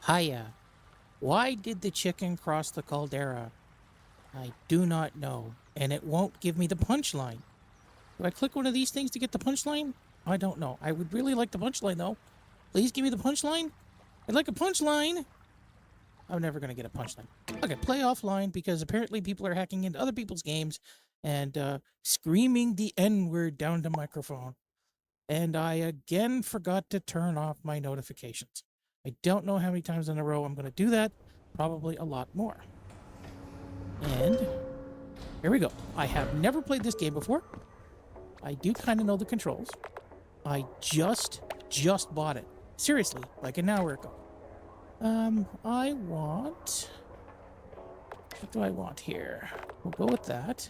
Hiya. Why did the chicken cross the caldera? I do not know, and it won't give me the punchline. Do I click one of these things to get the punchline? I don't know. I would really like the punchline, though. Please give me the punchline. I'd like a punchline. I'm never going to get a punchline. Okay, play offline because apparently people are hacking into other people's games and screaming the N-word down the microphone. And I again forgot to turn off my notifications. I don't know how many times in a row I'm going to do that. Probably a lot more. And here we go. I have never played this game before. I do kind of know the controls. I just bought it. Seriously, like an hour ago. I want... What do I want here? We'll go with that.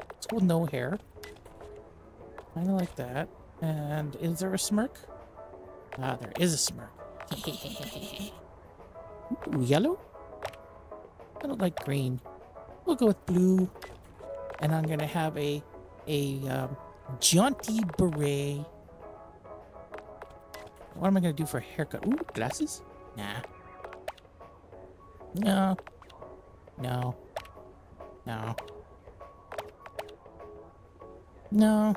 Let's go with no hair. Kind of like that. And is there a smirk? Ah, there is a smirk. Ooh, yellow? I don't like green. We'll go with blue. And I'm gonna have a jaunty beret. What am I gonna do for a haircut? Ooh, glasses? Nah. No. No. No. No.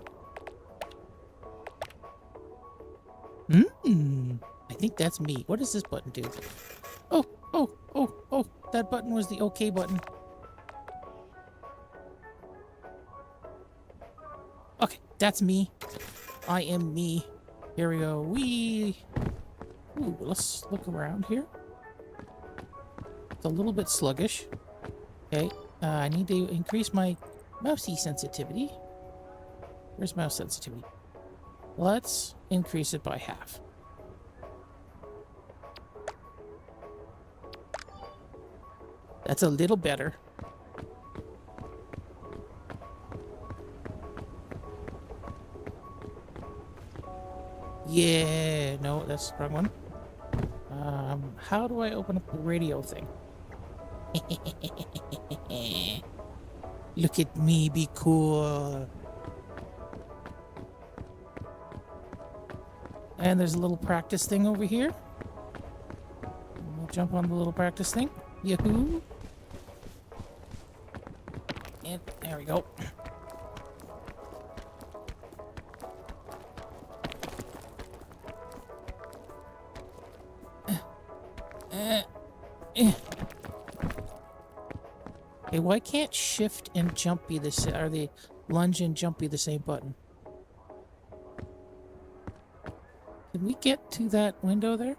I think that's me. What does this button do? Oh, that button was the OK button. Okay, that's me. I am me. Here we go. Ooh, let's look around here. It's a little bit sluggish. Okay, I need to increase my mousey sensitivity. Where's mouse sensitivity? Let's increase it by half. That's a little better. Yeah, no, that's the wrong one. How do I open up the radio thing? Look at me, be cool. And there's a little practice thing over here. We'll jump on the little practice thing. Yahoo! And there we go. Hey, why can't shift and jump be the same? Are the lunge and jump be the same button? Can we get to that window there?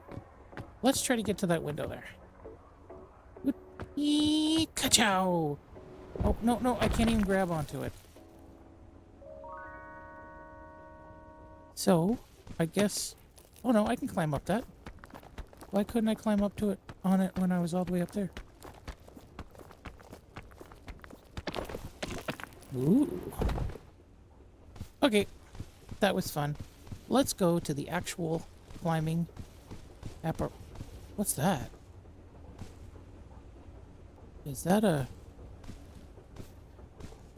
Let's try to get to that window there. Ka-chow! Oh, no, I can't even grab onto it. So, I guess... Oh no, I can climb up that. Why couldn't I climb up to it on it when I was all the way up there? Ooh. Okay, that was fun. Let's go to the actual climbing What's that? Is that a...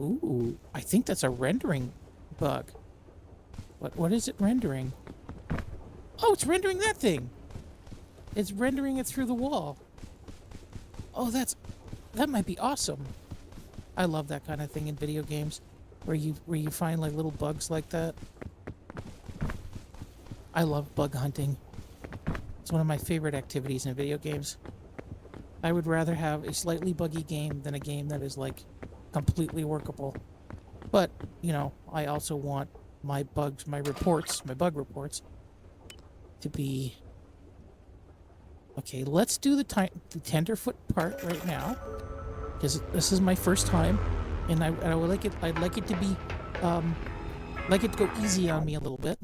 Ooh, I think that's a rendering bug. What is it rendering? Oh, it's rendering that thing! It's rendering it through the wall. Oh, that might be awesome. I love that kind of thing in video games, where you find like little bugs like that. I love bug hunting. It's one of my favorite activities in video games. I would rather have a slightly buggy game than a game that is like completely workable. But, you know, I also want my bug reports to be... Okay, let's do the tenderfoot part right now, because this is my first time, and I would like it. I'd like it to be, like it to go easy on me a little bit.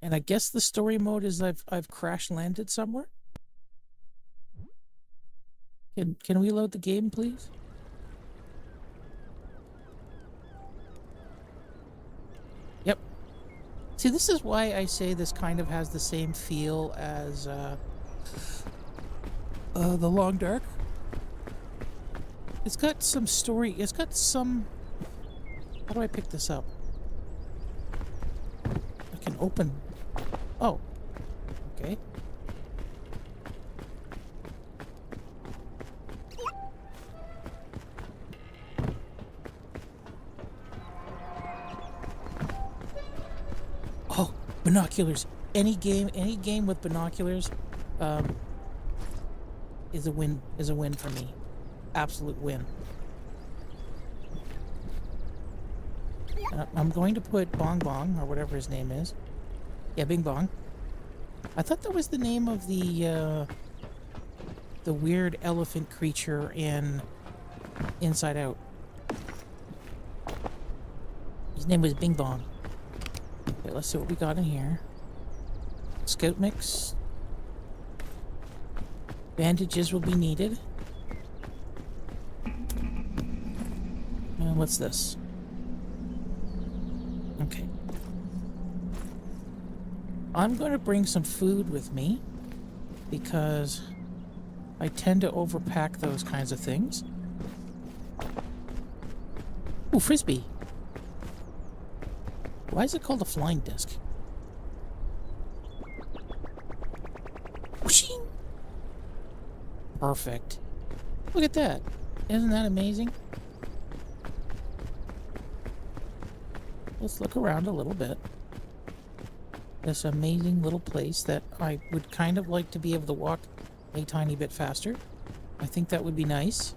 And I guess the story mode is I've crash landed somewhere. Can we load the game, please? Yep. See, this is why I say this kind of has the same feel as The Long Dark. It's got some story. It's got some... How do I pick this up? I can open Oh, okay. Oh, binoculars. Any game with binoculars, um, is a win. Is a win for me. Absolute win. I'm going to put Bong Bong, or whatever his name is. Yeah, Bing Bong. I thought that was the name of the weird elephant creature in Inside Out. His name was Bing Bong. Okay, let's see what we got in here. Scout mix. Bandages will be needed. And what's this? Okay. I'm going to bring some food with me because I tend to overpack those kinds of things. Ooh, frisbee. Why is it called a flying disc? Whooshing! Perfect. Look at that. Isn't that amazing? Let's look around a little bit. This amazing little place that I would kind of like to be able to walk a tiny bit faster. I think that would be nice.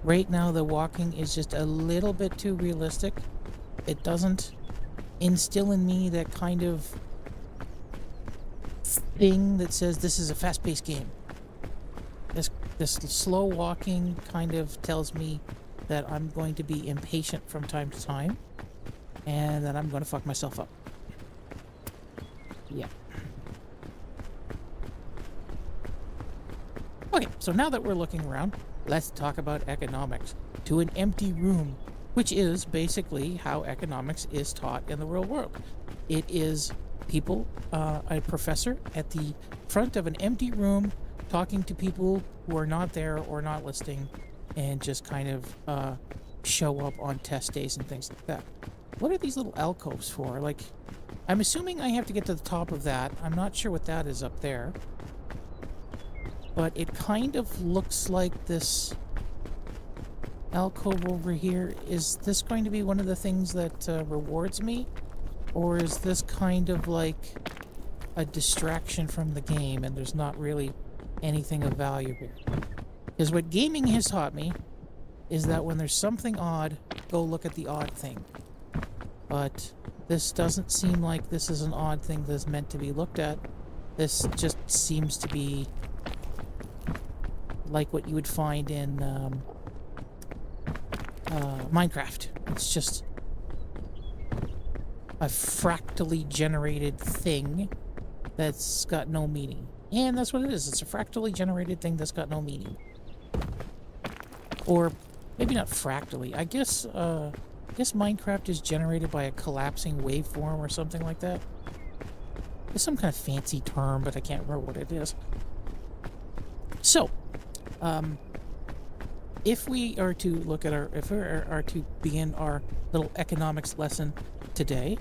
Right now the walking is just a little bit too realistic. It doesn't instill in me that kind of thing that says this is a fast-paced game. This slow walking kind of tells me that I'm going to be impatient from time to time and that I'm going to fuck myself up. Yeah. Okay, so now that we're looking around, let's talk about economics. To an empty room, which is basically how economics is taught in the real world. It is people, a professor at the front of an empty room talking to people who are not there or not listening and just kind of show up on test days and things like that. What are these little alcoves for? Like, I'm assuming I have to get to the top of that. I'm not sure what that is up there. But it kind of looks like this alcove over here. Is this going to be one of the things that rewards me? Or is this kind of like a distraction from the game and there's not really anything of value here? Because what gaming has taught me is that when there's something odd, go look at the odd thing. But this doesn't seem like this is an odd thing that's meant to be looked at. This just seems to be like what you would find in Minecraft. It's just a fractally generated thing that's got no meaning. And that's what it is. It's a fractally generated thing that's got no meaning. Or maybe not fractally. I guess Minecraft is generated by a collapsing waveform or something like that. It's some kind of fancy term, but I can't remember what it is. So, if we are to look at if we are to begin our little economics lesson today,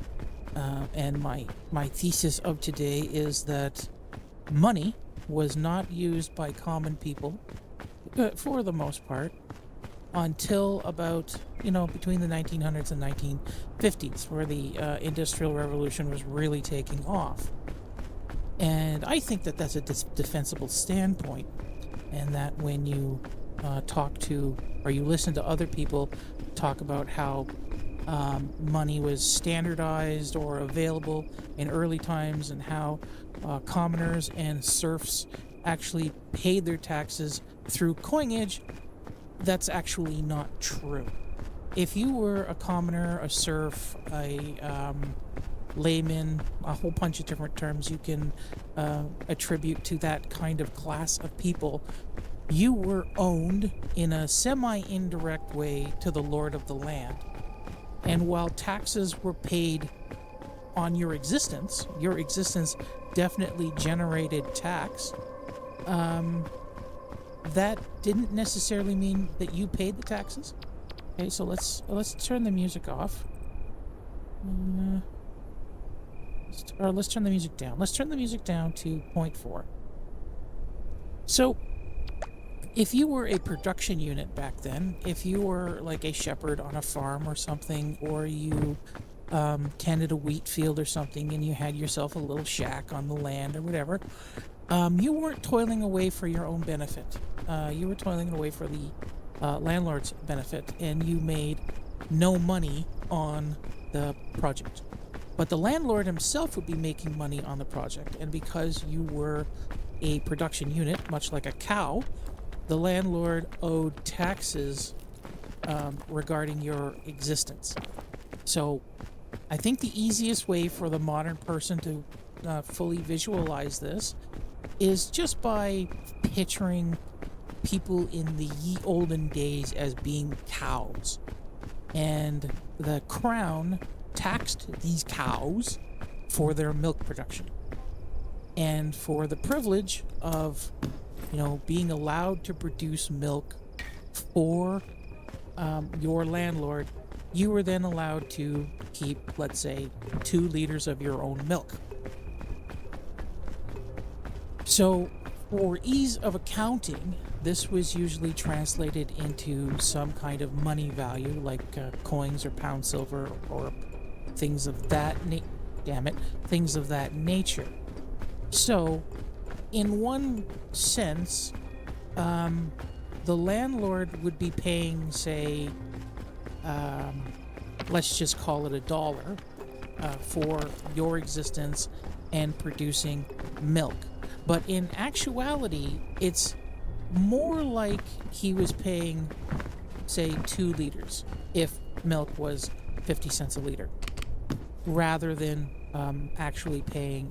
and my thesis of today is that money was not used by common people, for the most part, until about, between the 1900s and 1950s, where the Industrial Revolution was really taking off. And I think that that's a defensible standpoint, and that when you talk to, or you listen to other people talk about how money was standardized or available in early times, and how commoners and serfs actually paid their taxes through coinage, that's actually not true. If you were a commoner, a serf, a layman, a whole bunch of different terms you can attribute to that kind of class of people, you were owned in a semi-indirect way to the lord of the land. And while taxes were paid on your existence definitely generated tax, that didn't necessarily mean that you paid the taxes. Okay, so let's turn the music off. let's turn the music down. Let's turn the music down to 0.4. So, if you were a production unit back then, if you were like a shepherd on a farm or something, or you tended a wheat field or something, and you had yourself a little shack on the land or whatever, you weren't toiling away for your own benefit. You were toiling away for the landlord's benefit, and you made no money on the project. But the landlord himself would be making money on the project, and because you were a production unit, much like a cow, the landlord owed taxes regarding your existence. So I think the easiest way for the modern person to fully visualize this is just by picturing people in the ye olden days as being cows. And the crown taxed these cows for their milk production. And for the privilege of, being allowed to produce milk for your landlord, you were then allowed to keep, let's say, 2 liters of your own milk. So, for ease of accounting, this was usually translated into some kind of money value, like coins or pound silver or things of that things of that nature. So, in one sense, the landlord would be paying, say, let's just call it $1 for your existence and producing milk. But in actuality, it's more like he was paying, say, 2 liters if milk was 50 cents a liter, rather than actually paying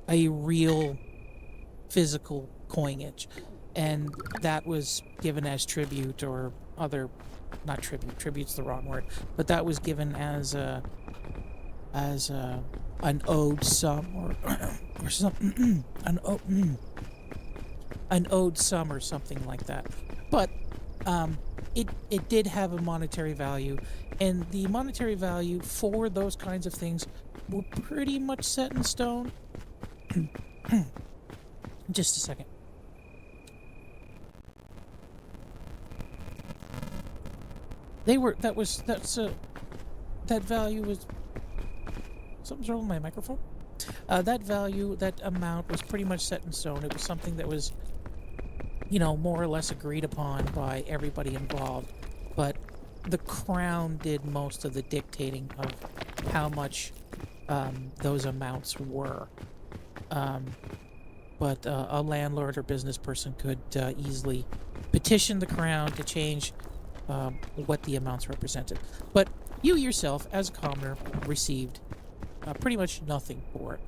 a real physical coinage. And that was given as tribute or other, not tribute, tribute's the wrong word, but that was given as an owed sum or something, an owed sum or something like that. But it did have a monetary value, and the monetary value for those kinds of things were pretty much set in stone. Just a second. That value was, something's wrong with my microphone. That amount was pretty much set in stone. It was something that was, more or less agreed upon by everybody involved. But the crown did most of the dictating of how much those amounts were. But a landlord or business person could easily petition the crown to change what the amounts represented. But you yourself, as a commoner, received pretty much nothing for it.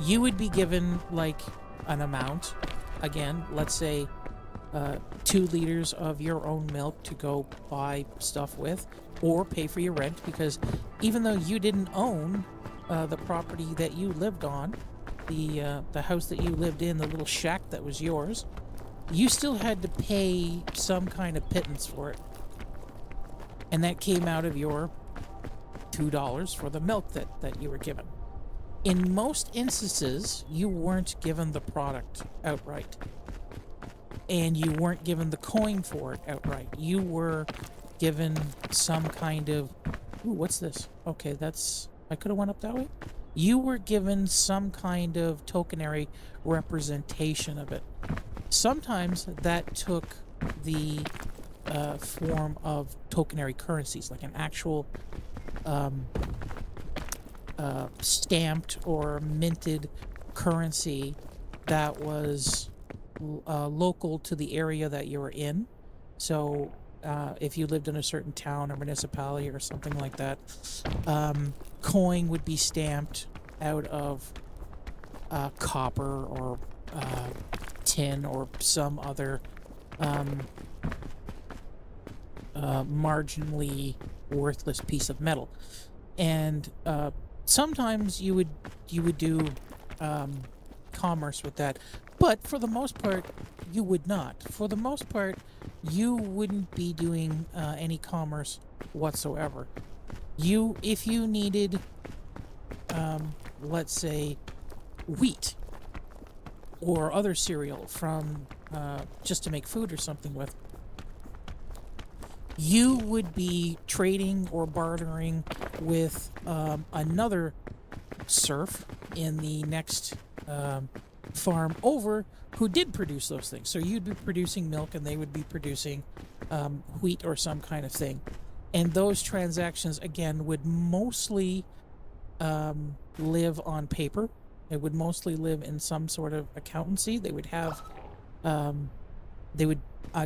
You would be given, like, an amount. Again, let's say 2 liters of your own milk to go buy stuff with, or pay for your rent, because even though you didn't own the property that you lived on, the house that you lived in, the little shack that was yours, you still had to pay some kind of pittance for it. And that came out of your $2 for the milk that you were given. In most instances, you weren't given the product outright. And you weren't given the coin for it outright. You were given some kind of... Ooh, what's this? Okay, that's... I could have went up that way? You were given some kind of tokenary representation of it. Sometimes that took the form of tokenary currencies, like an actual stamped or minted currency that was local to the area that you were in. So if you lived in a certain town or municipality or something like that, coin would be stamped out of copper or tin or some other marginally worthless piece of metal. And sometimes you would do commerce with that, But for the most part, you would not. For the most part, you wouldn't be doing any commerce whatsoever. If you needed, let's say, wheat or other cereal from just to make food or something with, you would be trading or bartering with another serf in the next farm over who did produce those things. So you'd be producing milk and they would be producing wheat or some kind of thing. And those transactions, again, would mostly live on paper. It would mostly live in some sort of accountancy. They would have,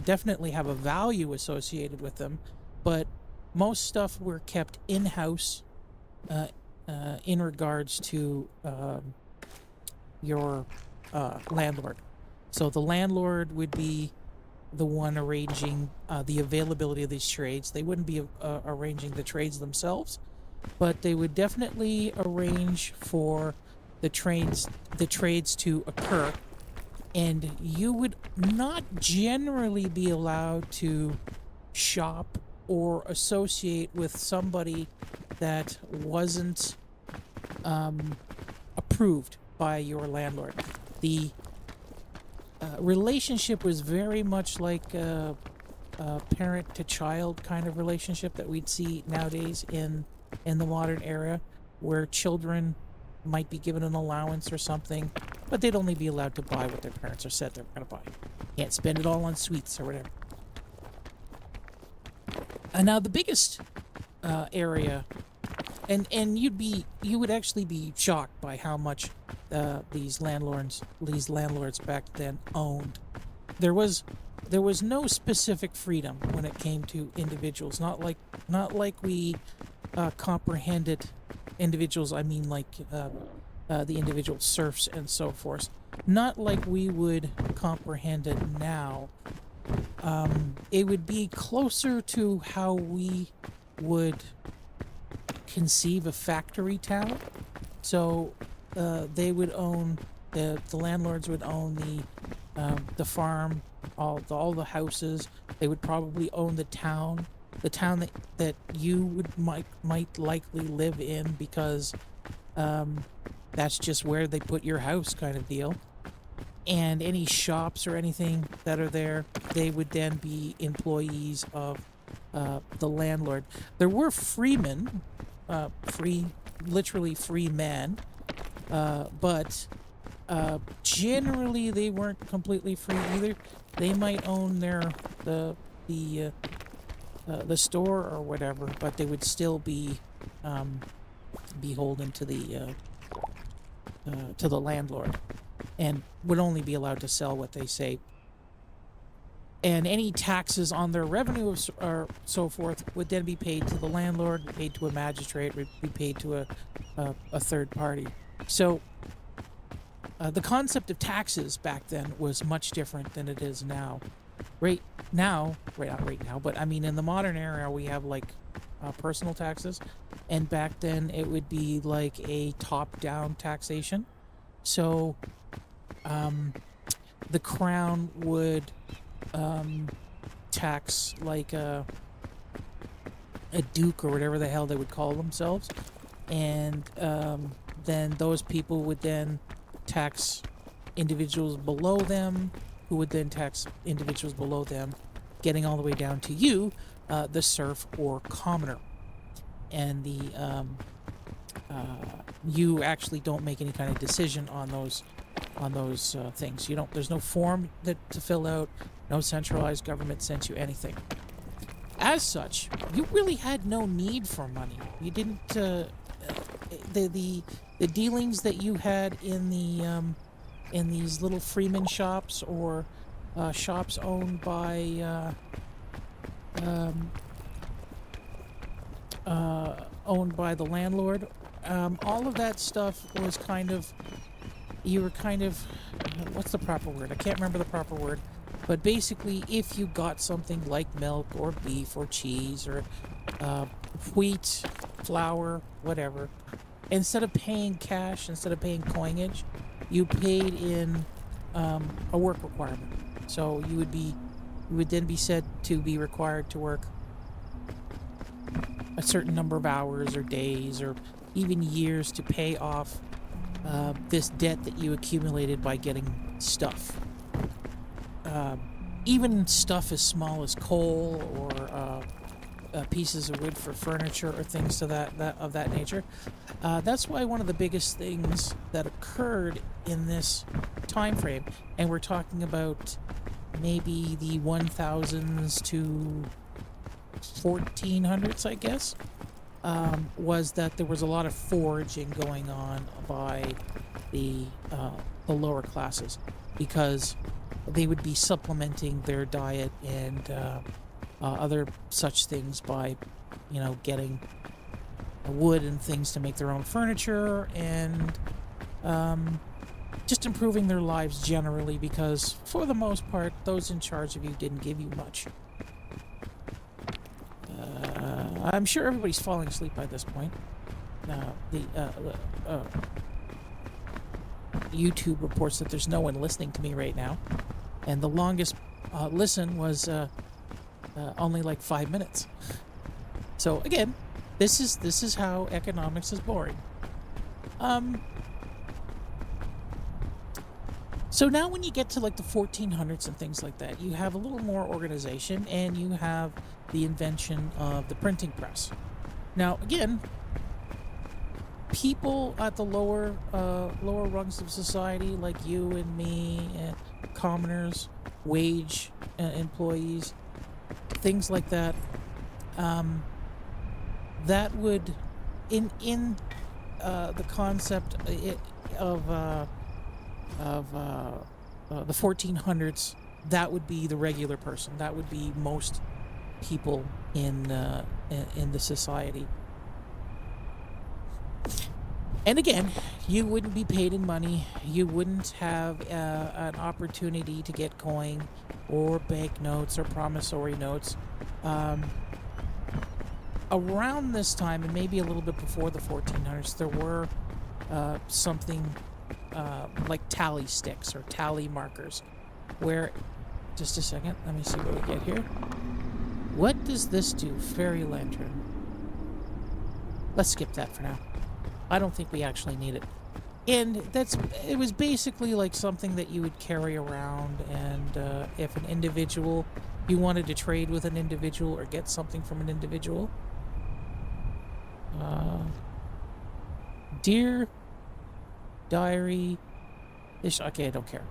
definitely have a value associated with them, but most stuff were kept in-house in regards to your landlord. So the landlord would be the one arranging the availability of these trades. They wouldn't be arranging the trades themselves, but they would definitely arrange for the trades to occur. And you would not generally be allowed to shop or associate with somebody that wasn't approved by your landlord. The relationship was very much like a parent to child kind of relationship that we'd see nowadays in the modern era, where children might be given an allowance or something, but they'd only be allowed to buy what their parents are said they're going to buy. Can't spend it all on sweets or whatever. And now the biggest area, and you would actually be shocked by how much these landlords back then owned. There was no specific freedom when it came to individuals. Not like we comprehended individuals. I mean, like the individual serfs and so forth. Not like we would comprehend it now. It would be closer to how we would conceive a factory town. So they would own the landlords would own the farm, all the houses. They would probably own the town that you might likely live in, because that's just where they put your house, kind of deal. And any shops or anything that are there, they would then be employees of the landlord. There were freemen, literally free men, but generally they weren't completely free either. They might own the store or whatever, but they would still be beholden to the landlord, and would only be allowed to sell what they say. And any taxes on their revenue or so forth would then be paid to the landlord, paid to a magistrate, would be paid to a third party. So the concept of taxes back then was much different than it is now. Not right now, but I mean, in the modern era, we have like personal taxes, and back then it would be like a top-down taxation. So the crown would tax like a duke or whatever the hell they would call themselves, and then those people would then tax individuals below them, who would then tax individuals below them, getting all the way down to you, the serf or commoner. And you actually don't make any kind of decision on those things. There's no form to fill out. No centralized government sends you anything. As such, you really had no need for money. You didn't. The dealings that you had in these little freeman shops, or shops owned by the landlord, all of that stuff was what's the proper word? I can't remember the proper word. But basically, if you got something like milk or beef or cheese or wheat, flour, whatever, instead of paying cash, instead of paying coinage, you paid in a work requirement. So you would then be said to be required to work a certain number of hours or days or even years to pay off this debt that you accumulated by getting stuff. Even stuff as small as coal or pieces of wood for furniture or things to that nature. That's why one of the biggest things that occurred in this time frame, and we're talking about maybe the 1000s to 1400s, I guess, was that there was a lot of foraging going on by the lower classes, because they would be supplementing their diet and other such things by, getting wood and things to make their own furniture and just improving their lives generally, because for the most part, those in charge of you didn't give you much. I'm sure everybody's falling asleep by this point. YouTube reports that there's no one listening to me right now, and the longest listen was only like 5 minutes. So again, this is how economics is boring. So now when you get to like the 1400s and things like that, you have a little more organization, and you have the invention of the printing press. Now again, people at the lower rungs of society, like you and me, and commoners, wage employees, things like that, that would, in the concept of the 1400s, that would be the regular person. That would be most people in the society. And again, you wouldn't be paid in money. You wouldn't have an opportunity to get coin or banknotes or promissory notes. Around this time, and maybe a little bit before the 1400s, there were something like tally sticks or tally markers, where, just a second, let me see what we get here. What does this do? Fairy lantern. Let's skip that for now. I don't think we actually need it. And it was basically like something that you would carry around, and if an individual, you wanted to trade with an individual or get something from an individual. Dear diary, okay, I don't care.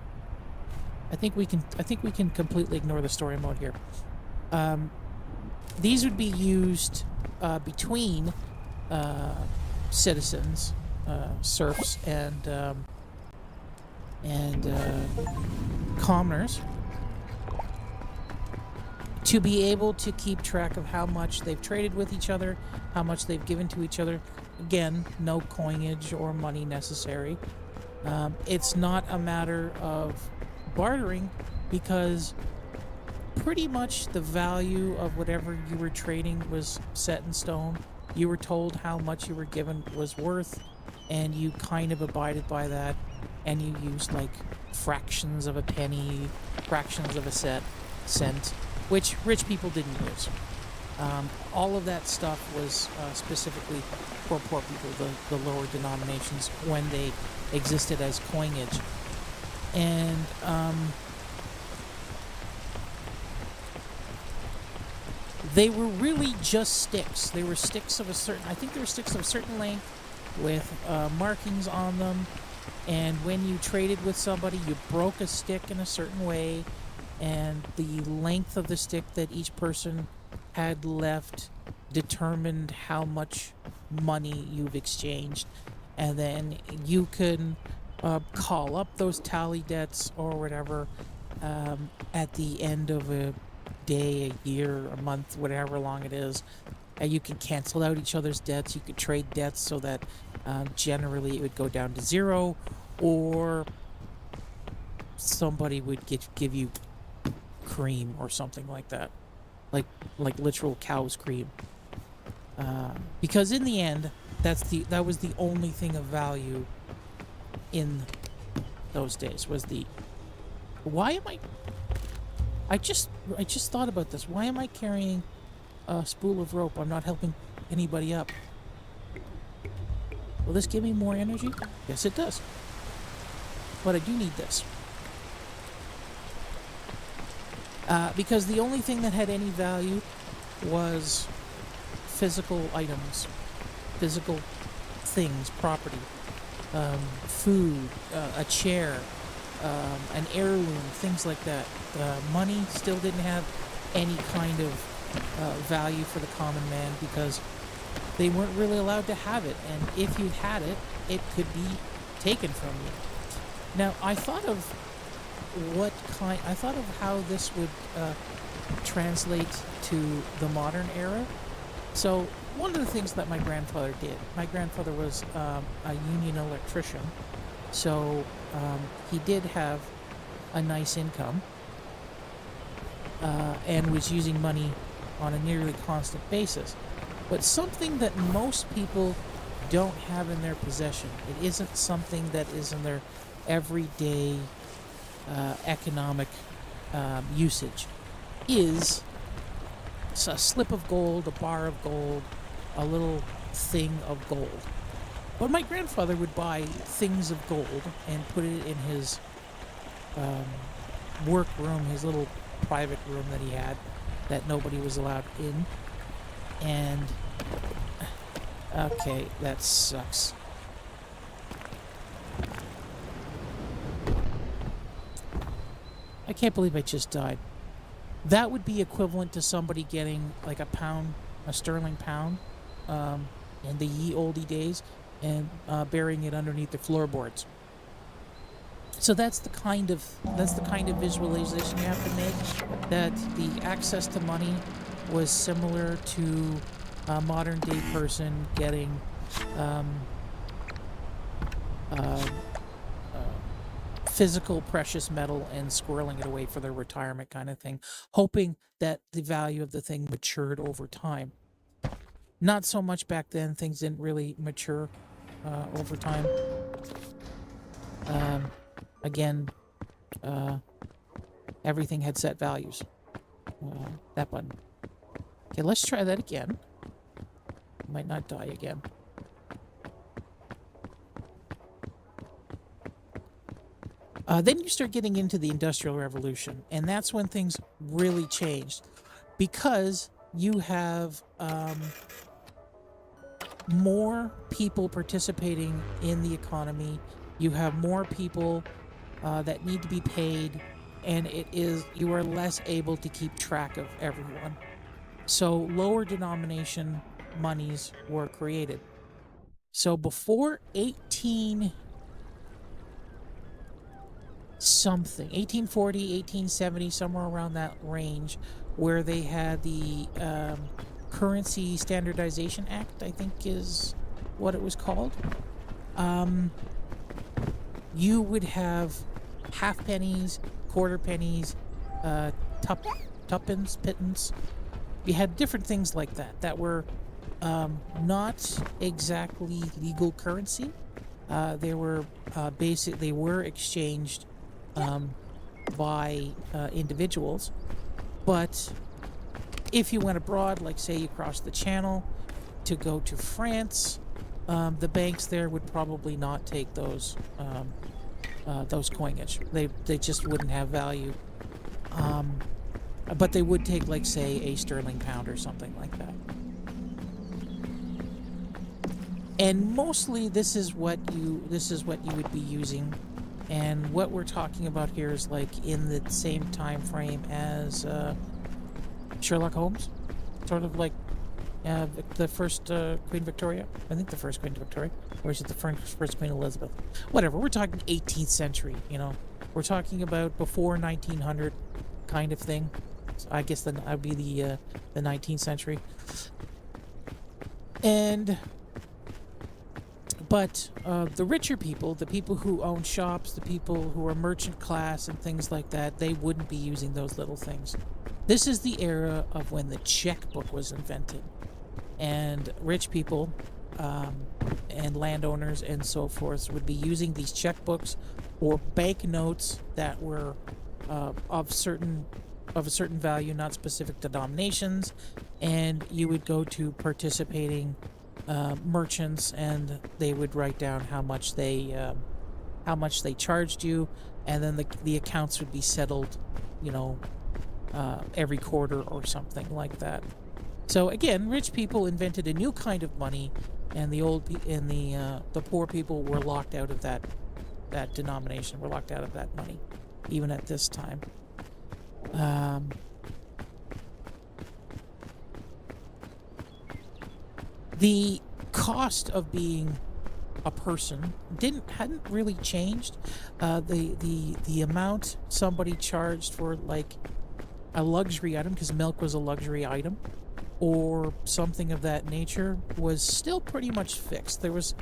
I think we can completely ignore the story mode here. These would be used between citizens, serfs, and commoners, to be able to keep track of how much they've traded with each other, how much they've given to each other. Again, no coinage or money necessary. It's not a matter of bartering, because pretty much the value of whatever you were trading was set in stone. You were told how much you were given was worth, and you kind of abided by that, and you used like fractions of a penny, fractions of a cent, which rich people didn't use. All of that stuff was specifically for poor people, the lower denominations, when they existed as coinage. And they were really just sticks. They were sticks of a certain, I think they were sticks of a certain length with markings on them. And when you traded with somebody, you broke a stick in a certain way, and the length of the stick that each person had left determined how much money you've exchanged. And then you can call up those tally debts or whatever at the end of a day, a year, a month, whatever long it is. You can cancel out each other's debts. You could trade debts so that generally it would go down to zero, or somebody would give you cream or something like that, like literal cow's cream. Because in the end, that was the only thing of value in those days, was the Why am I just thought about this. Why am I carrying a spool of rope? I'm not helping anybody up. Will this give me more energy? Yes, it does. But I do need this. Because the only thing that had any value was physical items, physical things, property, food, a chair, an heirloom, things like that. Money still didn't have any kind of value for the common man because they weren't really allowed to have it, and if you had it, it could be taken from you. Now, I thought of how this would translate to the modern era. So, one of the things that my grandfather did, my grandfather was a union electrician, so he did have a nice income and was using money on a nearly constant basis. But something that most people don't have in their possession, it isn't something that is in their everyday economic usage, is a slip of gold, a bar of gold, a little thing of gold. But my grandfather would buy things of gold and put it in his work room, his little private room that he had that nobody was allowed in. And okay, that sucks. I can't believe I just died. That would be equivalent to somebody getting like a sterling pound, in the ye olde days, and burying it underneath the floorboards. So that's the kind of visualization you have to make, that the access to money was similar to a modern day person getting physical precious metal and squirreling it away for their retirement kind of thing, hoping that the value of the thing matured over time. Not so much back then. Things didn't really mature over time. Again, everything had set values. That button. Okay, let's try that again. Might not die again. Then you start getting into the Industrial Revolution, and that's when things really changed, because you have more people participating in the economy. You have more people that need to be paid, and you are less able to keep track of everyone. So lower denomination monies were created. So before 1840, 1870, somewhere around that range, where they had the Currency Standardization Act, I think is what it was called. You would have half pennies, quarter pennies, tuppence, pittance. You had different things like that were not exactly legal currency. They were they were exchanged by individuals, but if you went abroad, like say you crossed the channel to go to France, the banks there would probably not take those coinage. They just wouldn't have value. But they would take, like say, a sterling pound or something like that. And mostly this is what you would be using. And what we're talking about here is like in the same time frame as Sherlock Holmes, sort of like the first Queen Victoria. I think the first Queen Victoria, or is it the first Queen Elizabeth? Whatever. We're talking 18th century. We're talking about before 1900 kind of thing. So I guess that would be the 19th century. But the richer people, the people who own shops, the people who are merchant class and things like that, they wouldn't be using those little things. This is the era of when the checkbook was invented. And rich people and landowners and so forth would be using these checkbooks or banknotes that were of a certain value, not specific denominations, and you would go to participating merchants, and they would write down how much they charged you, and then the accounts would be settled, you know, every quarter or something like that. So again, rich people invented a new kind of money, and the poor people were locked out of that denomination. Were locked out of that money, even at this time. The cost of being a person hadn't really changed. The amount somebody charged for like a luxury item, because milk was a luxury item, or something of that nature, was still pretty much fixed. There was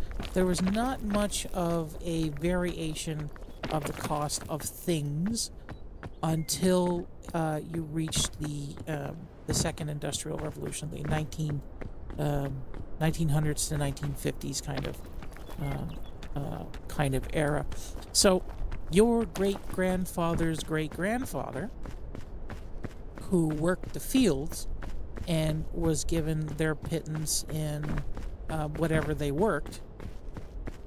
not much of a variation of the cost of things until you reached the second industrial revolution, the 1900s to 1950s kind of era. So your great-grandfather's great-grandfather, who worked the fields and was given their pittance in whatever they worked,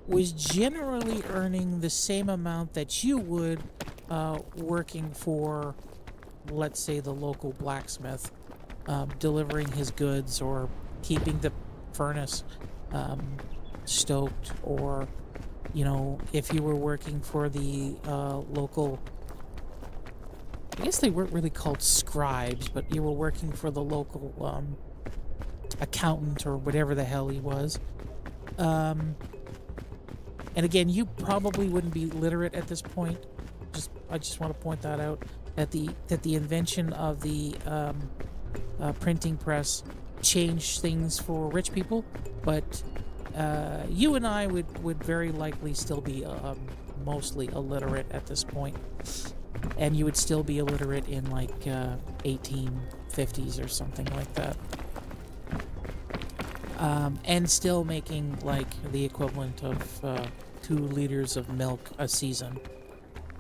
was generally earning the same amount that you would working for, let's say, the local blacksmith, delivering his goods or keeping the furnace stoked, or, you know, if you were working for the local, I guess they weren't really called scribes, but you were working for the local accountant or whatever the hell he was. And again, you probably wouldn't be literate at this point. I just want to point that out, that the invention of the printing press changed things for rich people, but you and I would very likely still be mostly illiterate at this point. And you would still be illiterate in like 1850s or something like that. And still making like the equivalent of 2 liters of milk a season,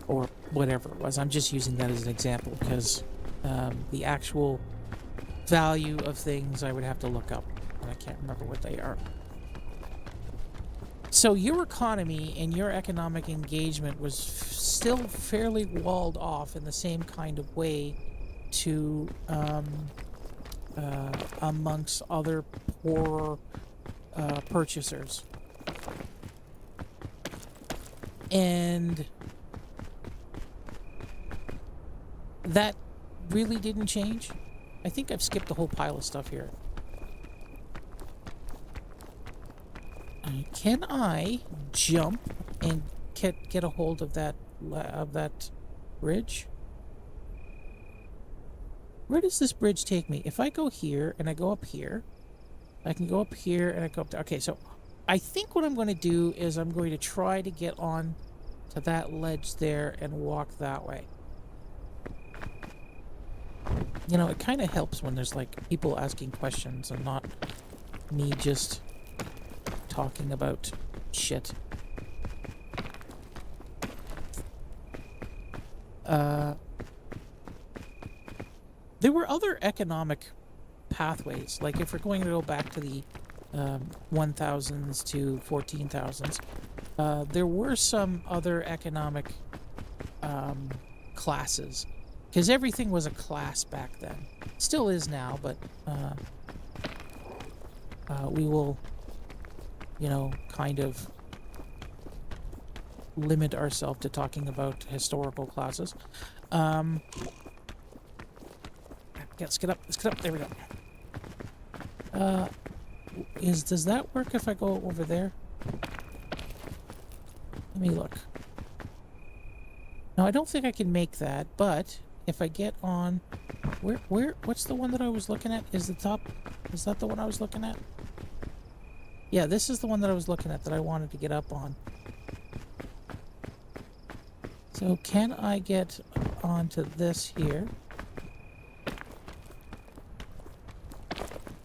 or whatever it was. I'm just using that as an example because the actual value of things I would have to look up, and I can't remember what they are. So your economy and your economic engagement was still fairly walled off in the same kind of way to amongst other poorer purchasers. And that really didn't change. I think I've skipped a whole pile of stuff here. Can I jump and get a hold of that bridge? Where does this bridge take me? If I go here and I go up here, I can go up here and I go up there. Okay, so I think what I'm going to do is I'm going to try to get on to that ledge there and walk that way. You know, it kind of helps when there's like people asking questions and not me just talking about shit. There were other economic pathways, like if we're going to go back to the 1000s to 14,000s, there were some other economic classes, because everything was a class back then. Still is now, but we will, you know, kind of limit ourselves to talking about historical classes. Let's get up. There we go. Does that work if I go over there? Let me look. No, I don't think I can make that, but if I get on... what's the one that I was looking at? Is that the one I was looking at? Yeah, this is the one that I was looking at that I wanted to get up on. So can I get onto this here?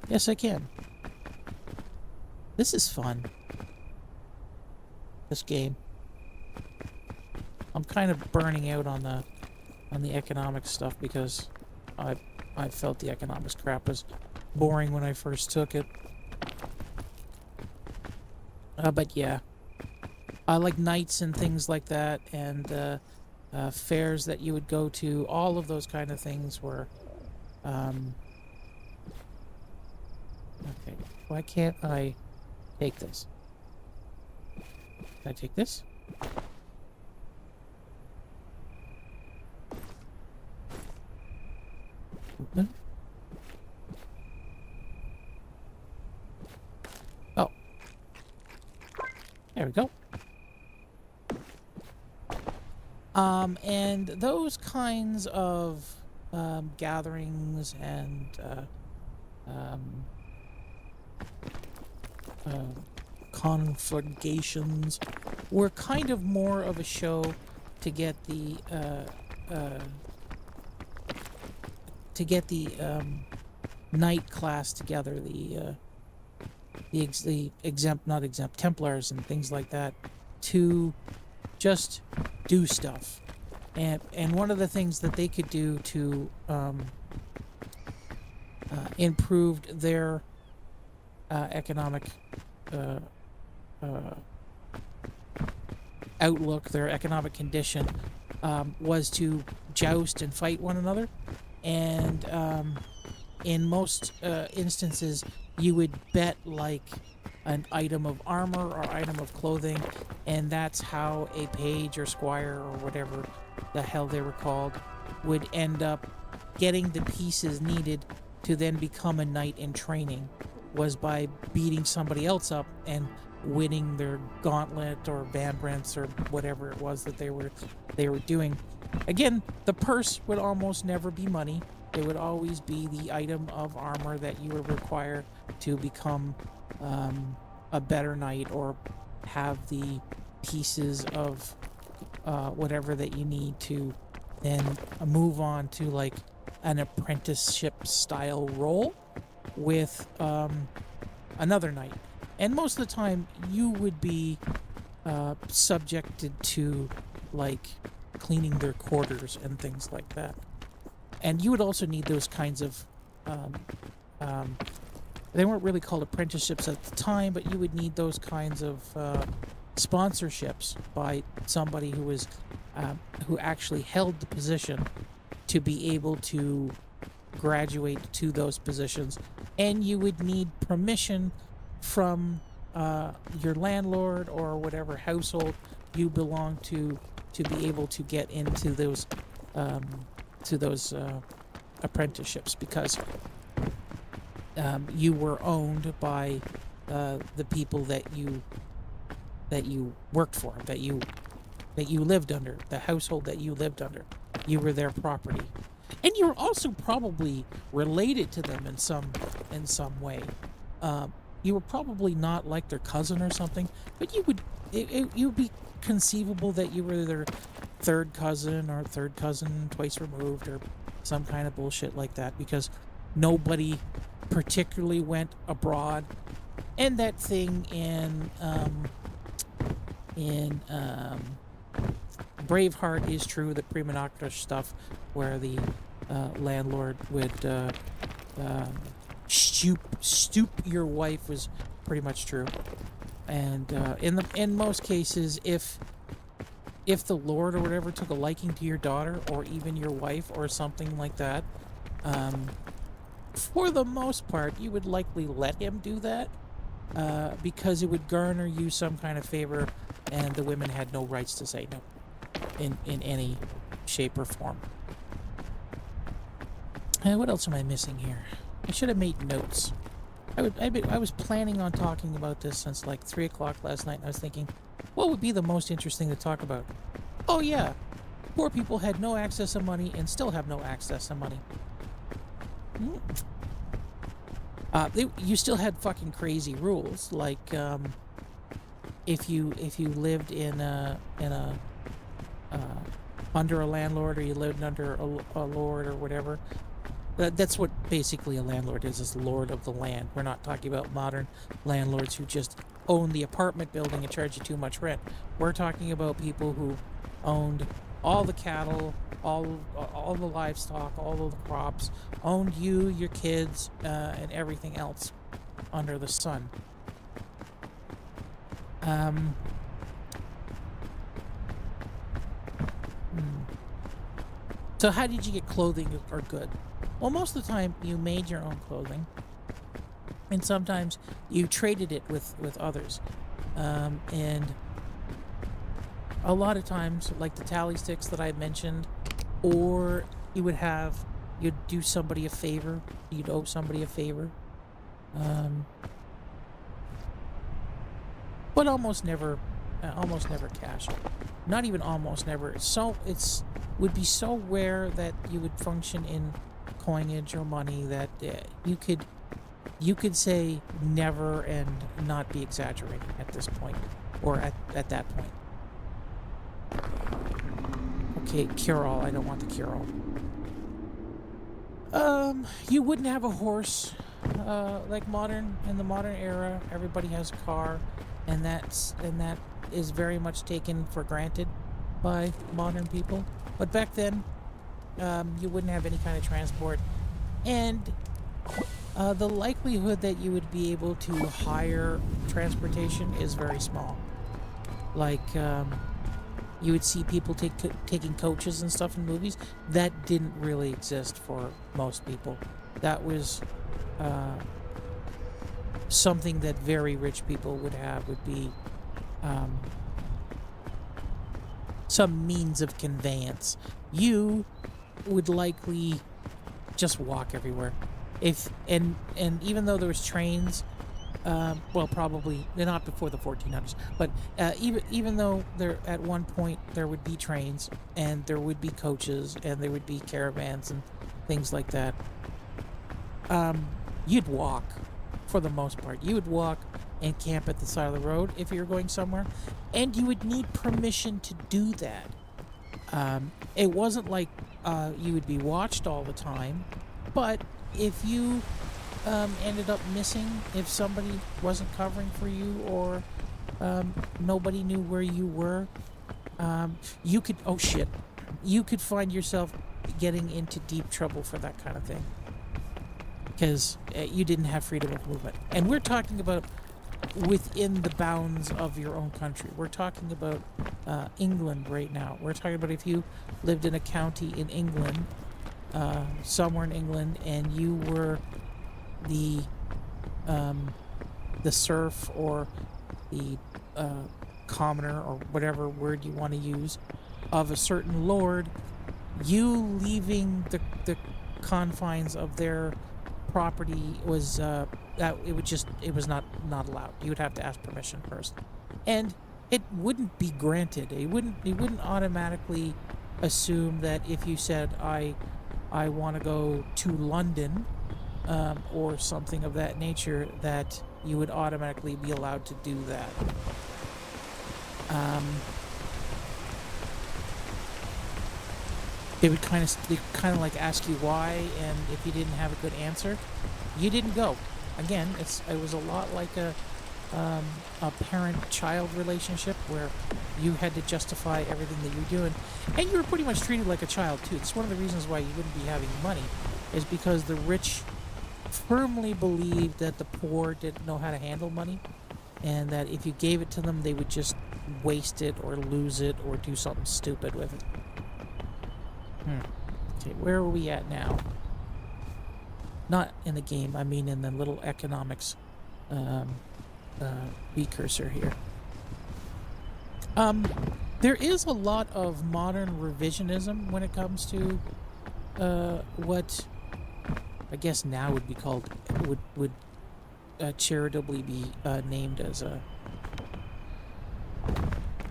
Yes, I can. This is fun. This game. I'm kind of burning out on the on the economics stuff because I felt the economics crap was boring when I first took it. But yeah, like nights and things like that, and fairs that you would go to. All of those kind of things were. Okay, why can't I take this? Can I take this? Open. Oh. There we go. And those kinds of gatherings and conflagrations were kind of more of a show to get the night class together, the exempt, not exempt, Templars and things like that, to just do stuff. And one of the things that they could do to improve their economic outlook, their economic condition, was to joust and fight one another. And in most instances, you would bet like an item of armor or item of clothing, and that's how a page or squire or whatever the hell they were called would end up getting the pieces needed to then become a knight in training, was by beating somebody else up and winning their gauntlet or bandbrents or whatever it was that they were doing. Again, the purse would almost never be money. It would always be the item of armor that you would require to become a better knight, or have the pieces of whatever that you need to then move on to like an apprenticeship style role with another knight. And most of the time you would be subjected to like cleaning their quarters and things like that. And you would also need those kinds of they weren't really called apprenticeships at the time, but you would need those kinds of sponsorships by somebody who was who actually held the position to be able to graduate to those positions. And you would need permission from your landlord or whatever household you belong to be able to get into those apprenticeships, because you were owned by the people that you worked for, that you lived under, the household that you lived under. You were their property, and you were also probably related to them in some way. You were probably not like their cousin or something, but you would be conceivable that you were their third cousin twice removed, or some kind of bullshit like that, because nobody particularly went abroad. And that thing in Braveheart is true, the prima nocta stuff where the landlord would stoop your wife was pretty much true. And in most cases, if the lord or whatever took a liking to your daughter or even your wife or something like that, for the most part you would likely let him do that, because it would garner you some kind of favor, and the women had no rights to say no in any shape or form. And what else am I missing here? I should have made notes. I was planning on talking about this since like 3 o'clock last night, and I was thinking, what would be the most interesting to talk about? Oh yeah, poor people had no access to money and still have no access to money. You still had fucking crazy rules, like if you lived in a under a landlord, or you lived under a lord or whatever. That's what basically a landlord is lord of the land. We're not talking about modern landlords who just own the apartment building and charge you too much rent. We're talking about people who owned all the cattle, all the livestock, all of the crops, owned you, your kids, and everything else under the sun. Um, hmm. So how did you get clothing or good? Well, most of the time you made your own clothing, and sometimes you traded it with others. And a lot of times, like the tally sticks that I mentioned, or you would have, you'd do somebody a favor, you'd owe somebody a favor. Um, but almost never cash. Not even almost never. It's would be so rare that you would function in coinage or money that you could say never and not be exaggerating at this point, or at that point. Okay, cure-all. I don't want the cure-all. You wouldn't have a horse. Like in the modern era, everybody has a car, and that is very much taken for granted by modern people. But back then, you wouldn't have any kind of transport, and the likelihood that you would be able to hire transportation is very small. Like, you would see people taking coaches and stuff in movies. That didn't really exist for most people. That was something that very rich people would have, would be um, some means of conveyance. You would likely just walk everywhere. If and even though there was trains, well, probably they're not before the 1400s, but even though there at one point there would be trains and there would be coaches and there would be caravans and things like that, you'd walk for the most part. You would walk and camp at the side of the road if you were going somewhere, and you would need permission to do that. It wasn't like you would be watched all the time, but if you ended up missing, if somebody wasn't covering for you, or nobody knew where you were, you could, oh shit, you could find yourself getting into deep trouble for that kind of thing, because you didn't have freedom of movement. And we're talking about within the bounds of your own country. We're talking about England right now. We're talking about if you lived in a county in England, somewhere in England, and you were the serf, or the commoner, or whatever word you want to use, of a certain lord, you leaving the confines of their property was that it was not allowed. You would have to ask permission first, and it wouldn't be granted. It wouldn't automatically assume that if you said I want to go to London, or something of that nature, that you would automatically be allowed to do that. They would kind of like ask you why, and if you didn't have a good answer, you didn't go. Again, it was a lot like a parent-child relationship, where you had to justify everything that you're doing, and you were pretty much treated like a child too. It's one of the reasons why you wouldn't be having money, is because the rich firmly believed that the poor didn't know how to handle money, and that if you gave it to them, they would just waste it or lose it or do something stupid with it. Okay, where are we at now? Not in the game, I mean in the little economics precursor here. There is a lot of modern revisionism when it comes to what I guess now would be called, would charitably be named as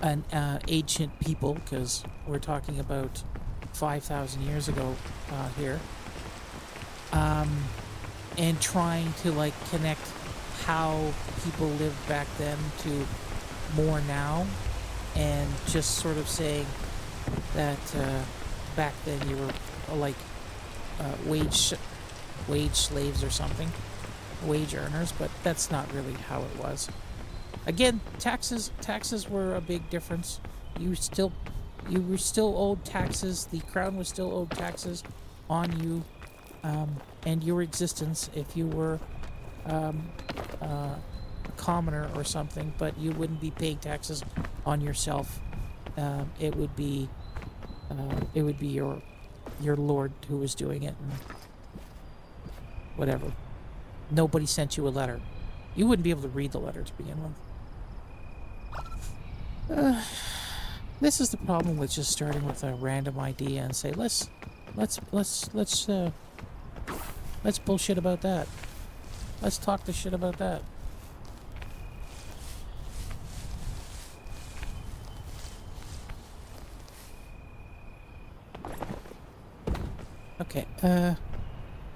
an ancient people, because we're talking about 5,000 years ago here, and trying to like connect how people lived back then to more now, and just sort of saying that back then you were like wage slaves or something, wage earners, but that's not really how it was. Again, taxes were a big difference. You still you were still owed taxes. The crown was still owed taxes on you, and your existence if you were um, a commoner or something, but you wouldn't be paying taxes on yourself. It would be your lord who was doing it, and whatever. Nobody sent you a letter. You wouldn't be able to read the letter to begin with. This is the problem with just starting with a random idea and say let's bullshit about that. Let's talk the shit about that. Okay,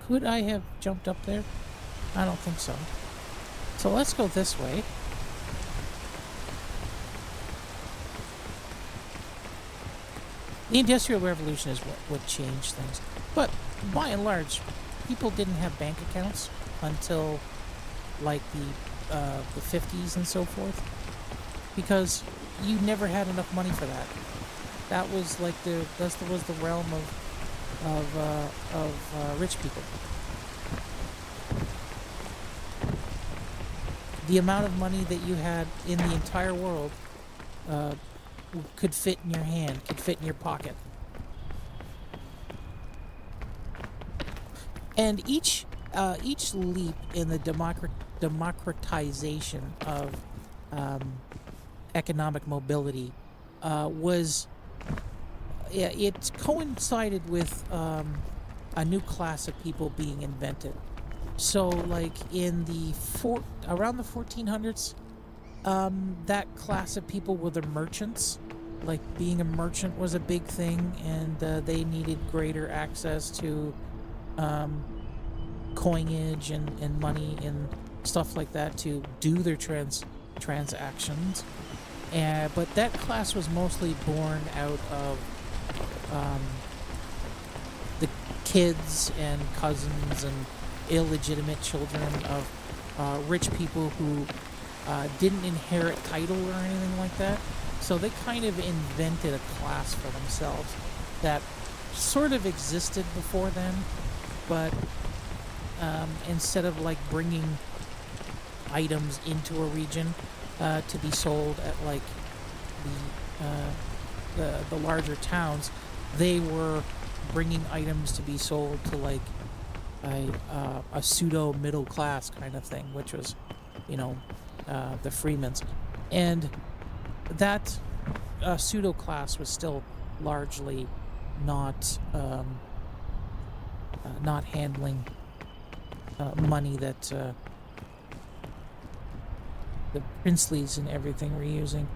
could I have jumped up there? I don't think so. So let's go this way. The Industrial Revolution is what changed things. But by and large, people didn't have bank accounts until like the 50s and so forth, because you never had enough money for that. That was like that was the realm of rich people. The amount of money that you had in the entire world could fit in your hand, could fit in your pocket. And each leap in the democratization of economic mobility it coincided with a new class of people being invented. So, like in around the 1400s, that class of people were the merchants. Like being a merchant was a big thing, and they needed greater access to coinage and money and stuff like that to do their transactions. But that class was mostly born out of the kids and cousins and illegitimate children of rich people who didn't inherit title or anything like that. So they kind of invented a class for themselves that sort of existed before then, but instead of like bringing items into a region to be sold at like the larger towns, they were bringing items to be sold to like a pseudo middle class kind of thing, which was, the freemans, and that pseudo class was still largely not handling money that the princelies and everything were using.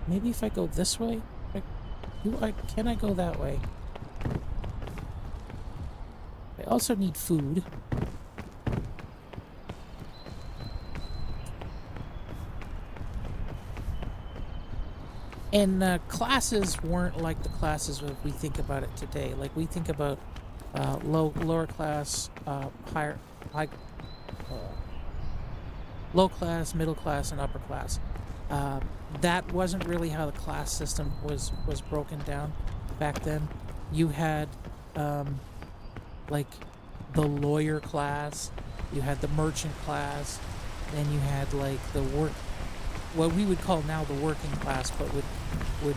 Maybe if I go this way, can I go that way? I also need food. And classes weren't like the classes that we think about it today. Like we think about lower class, low class, middle class, and upper class. That wasn't really how the class system was broken down back then. You had like the lawyer class, you had the merchant class, then you had like what we would call now the working class, but would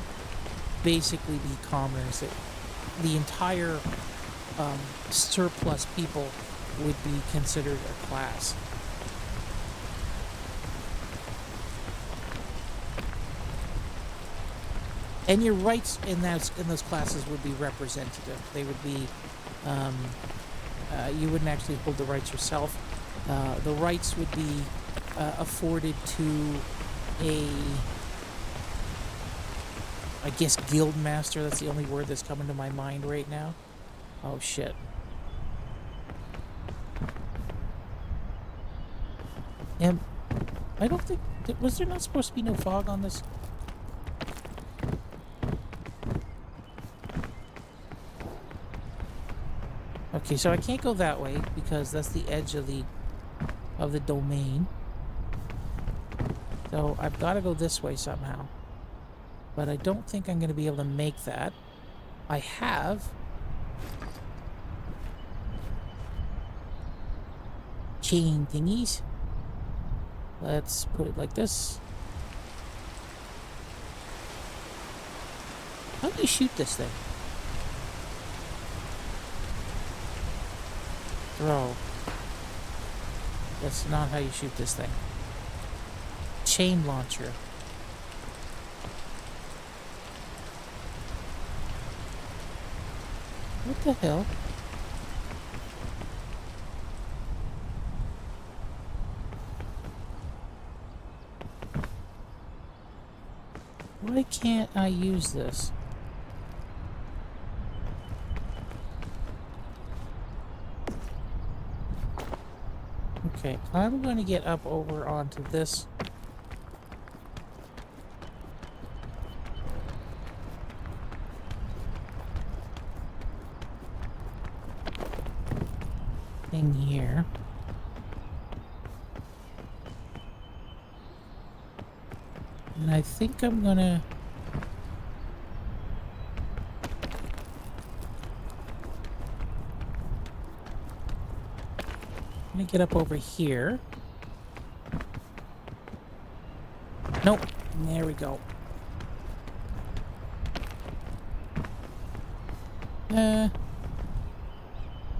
basically be commoners. The entire surplus people would be considered a class. And your rights in those classes would be representative. They would be, you wouldn't actually hold the rights yourself. The rights would be afforded to I guess guild master. That's the only word that's coming to my mind right now. Oh shit. And I don't think, was there not supposed to be no fog on this? Okay, so I can't go that way because that's the edge of the domain. So I've got to go this way somehow. but I don't think I'm going to be able to make that. I have chain thingies. Let's put it like this. How do you shoot this thing? Throw. That's not how you shoot this thing. Chain launcher. What the hell? Why can't I use this? Okay, I'm going to get up over onto this. Thing here. And I think I'm gonna... get up over here. Nope. There we go. So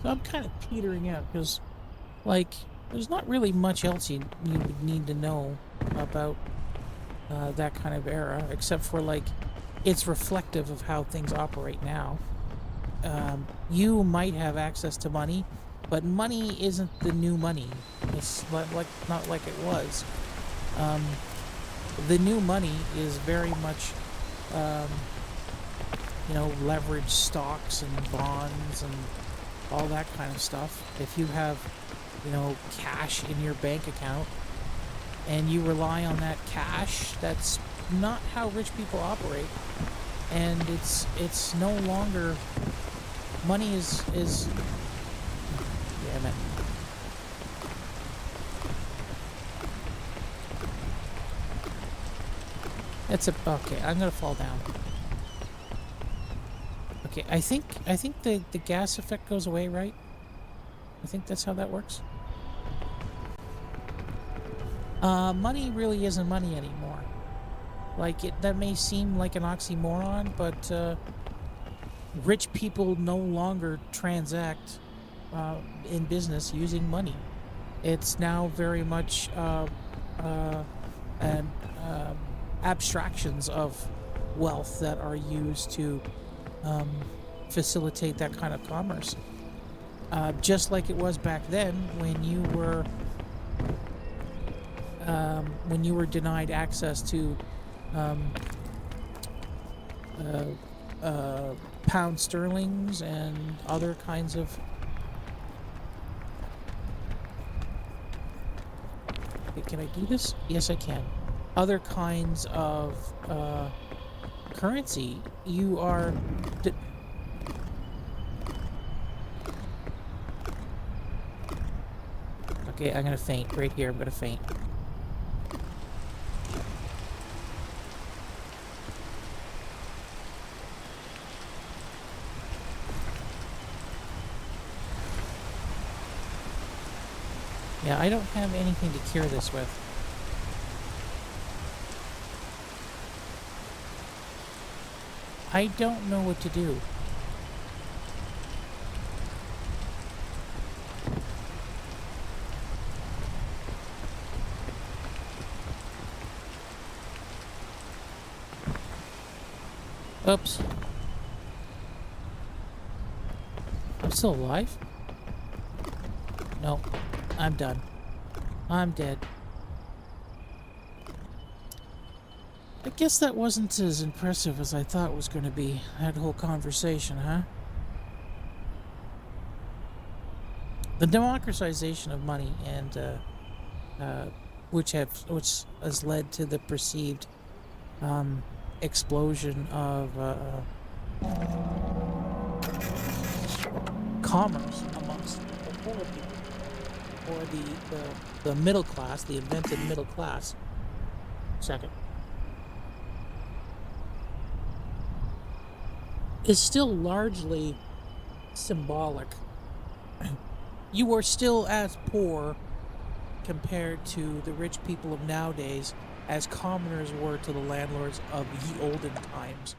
I'm kind of petering out because, like, there's not really much else you would need to know about that kind of era, except for, like, it's reflective of how things operate now. You might have access to money, but money isn't the new money. It's not like it was. The new money is very much, you know, leveraged stocks and bonds and all that kind of stuff. If you have, you know, cash in your bank account and you rely on that cash, that's not how rich people operate. And it's no longer... Money is damn it. Okay, I'm gonna fall down. Okay, I think the gas effect goes away, right? I think that's how that works. Money really isn't money anymore. Like, that may seem like an oxymoron, but rich people no longer transact in business using money. It's now very much abstractions of wealth that are used to facilitate that kind of commerce. Just like it was back then when you were denied access to pound sterlings and other kinds of... Okay, can I do this? Yes, I can. Other kinds of currency, you are... Okay, I'm gonna faint. Right here, I'm gonna faint. Yeah, I don't have anything to cure this with. I don't know what to do. Oops. I'm still alive? No. I'm done. I'm dead. I guess that wasn't as impressive as I thought it was going to be, that whole conversation, huh? The democratization of money and which has led to the perceived explosion of commerce amongst the poor people, or the middle class, the invented middle class. Second. is still largely symbolic. You are still as poor compared to the rich people of nowadays as commoners were to the landlords of ye olden times.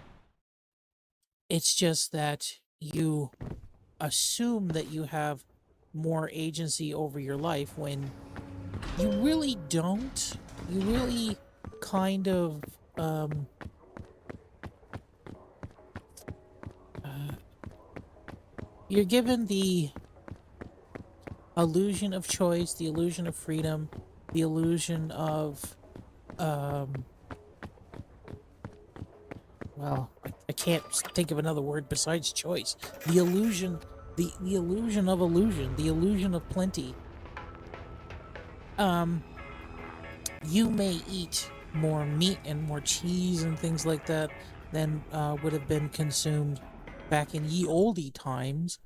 It's just that you assume that you have more agency over your life when you really don't. You really kind of uh, you're given the illusion of choice, the illusion of freedom, the illusion of um well, I can't think of another word besides choice. The illusion, the illusion of illusion, the illusion of plenty. Um, you may eat more meat and more cheese and things like that than would have been consumed back in ye olde times.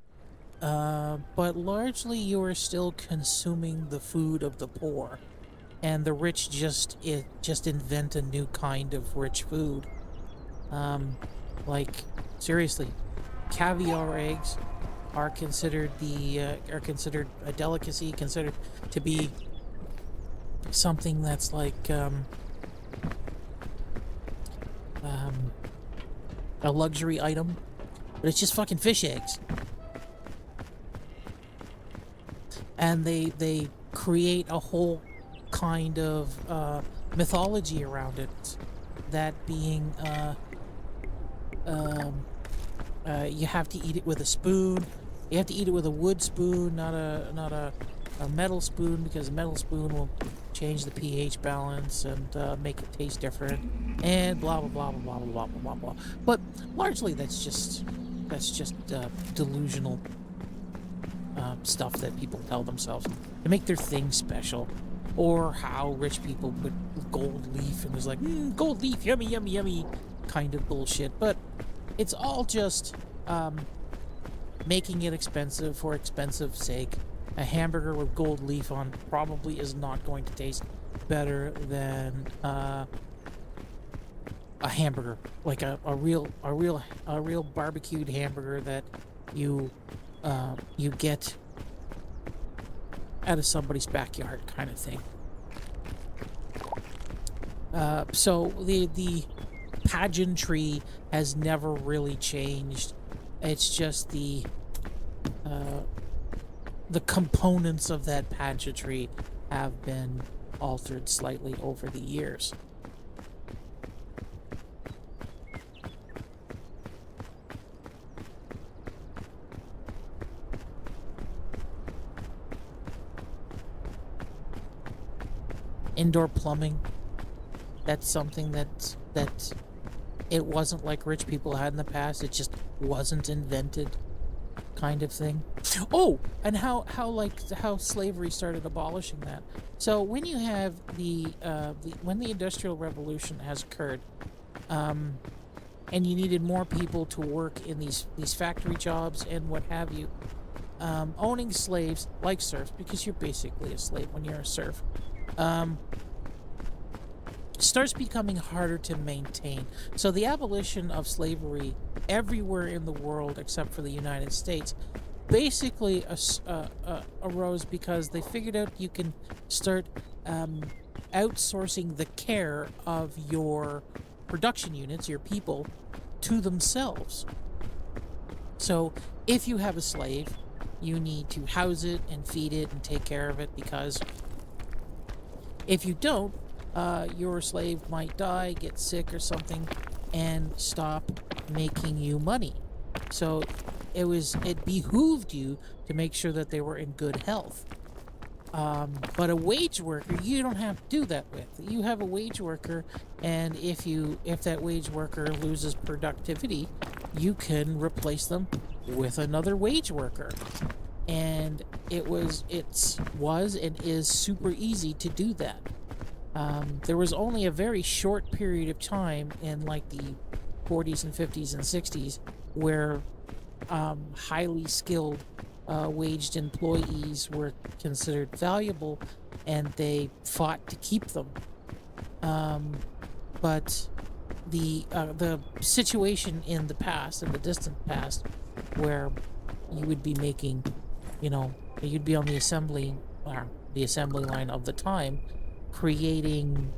But largely you are still consuming the food of the poor, and the rich just invent a new kind of rich food. Um, like seriously, caviar eggs are considered a delicacy, considered to be something that's like um, a luxury item, but it's just fucking fish eggs. And they create a whole kind of mythology around it, that being um, you have to eat it with a spoon. You have to eat it with a wood spoon, not a metal spoon, because a metal spoon will change the pH balance and make it taste different, and blah blah blah blah blah blah blah blah blah. But largely that's just delusional stuff that people tell themselves to make their thing special, or how rich people put gold leaf and was like gold leaf, yummy yummy yummy, kind of bullshit. But it's all just making it expensive for expensive sake. A hamburger with gold leaf on probably is not going to taste better than a hamburger, like a real barbecued hamburger that you get out of somebody's backyard, kind of thing. So the pageantry has never really changed. It's just the components of that pageantry have been altered slightly over the years. Indoor plumbing, that's something that it wasn't like rich people had in the past. It just wasn't invented, kind of thing. Oh, and how slavery started abolishing that. So when you have when the Industrial Revolution has occurred, and you needed more people to work in these factory jobs and what have you, owning slaves like serfs, because you're basically a slave when you're a serf, starts becoming harder to maintain. So the abolition of slavery everywhere in the world except for the United States basically arose because they figured out you can start outsourcing the care of your production units, your people, to themselves. So if you have a slave, you need to house it and feed it and take care of it, because if you don't, your slave might die, get sick or something, and stop making you money. So it behooved you to make sure that they were in good health. But a wage worker, you don't have to do that with. You have a wage worker, and if that wage worker loses productivity, you can replace them with another wage worker. And it was and is super easy to do that. There was only a very short period of time in like the 40s and 50s and 60s where highly skilled waged employees were considered valuable, and they fought to keep them. But the situation in the past, in the distant past, where you would be making, you know, you'd be on the assembly line of the time, creating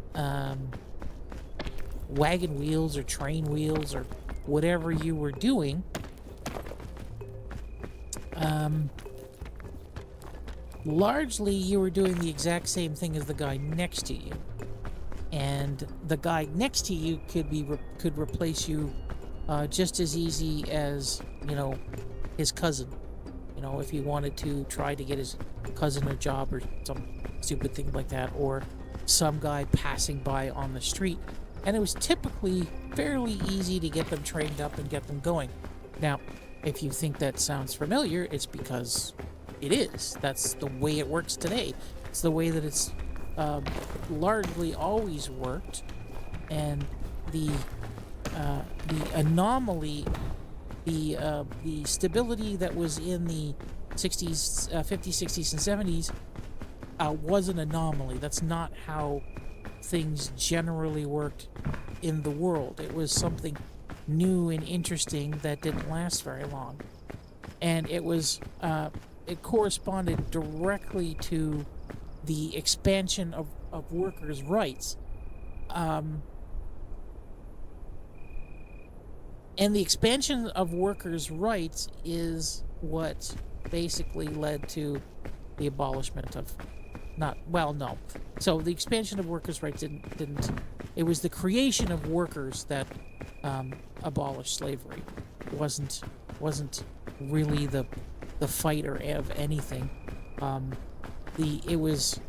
wagon wheels or train wheels or whatever you were doing. Largely you were doing the exact same thing as the guy next to you, and the guy next to you could replace you just as easy as, you know, his cousin. You know, if he wanted to try to get his cousin a job or some stupid thing like that, or some guy passing by on the street. And it was typically fairly easy to get them trained up and get them going. Now, if you think that sounds familiar, it's because it is. That's the way it works today. It's the way that it's largely always worked. And the anomaly, the stability that was in the 60s, 50s, 60s, and 70s was an anomaly. That's not how things generally worked in the world. It was something new and interesting that didn't last very long. And it was it corresponded directly to the expansion of workers' rights. And the expansion of workers' rights is what basically led to the abolishment of, no. So the expansion of workers' rights didn't. It was the creation of workers that abolished slavery. It wasn't really the fighter of anything. It was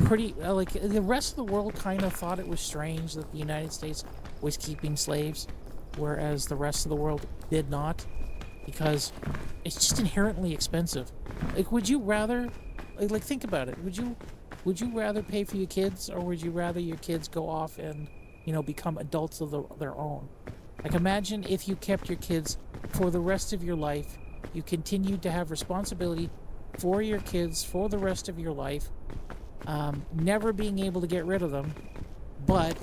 pretty like the rest of the world kind of thought it was strange that the United States was keeping slaves, whereas the rest of the world did not, because it's just inherently expensive. Like, would you rather, like think about it, would you rather pay for your kids, or would you rather your kids go off and, you know, become adults of their own? Like, imagine if you kept your kids for the rest of your life. You continued to have responsibility for your kids for the rest of your life, never being able to get rid of them, but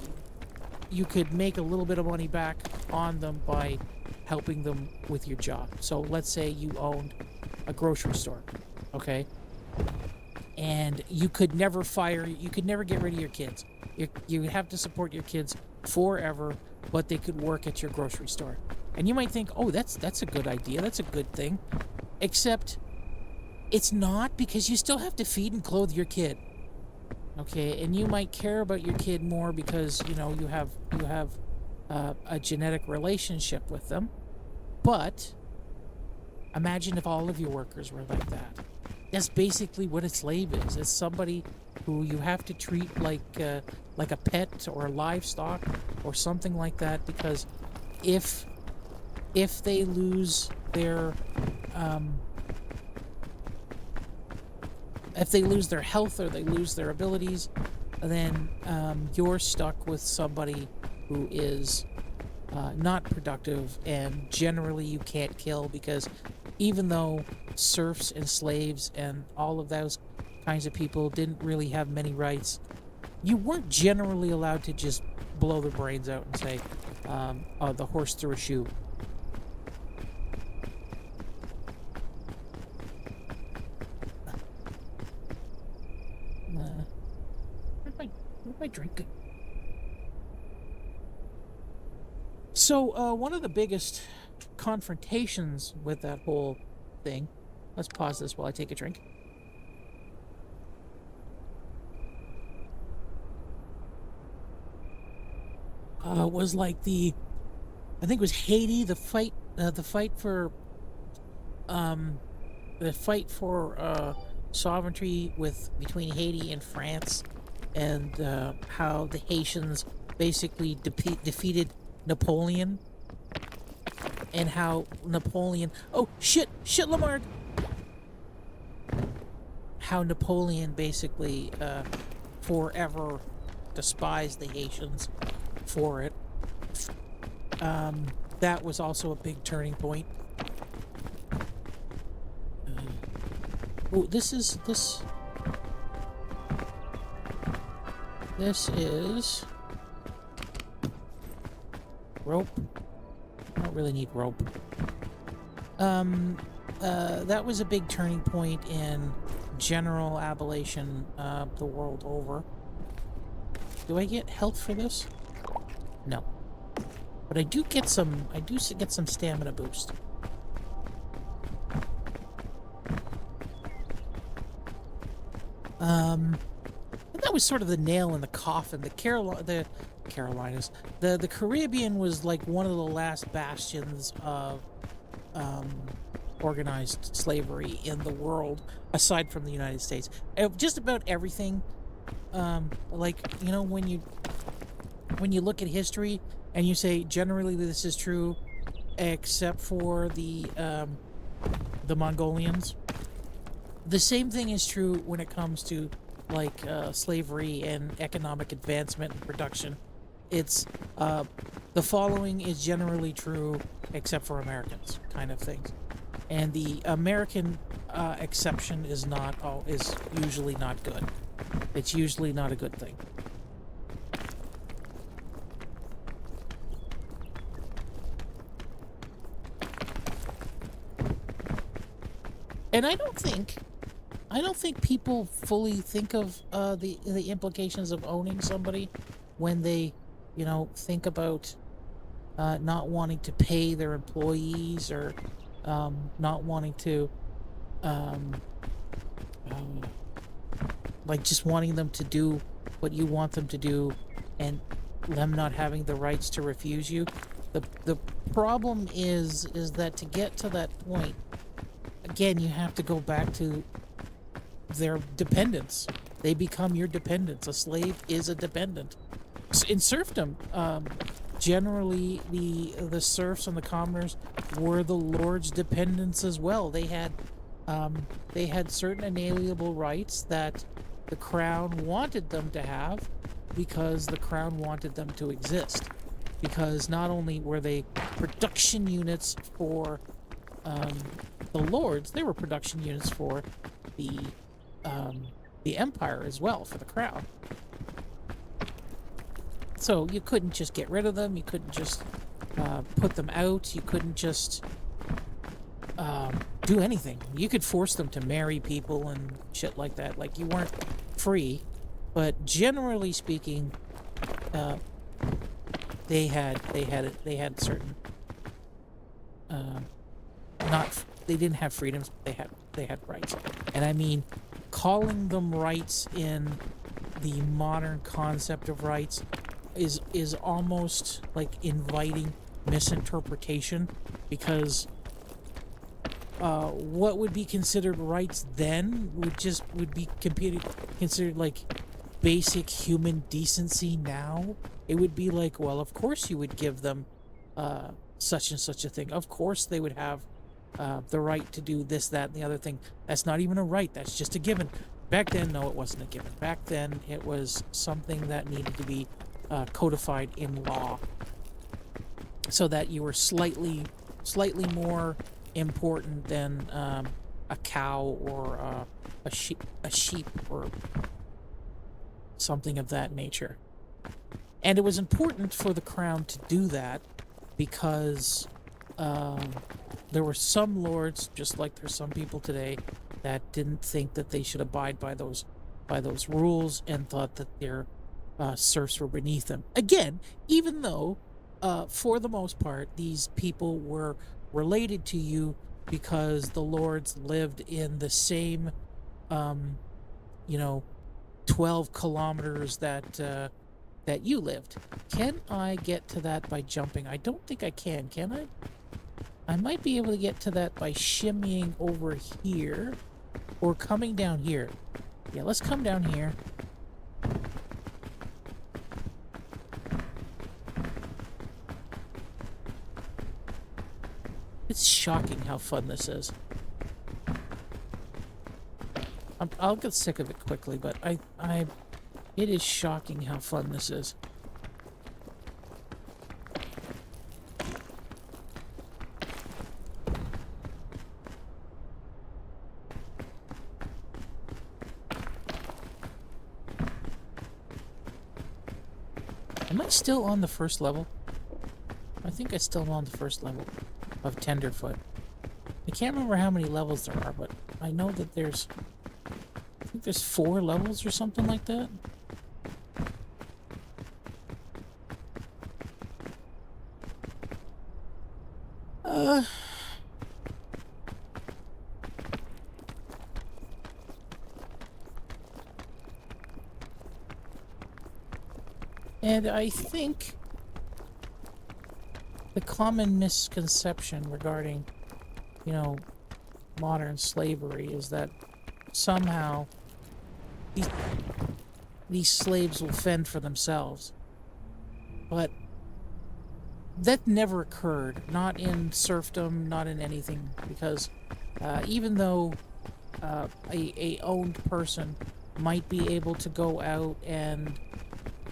you could make a little bit of money back on them by helping them with your job. So let's say you owned a grocery store, okay? And you could never get rid of your kids. You have to support your kids forever, but they could work at your grocery store. And you might think, oh, that's a good idea. That's a good thing. Except it's not, because you still have to feed and clothe your kid. Okay, and you might care about your kid more because, you know, you have a genetic relationship with them. But imagine if all of your workers were like that. That's basically what a slave is. It's somebody who you have to treat like a pet or livestock or something like that, because if they lose their health or they lose their abilities, then you're stuck with somebody who is not productive, and generally you can't kill, because even though serfs and slaves and all of those kinds of people didn't really have many rights, you weren't generally allowed to just blow their brains out and say, the horse threw a shoe. What am I drinking? So, one of the biggest confrontations with that whole thing, let's pause this while I take a drink. Was like I think it was Haiti, the fight for sovereignty between Haiti and France, and how the Haitians basically defeated Napoleon, and how Napoleon, Lamar, how Napoleon basically forever despised the Haitians for it. That was also a big turning point. This is Rope. I don't really need rope. That was a big turning point in general Appalachian, the world over. Do I get health for this? No. But I do get some stamina boost. And that was sort of the nail in the coffin. The Carolinas, the Caribbean was like one of the last bastions of organized slavery in the world, aside from the United States. Just about everything, like, you know, when you look at history and you say generally this is true, except for the Mongolians. The same thing is true when it comes to like slavery and economic advancement and production. It's the following is generally true except for Americans, kind of things. And the American exception is usually not good. It's usually not a good thing. And I don't think people fully think of the implications of owning somebody when they, you know, think about not wanting to pay their employees or not wanting to like just wanting them to do what you want them to do and them not having the rights to refuse you. The problem is that to get to that point, again, you have to go back to their dependents. They become your dependents. A slave is a dependent. In serfdom, generally the serfs and the commoners were the lord's dependents as well. They had certain inalienable rights that the crown wanted them to have because the crown wanted them to exist. Because not only were they production units for the lords, they were production units for the empire as well, for the crown. So you couldn't just get rid of them. You couldn't just put them out. You couldn't just do anything. You could force them to marry people and shit like that. Like, you weren't free, but generally speaking, they had certain they didn't have freedoms. They had rights, and I mean, calling them rights in the modern concept of rights is almost like inviting misinterpretation, because what would be considered rights then would be considered like basic human decency now. It would be like, well, of course you would give them such and such a thing. Of course they would have the right to do this, that, and the other thing. That's not even a right. That's just a given. Back then, no, it wasn't a given. Back then, it was something that needed to be codified in law, so that you were slightly more important than a cow or a sheep or something of that nature. And it was important for the crown to do that because there were some lords, just like there's some people today, that didn't think that they should abide by those rules and thought that their serfs were beneath them. Again, even though for the most part these people were related to you because the lords lived in the same 12 kilometers that you lived. Can I get to that by jumping? I don't think I can I? I might be able to get to that by shimmying over here or coming down here. Yeah, let's come down here. It's shocking how fun this is. I'll get sick of it quickly, but it is shocking how fun this is. Am I still on the first level? I think I still am on the first level of Tenderfoot. I can't remember how many levels there are, but I know that there's... I think there's 4 levels or something like that. And I think the common misconception regarding, modern slavery is that somehow these slaves will fend for themselves. But that never occurred, not in serfdom, not in anything, because even though a owned person might be able to go out and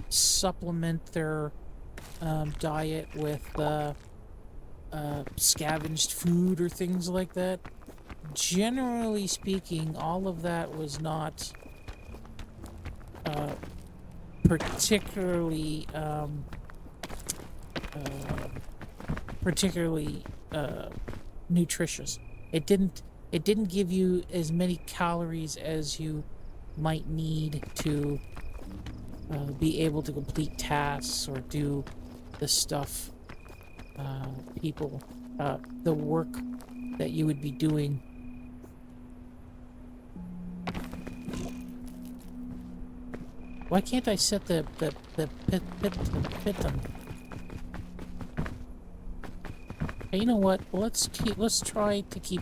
supplement their diet with scavenged food or things like that, generally speaking, all of that was not particularly nutritious. It didn't give you as many calories as you might need to be able to complete tasks or do the stuff the work that you would be doing. Why can't I set the piton? Hey, you know what? Let's try to keep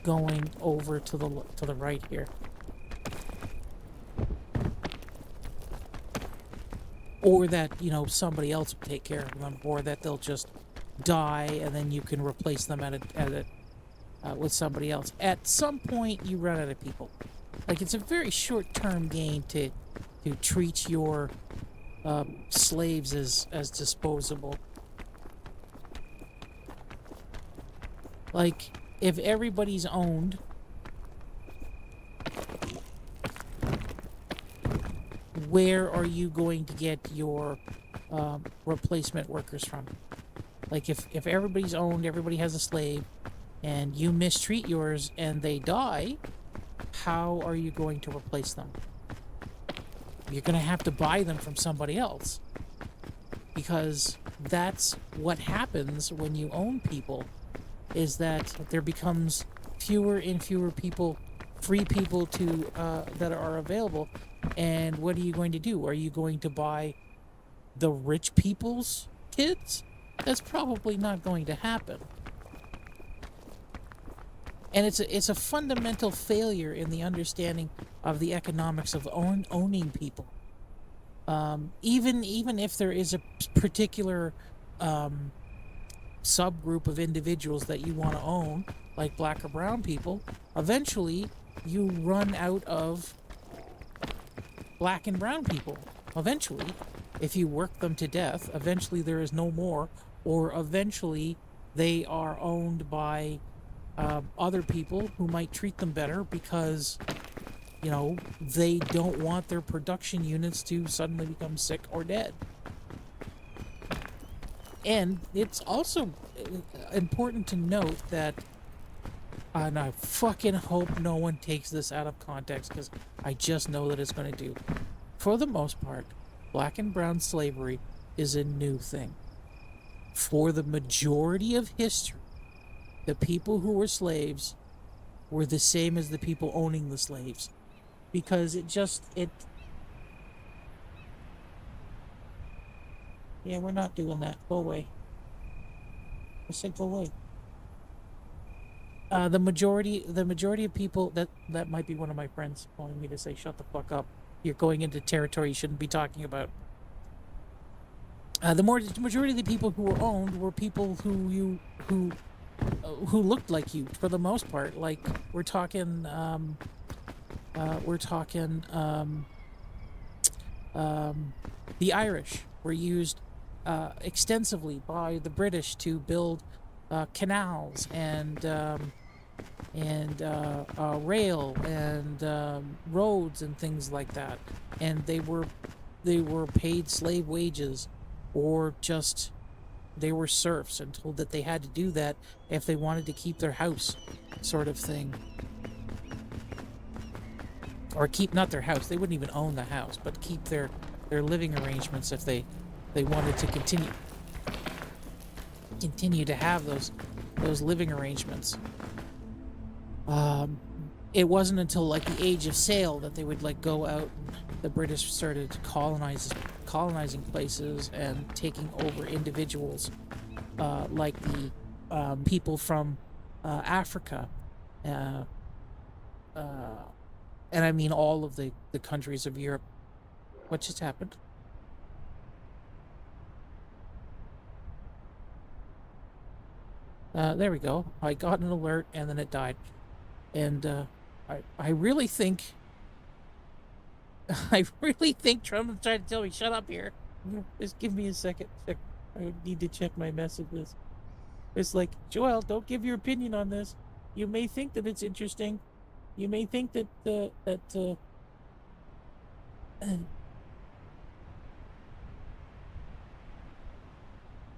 going over to the right here. Or that, somebody else will take care of them, or that they'll just die and then you can replace them with somebody else. At some point, you run out of people. Like, it's a very short-term gain to treat your slaves as disposable. Like, if everybody's owned, where are you going to get your replacement workers from? Like, if everybody's owned, everybody has a slave, and you mistreat yours and they die, how are you going to replace them? You're going to have to buy them from somebody else. Because that's what happens when you own people, is that there becomes fewer and fewer people, free people that are available. And what are you going to do? Are you going to buy the rich people's kids? That's probably not going to happen. And it's a fundamental failure in the understanding of the economics of owning people. Even if there is a particular subgroup of individuals that you want to own, like black or brown people, eventually you run out of black and brown people. Eventually, if you work them to death, eventually there is no more, or eventually they are owned by other people who might treat them better because, they don't want their production units to suddenly become sick or dead. And it's also important to note that, and I fucking hope no one takes this out of context, because I just know that it's going to do. For the most part, black and brown slavery is a new thing. For the majority of history, the people who were slaves were the same as the people owning the slaves. Because yeah, we're not doing that. Go away. I said go away. The majority of people, that might be one of my friends calling me to say, shut the fuck up. You're going into territory you shouldn't be talking about. The majority of the people who were owned were people who looked like you, for the most part. Like, we're talking the Irish were used extensively by the British to build canals and rail and roads and things like that, and they were paid slave wages, or just they were serfs and told that they had to do that if they wanted to keep their house, sort of thing. Or keep, not their house, they wouldn't even own the house, but keep their living arrangements if they wanted to continue to have those living arrangements. It wasn't until like the age of sail that they would like go out, and the British started colonizing places and taking over individuals, like the people from Africa, and I mean all of the countries of Europe. What just happened? There we go. I got an alert and then it died. And I really think I really think Trump is trying to tell me shut up here. Just give me a second. I need to check my messages. It's like, Joel, don't give your opinion on this. You may think that it's interesting. You may think that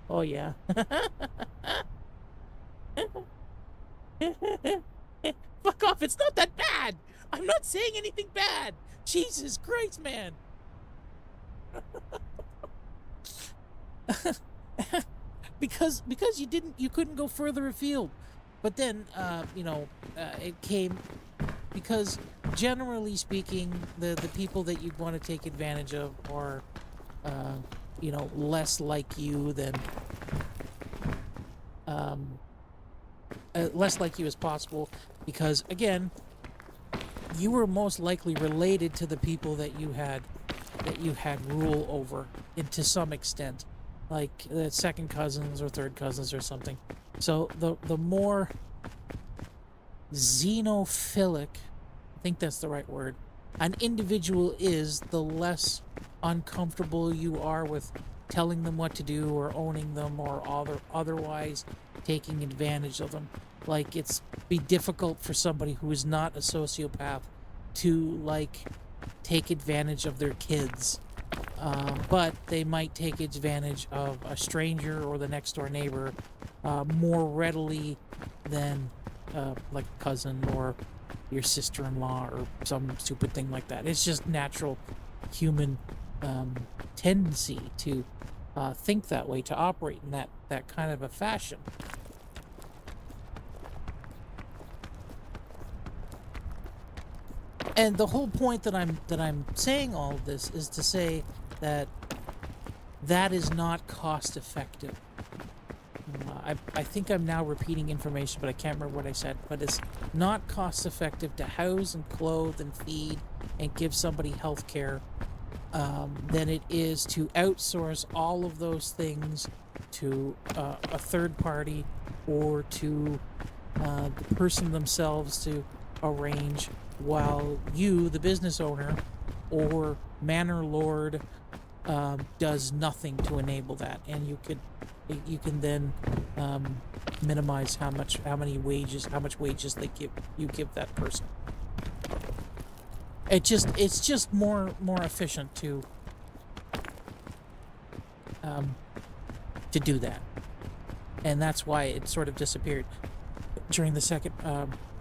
oh yeah. Fuck off, it's not that bad. I'm not saying anything bad. Jesus Christ, man. because you couldn't go further afield. But then it came because generally speaking, the people that you'd want to take advantage of are less like you than less like you as possible, because again, you were most likely related to the people that you had rule over, and to some extent, like second cousins or third cousins or something. So the more xenophilic, I think that's the right word, an individual is, the less uncomfortable you are with telling them what to do or owning them or otherwise taking advantage of them. Like, it's be difficult for somebody who is not a sociopath to like take advantage of their kids, but they might take advantage of a stranger or the next door neighbor more readily than like a cousin or your sister-in-law or some stupid thing like that. It's just natural human tendency to think that way, to operate in that kind of a fashion. And the whole point that I'm saying all of this is to say that is not cost effective. I think I'm now repeating information, but I can't remember what I said. But it's not cost effective to house and clothe and feed and give somebody health care than it is to outsource all of those things to a third party, or to the person themselves to arrange, while you, the business owner or manor lord, does nothing to enable that. And you can then minimize how much wages they give that person. It's just more efficient to do that, and that's why it sort of disappeared during the second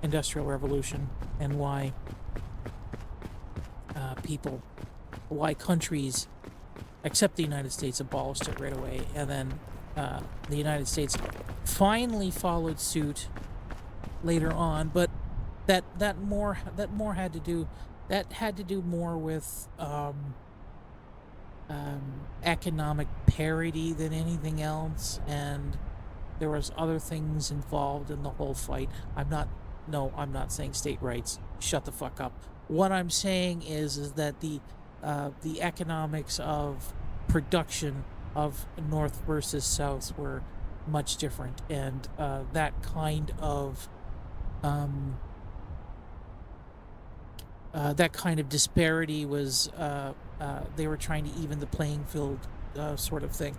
industrial revolution, and why countries, except the United States, abolished it right away, and then the United States finally followed suit later on. But that had to do more with economic parity than anything else, and there was other things involved in the whole fight. I'm not saying state rights. Shut the fuck up. What I'm saying is that the economics of production of North versus South were much different, and that kind of disparity was they were trying to even the playing field, sort of thing.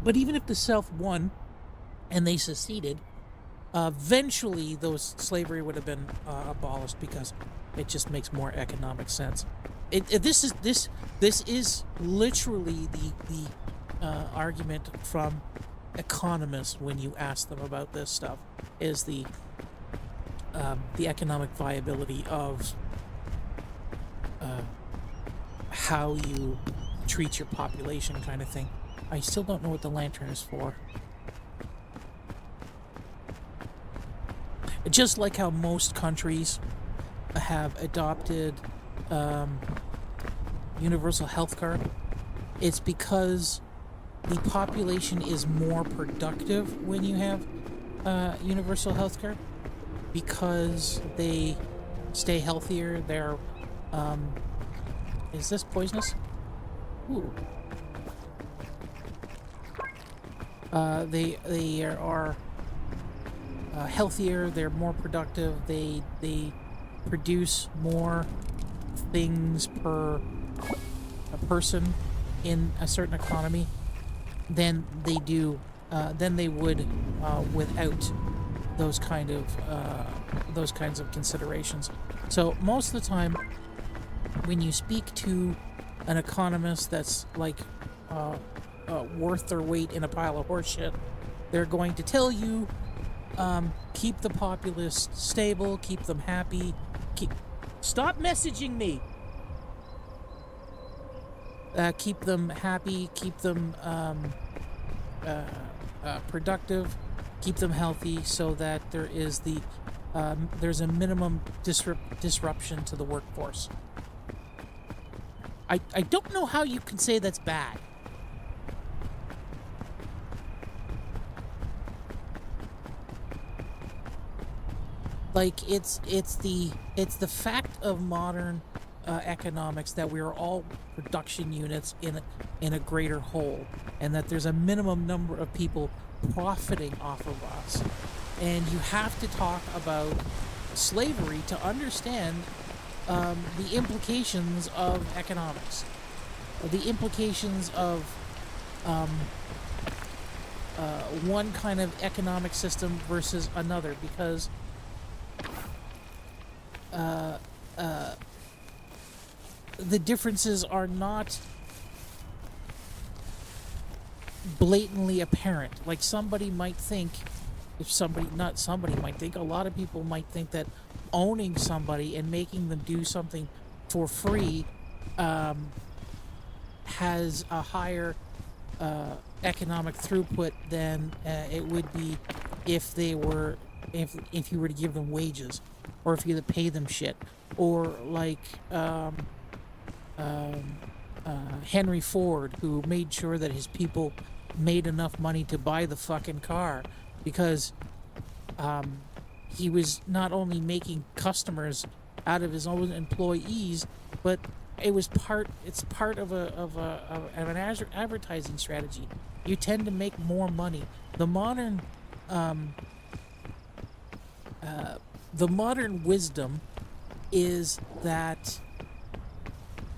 But even if the South won and they seceded, Eventually, those slavery would have been abolished because it just makes more economic sense. This is literally the argument from economists when you ask them about this stuff, is the economic viability of how you treat your population, kind of thing. I still don't know what the lantern is for. Just like how most countries have adopted universal health care, it's because the population is more productive when you have universal health care, because they stay healthier. They're is this poisonous? Ooh. They are healthier. They're more productive. They produce more things per a person in a certain economy than they do than they would without those kinds of considerations. So most of the time, when you speak to an economist that's like worth their weight in a pile of horseshit, they're going to tell you, keep the populace stable, keep them happy, stop messaging me. Keep them happy, keep them productive, keep them healthy, so that there's a minimum disruption to the workforce. I don't know how you can say that's bad. Like, it's the fact of modern economics that we are all production units in a greater whole, and that there's a minimum number of people profiting off of us. And you have to talk about slavery to understand the implications of economics, the implications of one kind of economic system versus another, because the differences are not blatantly apparent. Like, somebody might think, a lot of people might think that owning somebody and making them do something for free has a higher economic throughput than it would be if you were to give them wages, or if you had to pay them shit, or like Henry Ford, who made sure that his people made enough money to buy the fucking car, because he was not only making customers out of his own employees, but it's part of an advertising strategy. You tend to make more money. The modern wisdom is that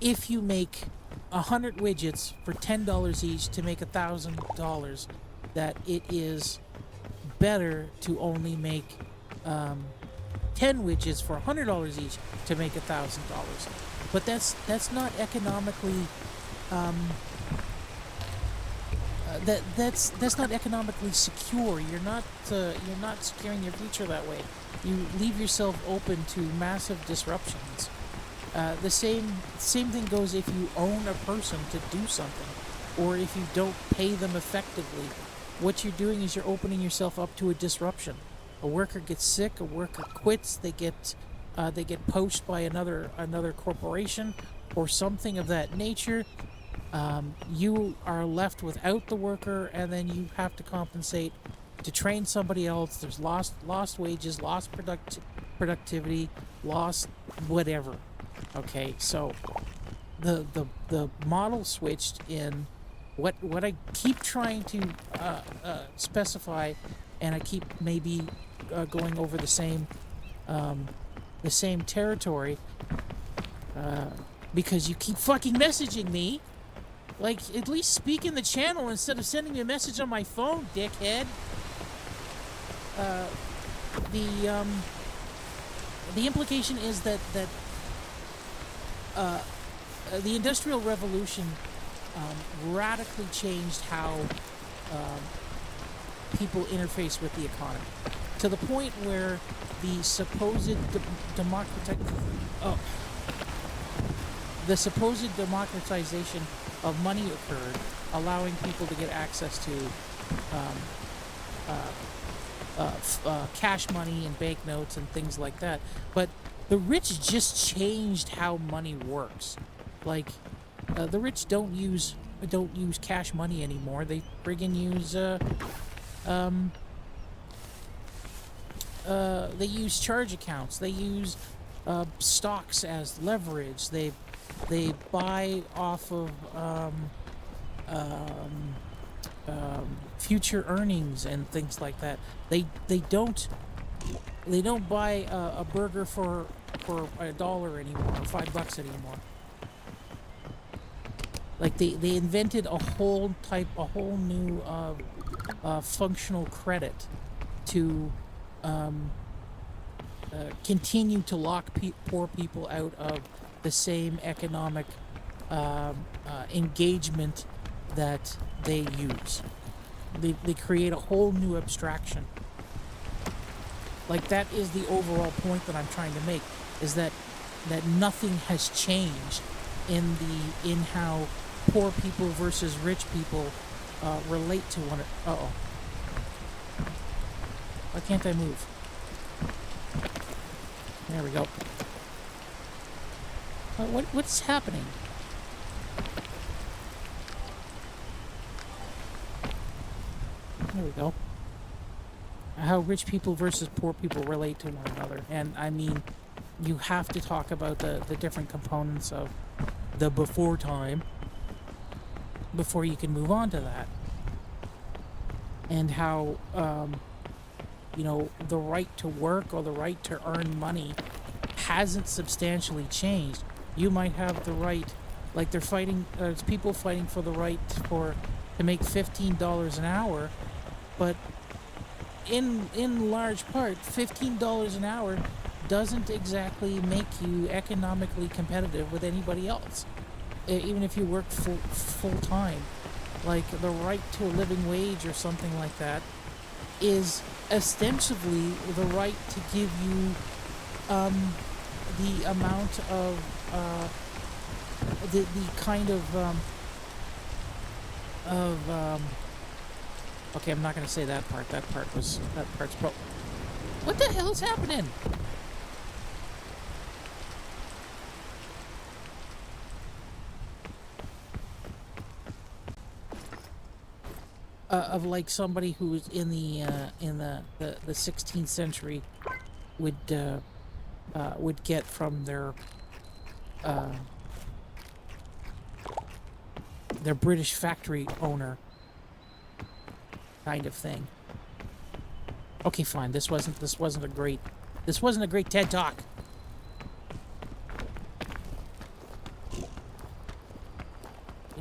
if you make 100 widgets for $10 each to make $1,000, that it is better to only make 10 widgets for $100 each to make $1,000. But that's not economically that's not economically secure. You're not securing your future that way. You leave yourself open to massive disruptions. The same thing goes if you own a person to do something, or if you don't pay them effectively. What you're doing is you're opening yourself up to a disruption. A worker gets sick, a worker quits, they get poached by another corporation or something of that nature. You are left without the worker, and then you have to compensate to train somebody else. There's lost wages, lost productivity, lost whatever. Okay, so the model switched in what I keep trying to specify, and I keep maybe going over the same territory because you keep fucking messaging me. Like, at least speak in the channel instead of sending me a message on my phone, dickhead. the implication is that uh, the Industrial Revolution radically changed how um, people interface with the economy, to the point where the supposed oh, the supposed democratization of money occurred, allowing people to get access to um, cash money and banknotes and things like that. But the rich just changed how money works. Like, the rich don't use cash money anymore. They friggin' use um, they use charge accounts. They use stocks as leverage. They buy off of um, future earnings and things like that. They don't buy a burger for $1 anymore, or $5 anymore. Like they invented a whole new functional credit to continue to lock poor people out of the same economic engagement that they use. They create a whole new abstraction. Like, that is the overall point that I'm trying to make, is that nothing has changed in how poor people versus rich people relate to one another. Uh-oh. Why can't I move? There we go. What's happening? There we go. How rich people versus poor people relate to one another. And I mean, you have to talk about the different components of the before time before you can move on to that. And how, the right to work or the right to earn money hasn't substantially changed. You might have the right, like they're fighting, there's people fighting for the right to make $15 an hour, but in large part, $15 an hour doesn't exactly make you economically competitive with anybody else, even if you work full time. Like, the right to a living wage or something like that is ostensibly the right to give you the amount of the kind of okay, I'm not gonna say that part. That part's broke. What the hell is happening? Of like somebody who was in the 16th century would get from their British factory owner, kind of thing. Okay, fine. This wasn't a great TED Talk.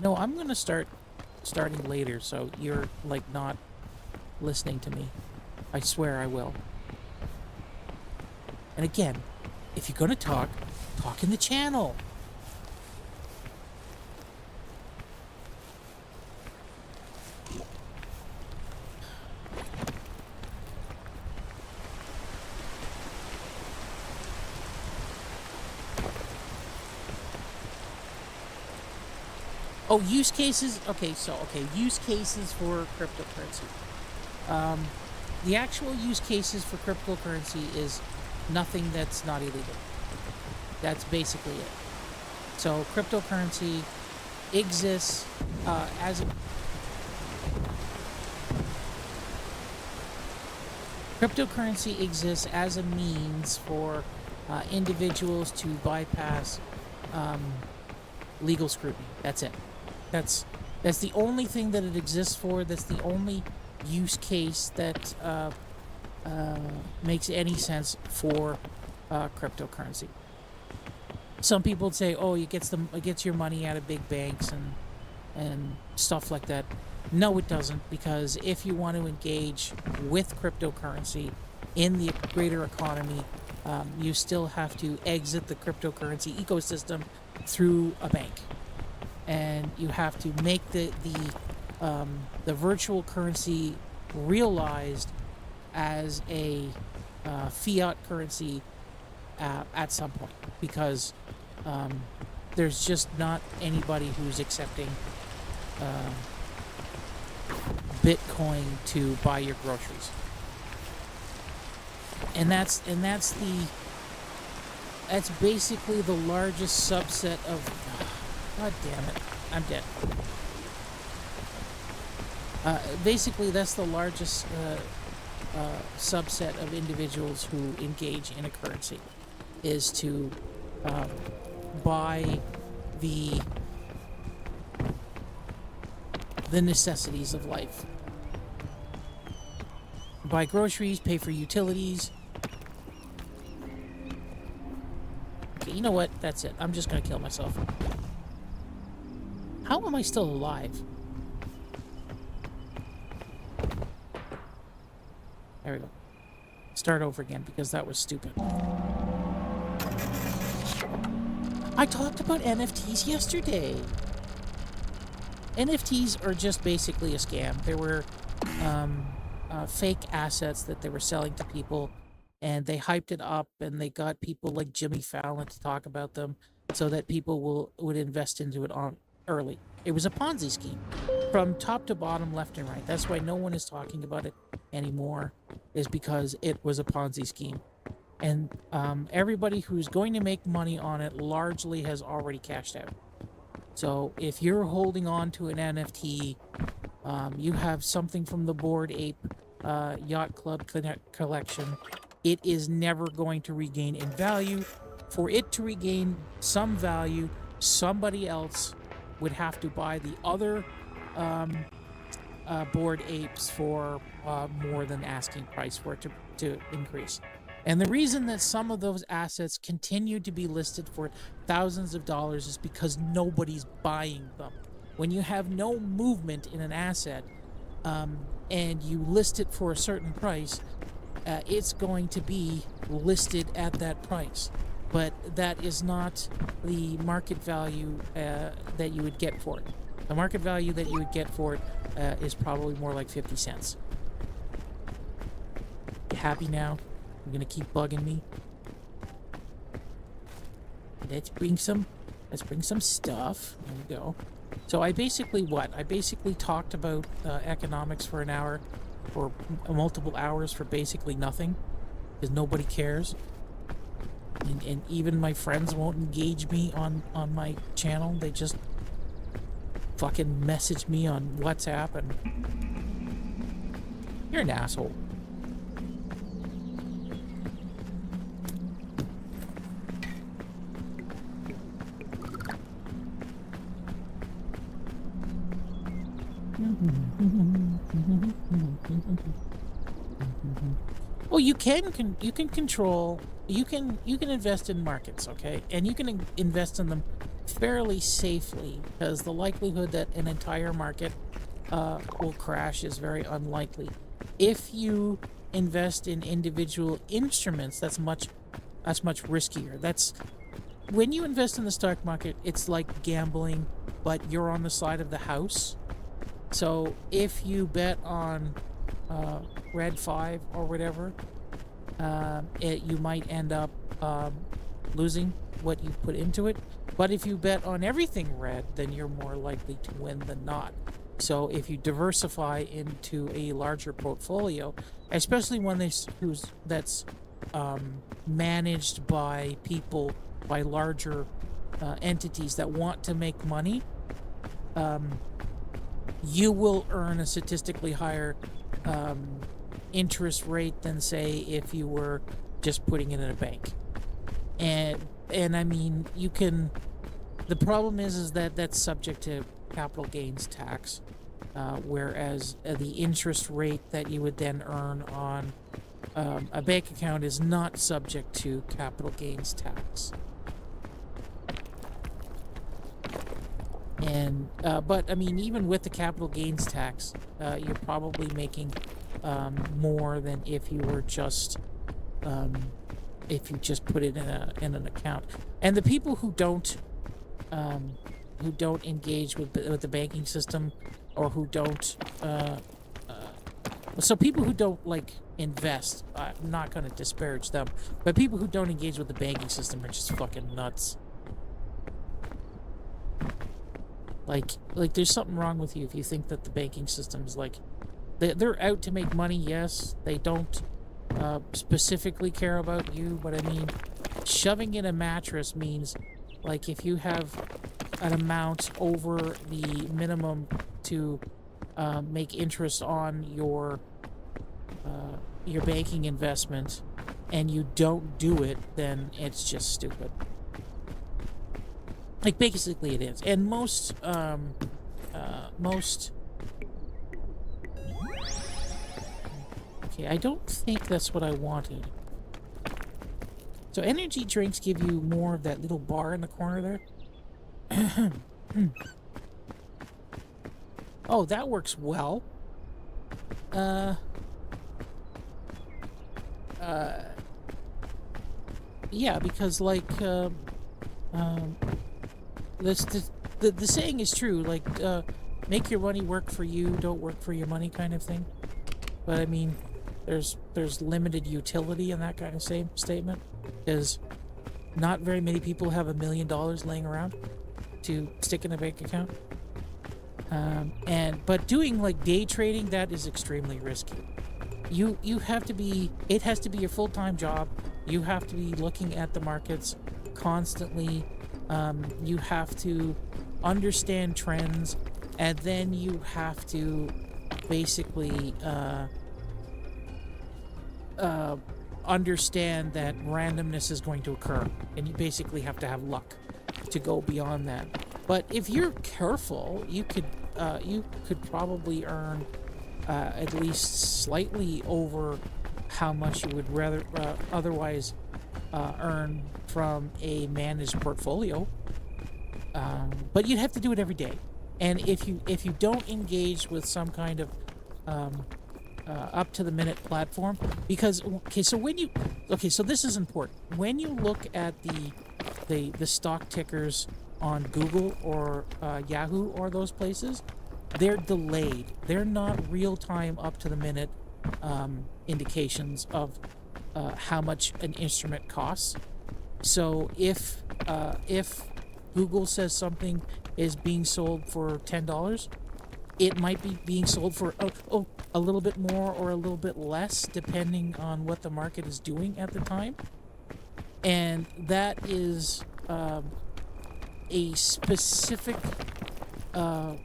I'm gonna starting later, so you're like not listening to me. I swear I will. And again, if you're gonna talk in the channel. Oh, use cases. Okay, use cases for cryptocurrency. The actual use cases for cryptocurrency is nothing that's not illegal. That's basically it. So cryptocurrency exists as a means for individuals to bypass legal scrutiny. That's it. That's the only thing that it exists for. That's the only use case that makes any sense for cryptocurrency. Some people would say, "Oh, it gets your money out of big banks and stuff like that." No, it doesn't, because if you want to engage with cryptocurrency, in the greater economy, you still have to exit the cryptocurrency ecosystem through a bank, and you have to make the virtual currency realized as a fiat currency at some point, because there's just not anybody who's accepting Bitcoin to buy your groceries, and that's basically the largest subset of. God damn it! I'm dead. Basically, that's the largest subset of individuals who engage in a currency, is to buy the necessities of life. Buy groceries, pay for utilities. Okay, you know what? That's it. I'm just gonna kill myself. How am I still alive? There we go. Start over again, because that was stupid. I talked about NFTs yesterday. NFTs are just basically a scam. They were fake assets that they were selling to people, and they hyped it up, and they got people like Jimmy Fallon to talk about them so that people would invest into it early. It was a Ponzi scheme from top to bottom, left and right. That's why no one is talking about it anymore, is because it was a Ponzi scheme. And everybody who's going to make money on it largely has already cashed out. So if you're holding on to an NFT, you have something from the Bored Ape Yacht Club collection. It is never going to regain in value. For it to regain some value, somebody else would have to buy the other Bored Apes for more than asking price for it to increase. And the reason that some of those assets continue to be listed for thousands of dollars is because nobody's buying them. When you have no movement in an asset, and you list it for a certain price, it's going to be listed at that price. But that is not the market value that you would get for it. The market value that you would get for it is probably more like 50 cents. You happy now? You're gonna keep bugging me? Let's bring some stuff. There we go. So I basically talked about economics for an hour, or multiple hours, for basically nothing, because nobody cares. And even my friends won't engage me on my channel. They just fucking message me on WhatsApp, and you're an asshole. Well, you can control. You can invest in markets, okay, and you can invest in them fairly safely, because the likelihood that an entire market will crash is very unlikely. If you invest in individual instruments, that's much riskier. That's when you invest in the stock market, it's like gambling, but you're on the side of the house. So if you bet on Red 5 or whatever, you might end up losing what you put into it. But if you bet on everything red, then you're more likely to win than not. So if you diversify into a larger portfolio, especially one that's managed by people, by larger entities that want to make money, you will earn a statistically higher interest rate than, say, if you were just putting it in a bank. And I mean, you can. The problem is that that's subject to capital gains tax, whereas the interest rate that you would then earn on a bank account is not subject to capital gains tax. And but I mean, even with the capital gains tax, you're probably making more than if you were just if you just put it in an account. And the people who don't engage with the banking system, or who don't so people who don't like invest, I'm not going to disparage them, but people who don't engage with the banking system are just fucking nuts. Like there's something wrong with you if you think that the banking system's like they're out to make money. Yes, they don't specifically care about you, but I mean, shoving in a mattress means, like, if you have an amount over the minimum to make interest on your banking investment, and you don't do it, then it's just stupid. Like, basically it is. And most okay, I don't think that's what I wanted. So energy drinks give you more of that little bar in the corner there. Oh, that works well. Yeah, because like the saying is true, like make your money work for you, don't work for your money, kind of thing. But I mean, there's limited utility in that kind of same statement, because not very many people have $1 million laying around to stick in a bank account. But doing like day trading, that is extremely risky. You have to be, it has to be your full-time job. You have to be looking at the markets constantly. You have to understand trends, and then you have to basically understand that randomness is going to occur, and you basically have to have luck to go beyond that. But if you're careful, you could probably earn at least slightly over how much you would rather otherwise earn from a managed portfolio. But you'd have to do it every day, and if you don't engage with some kind of up to the minute platform, because so this is important. When you look at the stock tickers on Google or Yahoo or those places, they're delayed. They're not real time, up to the minute indications of how much an instrument costs. So if Google says something is being sold for $10, it might be being sold for a little bit more or a little bit less, depending on what the market is doing at the time. And that is a specific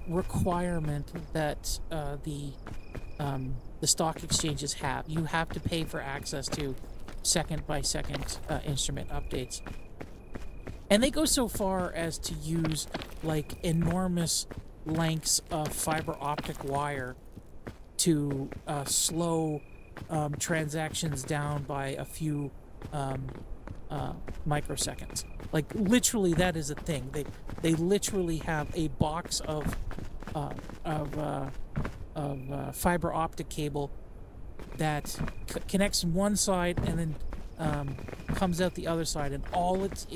requirement that the stock exchanges have. You have to pay for access to second by second instrument updates. And they go so far as to use like enormous lengths of fiber optic wire to slow transactions down by a few microseconds. Like, literally, that is a thing. They literally have a box of fiber optic cable that connects one side and then comes out the other side, and all it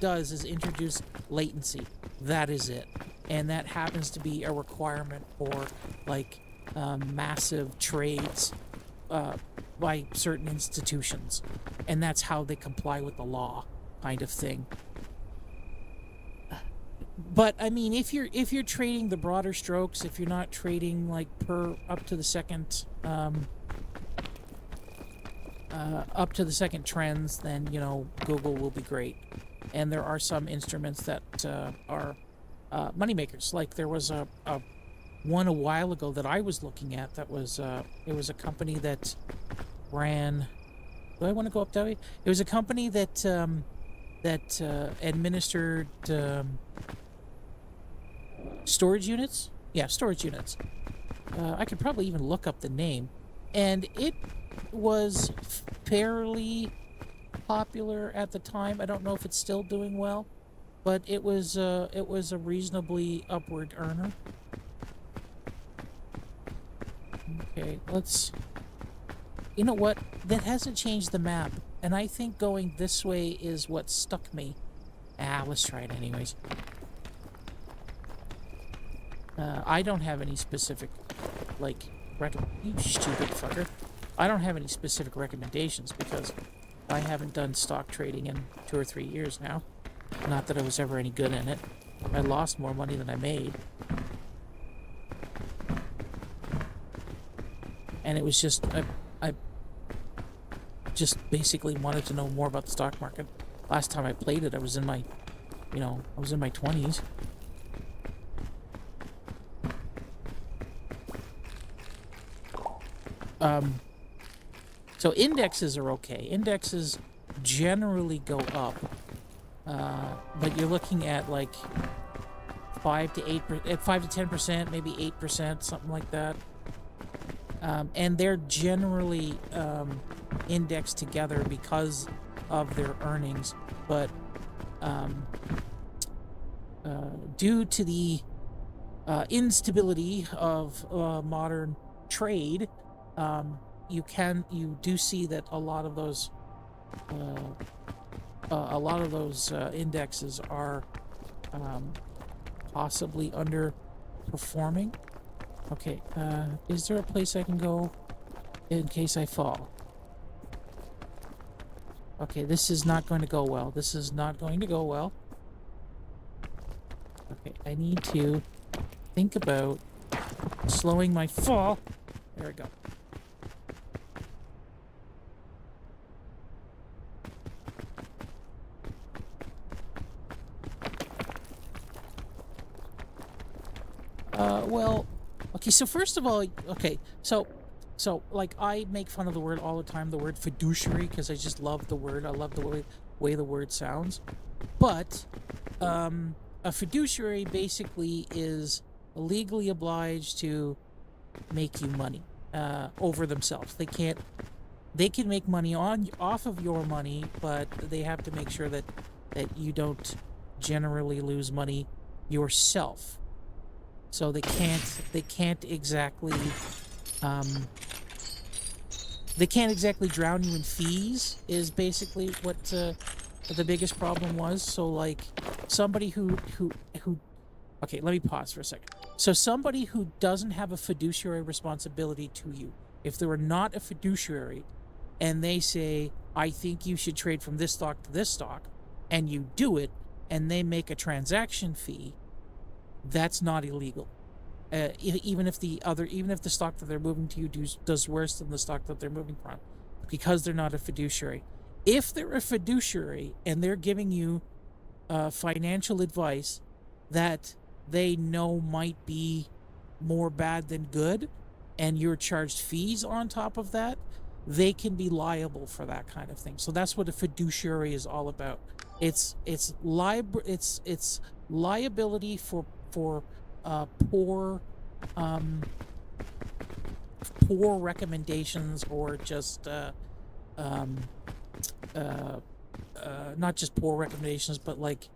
does is introduce latency. That is it. And that happens to be a requirement for like massive trades by certain institutions, and that's how they comply with the law, kind of thing. But I mean, if you're trading the broader strokes, if you're not trading like per up to the second trends, then Google will be great. And there are some instruments that are moneymakers. Like there was a one a while ago that I was looking at that was it was a company that ran. Do I want to go up that way? It was a company that administered storage units. Yeah, storage units. I could probably even look up the name, and it was fairly popular at the time. I don't know if it's still doing well, but it was a reasonably upward earner. Okay, let's... You know what? That hasn't changed the map. And I think going this way is what stuck me. Let's try it anyways. I don't have any specific, like, you stupid fucker. I don't have any specific recommendations because I haven't done stock trading in 2 or 3 years now. Not that I was ever any good in it. I lost more money than I made. And it was just, I just basically wanted to know more about the stock market. Last time I played it, I was in my, I was in my 20s. So indexes are okay. Indexes generally go up, but you're looking at like 5 to 10%, maybe 8%, something like that. And they're generally indexed together because of their earnings, but due to the instability of modern trade, you do see that a lot of those indexes are possibly underperforming. Okay, is there a place I can go in case I fall? Okay, this is not going to go well. This is not going to go well. Okay, I need to think about slowing my fall. There we go. Well, okay, so first of all, okay, so like I make fun of the word all the time, the word fiduciary, because I just love the word. I love the way the word sounds. But a fiduciary basically is legally obliged to make you money over themselves. They can make money off of your money, but they have to make sure that you don't generally lose money yourself. So they can't exactly drown you in fees is basically what the biggest problem was. So like somebody who okay, let me pause for a second. So somebody who doesn't have a fiduciary responsibility to you, if they were not a fiduciary and they say, I think you should trade from this stock to this stock, and you do it, and they make a transaction fee, that's not illegal. Even if the stock that they're moving to you does worse than the stock that they're moving from, because they're not a fiduciary. If they're a fiduciary and they're giving you financial advice that they know might be more bad than good, and you're charged fees on top of that, they can be liable for that kind of thing. So that's what a fiduciary is all about. It's liability for poor recommendations, or just not just poor recommendations, but like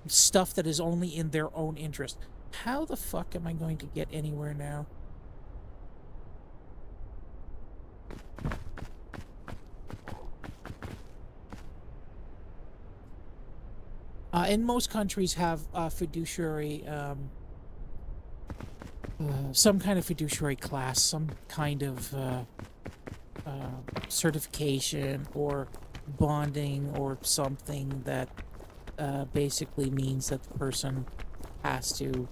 stuff that is only in their own interest. How the fuck am I going to get anywhere now? And most countries have fiduciary, some kind of fiduciary class, some kind of certification or bonding or something that basically means that the person has to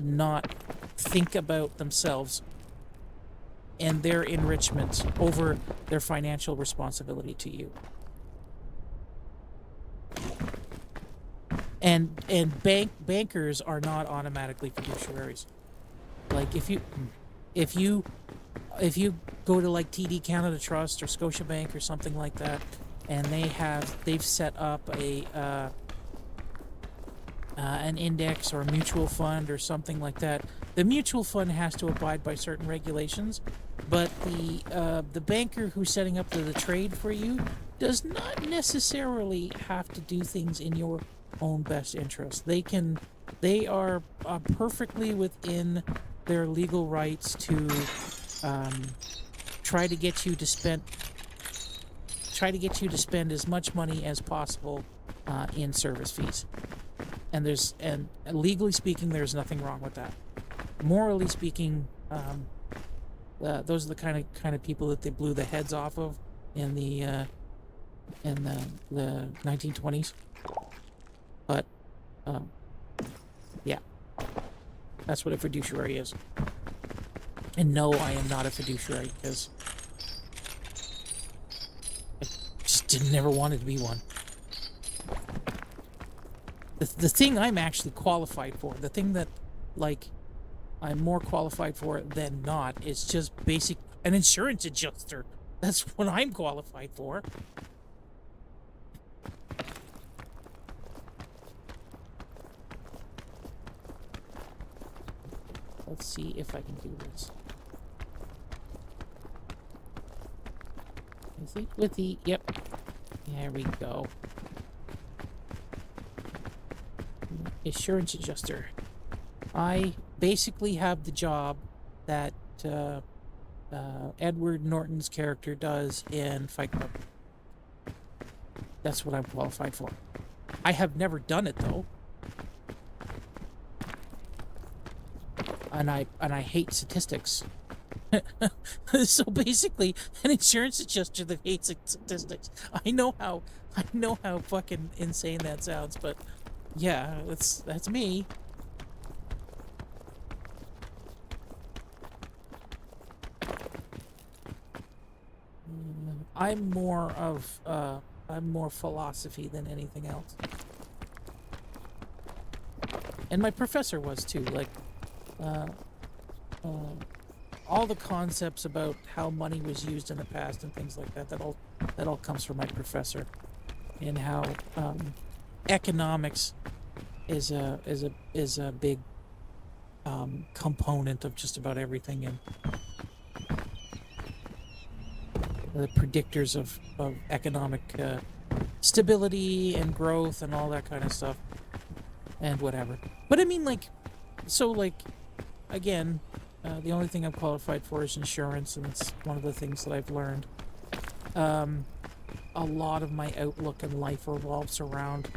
not think about themselves and their enrichment over their financial responsibility to you. And bankers are not automatically fiduciaries. Like if you go to like TD Canada Trust or Scotiabank or something like that, and they've set up an index or a mutual fund or something like that, the mutual fund has to abide by certain regulations, but the banker who's setting up the trade for you does not necessarily have to do things in your own best interest. They are perfectly within their legal rights to um, try to get you to spend as much money as possible in service fees. And legally speaking, there's nothing wrong with that. Morally speaking, those are the kind of people that they blew the heads off of in the 1920s. But yeah, that's what a fiduciary is. And no, I am not a fiduciary, because I just never wanted to be one. The thing I'm actually qualified for, the thing that, like, I'm more qualified for than not, is just an insurance adjuster. That's what I'm qualified for. Let's see if I can do this. Yep. There we go. Insurance adjuster. I basically have the job that Edward Norton's character does in Fight Club. That's what I'm qualified for. I have never done it, though. And I hate statistics. So basically, an insurance adjuster that hates statistics. I know how fucking insane that sounds, but yeah, that's me. I'm more philosophy than anything else. And my professor was too, like all the concepts about how money was used in the past and things like that all comes from my professor, and how economics is a big component of just about everything, and the predictors of economic stability and growth and all that kind of stuff and whatever. But I mean, like, so, like, again, the only thing I'm qualified for is insurance, and it's one of the things that I've learned. A lot of my outlook in life revolves around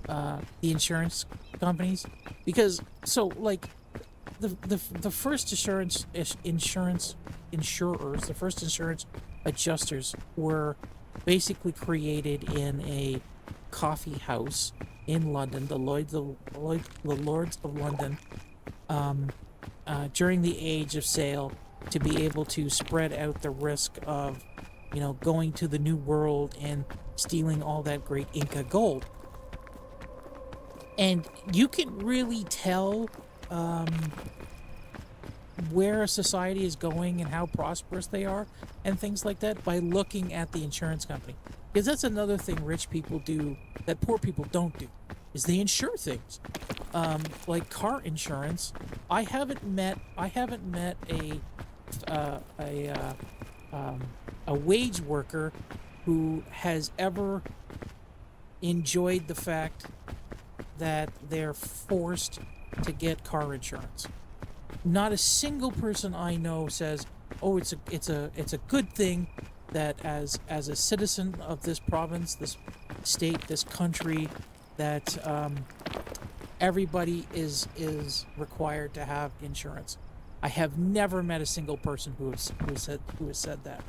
the insurance companies, because the first the first insurance adjusters were basically created in a coffee house in London, the Lords of London, during the Age of Sail, to be able to spread out the risk of, going to the New World and stealing all that great Inca gold. And you can really tell where a society is going and how prosperous they are and things like that by looking at the insurance company. Because that's another thing rich people do that poor people don't do, is they insure things. Like car insurance. I haven't met a wage worker who has ever enjoyed the fact that they're forced to get car insurance. Not a single person I know says, "Oh, it's a good thing that as a citizen of this province, this state, this country, that everybody is required to have insurance." I have never met a single person who has said that.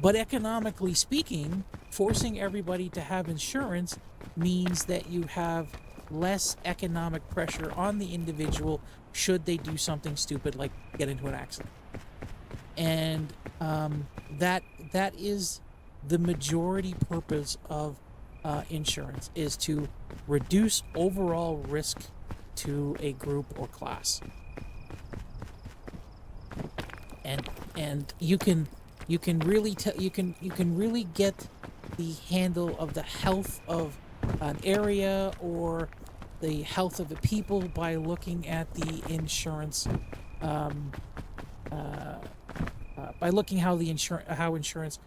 But economically speaking, forcing everybody to have insurance means that you have less economic pressure on the individual should they do something stupid like get into an accident. And that is the majority purpose of insurance, is to reduce overall risk to a group or class. And you can really get the handle of the health of an area or the health of the people by looking at the insurance, by looking how insurance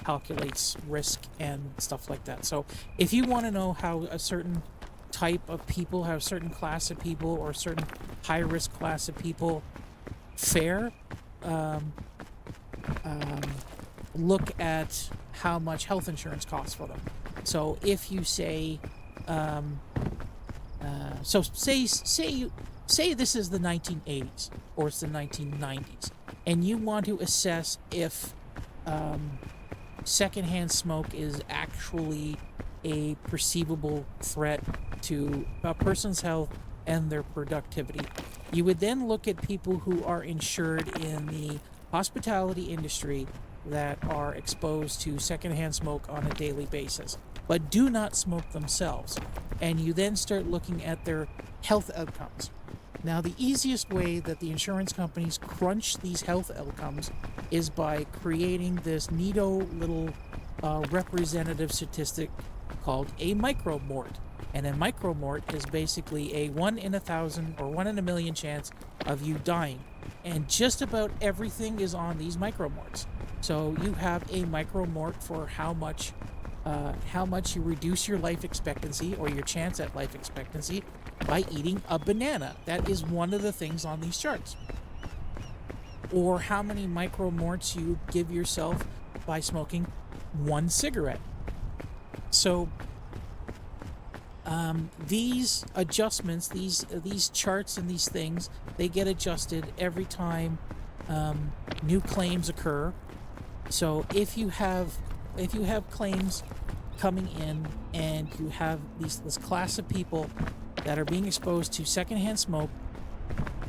calculates risk and stuff like that. So if you want to know how a certain type of people, how a certain class of people, or a certain high risk class of people fare, um, um, look at how much health insurance costs for them. So if you say, um, so say this is the 1980s or it's the 1990s, and you want to assess if secondhand smoke is actually a perceivable threat to a person's health and their productivity. You would then look at people who are insured in the hospitality industry that are exposed to secondhand smoke on a daily basis, but do not smoke themselves. And you then start looking at their health outcomes. Now, the easiest way that the insurance companies crunch these health outcomes is by creating this neato little representative statistic called a micromort. And a micromort is basically a 1 in 1,000 or 1 in a million chance of you dying. And just about everything is on these micromorts. So you have a micromort for how much you reduce your life expectancy or your chance at life expectancy by eating a banana. That is one of the things on these charts. Or how many micromorts you give yourself by smoking one cigarette. So these adjustments, these charts and these things, they get adjusted every time new claims occur. So if you have claims coming in and you have this class of people that are being exposed to secondhand smoke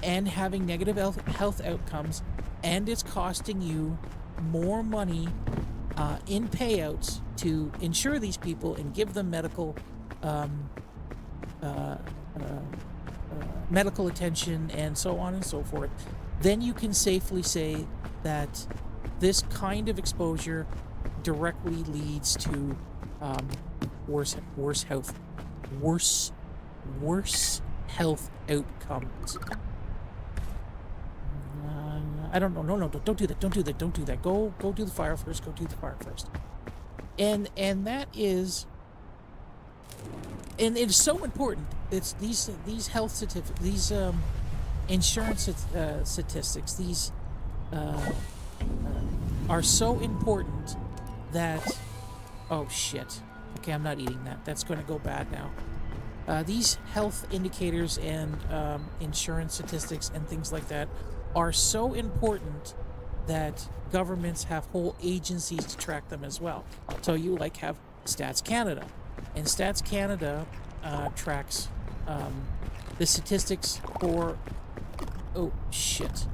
and having negative health outcomes, and it's costing you more money in payouts to insure these people and give them medical attention and so on and so forth, then you can safely say that this kind of exposure directly leads to worse health outcomes. I don't know. No, don't do that. Don't do that. Go do the fire first. And that is, and it's so important. It's these health certificates, these insurance statistics. These are so important that, oh shit. Okay, I'm not eating that. That's going to go bad now. These health indicators and insurance statistics and things like that are so important that governments have whole agencies to track them as well. So you have Stats Canada, and Stats Canada tracks the statistics for, oh shit.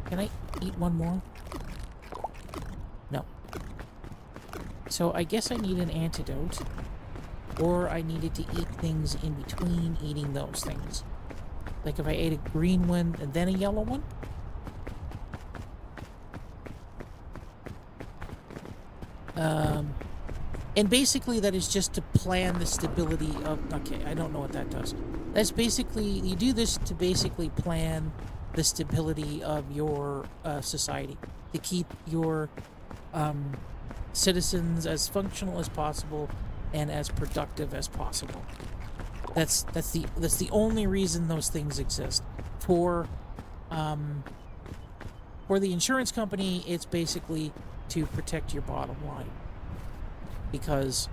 Can I eat one more? No. So I guess I need an antidote, or I needed to eat things in between eating those things. Like if I ate a green one and then a yellow one? And basically that is just to plan the stability of... Okay, I don't know what that does. That's basically... You do this to basically plan the stability of your society. To keep your citizens as functional as possible and as productive as possible. That's the only reason those things exist. For the insurance company, it's basically to protect your bottom line, because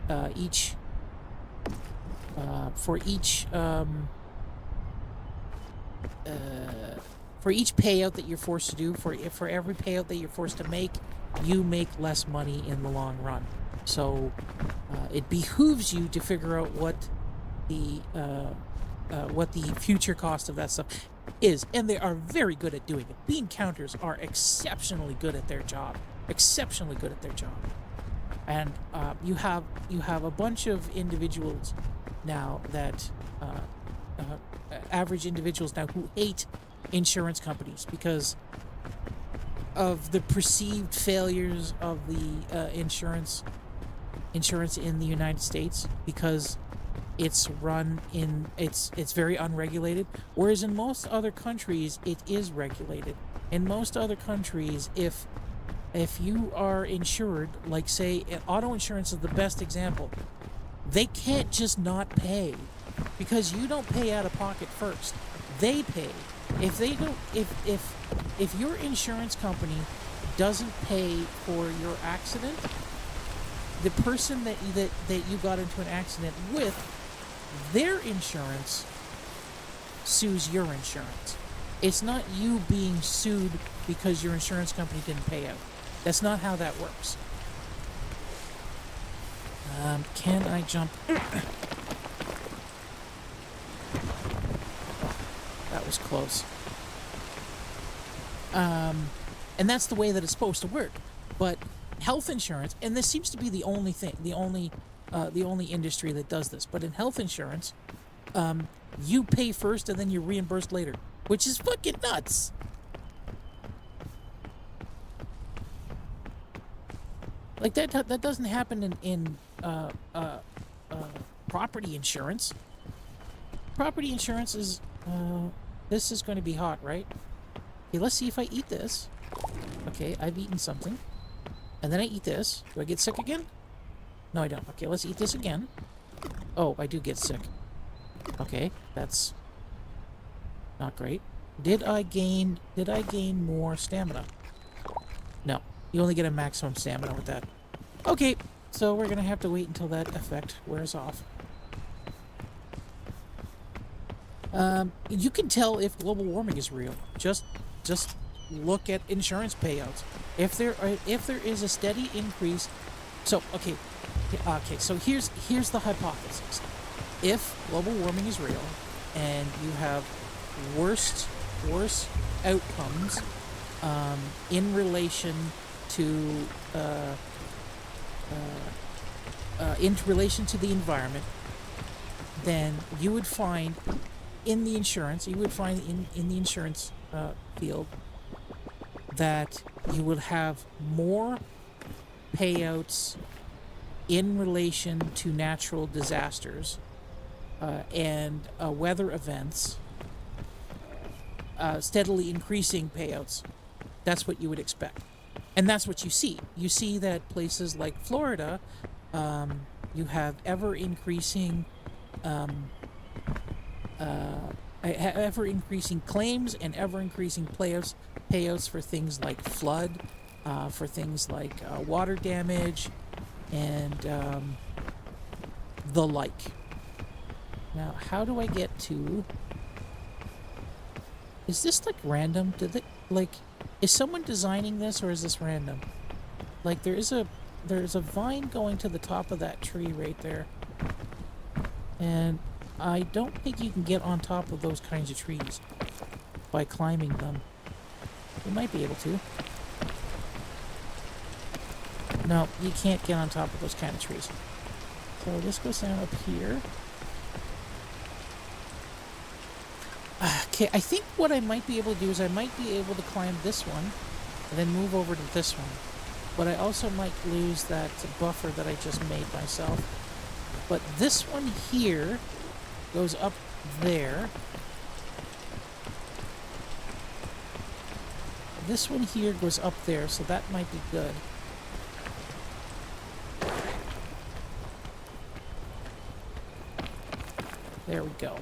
for each payout that you're forced to do, for every payout that you're forced to make, you make less money in the long run. So it behooves you to figure out what the future cost of that stuff is, and they are very good at doing it. Bean counters are exceptionally good at their job. And you have a bunch of individuals now that average individuals now who hate insurance companies because of the perceived failures of the insurance in the United States, because it's very unregulated, whereas in most other countries it is regulated. In most other countries, if if you are insured, like say auto insurance is the best example, they can't just not pay because you don't pay out of pocket first. They pay. If they don't, if your insurance company doesn't pay for your accident, the person that you got into an accident with, their insurance sues your insurance. It's not you being sued because your insurance company didn't pay out. That's not how that works. Can I jump? That was close. And that's the way that it's supposed to work. But health insurance, and this seems to be the only thing, the only industry that does this. But in health insurance, you pay first and then you're reimbursed later, which is fucking nuts. Like that doesn't happen in property insurance. Property insurance is this is going to be hot, right? Okay, let's see if I eat this. Okay, I've eaten something. And then I eat this. Do I get sick again? No, I don't. Okay, let's eat this again. Oh, I do get sick. Okay, that's not great. Did I gain more stamina? No. You only get a maximum stamina with that. Okay, so we're gonna have to wait until that effect wears off. You can tell if global warming is real. Just look at insurance payouts. If there is a steady increase, so okay, so here's the hypothesis. If global warming is real, and you have worse outcomes in relation to the environment, then you would find in the insurance field that you will have more payouts in relation to natural disasters and weather events, steadily increasing payouts. That's what you would expect. And that's what you see. You see that places like Florida, you have ever increasing claims and ever increasing payouts for things like flood, for things like water damage, and the like. Now, how do I get to? Is this like random? Is someone designing this, or is this random? Like there's a vine going to the top of that tree right there, and I don't think you can get on top of those kinds of trees by climbing them. You might be able to. No, you can't get on top of those kind of trees. So this goes down up here. Okay, I think what I might be able to do is I might be able to climb this one and then move over to this one. But I also might lose that buffer that I just made myself. But this one here goes up there. This one here goes up there, so that might be good. There we go.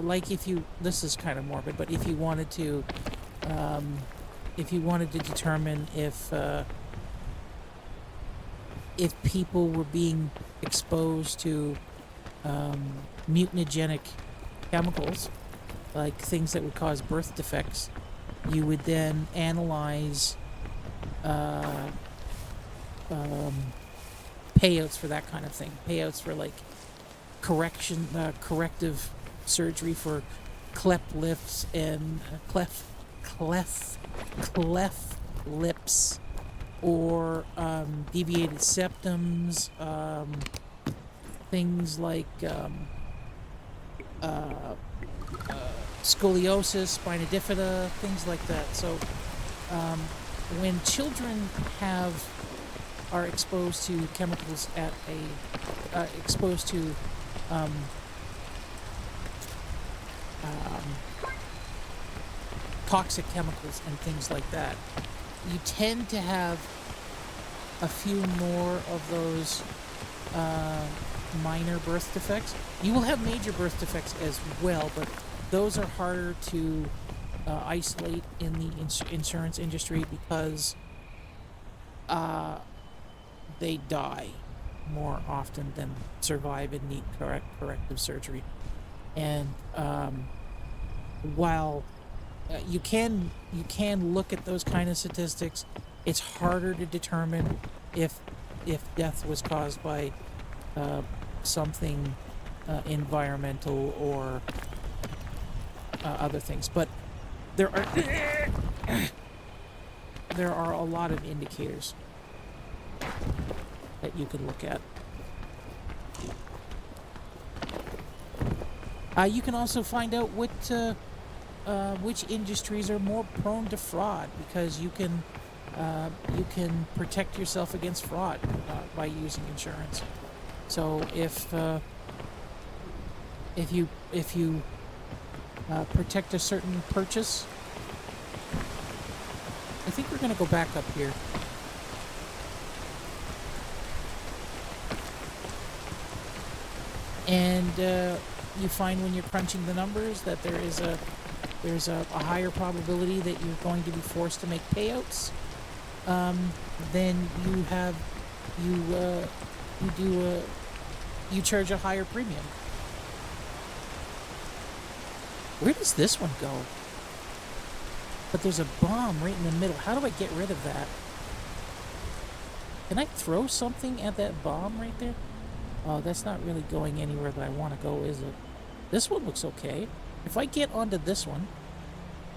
Like this is kind of morbid, but if you wanted to determine if people were being exposed to mutagenic chemicals, like things that would cause birth defects, you would then analyze payouts for that kind of thing. Payouts for like corrective surgery for cleft lips and cleft lips, or deviated septums, things like scoliosis, spina bifida, things like that. So when children are exposed to chemicals exposed to toxic chemicals and things like that. You tend to have a few more of those minor birth defects. You will have major birth defects as well, but those are harder to isolate in the insurance industry because they die more often than survive and need corrective surgery. And while you can look at those kind of statistics, it's harder to determine if death was caused by something environmental or other things. But there are a lot of indicators that you can look at. You can also find out which industries are more prone to fraud, because you can protect yourself against fraud by using insurance. So if you protect a certain purchase, I think we're going to go back up here. And you find when you're crunching the numbers that there's a higher probability that you're going to be forced to make payouts. Then you charge a higher premium. Where does this one go? But there's a bomb right in the middle. How do I get rid of that? Can I throw something at that bomb right there? Oh, that's not really going anywhere that I want to go, is it? This one looks okay. If I get onto this one,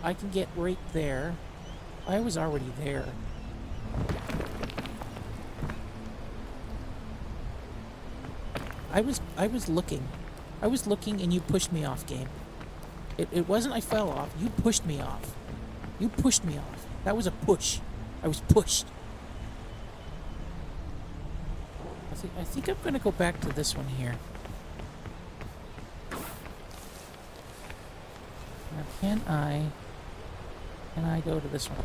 I can get right there. I was already there. I was looking. I was looking and you pushed me off, game. It wasn't I fell off. You pushed me off. You pushed me off. That was a push. I was pushed. I think I'm going to go back to this one here. Now, can I go to this one?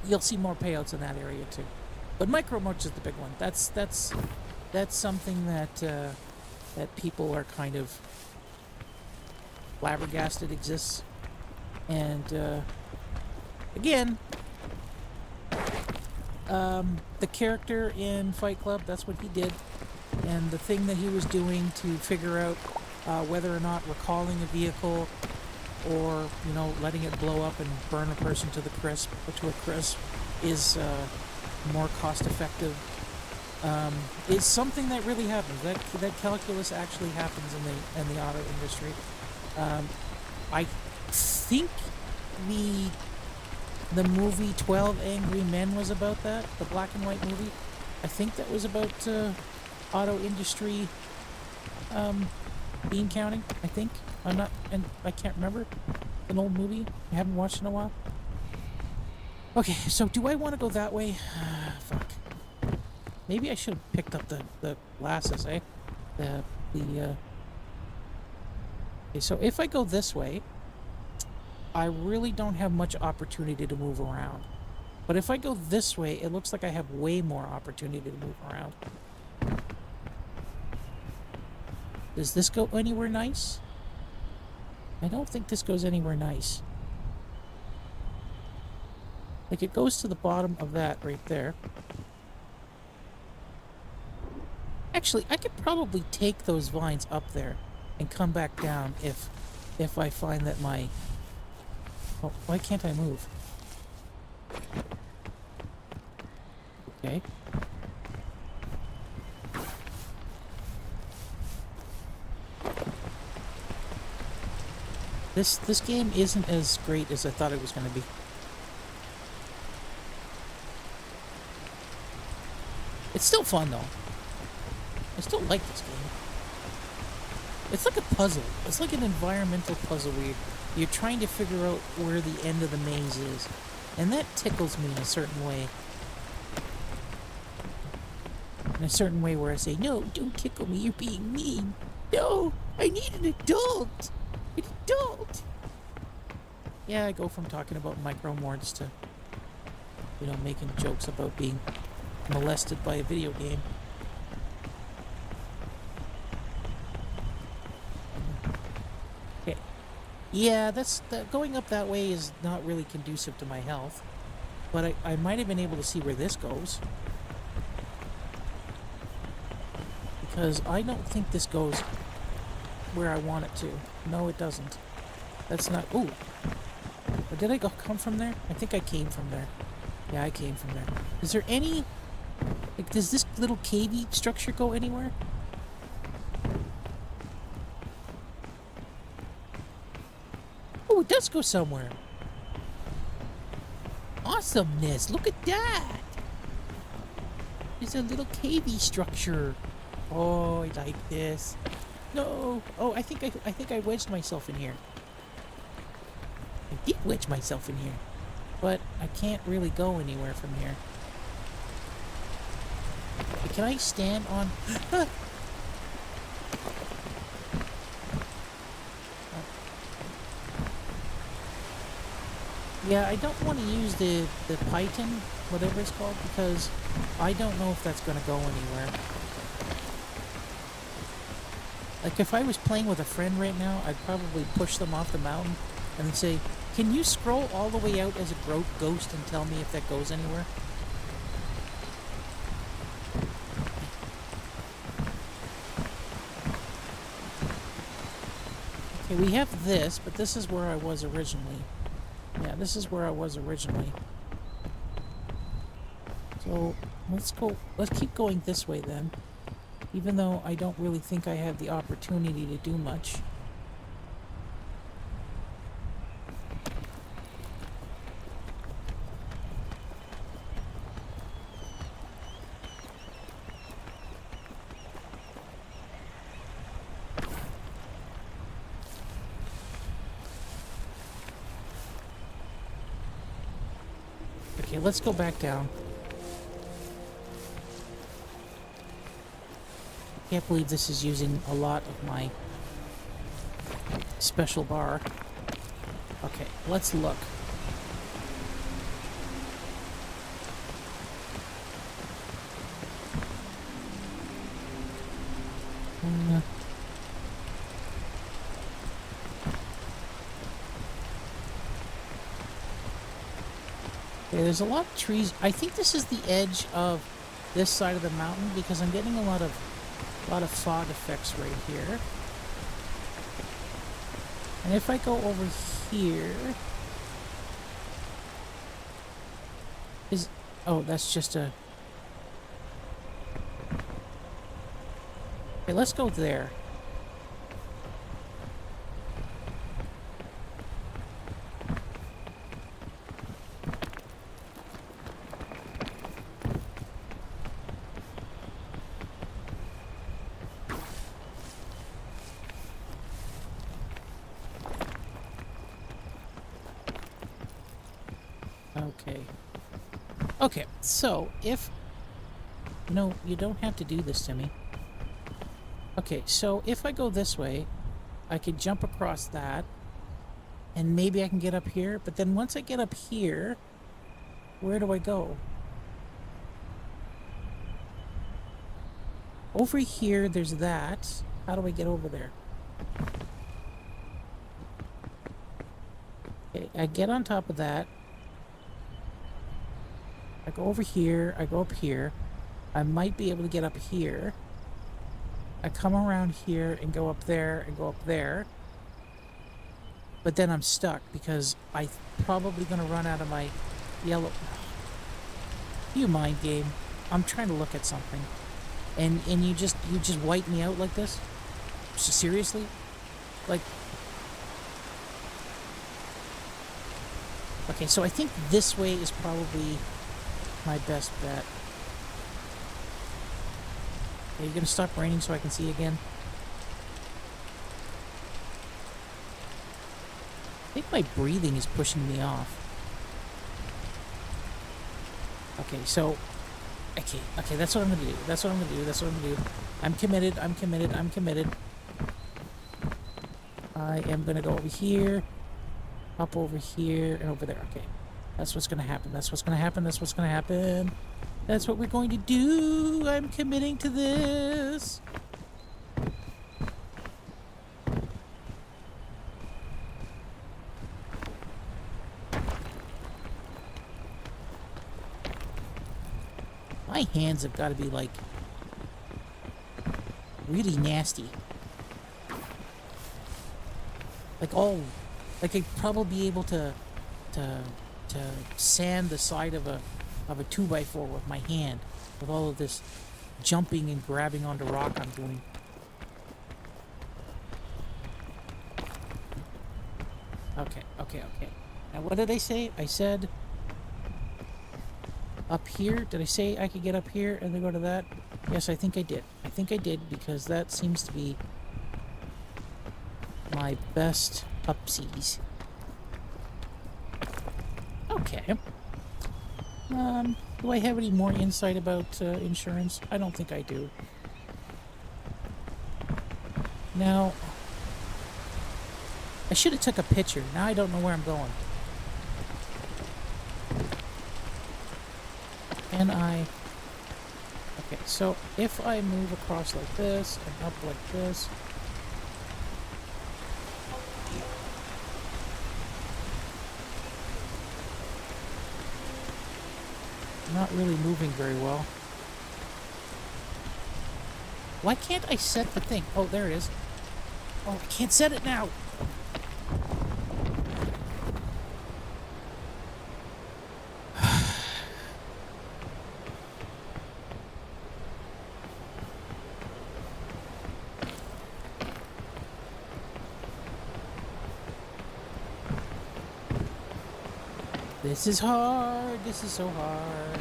You'll see more payouts in that area too. But micro mulch is the big one. That's something that that people are kind of flabbergasted exists. And again, the character in Fight Club, that's what he did. And the thing that he was doing to figure out whether or not recalling a vehicle or, you know, letting it blow up and burn a person to a crisp is more cost effective. Is something that really happens. That calculus actually happens in the auto industry. I think the movie 12 Angry Men was about that, the black and white movie. I think that was about auto industry bean counting, I think. I can't remember. An old movie I haven't watched in a while. Okay, so do I want to go that way? Fuck. Maybe I should have picked up the glasses, eh? Okay, so if I go this way, I really don't have much opportunity to move around. But if I go this way, it looks like I have way more opportunity to move around. Does this go anywhere nice? I don't think this goes anywhere nice. Like, it goes to the bottom of that right there. Actually, I could probably take those vines up there and come back down if I find that my... Oh, why can't I move? Okay. This game isn't as great as I thought it was going to be. It's still fun, though. I still like this game. It's like a puzzle. It's like an environmental puzzle where you're trying to figure out where the end of the maze is. And that tickles me in a certain way. In a certain way where I say, no, don't tickle me, you're being mean. No, I need an adult. An adult. Yeah, I go from talking about micromorts to, making jokes about being molested by a video game. Okay. Yeah, going up that way is not really conducive to my health. But I might have been able to see where this goes. Because I don't think this goes where I want it to. No, it doesn't. That's not... Ooh. Or did I come from there? I think I came from there. Yeah, I came from there. Is there any... Like, does this little cavey structure go anywhere? Oh, it does go somewhere. Awesomeness! Look at that! There's a little cavey structure. Oh, I like this. No! Oh, I think I wedged myself in here. I did wedge myself in here. But I can't really go anywhere from here. Can I stand on... Yeah, I don't want to use the python, whatever it's called, because I don't know if that's going to go anywhere. Like, if I was playing with a friend right now, I'd probably push them off the mountain and then say, can you scroll all the way out as a ghost and tell me if that goes anywhere? Okay, we have this, but this is where I was originally. Yeah, this is where I was originally. So, let's keep going this way then. Even though I don't really think I have the opportunity to do much. Okay, let's go back down. I can't believe this is using a lot of my special bar. Okay, let's look. Okay, there's a lot of trees. I think this is the edge of this side of the mountain because I'm getting a lot of fog effects right here. And if I go over here... Oh, that's just a... Okay, let's go there. Okay, so if... No, you don't have to do this to me. Okay, so if I go this way, I could jump across that, and maybe I can get up here, but then once I get up here, where do I go? Over here, there's that. How do I get over there? Okay, I get on top of that. I go over here, I go up here. I might be able to get up here. I come around here and go up there and go up there. But then I'm stuck because I'm probably going to run out of my yellow... You mind game. I'm trying to look at something. And you just wipe me out like this? Seriously? Like... Okay, so I think this way is probably my best bet. Are you gonna stop raining so I can see again? I think my breathing is pushing me off. Okay, so okay, that's what I'm gonna do. That's what I'm gonna do. That's what I'm gonna do. I'm committed. I'm committed. I'm committed. I am gonna go over here, up over here, and over there. Okay, that's what's gonna happen. That's what's gonna happen. That's what's gonna happen. That's what we're going to do. I'm committing to this. My hands have got to be like really nasty. Like I'd probably be able to to sand the side of a 2x4 with my hand, with all of this jumping and grabbing onto rock I'm doing. Okay. Now what did I say? I said up here. Did I say I could get up here and then go to that? Yes, I think I did. I think I did, because that seems to be my best upsies. Okay. Do I have any more insight about insurance? I don't think I do. Now, I should have took a picture. Now I don't know where I'm going. And okay, so if I move across like this and up like this, not really moving very well. Why can't I set the thing? Oh, there it is. Oh, I can't set it now. This is hard. This is so hard.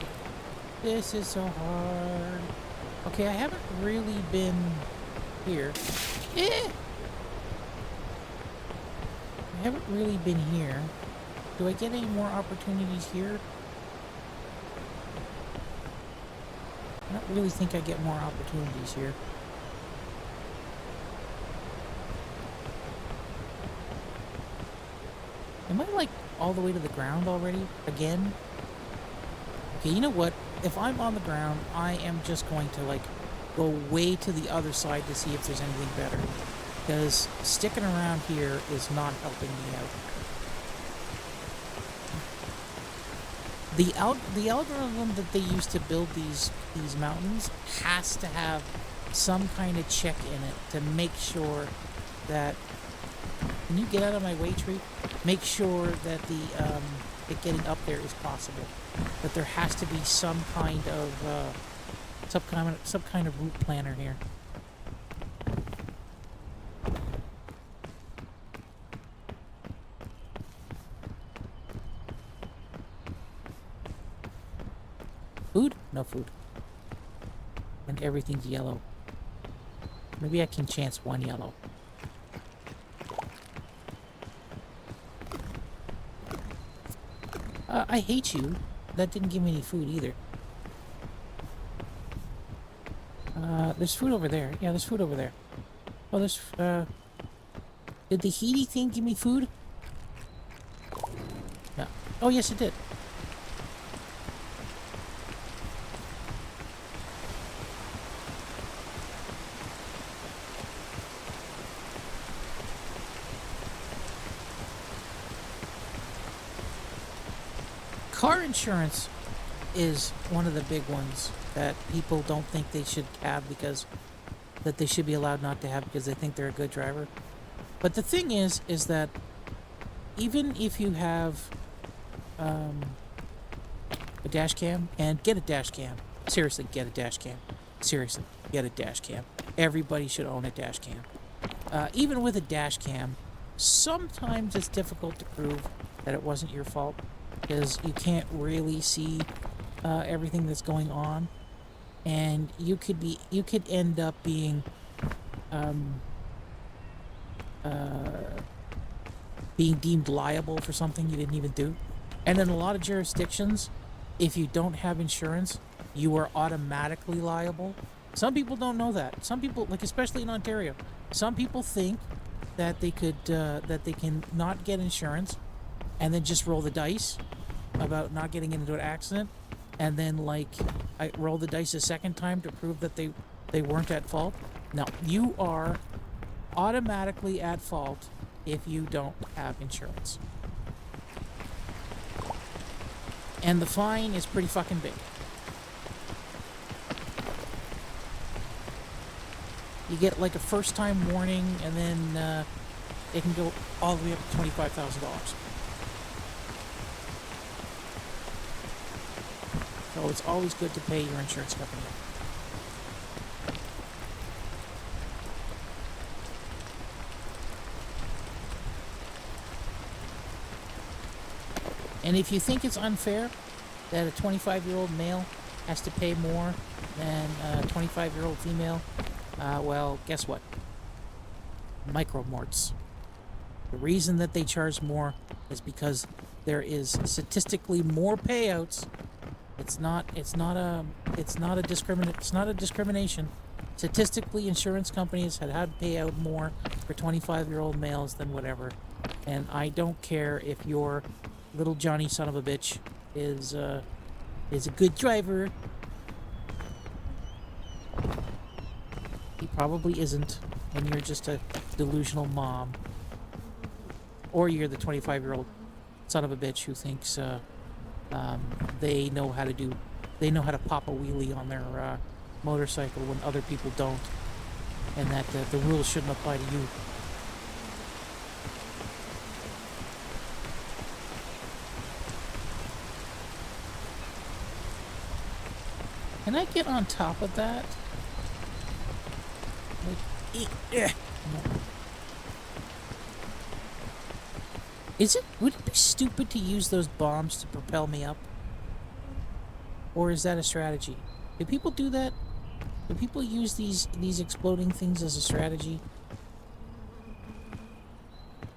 This is so hard. Okay, I haven't really been here. I haven't really been here. Do I get any more opportunities here? I don't really think I get more opportunities here. Am I like all the way to the ground already? Again? Okay, you know what? If I'm on the ground, I am just going to like go way to the other side to see if there's anything better. Because sticking around here is not helping me out. The algorithm that they use to build these mountains has to have some kind of check in it to make sure that... Can you get out of my way, tree? Make sure that that getting up there is possible. That there has to be some kind of some kind of route planner here. Food? No food. And everything's yellow. Maybe I can chance one yellow. I hate you. That didn't give me any food either. There's food over there. Yeah, there's food over there. Oh, there's, did the heaty thing give me food? No. Oh, yes, it did. Car insurance is one of the big ones that people don't think they should have, because that they should be allowed not to have because they think they're a good driver. But the thing is that even if you have a dash cam, and get a dash cam. Seriously, get a dash cam. Seriously, get a dash cam. Everybody should own a dash cam. Even with a dash cam, sometimes it's difficult to prove that it wasn't your fault, because you can't really see everything that's going on, and you could end up being being deemed liable for something you didn't even do. And in a lot of jurisdictions, if you don't have insurance, you are automatically liable. Some people don't know that. Some people, like especially in Ontario, some people think that they could that they can not get insurance and then just roll the dice about not getting into an accident, and then like I roll the dice a second time to prove that they weren't at fault. No, you are automatically at fault if you don't have insurance. And the fine is pretty fucking big. You get like a first time warning, and then it can go all the way up to $25,000. So it's always good to pay your insurance company. And if you think it's unfair that a 25-year-old male has to pay more than a 25-year-old female, well, guess what? Micromorts. The reason that they charge more is because there is statistically more payouts. It's not a discrimination. Statistically, insurance companies had pay out more for 25-year-old males than whatever. And I don't care if your little Johnny son of a bitch is a good driver. He probably isn't, and you're just a delusional mom. Or you're the 25-year-old son of a bitch who thinks they know how to pop a wheelie on their motorcycle when other people don't, and that the rules shouldn't apply to you. Can I get on top of that? Like, no. Would it be stupid to use those bombs to propel me up? Or is that a strategy? Do people do that? Do people use these exploding things as a strategy?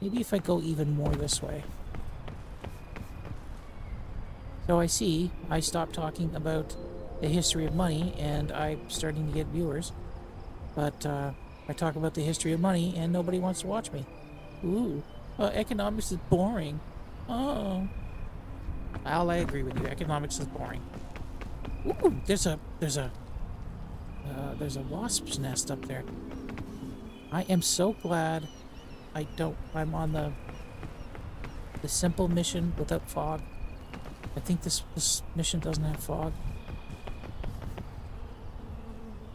Maybe if I go even more this way. So I see I stopped talking about the history of money and I'm starting to get viewers. But I talk about the history of money and nobody wants to watch me. Ooh. Economics is boring. Oh. Well, I agree with you. Economics is boring. Ooh, there's a wasp's nest up there. I am so glad I'm on the simple mission without fog. I think this mission doesn't have fog.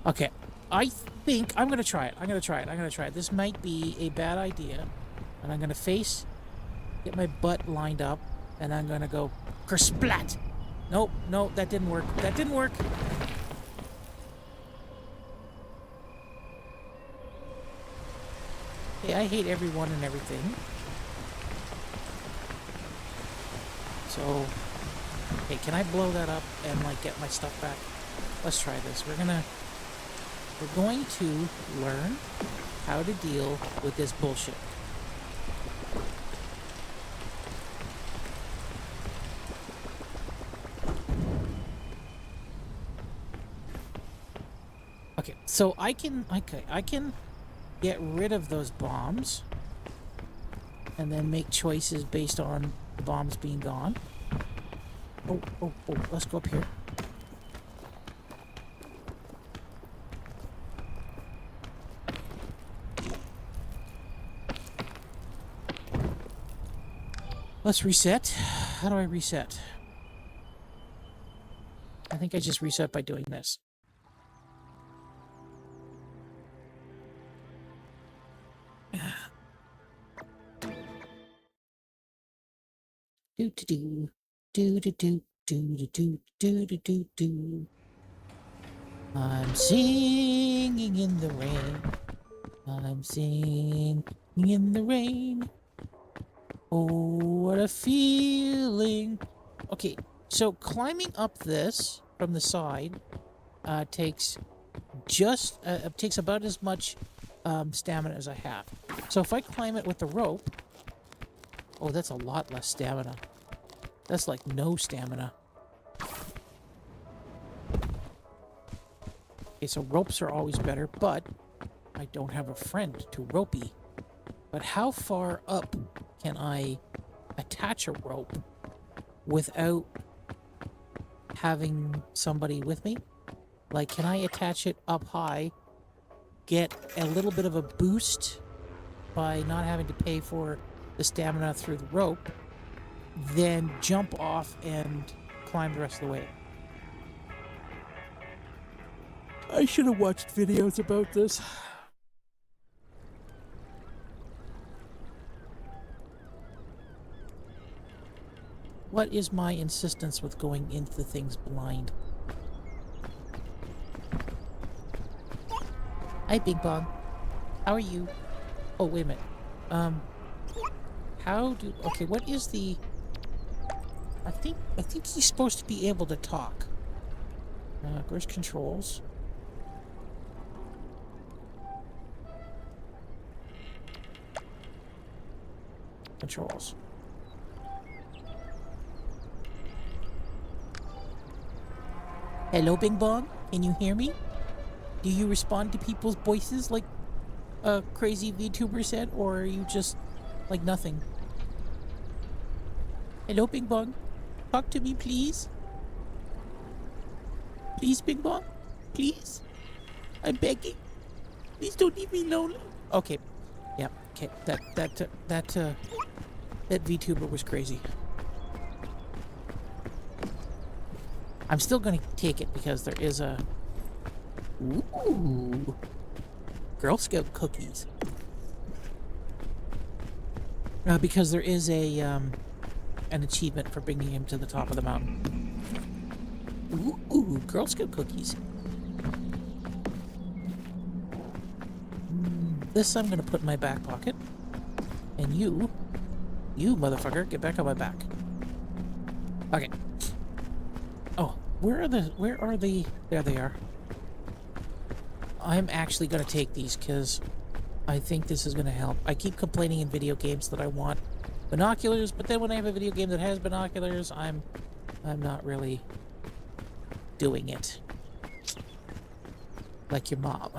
Okay. I think I'm gonna try it. This might be a bad idea. And I'm gonna get my butt lined up, and I'm gonna go kersplat. Nope, that didn't work. Hey, I hate everyone and everything. So, hey, can I blow that up and like get my stuff back? Let's try this. We're going to learn how to deal with this bullshit. So I can get rid of those bombs and then make choices based on the bombs being gone. Oh, let's go up here. Let's reset. How do I reset? I think I just reset by doing this. I'm singing in the rain. I'm singing in the rain. Oh, what a feeling. Okay, so climbing up this from the side takes about as much stamina as I have. So if I climb it with the rope, oh, that's a lot less stamina. That's like no stamina. Okay, so ropes are always better, but I don't have a friend to ropey. But how far up can I attach a rope without having somebody with me? Like, can I attach it up high, get a little bit of a boost by not having to pay for the stamina through the rope, then jump off and climb the rest of the way? I should have watched videos about this. What is my insistence with going into things blind? Hi, Big Bong. How are you? Oh, wait a minute. Okay, what is the... I think he's supposed to be able to talk. Where's controls? Controls. Hello, Bing Bong? Can you hear me? Do you respond to people's voices like a crazy VTuber said, or are you just like nothing? Hello, Bing Bong? Talk to me, please. Please, Bing Bong? Please? I'm begging. Please don't leave me lonely. Okay. Yeah, okay. That VTuber was crazy. I'm still gonna take it because there is a... Ooh. Girl Scout cookies. Because there is a, an achievement for bringing him to the top of the mountain. Ooh, Girl Scout cookies. This I'm gonna put in my back pocket. And you motherfucker, get back on my back. Okay. Oh, where are the... There they are. I'm actually going to take these because I think this is going to help. I keep complaining in video games that I want binoculars, but then when I have a video game that has binoculars, I'm not really doing it. Like your mom.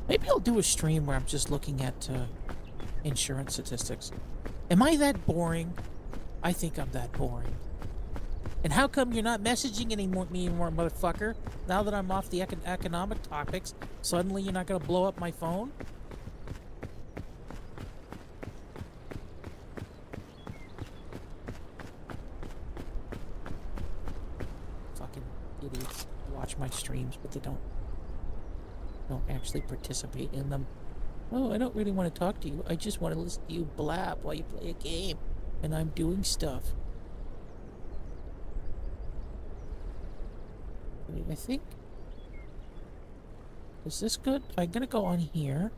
Maybe I'll do a stream where I'm just looking at insurance statistics. Am I that boring? I think I'm that boring. And how come you're not messaging me anymore, motherfucker? Now that I'm off the economic topics, suddenly you're not going to blow up my phone? Fucking idiots watch my streams, but they don't actually participate in them. Oh, I don't really want to talk to you. I just want to listen to you blab while you play a game. And I'm doing stuff. I think... Is this good? I'm gonna go on here.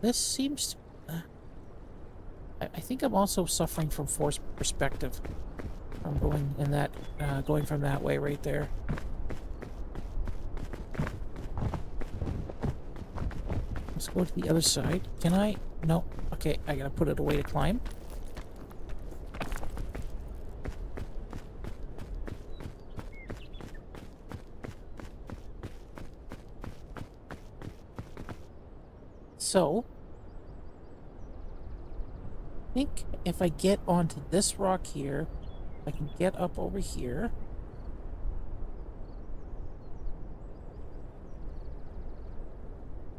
This seems... I think I'm also suffering from forced perspective. I'm going in that... going from that way right there. Let's go to the other side. Can I? No. Okay, I gotta put it away to climb. So, I think if I get onto this rock here, I can get up over here.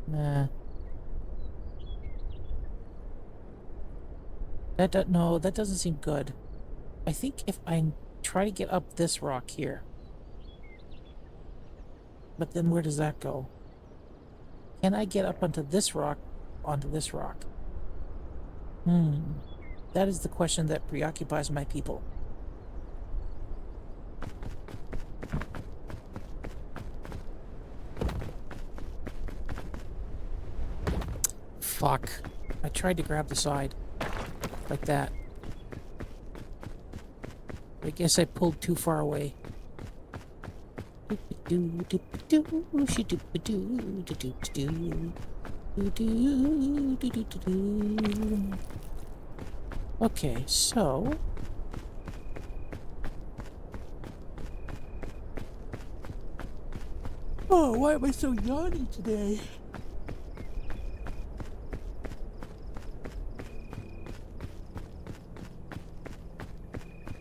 Nah. No, that doesn't seem good. I think if I try to get up this rock here. But then where does that go? Can I get up onto this rock? That is the question that preoccupies my people. Fuck. I tried to grab the side. Like that. I guess I pulled too far away. Okay, so... Oh, why am I so yawny today?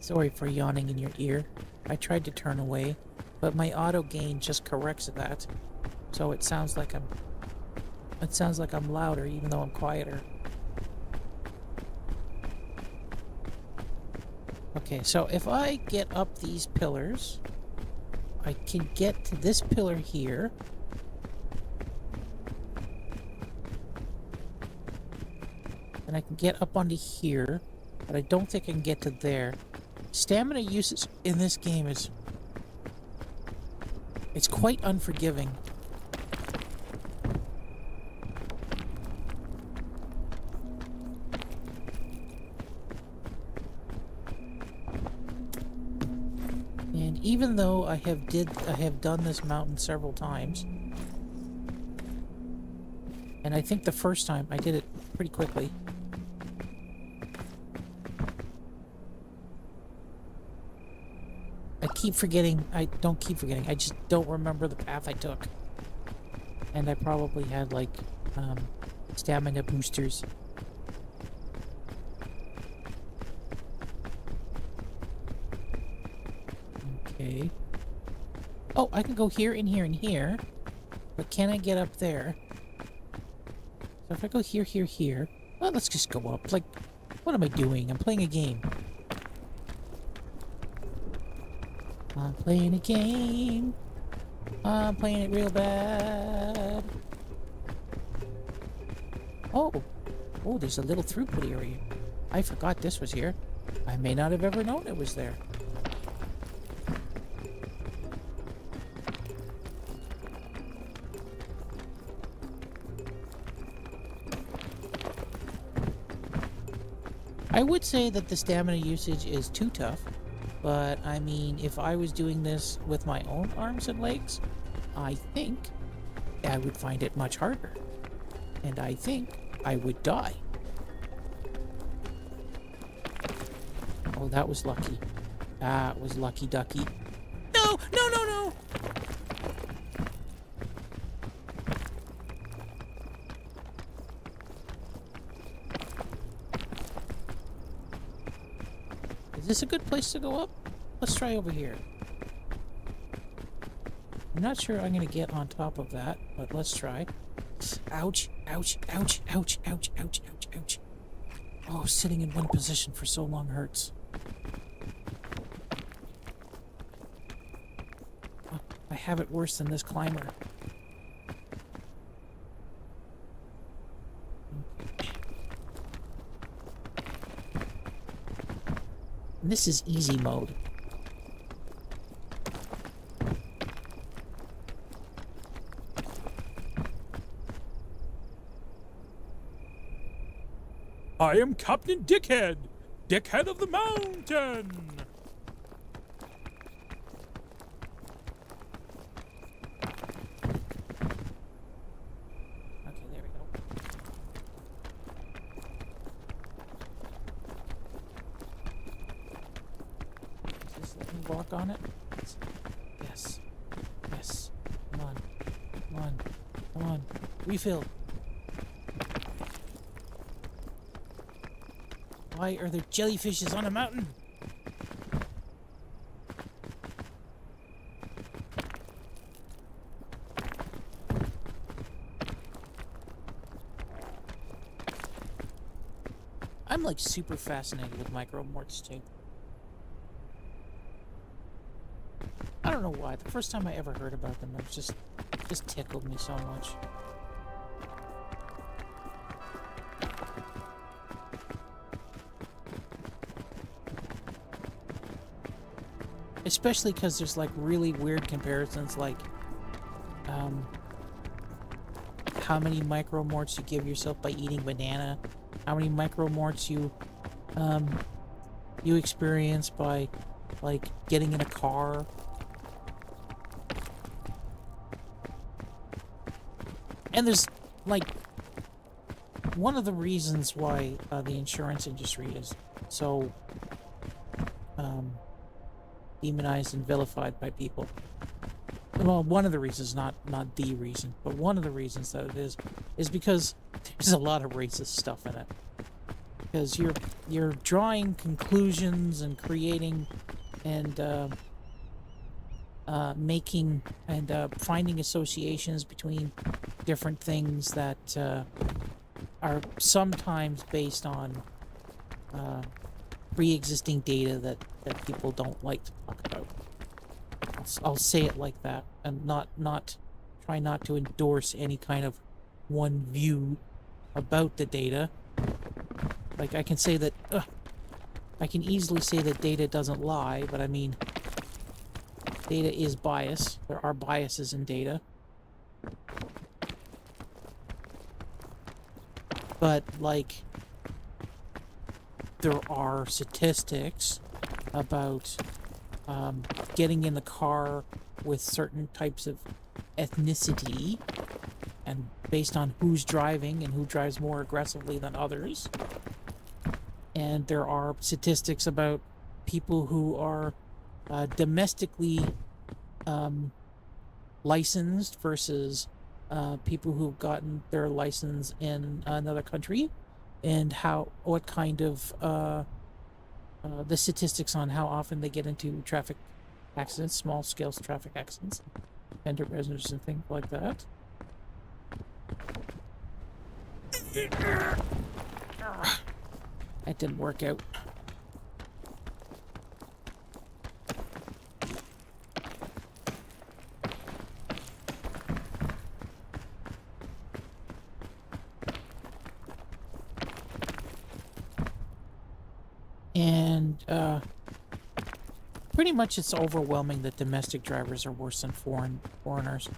Sorry for yawning in your ear. I tried to turn away, but my auto gain just corrects that. So it sounds like I'm louder even though I'm quieter. Okay, so if I get up these pillars, I can get to this pillar here. And I can get up onto here, but I don't think I can get to there. Stamina usage in this game is... it's quite unforgiving. And even though I have done this mountain several times, and I think the first time I did it pretty quickly. I don't keep forgetting, I just don't remember the path I took. And I probably had, like, stamina boosters. Okay. Oh, I can go here and here and here. But can I get up there? So if I go here, here, here... well, let's just go up. Like, what am I doing? I'm playing a game. I'm playing a game. I'm playing it real bad. Oh. Oh, there's a little throughput area. I forgot this was here. I may not have ever known it was there. I would say that the stamina usage is too tough. But, I mean, if I was doing this with my own arms and legs, I think I would find it much harder. And I think I would die. Oh, that was lucky. That was lucky ducky. No! No, no, no! Is this a good place to go up? Let's try over here. I'm not sure I'm going to get on top of that, but let's try. Ouch, ouch, ouch, ouch, ouch, ouch, ouch, ouch. Oh, sitting in one position for so long hurts. Oh, I have it worse than this climber. And this is easy mode. I am Captain Dickhead, Dickhead of the Mountain. Okay, there we go. Does this let me walk on it? Yes. Yes. Come on. Come on. Come on. Refill. Why are there jellyfishes on a mountain? I'm like super fascinated with micromorts too. I don't know why. The first time I ever heard about them, it just tickled me so much. Especially because there's like really weird comparisons, like how many micromorts you give yourself by eating banana, how many micromorts you experience by like getting in a car. And there's like one of the reasons why the insurance industry is so demonized and vilified by people. Well, one of the reasons, not the reason, but one of the reasons that it is because there's a lot of racist stuff in it. Because you're drawing conclusions and creating and making and finding associations between different things that are sometimes based on pre-existing data that people don't like to talk about. I'll say it like that, and not try not to endorse any kind of one view about the data. Like, I can say that I can easily say that data doesn't lie, but I mean, data is bias. There are biases in data. But, like, there are statistics about getting in the car with certain types of ethnicity, and based on who's driving and who drives more aggressively than others. And there are statistics about people who are domestically licensed versus people who've gotten their license in another country, and what kind of the statistics on how often they get into traffic accidents, small scale traffic accidents, fender benders and things like that. That didn't work out. And pretty much it's overwhelming that domestic drivers are worse than foreigners.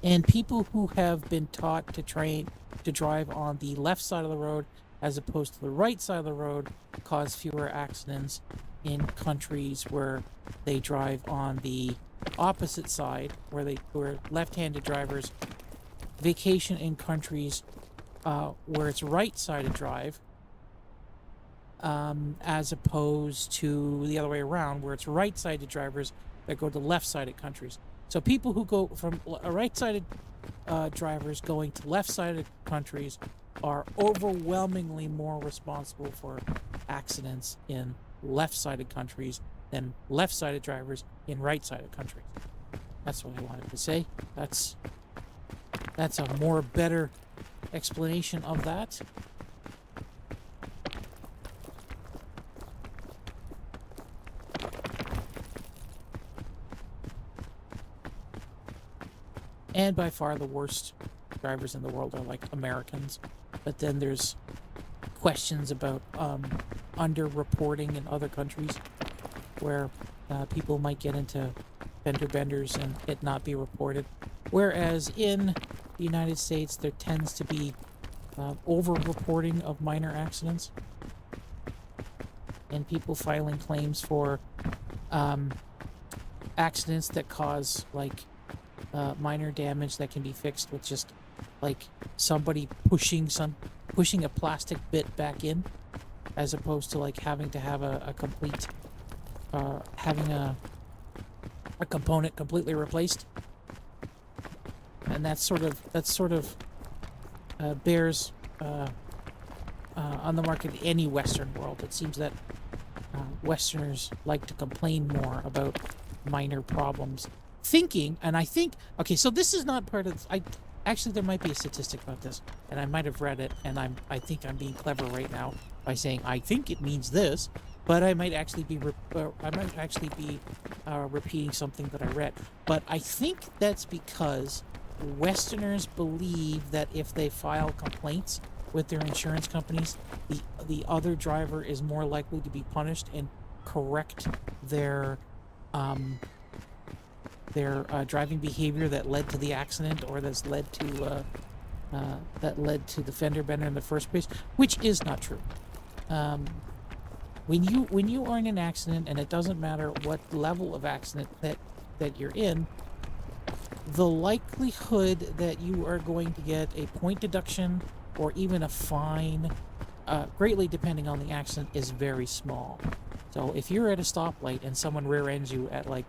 And people who have been taught to drive on the left side of the road as opposed to the right side of the road cause fewer accidents in countries where they drive on the opposite side, where left-handed drivers vacation in countries where it's right-sided drive, as opposed to the other way around, where it's right-sided drivers that go to left-sided countries. So people who go from right-sided drivers going to left-sided countries are overwhelmingly more responsible for accidents in left-sided countries than left-sided drivers in right-sided countries. That's what I wanted to say. That's a more better explanation of that. And by far the worst drivers in the world are like Americans. But then there's questions about underreporting in other countries where people might get into fender benders and it not be reported. Whereas in the United States, there tends to be over-reporting of minor accidents and people filing claims for accidents that cause like minor damage that can be fixed with just like somebody pushing a plastic bit back in, as opposed to like having to have a complete having a component completely replaced. And that sort of bears on the market in any Western world. It seems that Westerners like to complain more about minor problems, thinking, and I think, okay, so this is not part of, actually there might be a statistic about this, and I might have read it, and I think I'm being clever right now by saying I think it means this, but I might actually be repeating something that I read. But I think that's because Westerners believe that if they file complaints with their insurance companies, the other driver is more likely to be punished and correct their driving behavior that led to the accident, or that led to the fender bender in the first place, which is not true. When you are in an accident, and it doesn't matter what level of accident that you're in, the likelihood that you are going to get a point deduction or even a fine, greatly depending on the accident, is very small. So if you're at a stoplight and someone rear ends you at like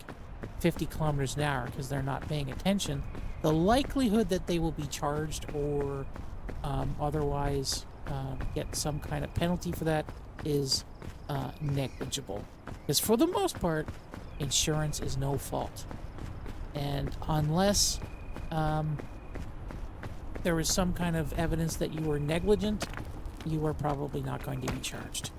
50 kilometers an hour because they're not paying attention, the likelihood that they will be charged or otherwise get some kind of penalty for that is negligible. Because for the most part, insurance is no fault. And unless there is some kind of evidence that you were negligent, you are probably not going to be charged.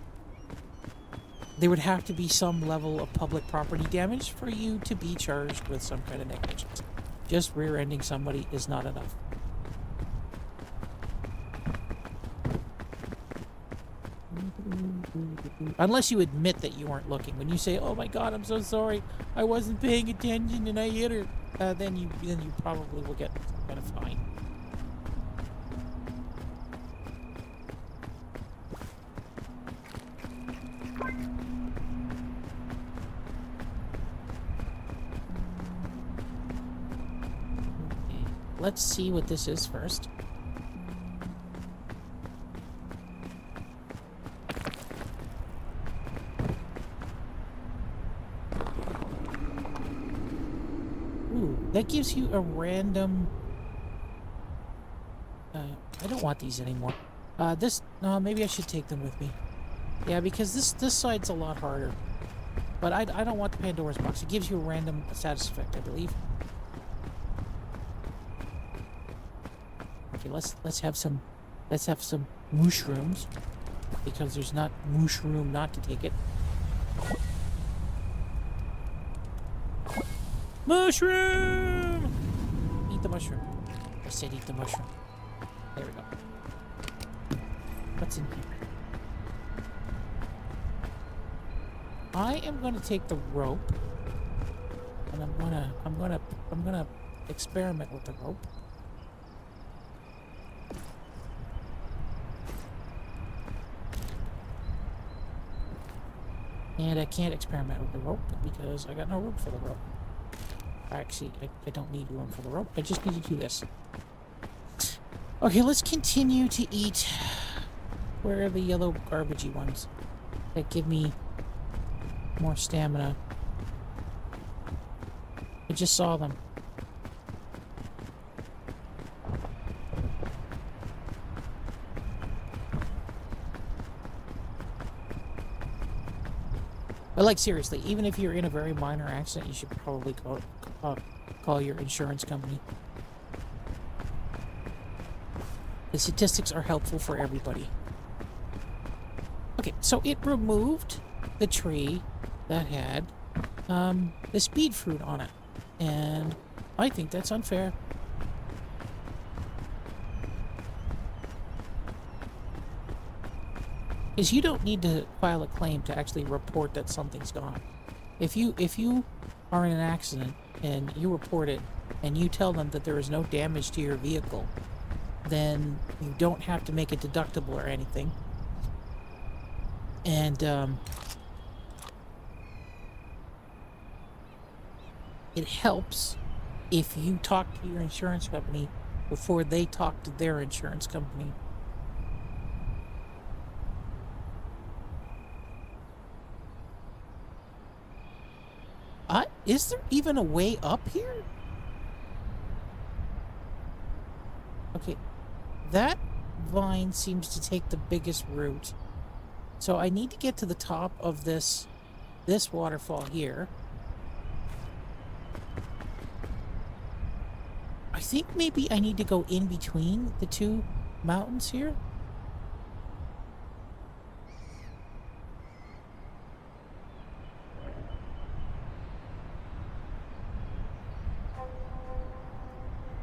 There would have to be some level of public property damage for you to be charged with some kind of negligence. Just rear-ending somebody is not enough. Unless you admit that you weren't looking. When you say, "Oh my God, I'm so sorry, I wasn't paying attention and I hit her," then you probably will get some kind of fine. Let's see what this is first. Ooh, that gives you a random... I don't want these anymore. Maybe I should take them with me. Yeah, because this side's a lot harder. But I don't want the Pandora's box. It gives you a random status effect, I believe. Okay, let's have some mushrooms, because there's not mushroom not to take it. Mushroom! Eat the mushroom. I said eat the mushroom. There we go. What's in here? I am gonna take the rope, and I'm gonna experiment with the rope. And I can't experiment with the rope because I got no room for the rope. Actually, I don't need room for the rope. I just need to do this. Okay, let's continue to eat. Where are the yellow garbagey ones that give me more stamina? I just saw them. But like seriously, even if you're in a very minor accident, you should probably call your insurance company. The statistics are helpful for everybody. Okay, so it removed the tree that had the speed fruit on it, and I think that's unfair. Is you don't need to file a claim to actually report that something's gone. If you are in an accident and you report it and you tell them that there is no damage to your vehicle, then you don't have to make a deductible or anything. And it helps if you talk to your insurance company before they talk to their insurance company. Is there even a way up here? Okay, that vine seems to take the biggest route. So I need to get to the top of this waterfall here. I think maybe I need to go in between the two mountains here.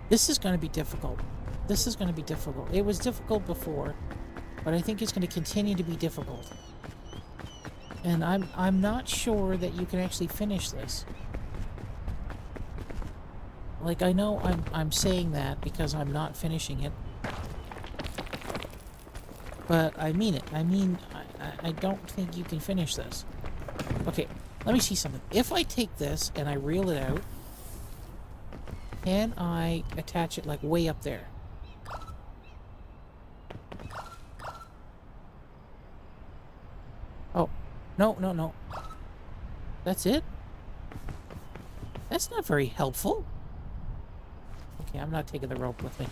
This is going to be difficult. This is going to be difficult. It was difficult before, but I think it's going to continue to be difficult. And I'm not sure that you can actually finish this. Like, I know I'm saying that because I'm not finishing it. But I mean it. I mean, I don't think you can finish this. Okay, let me see something. If I take this and I reel it out, can I attach it like way up there? No, no, no. That's it? That's not very helpful. Okay, I'm not taking the rope with me.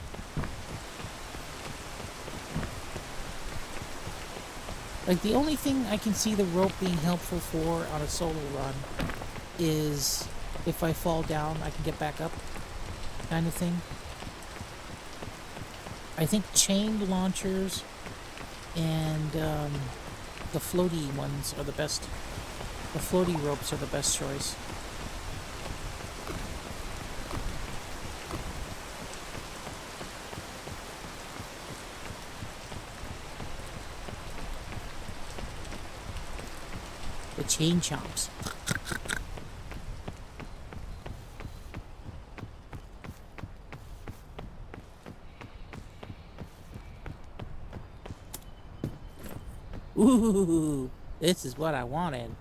Like, the only thing I can see the rope being helpful for on a solo run is if I fall down, I can get back up, kind of thing. I think chained launchers and the floaty ones are the best. The floaty ropes are the best choice. The chain chomps. Ooh, this is what I wanted.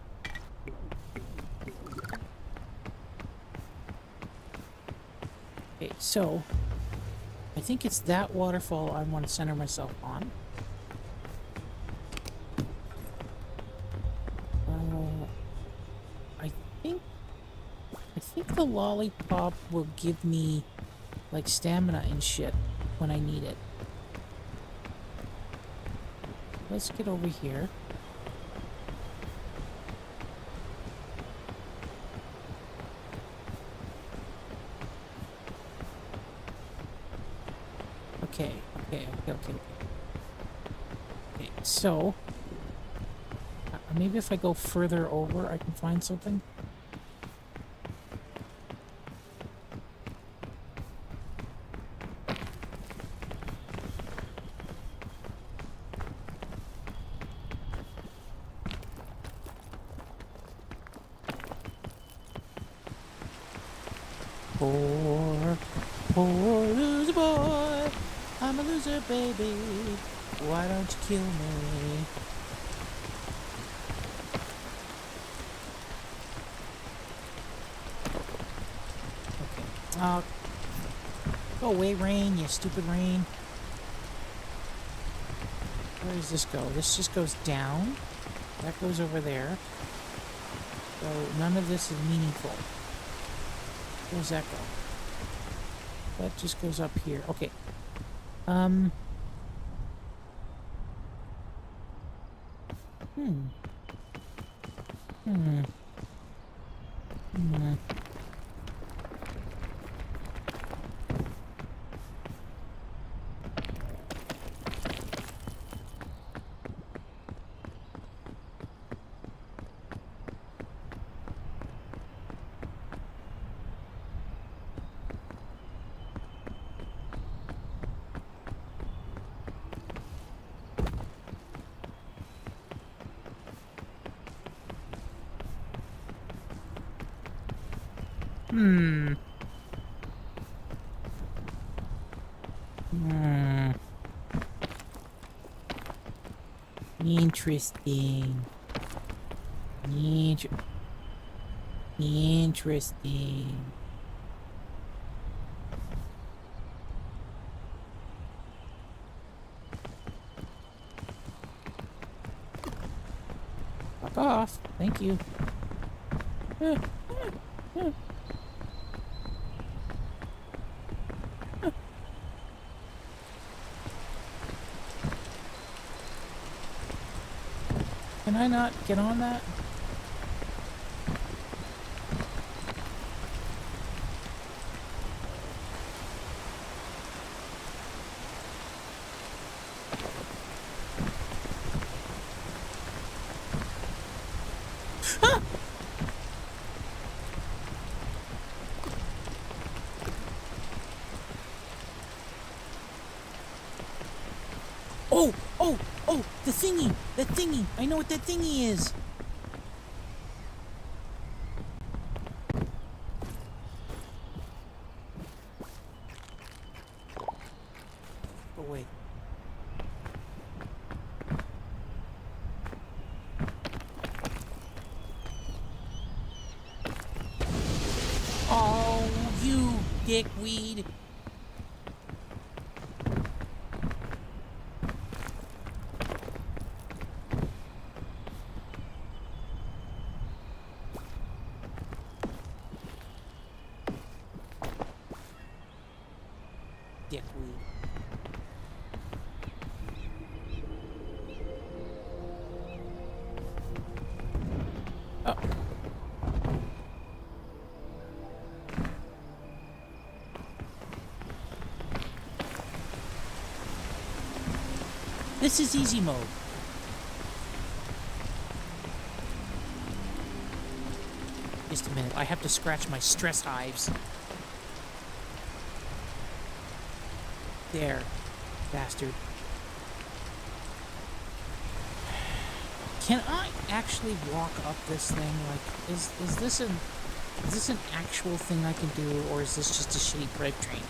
Okay, so I think it's that waterfall I want to center myself on. I think the lollipop will give me like stamina and shit when I need it. Let's get over here. Okay. Okay, so maybe if I go further over, I can find something. Poor loser boy. I'm a loser, baby. Why don't you kill me? Okay. Go away, rain, you stupid rain. Where does this go? This just goes down. That goes over there. So none of this is meaningful. Where does that go? That just goes up here. Okay. Hmm. Interesting. Interesting. Fuck off. Thank you. Can I not get on that? Ah! Oh, the thingy! That thingy! I know what that thingy is! Oh, wait. Oh, you dickweed! This is easy mode. Just a minute. I have to scratch my stress hives. There. Bastard. Can I actually walk up this thing? Like, is this an actual thing I can do, or is this just a shitty bread train?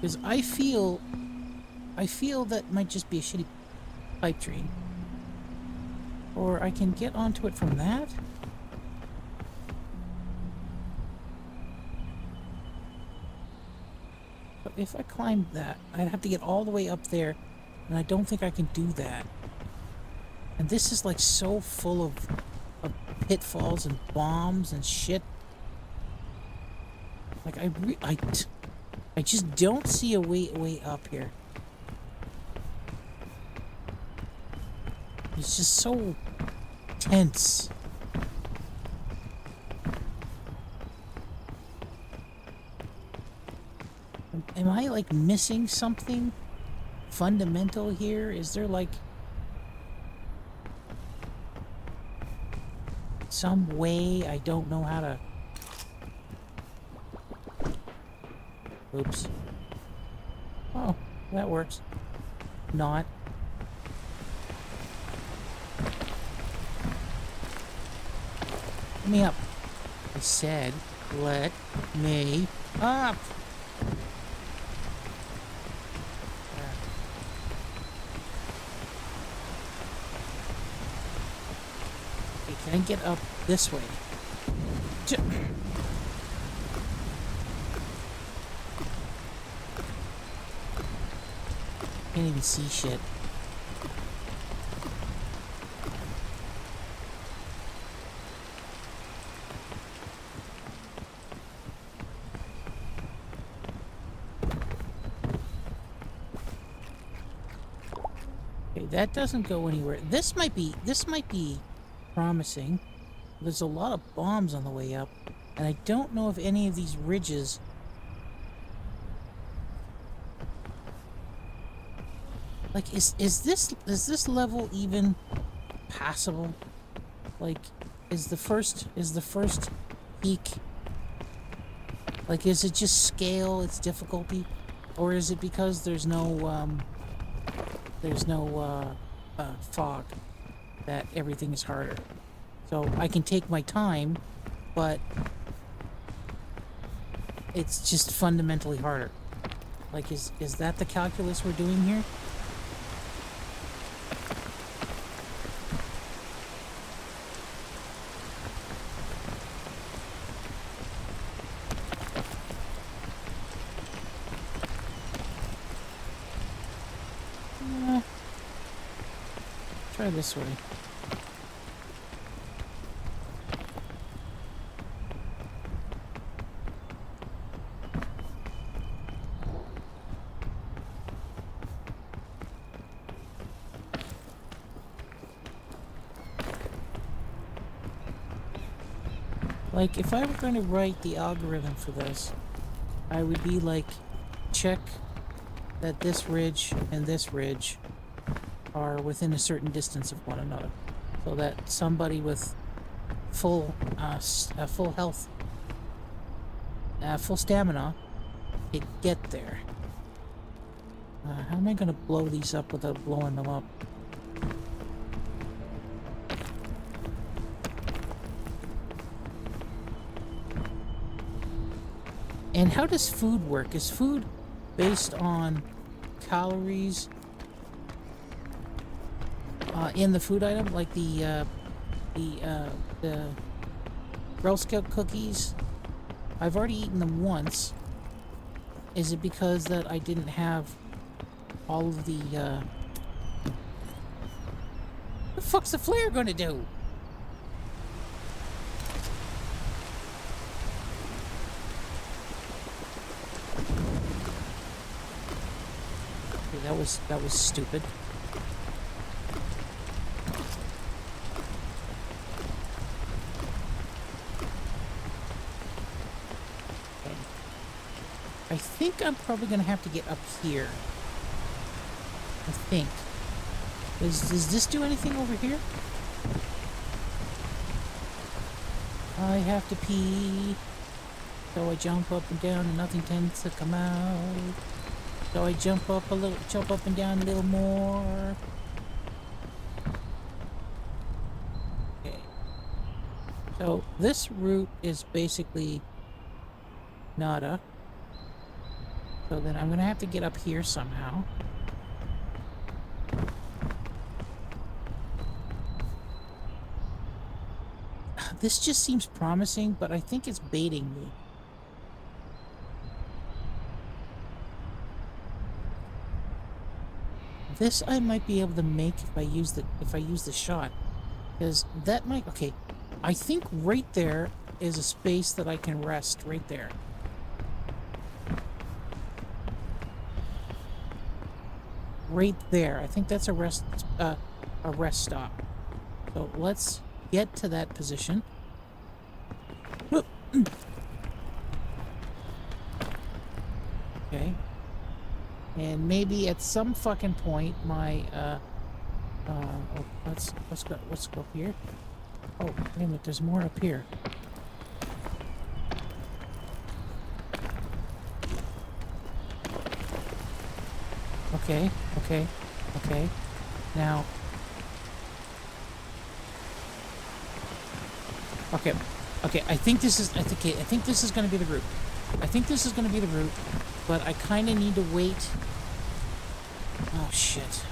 Because I feel that might just be a shitty pipe train. Or I can get onto it from that? But if I climbed that, I'd have to get all the way up there, and I don't think I can do that. And this is like so full of pitfalls and bombs and shit. Like I just don't see a way up here. It's just so tense. Am I like missing something fundamental here? Is there like some way I don't know how to... Oops. Oh, that works. Not. Let me up. I said, let me up. Okay, can I get up this way? Can't even see shit. Okay, that doesn't go anywhere. This might be promising. There's a lot of bombs on the way up, and I don't know if any of these ridges... Like, is this level even passable? Like, is the first peak, like, is it just scale its difficulty, or is it because there's no fog that everything is harder? So I can take my time, but it's just fundamentally harder. Like, is that the calculus we're doing here? Try this way. Like, if I were going to write the algorithm for this, I would be like, check that this ridge and this ridge are within a certain distance of one another, so that somebody with full health, full stamina, can get there. How am I going to blow these up without blowing them up? And how does food work? Is food based on calories in the food item, like the Girl Scout cookies? I've already eaten them once. Is it because that I didn't have all of the what the fuck's the flare gonna do? Okay, that was stupid. I think I'm probably gonna have to get up here. I think. Does this do anything over here? I have to pee. So I jump up and down and nothing tends to come out. So I jump up and down a little more. Okay. So this route is basically nada. So then I'm gonna have to get up here somehow. This just seems promising, but I think it's baiting me. This I might be able to make if I use the shot, because that might. Okay, I think right there is a space that I can rest right there. Right there, I think that's a rest stop. So let's get to that position. Okay. And maybe at some fucking point my oh, let's go up here. Oh, wait a minute, there's more up here. Okay. Now Okay, I think this is gonna be the route. But I kinda need to wait. Oh shit.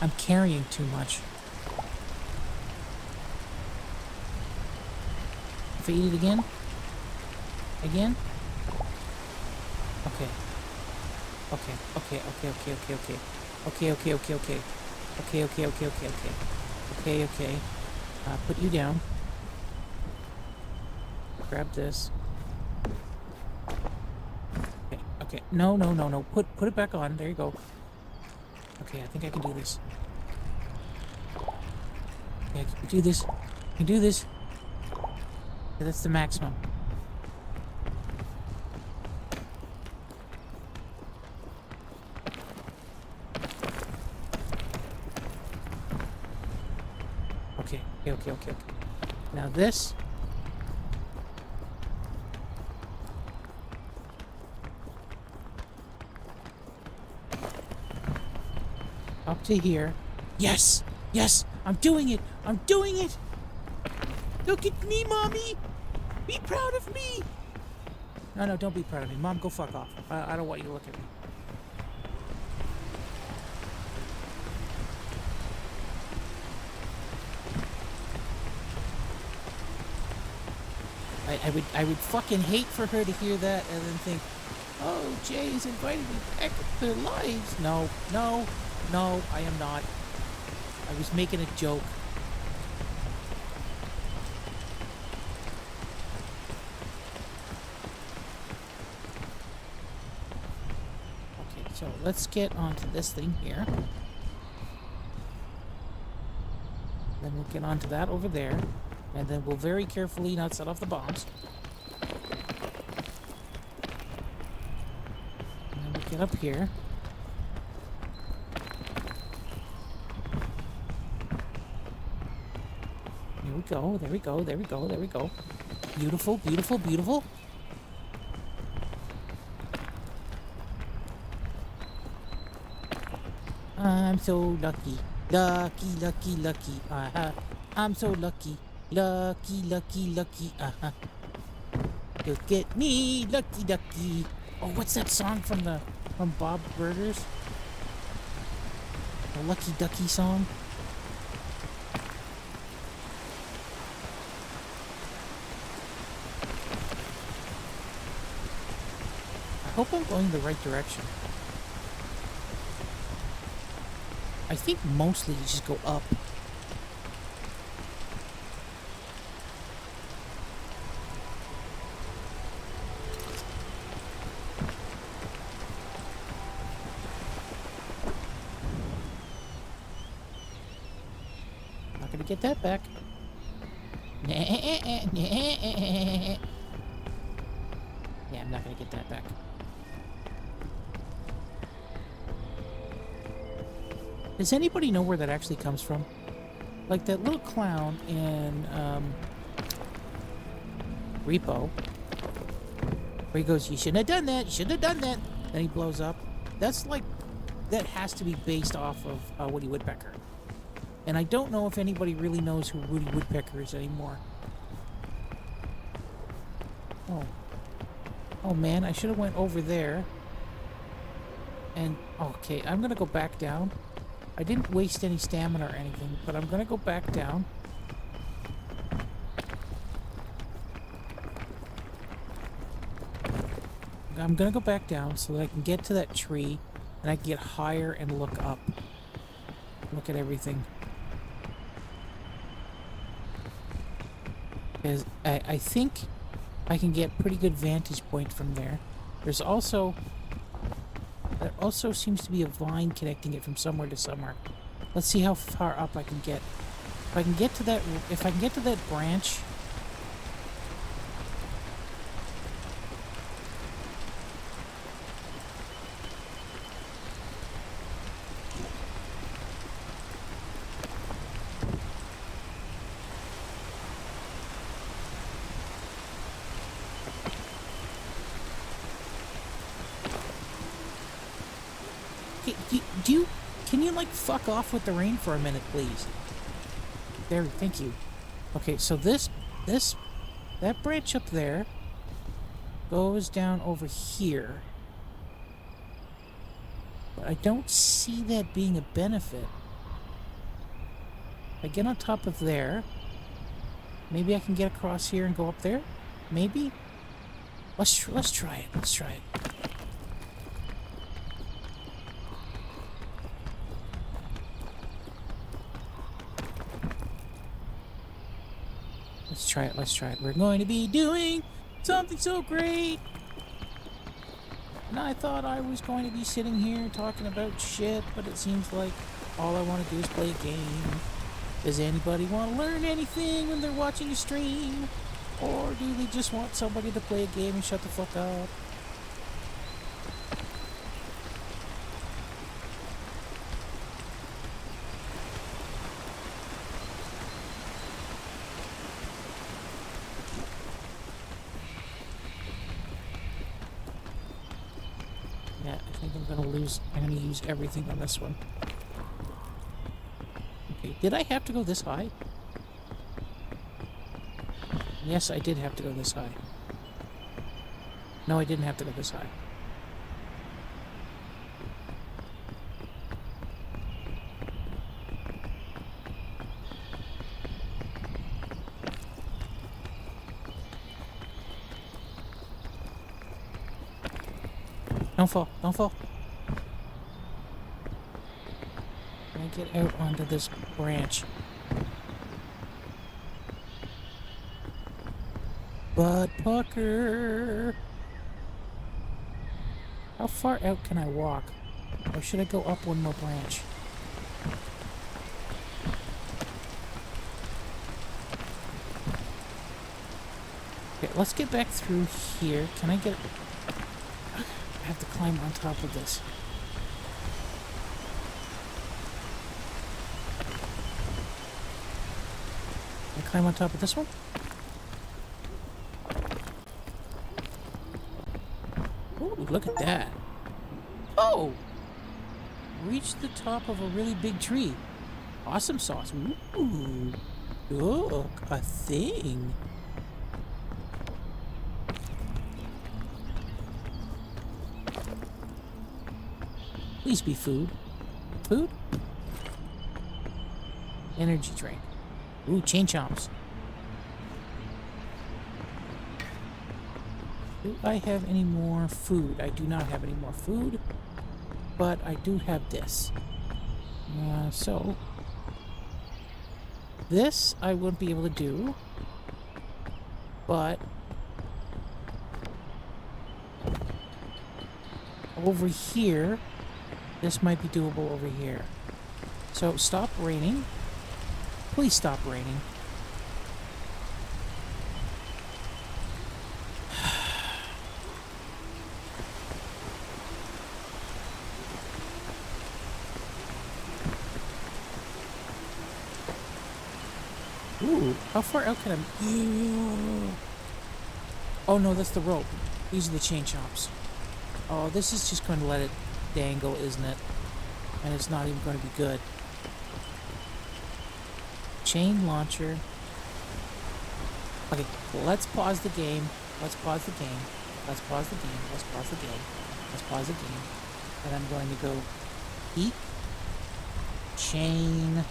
I'm carrying too much. If I eat it again? Again? Okay. Okay. Put you down. Grab this. Okay. No. Put it back on. There you go. Okay, I think I can do this. Okay, I can do this. Okay, that's the maximum. Okay. Now this. Up to here. Yes! I'm doing it! Look at me, Mommy! Be proud of me! No, don't be proud of me. Mom, go fuck off. I don't want you to look at me. I would fucking hate for her to hear that and then think, oh, Jay's invited me back to their lives. No, I am not. I was making a joke. Okay, so let's get onto this thing here. Then we'll get onto that over there. And then we'll very carefully not set off the bombs. And then we'll get up here. Here we go. There we go. Beautiful. I'm so lucky. Lucky. I'm so lucky. Lucky. Look at me, lucky. Oh, what's that song from Bob Burgers? The Lucky Ducky song. I hope I'm going the right direction. I think mostly you just go up. Not gonna get that back. I'm not gonna get that back. Does anybody know where that actually comes from? Like that little clown in Repo, where he goes, "You shouldn't have done that. You shouldn't have done that." Then he blows up. That's like, that has to be based off of Woody Woodpecker. And I don't know if anybody really knows who Woody Woodpecker is anymore. Oh. Oh man, I should have went over there. And, okay, I'm gonna go back down. I didn't waste any stamina or anything, but I'm gonna go back down. I'm gonna go back down so that I can get to that tree and I can get higher and look up. Look at everything. Because I think I can get pretty good vantage point from there. There's also... There also seems to be a vine connecting it from somewhere to somewhere. Let's see how far up I can get. If I can get to that branch... Can you like fuck off with the rain for a minute, please? There, thank you. Okay, so that branch up there goes down over here. But I don't see that being a benefit. If I get on top of there, maybe I can get across here and go up there? Maybe? Let's try it. Let's try it. Let's try it. We're going to be doing something so great! And I thought I was going to be sitting here talking about shit, but it seems like all I want to do is play a game. Does anybody want to learn anything when they're watching a stream? Or do they just want somebody to play a game and shut the fuck up? I'm gonna use everything on this one. Okay, did I have to go this high? Yes, I did have to go this high. No, I didn't have to go this high. Don't fall, don't fall. Get out onto this branch. Butt pucker. How far out can I walk? Or should I go up one more branch? Okay, let's get back through here. Can I get... I have to climb on top of this. Climb on top of this one? Ooh, look at that. Oh! Reached the top of a really big tree. Awesome sauce. Ooh. Look, a thing. Please be food. Food? Energy drink. Ooh, chain chomps. Do I have any more food? I do not have any more food, but I do have this. So, this I wouldn't be able to do, but over here, this might be doable over here. So, stop raining. Please stop raining. Ooh, how far out can I... Oh no, that's the rope. These are the chain chops. Oh, this is just going to let it dangle, isn't it? And it's not even going to be good. Chain launcher. Okay, let's pause the game. Let's pause the game. Let's pause the game. Let's pause the game. Let's pause the game. And I'm going to go eat chain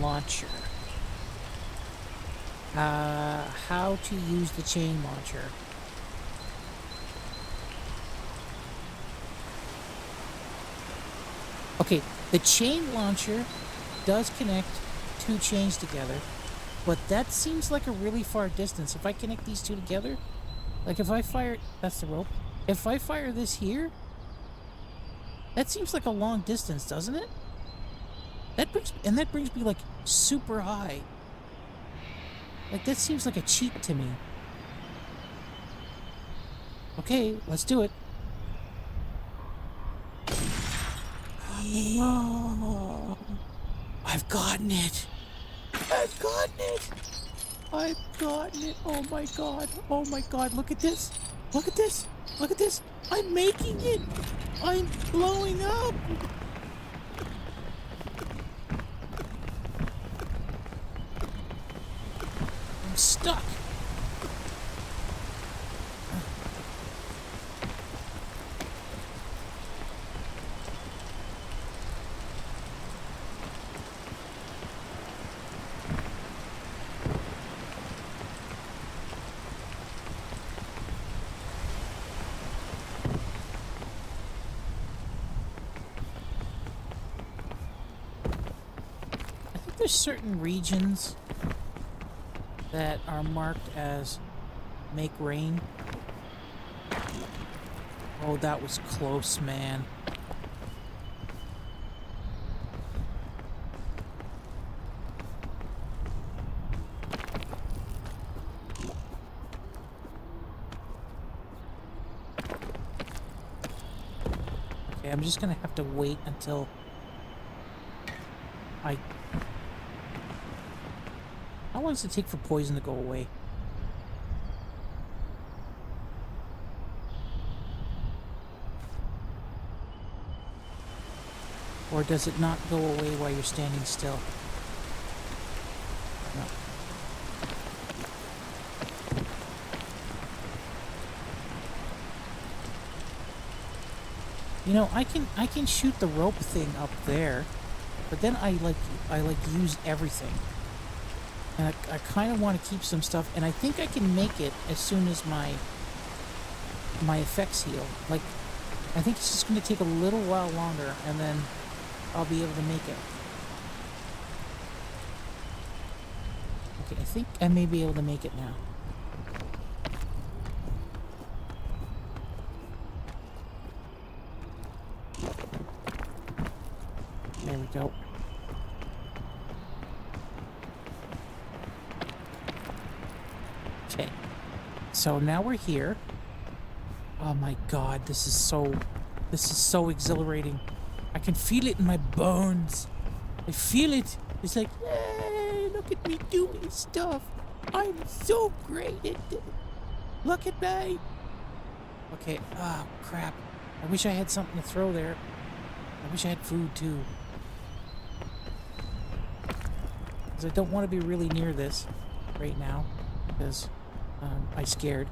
launcher. How to use the chain launcher. Okay, the chain launcher does connect two chains together, but that seems like a really far distance. If I connect these two together, like if I fire, that's the rope. If I fire this here, that seems like a long distance, doesn't it? That brings me like super high. Like that seems like a cheat to me. Okay, let's do it. Oh, I've gotten it. I've gotten it. I've gotten it. Oh my god. Oh my god. Look at this. Look at this. Look at this. I'm making it. I'm blowing up. I'm stuck. There's certain regions that are marked as make rain. Oh, that was close, man. Okay, I'm just gonna have to wait until How long does it take for poison to go away? Or does it not go away while you're standing still? No. You know, I can shoot the rope thing up there, but then I use everything. And I kind of want to keep some stuff, and I think I can make it as soon as my effects heal. Like, I think it's just going to take a little while longer, and then I'll be able to make it. Okay, I think I may be able to make it now. There we go. Okay, so now we're here. Oh my god, this is so exhilarating. I can feel it in my bones. I feel it. It's like, yay, look at me doing stuff. I'm so great at it. Look at me. Okay, oh crap. I wish I had something to throw there. I wish I had food too. Because I don't want to be really near this right now. Because I'm scared.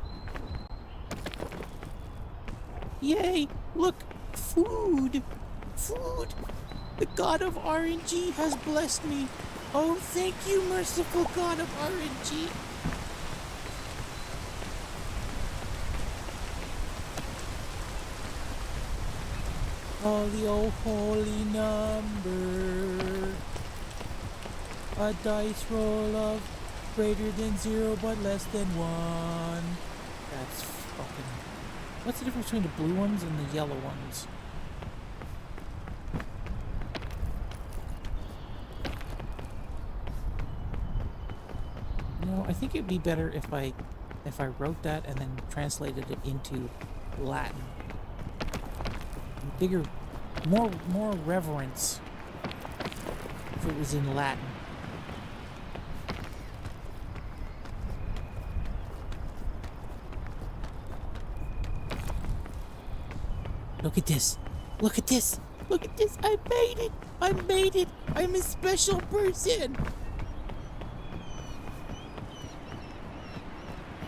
Yay! Look! Food! Food! The god of RNG has blessed me! Oh, thank you, merciful god of RNG! Holy, oh, holy number. A dice roll of greater than 0 but less than 1. That's fucking... What's the difference between the blue ones and the yellow ones? You know, I think it'd be better if I wrote that and then translated it into Latin. Bigger, more reverence if it was in Latin. Look at this. Look at this. Look at this. I made it. I made it. I'm a special person.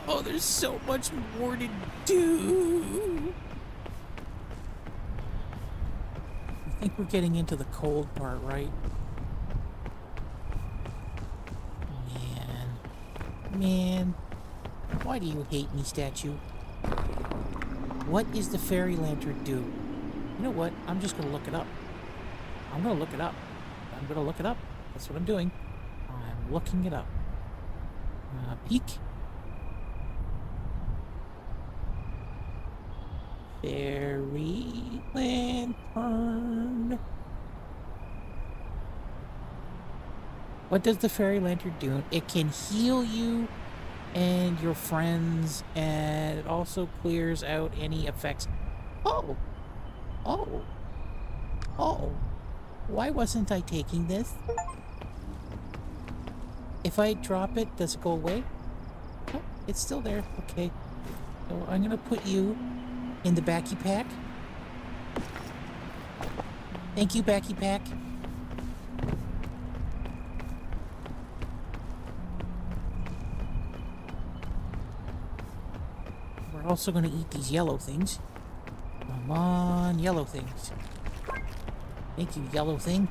Oh, there's so much more to do. I think we're getting into the cold part, right? Man, why do you hate me, statue? What is the fairy lantern do? You know what? I'm just gonna look it up. I'm gonna look it up. I'm gonna look it up. That's what I'm doing. I'm looking it up. Peek. Fairy lantern. What does the fairy lantern do? It can heal you and your friends, and it also clears out any effects. Oh! Oh! Oh! Why wasn't I taking this? If I drop it, does it go away? Oh, it's still there. Okay. So I'm gonna put you in the backy pack. Thank you, backy pack. We're also going to eat these yellow things. Come on, yellow things. Thank you, yellow thing.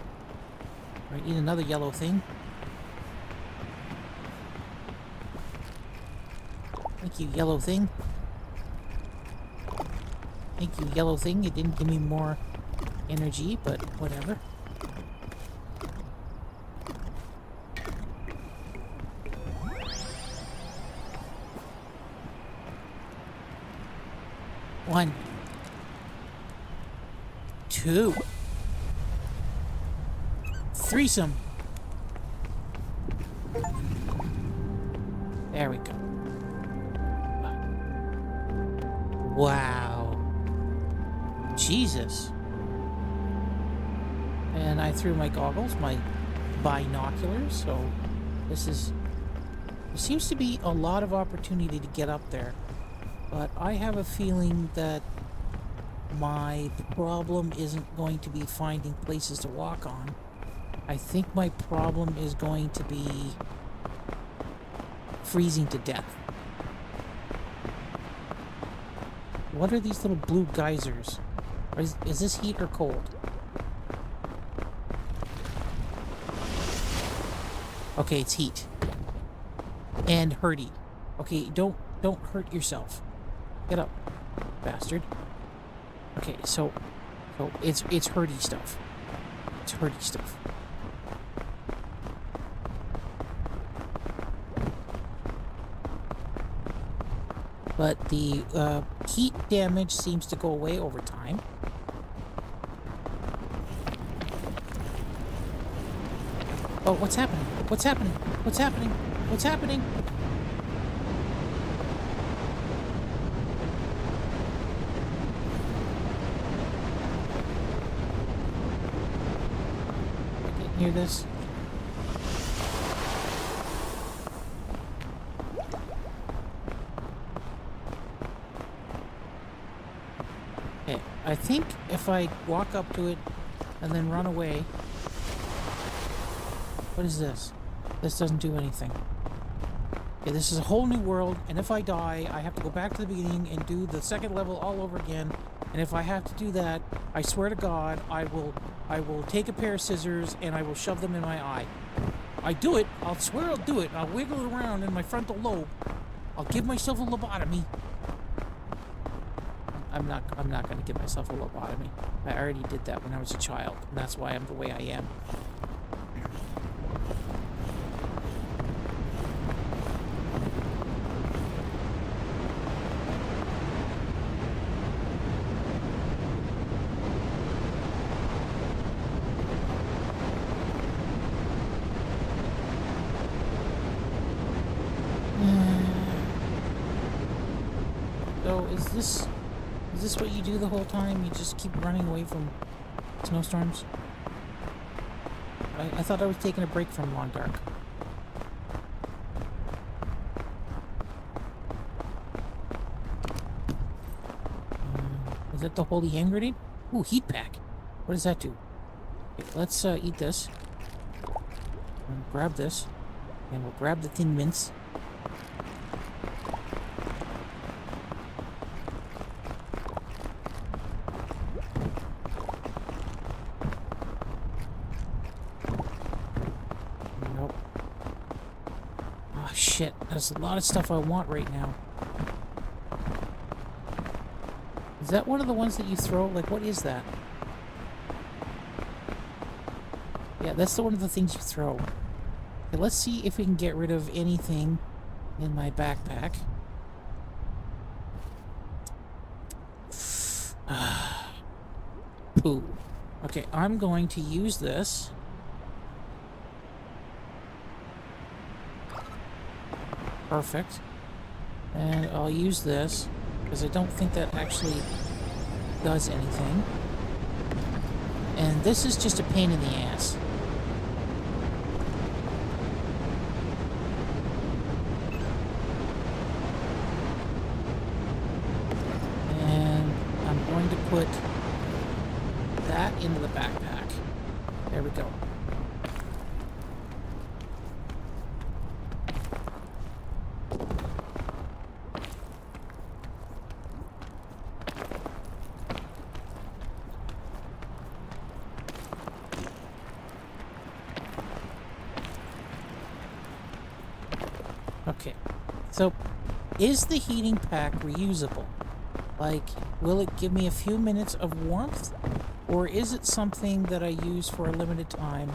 All right, eat another yellow thing. Thank you, yellow thing. Thank you, yellow thing. It didn't give me more energy, but whatever. One. Two. Threesome. There we go. Wow. Jesus. And I threw my goggles, my binoculars, so there seems to be a lot of opportunity to get up there. But I have a feeling that my problem isn't going to be finding places to walk on. I think my problem is going to be freezing to death. What are these little blue geysers? Is this heat or cold? Okay, it's heat. And hurty. Okay, don't hurt yourself. Get up, bastard. Okay, so it's hurty stuff. It's hurty stuff. But the heat damage seems to go away over time. Oh, what's happening? What's happening? What's happening? What's happening? Hear this? Okay, I think if I walk up to it and then run away... What is this? This doesn't do anything. Okay, this is a whole new world, and if I die, I have to go back to the beginning and do the second level all over again. And if I have to do that, I swear to God, I will take a pair of scissors and I will shove them in my eye. I do it. I'll swear I'll do it. I'll wiggle it around in my frontal lobe. I'll give myself a lobotomy. I'm not going to give myself a lobotomy. I already did that when I was a child, and that's why I'm the way I am. So is this what you do the whole time? You just keep running away from snowstorms? I thought I was taking a break from Long Dark. that the holy hand grenade? Ooh, heat pack. What does that do? Okay, let's eat this. And grab this. And we'll grab the Thin Mints. Nope. Oh, shit. There's a lot of stuff I want right now. Is that one of the ones that you throw? Like, what is that? Yeah, that's one of the things you throw. Okay, let's see if we can get rid of anything in my backpack. Poo. Okay, I'm going to use this. Perfect. And I'll use this, because I don't think that actually does anything. And this is just a pain in the ass. And I'm going to put that into the backpack. There we go. Okay, so is the heating pack reusable? Like, will it give me a few minutes of warmth? Or is it something that I use for a limited time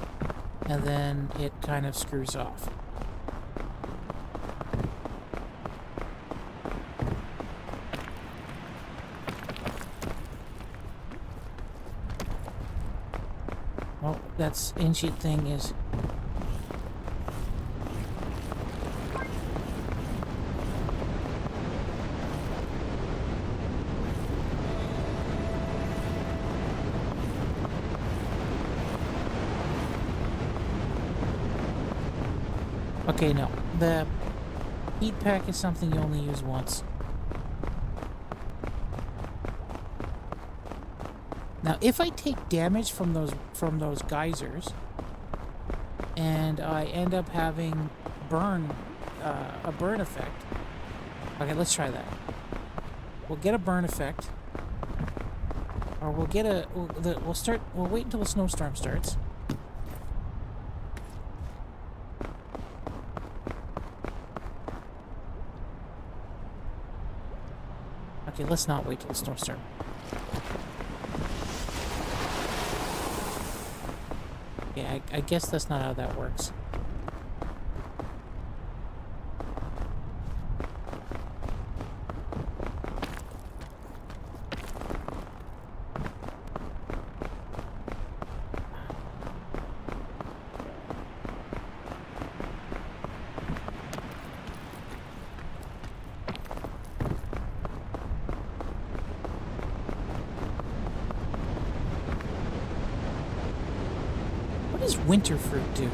and then it kind of screws off? Well, that's ancient thing is... Okay, no. The heat pack is something you only use once. Now, if I take damage from those geysers, and I end up having a burn effect. Okay, let's try that. We'll get a burn effect, or we'll get a. We'll wait until the snowstorm starts. Okay, let's not wait till the snowstorm. Yeah, I guess that's not how that works. What does winter fruit do?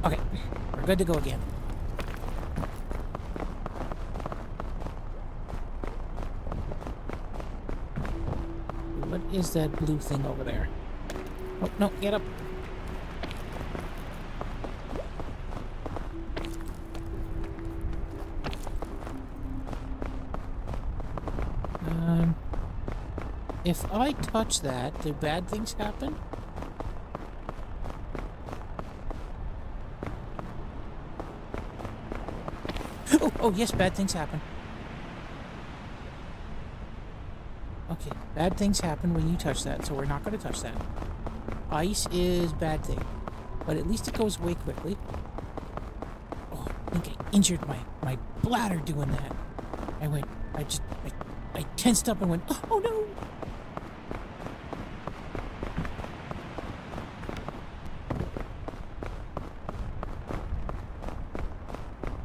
Okay, we're good to go again. What is that blue thing over there? Oh, no, get up. If I touch that, do bad things happen? Oh, yes, bad things happen. Okay, bad things happen when you touch that, so we're not going to touch that. Ice is bad thing, but at least it goes away quickly. Oh, I think I injured my bladder doing that. I tensed up and went, oh no!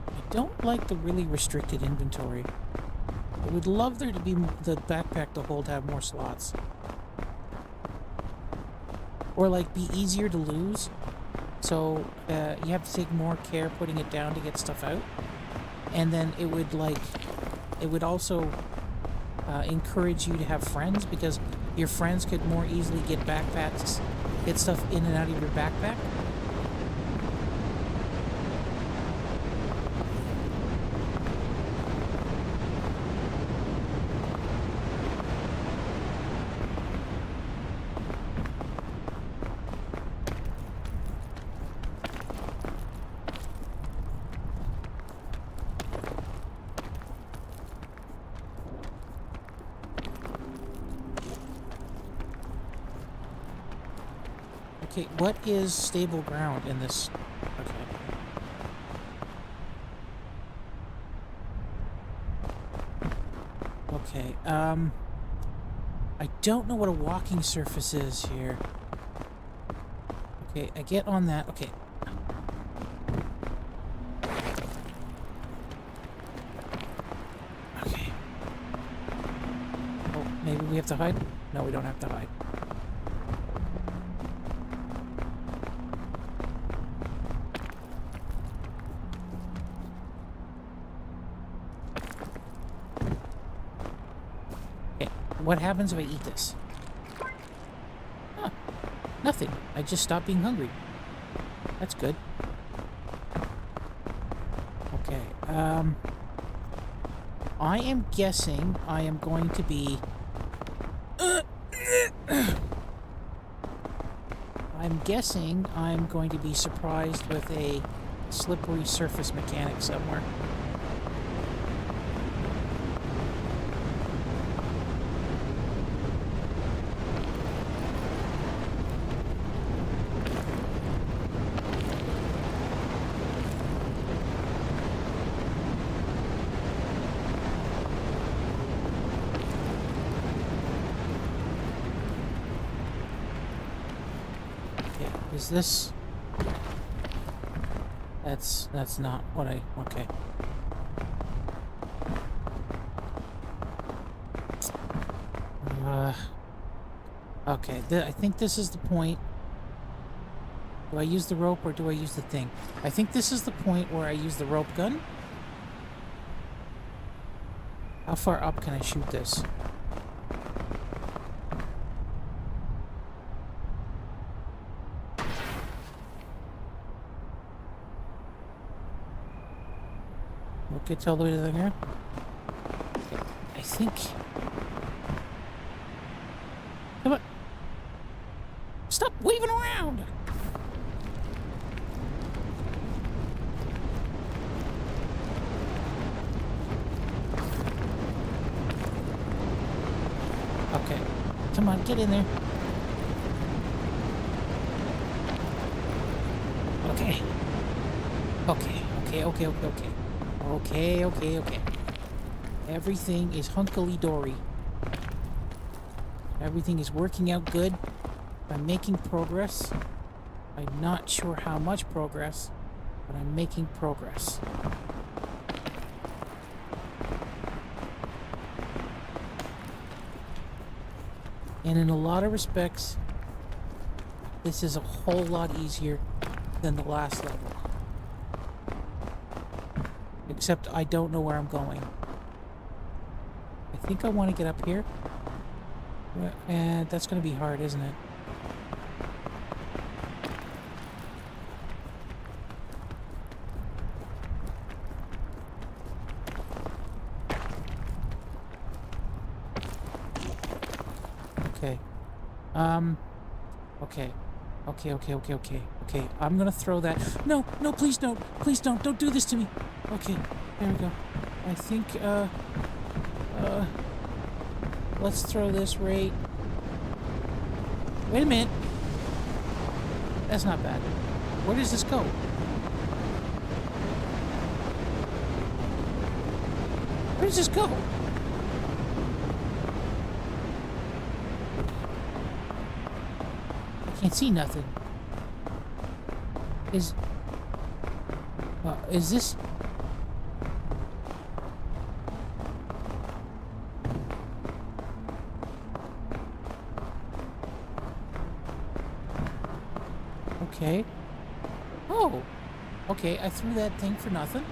I don't like the really restricted inventory. I would love there to be the backpack to have more slots. Or like be easier to lose. So you have to take more care putting it down to get stuff out. And then it would also encourage you to have friends, because your friends could more easily get backpacks, get stuff in and out of your backpack. Okay, what is stable ground in this? Okay. Okay, I don't know what a walking surface is here. Okay, I get on that. Okay. Okay. Oh, maybe we have to hide? No, we don't have to hide. What happens if I eat this? Huh. Nothing. I just stopped being hungry. That's good. Okay. I am guessing I am going to be... I'm guessing I'm going to be surprised with a slippery surface mechanic somewhere. Is this... That's not what I... Okay. Okay, I think this is the point. Do I use the rope or do I use the thing? I think this is the point where I use the rope gun. How far up can I shoot this? Gets all the way to the ground. I think. Come on. Stop waving around. Okay. Come on, get in there. Okay. Okay. Okay. Everything is hunkily-dory. Everything is working out good. I'm making progress. I'm not sure how much progress, but I'm making progress. And in a lot of respects, this is a whole lot easier than the last level. Except I don't know where I'm going. I think I want to get up here. And that's going to be hard, isn't it? Okay. Okay. I'm gonna throw that. No, please don't. Please don't. Don't do this to me. Okay, there we go. I think, let's throw this right... Wait a minute. That's not bad. Where does this go? Where does this go? I can't see nothing. Is this... Okay. Oh. Okay, I threw that thing for nothing,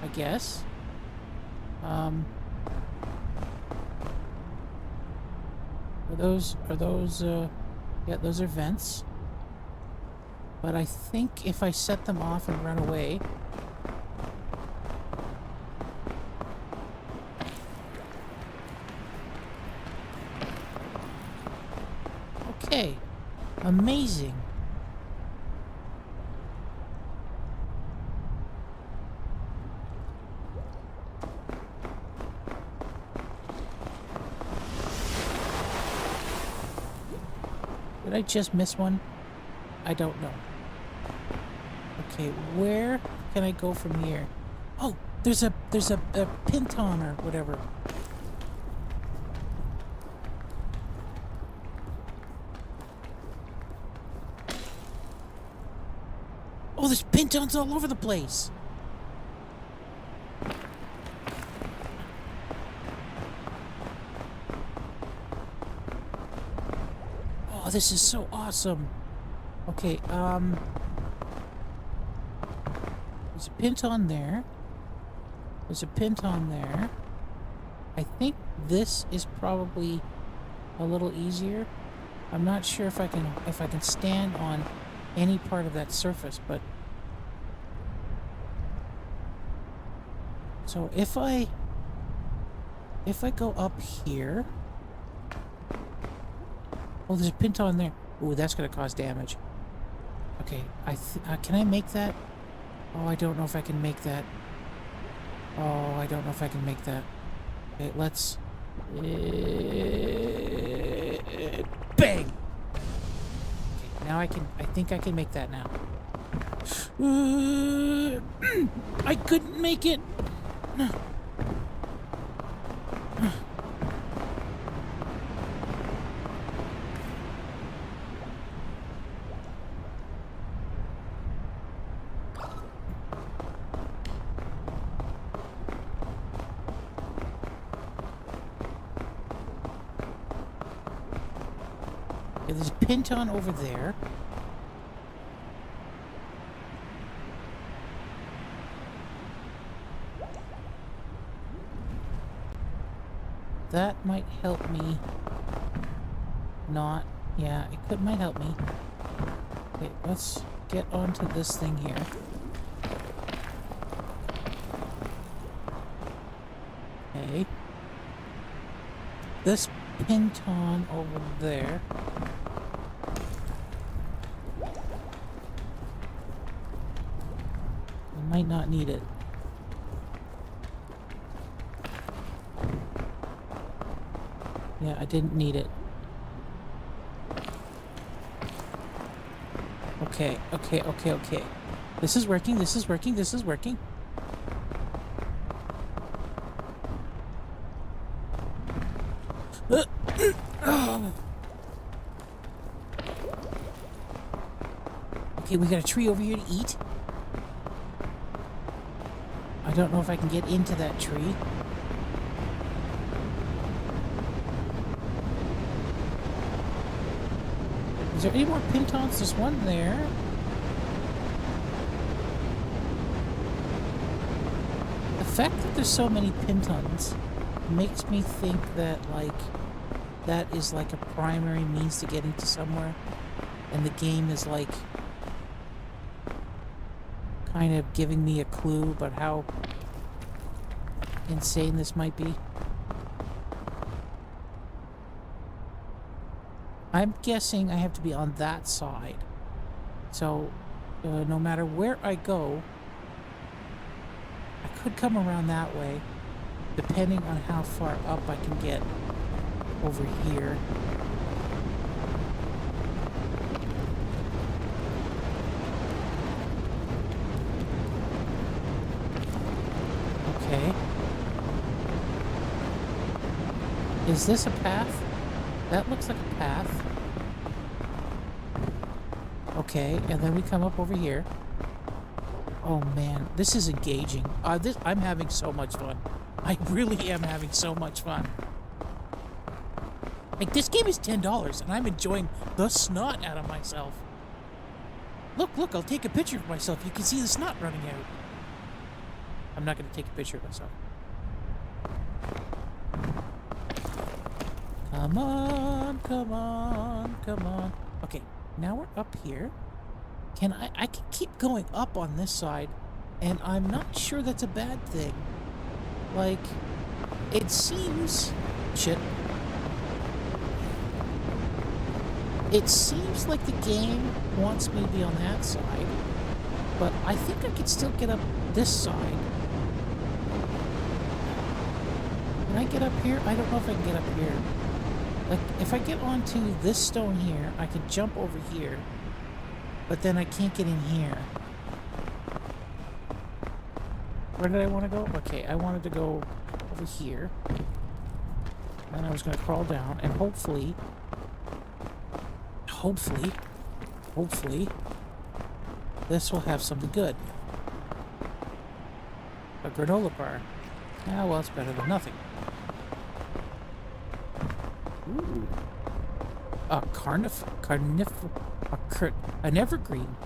I guess. Yeah, those are vents. But I think if I set them off and run away... Okay. Amazing. Did I just miss one? I don't know. Okay, where can I go from here? Oh, there's a pinton or whatever. Oh, there's pintons all over the place. Oh, this is so awesome. Okay, there's a pinton there. There's a pinton there. I think this is probably a little easier. I'm not sure if I can stand on any part of that surface, but so if I go up here. Oh, there's a pinton there. Ooh, that's gonna cause damage. Okay, can I make that? Oh, I don't know if I can make that. Oh, I don't know if I can make that. Okay, let's... bang! Okay, now I think I can make that now. I couldn't make it! Okay, there's a pinton over there. That might help me not... Yeah, might help me. Okay, let's get onto this thing here. Okay. This pinton over there. I might not need it. Yeah, I didn't need it. Okay. This is working. Okay, we got a tree over here to eat. I don't know if I can get into that tree. Is there any more pintons? There's one there. The fact that there's so many pintons makes me think that, like, that is like a primary means to getting to somewhere. And the game is, like, kind of giving me a clue about how insane this might be. I'm guessing I have to be on that side. So, no matter where I go, I could come around that way, depending on how far up I can get over here. Okay. Is this a path? That looks like a path. Okay, and then we come up over here. Oh man, this is engaging. I'm having so much fun. I really am having so much fun. Like, this game is $10 and I'm enjoying the snot out of myself. Look, I'll take a picture of myself. You can see the snot running out. I'm not going to take a picture of myself. Come on, come on, come on. Okay, now we're up here. I can keep going up on this side, and I'm not sure that's a bad thing. Like, it seems... Shit. It seems like the game wants me to be on that side, but I think I could still get up this side. Can I get up here? I don't know if I can get up here. Like, if I get onto this stone here, I can jump over here, but then I can't get in here. Where did I want to go? Okay, I wanted to go over here. And I was going to crawl down, and hopefully, this will have something good. A granola bar. Ah, well, it's better than nothing. Ooh. An evergreen.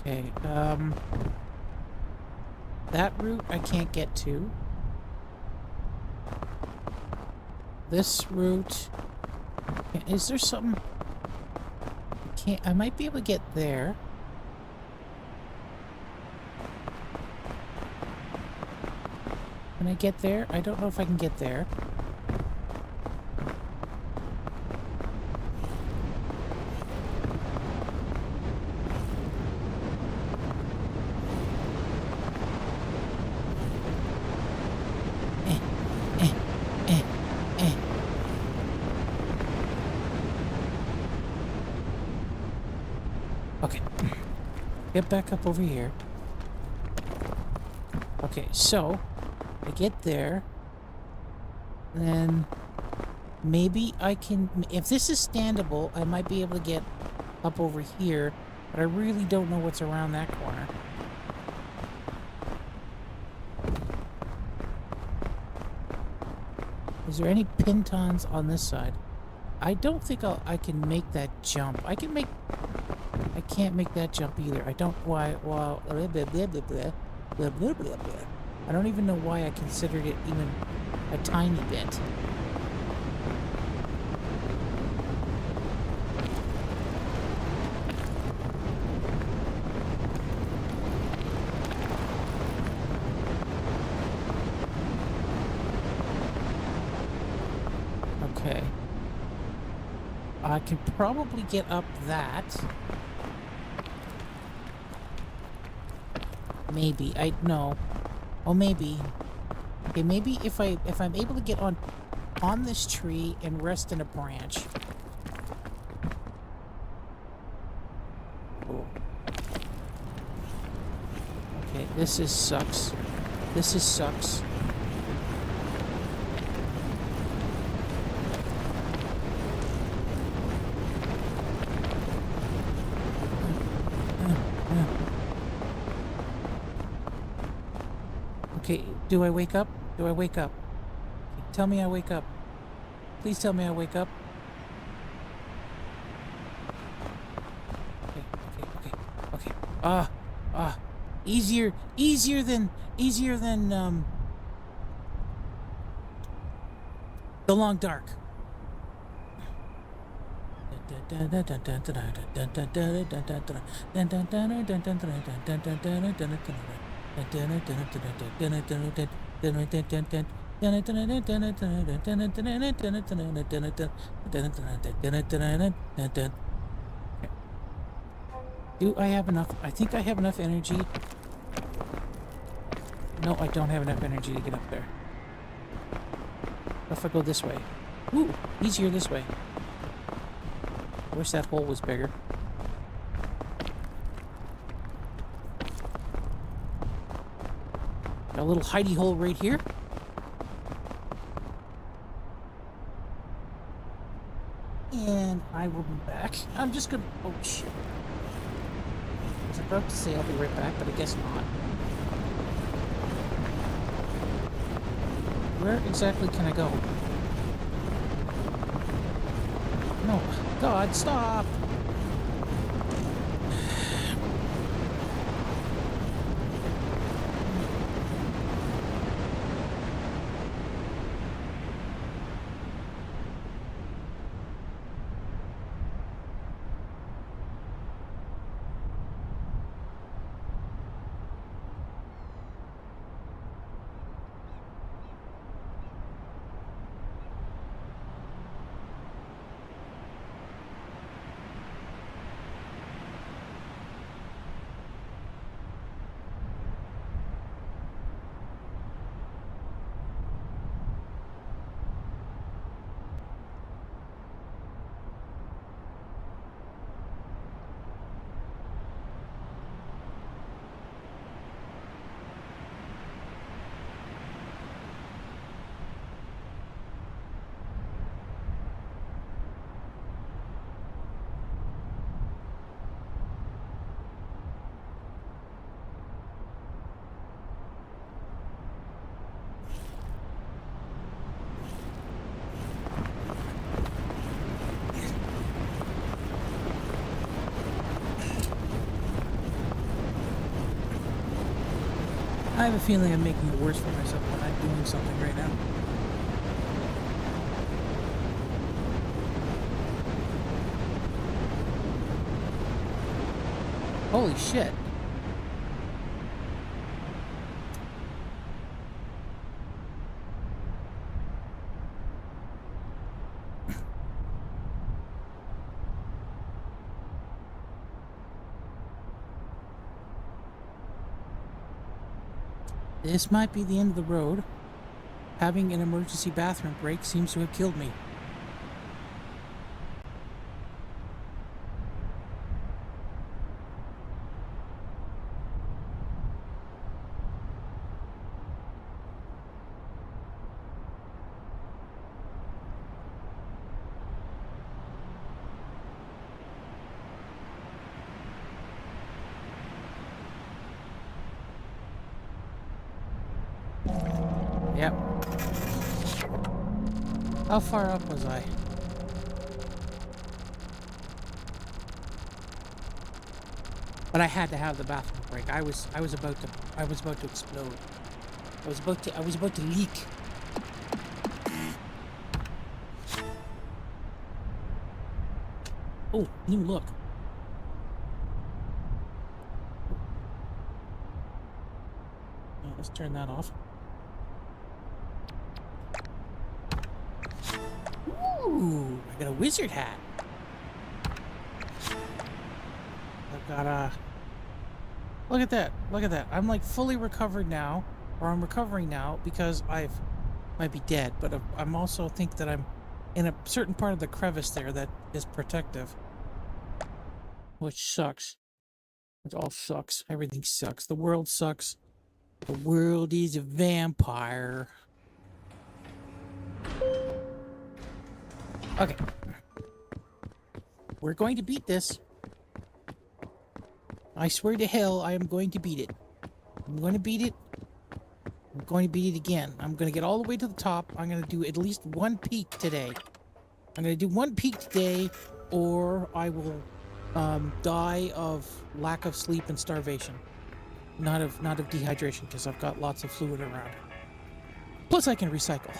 Okay, that route I can't get to. This route... Is there something... I might be able to get there. Can I get there? I don't know if I can get there. Okay. Get back up over here. Okay, so I get there. Then maybe I can... If this is standable, I might be able to get up over here. But I really don't know what's around that corner. Is there any pintons on this side? I don't think I can make that jump. I can't make that jump either. I don't why well blah, blah, blah, blah, blah, blah, blah, blah, blah. I don't even know why I considered it even a tiny bit. Okay. I can probably get up that. Maybe. No. Oh, maybe. Okay, maybe if I'm able to get on this tree and rest in a branch. Cool. Okay, this sucks. This sucks. Okay, do I wake up? Do I wake up? Tell me I wake up. Please tell me I wake up. Okay. Easier than the long dark. Do I have enough? I think I have enough energy. No, I don't have enough energy to get up there. What if I go this way? Ooh, easier this way. I wish that hole was bigger. Got a little hidey hole right here. And I will be back. I'm just gonna... Oh, shit. was about to say I'll be right back, but I guess not. Where exactly can I go? No. God, stop! I have a feeling I'm making it worse for myself when I'm doing something right now. Holy shit. This might be the end of the road. Having an emergency bathroom break seems to have killed me. Yep. How far up was I? But I had to have the bathroom break. I was about to explode. I was about to leak. Oh, new look. Let's turn that off. Ooh, I got a wizard hat. I've got a... Look at that. Look at that. I'm like fully recovered now. Or I'm recovering now because might be dead. But I'm also think that I'm in a certain part of the crevice there that is protective. Which sucks. It all sucks. Everything sucks. The world sucks. The world is a vampire. Okay. We're going to beat this. I swear to hell, I am going to beat it. I'm going to beat it. I'm going to beat it again. I'm going to get all the way to the top. I'm going to do at least one peak today. I'm going to do one peak today, or I will die of lack of sleep and starvation. Not of dehydration, because I've got lots of fluid around. Plus, I can recycle.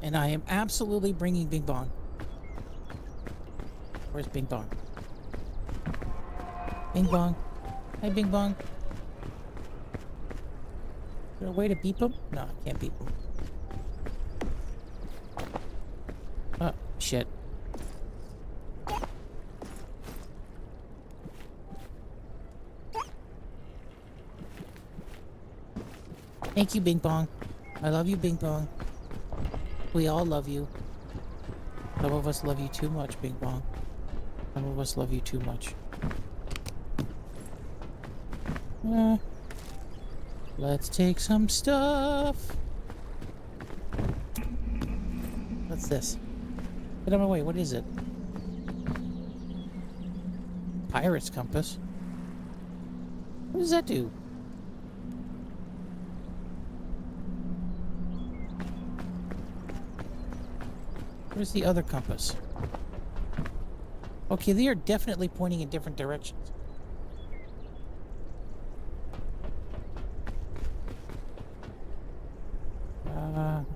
And I am absolutely bringing Bing Bong. Where's Bing Bong? Bing Bong. Hey, Bing Bong. Is there a way to beep him? No, I can't beep him. Oh, shit. Thank you, Bing Bong. I love you, Bing Bong. We all love you. Some of us love you too much, Bing Bong. Some of us love you too much. Let's take some stuff. What's this? Get out of my way. What is it? Pirate's compass. What does that do? Where's the other compass? Okay, they are definitely pointing in different directions.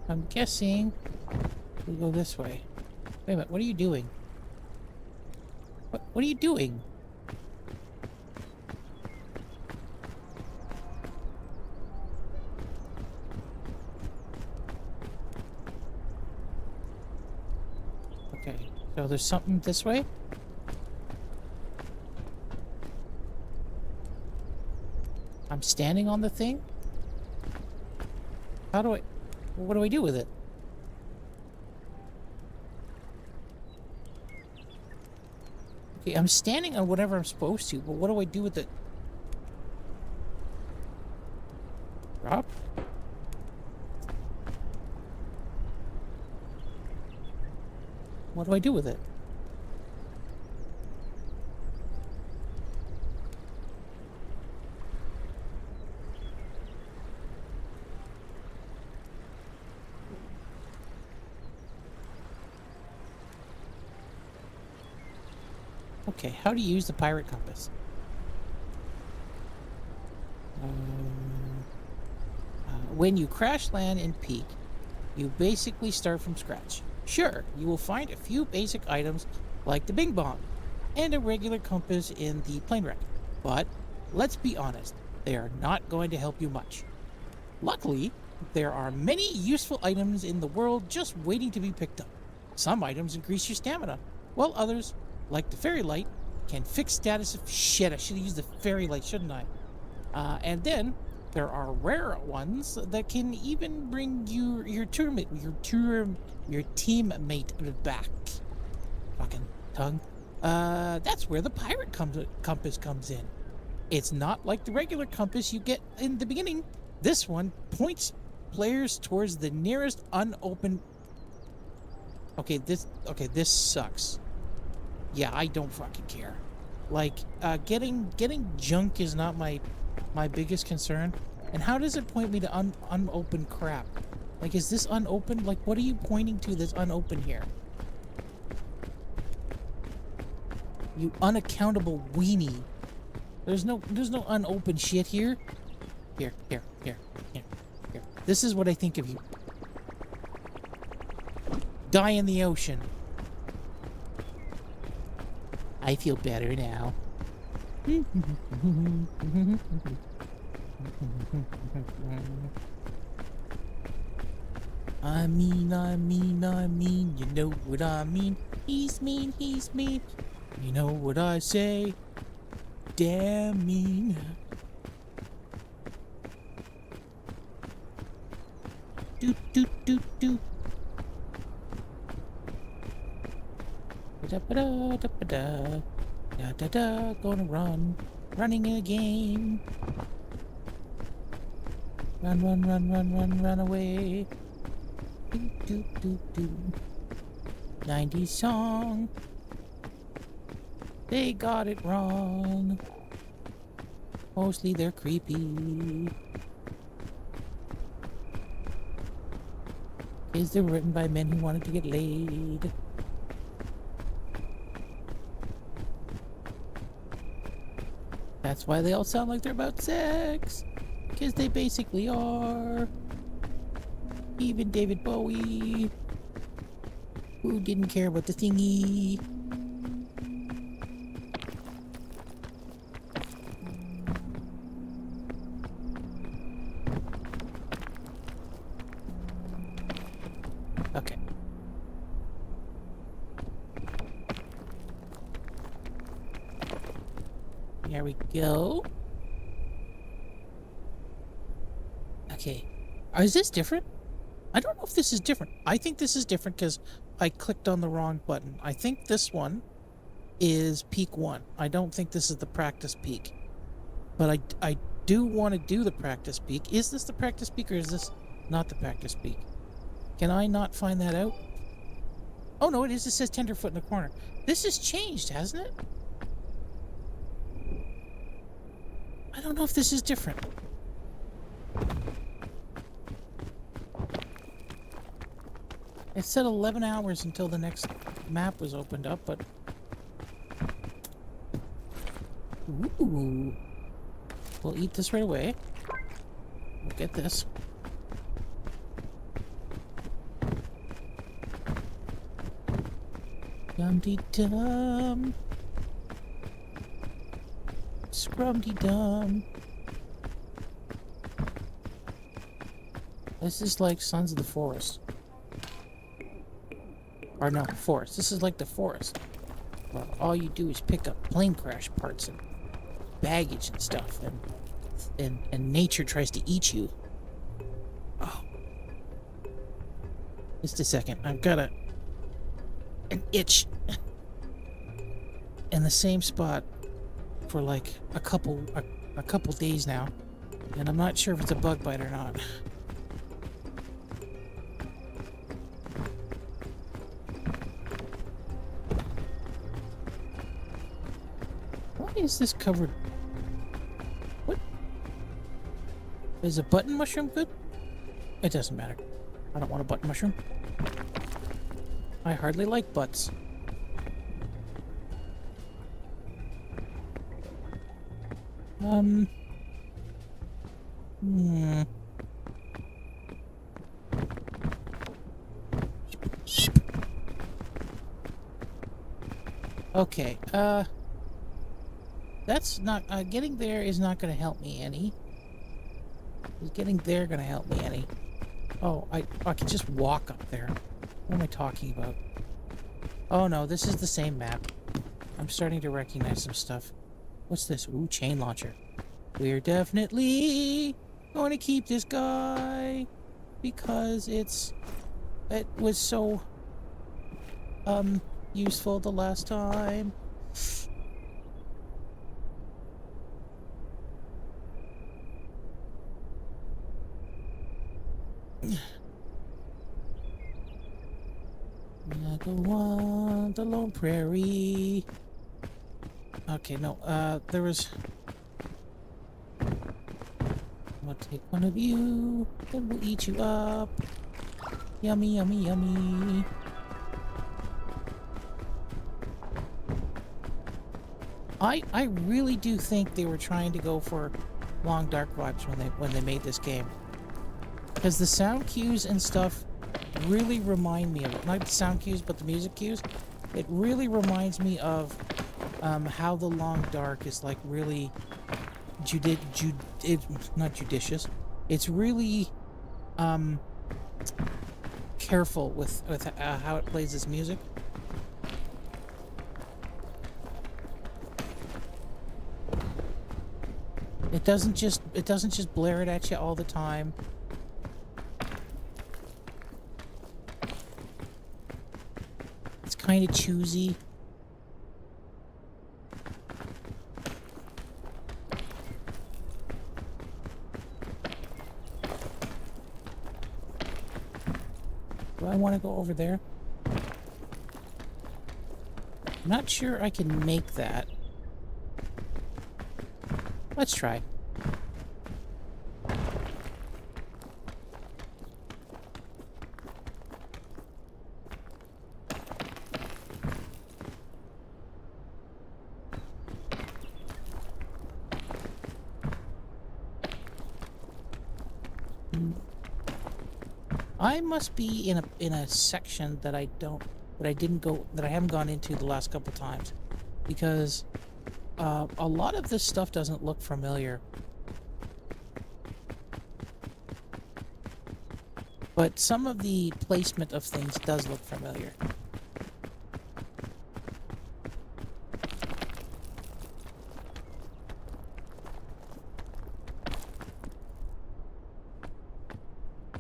I'm guessing we go this way. Wait a minute, what are you doing? What are you doing? Okay, so there's something this way? I'm standing on the thing? How do I... What do I do with it? Okay, I'm standing on whatever I'm supposed to, but what do I do with it? Drop? What do I do with it? Okay, how do you use the pirate compass? When you crash land in Peak, you basically start from scratch. Sure, you will find a few basic items like the Bing Bong and a regular compass in the plane wreck, but let's be honest, they are not going to help you much. Luckily, there are many useful items in the world just waiting to be picked up. Some items increase your stamina, while others, like the fairy light, can fix status of... Shit, I should have used the fairy light, shouldn't I? And then there are rare ones that can even bring your teammate back. Fucking tongue. That's where the pirate compass comes in. It's not like the regular compass you get in the beginning. This one points players towards the nearest unopened... Okay, this sucks. Yeah, I don't fucking care. Like, getting junk is not my biggest concern. And how does it point me to unopened crap? Like, is this unopened? Like, what are you pointing to that's unopened here? You unaccountable weenie. There's no unopened shit here. Here. This is what I think of you. Die in the ocean. I feel better now. I mean, you know what I mean. He's mean. You know what I say. Damn mean. Do. Da-da-da, gonna running again. Run away. Do. 90s song. They got it wrong. Mostly they're creepy. Is they were written by men who wanted to get laid. That's why they all sound like they're about sex. Because they basically are. Even David Bowie, who didn't care about the thingy. Okay. There we go. Okay. Is this different? I don't know if this is different. I think this is different because I clicked on the wrong button. I think this one is peak 1. I don't think this is the practice peak. But I do want to do the practice peak. Is this the practice peak or is this not the practice peak? Can I not find that out? Oh no, it is. It says tenderfoot in the corner. This has changed, hasn't it? I don't know if this is different. It said 11 hours until the next map was opened up, but... Ooh. We'll eat this right away. We'll get this. Dum-de-dum. Scrum-de-dum. This is like Sons of the Forest. Or no, Forest. This is like the Forest. Where all you do is pick up plane crash parts and baggage and stuff, and nature tries to eat you. Oh. Just a second. I've got an itch in the same spot for like a couple days now, and I'm not sure if it's a bug bite or not. Why is this covered? What? Is a button mushroom good? It doesn't matter. I don't want a button mushroom. I hardly like butts. Okay, that's not, getting there is not gonna help me any. Is getting there gonna help me any? Oh, I can just walk up there. What am I talking about? Oh no, this is the same map. I'm starting to recognize some stuff. What's this? Ooh, chain launcher. We're definitely going to keep this guy because it was so useful the last time. I go on the lone prairie. Okay, no, there was... I'll take one of you, then we'll eat you up. Yummy, yummy, yummy. I really do think they were trying to go for long dark vibes when they made this game. Because the sound cues and stuff really remind me of it. Not the sound cues, but the music cues. It really reminds me of how the long dark is like really not judicious. It's really careful with how it plays its music. It doesn't just blare it at you all the time. It's kind of choosy. Do I want to go over there? I'm not sure I can make that. Let's try. I must be in a section that I haven't gone into the last couple times, because a lot of this stuff doesn't look familiar. But some of the placement of things does look familiar.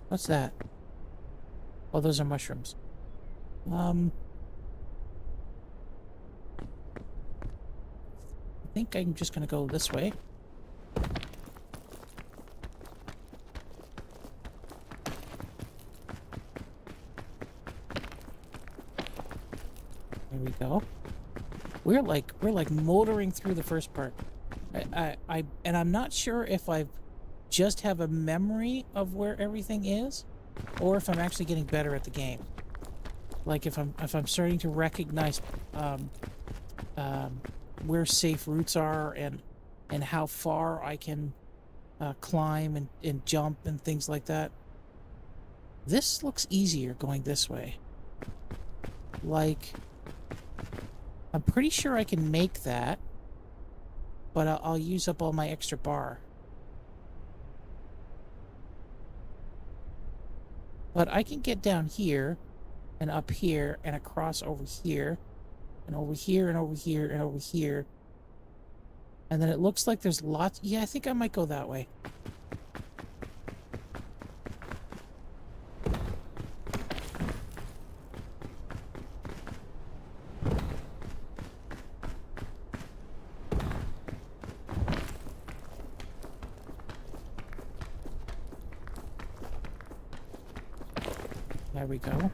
What's that? Oh, those are mushrooms. I think I'm just gonna go this way. go. We're like motoring through the first part. And I'm not sure if I just have a memory of where everything is, or if I'm actually getting better at the game. Like if I'm starting to recognize where safe routes are and how far I can climb and jump and things like that. This looks easier going this way. Like, I'm pretty sure I can make that, but I'll use up all my extra bar. But I can get down here and up here and across over here and over here and over here and over here. And then it looks like there's lots. Yeah, I think I might go that way. There we go.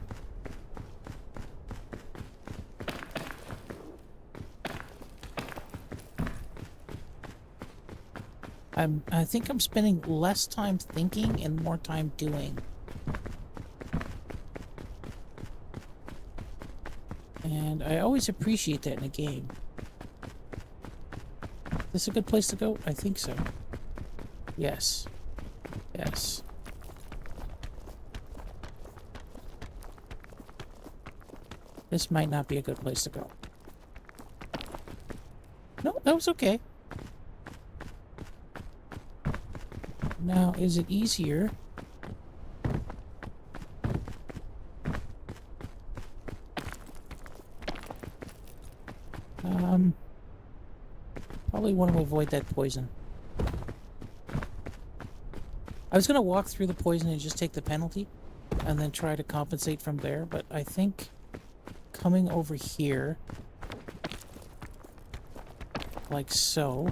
I think I'm spending less time thinking and more time doing. And I always appreciate that in a game. Is this a good place to go? I think so. Yes. Yes. This might not be a good place to go. No, that was okay. Now, is it easier? Probably want to avoid that poison. I was going to walk through the poison and just take the penalty and then try to compensate from there, but I think coming over here, like so.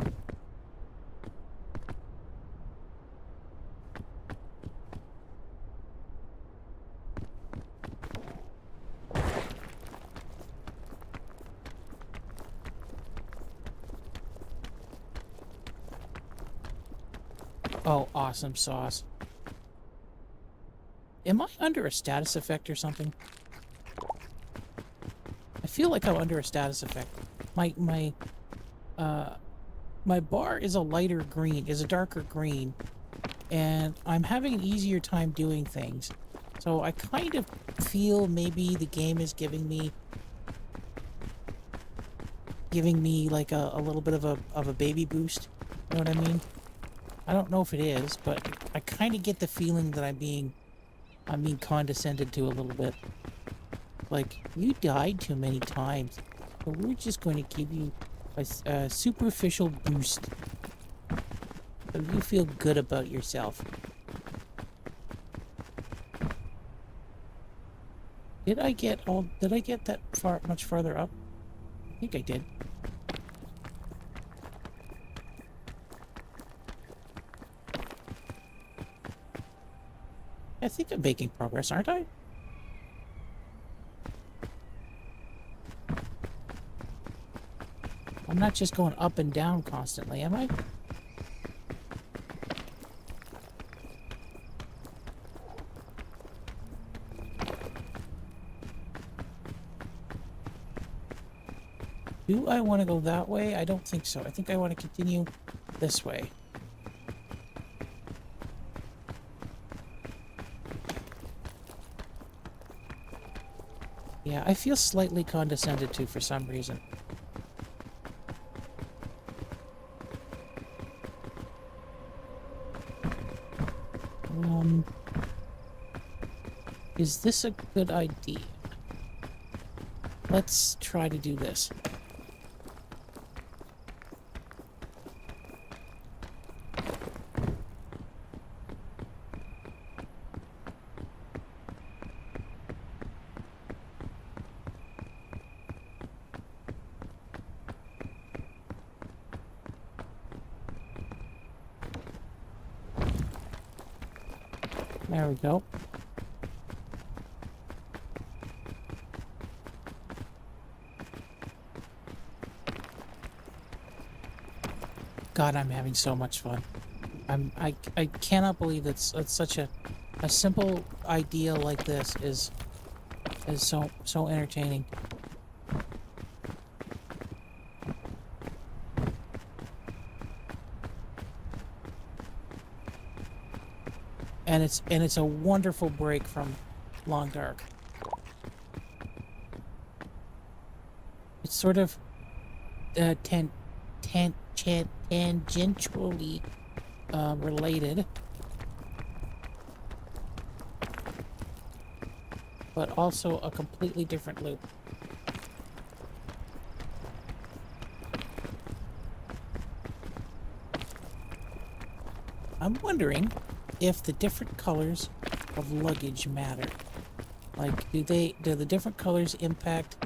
Oh, awesome sauce. Am I under a status effect or something? I feel like I'm under a status effect. My bar is a lighter green, is a darker green, and I'm having an easier time doing things. So I kind of feel maybe the game is giving me like a little bit of a baby boost. You know what I mean? I don't know if it is, but I kind of get the feeling that I'm being condescended to a little bit. Like, you died too many times, so we're just going to give you a superficial boost so you feel good about yourself. Did I get that much farther up? I think I did. I think I'm making progress, aren't I? I'm not just going up and down constantly, am I? Do I want to go that way? I don't think so. I think I want to continue this way. Yeah, I feel slightly condescended to for some reason. Is this a good idea? Let's try to do this. There we go. God, I'm having so much fun. I cannot believe that's such a simple idea like this is so entertaining. And it's a wonderful break from Long Dark. It's sort of tangentially related, but also a completely different loop. I'm wondering if the different colors of luggage matter. Like, do the different colors impact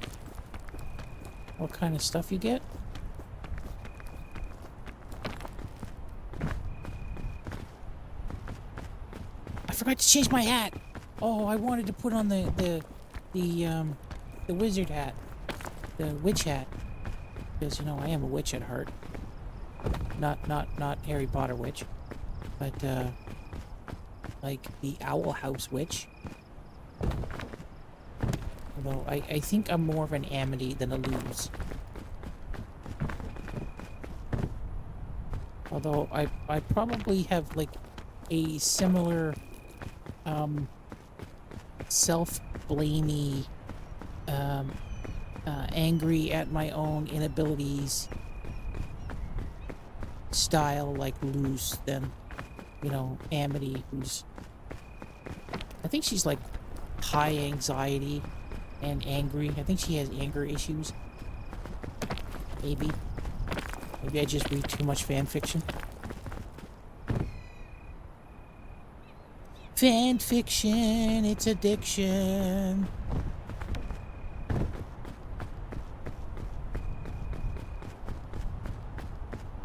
what kind of stuff you get? I forgot to change my hat. Oh, I wanted to put on the wizard hat, the witch hat, because you know I am a witch at heart. Not Harry Potter witch, but like the Owl House witch. Although I think I'm more of an Amity than a Luz. Although I probably have like a similar self-blamey, angry at my own inabilities style like Luz than, you know, Amity, who's, I think she's like high anxiety and angry. I think she has anger issues. Maybe I just read too much fan fiction. Fan fiction, it's addiction.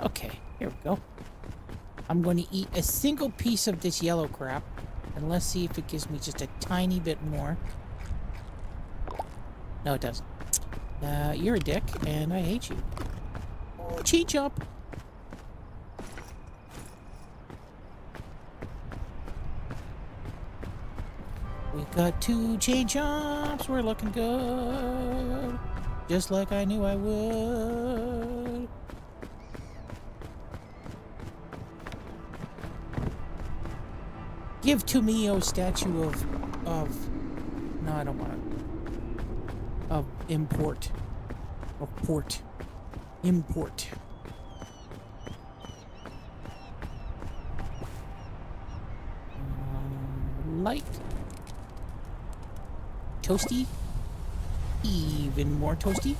Okay, here we go. I'm going to eat a single piece of this yellow crap, and let's see if it gives me just a tiny bit more. No, it doesn't. You're a dick, and I hate you. Oh, cheat jump. We got 2 chain jumps. We're looking good. Just like I knew I would. Give to me, oh statue of no, I don't want it. Of import. Of port. Import. Light. Toasty. Even more toasty.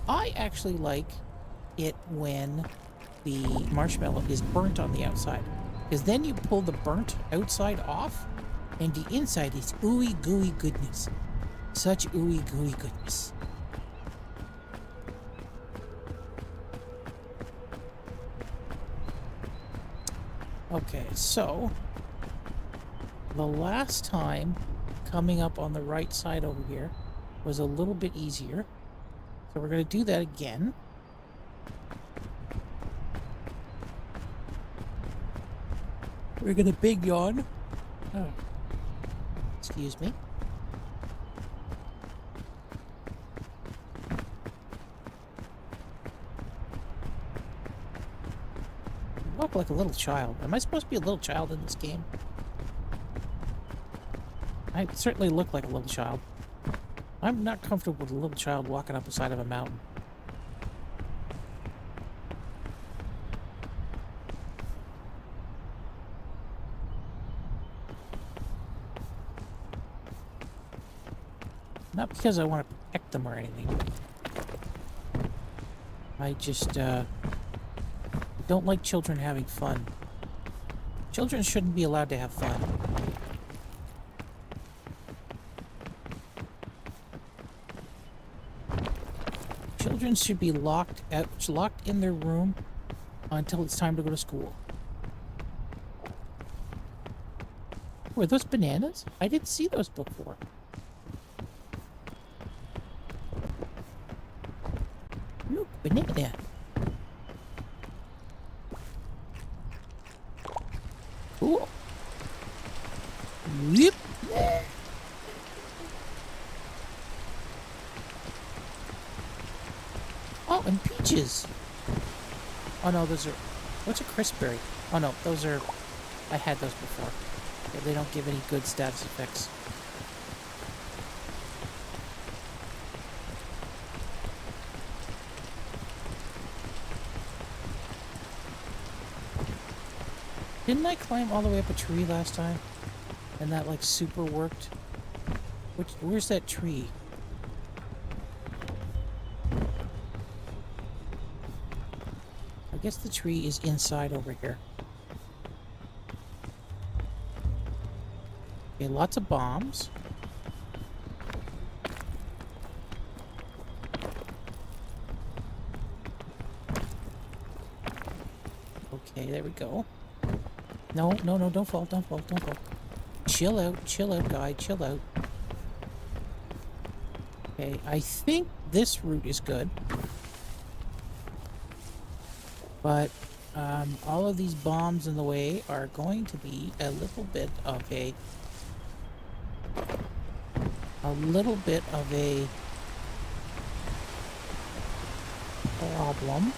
I actually like it when the marshmallow is burnt on the outside, because then you pull the burnt outside off and the inside is ooey gooey goodness. Such ooey gooey goodness. Okay, so the last time coming up on the right side over here was a little bit easier. So we're going to do that again. We're going to big yawn. Oh. Excuse me. I walk like a little child. Am I supposed to be a little child in this game? I certainly look like a little child. I'm not comfortable with a little child walking up the side of a mountain. Not because I want to protect them or anything. I just, don't like children having fun. Children shouldn't be allowed to have fun. Children should be locked in their room until it's time to go to school. Were those bananas? I didn't see those before. Look, banana. Cool. Yep. Oh, and peaches. Oh no, those are... What's a crispberry? Oh no, those are... I had those before. Yeah, they don't give any good status effects. Didn't I climb all the way up a tree last time? And that, like, super worked? Where's that tree? I guess the tree is inside over here. Okay, lots of bombs. Okay, there we go. No, no, no, don't fall, don't fall, don't fall. Chill out, guy, chill out. Okay, I think this route is good. But all of these bombs in the way are going to be a little bit of a problem.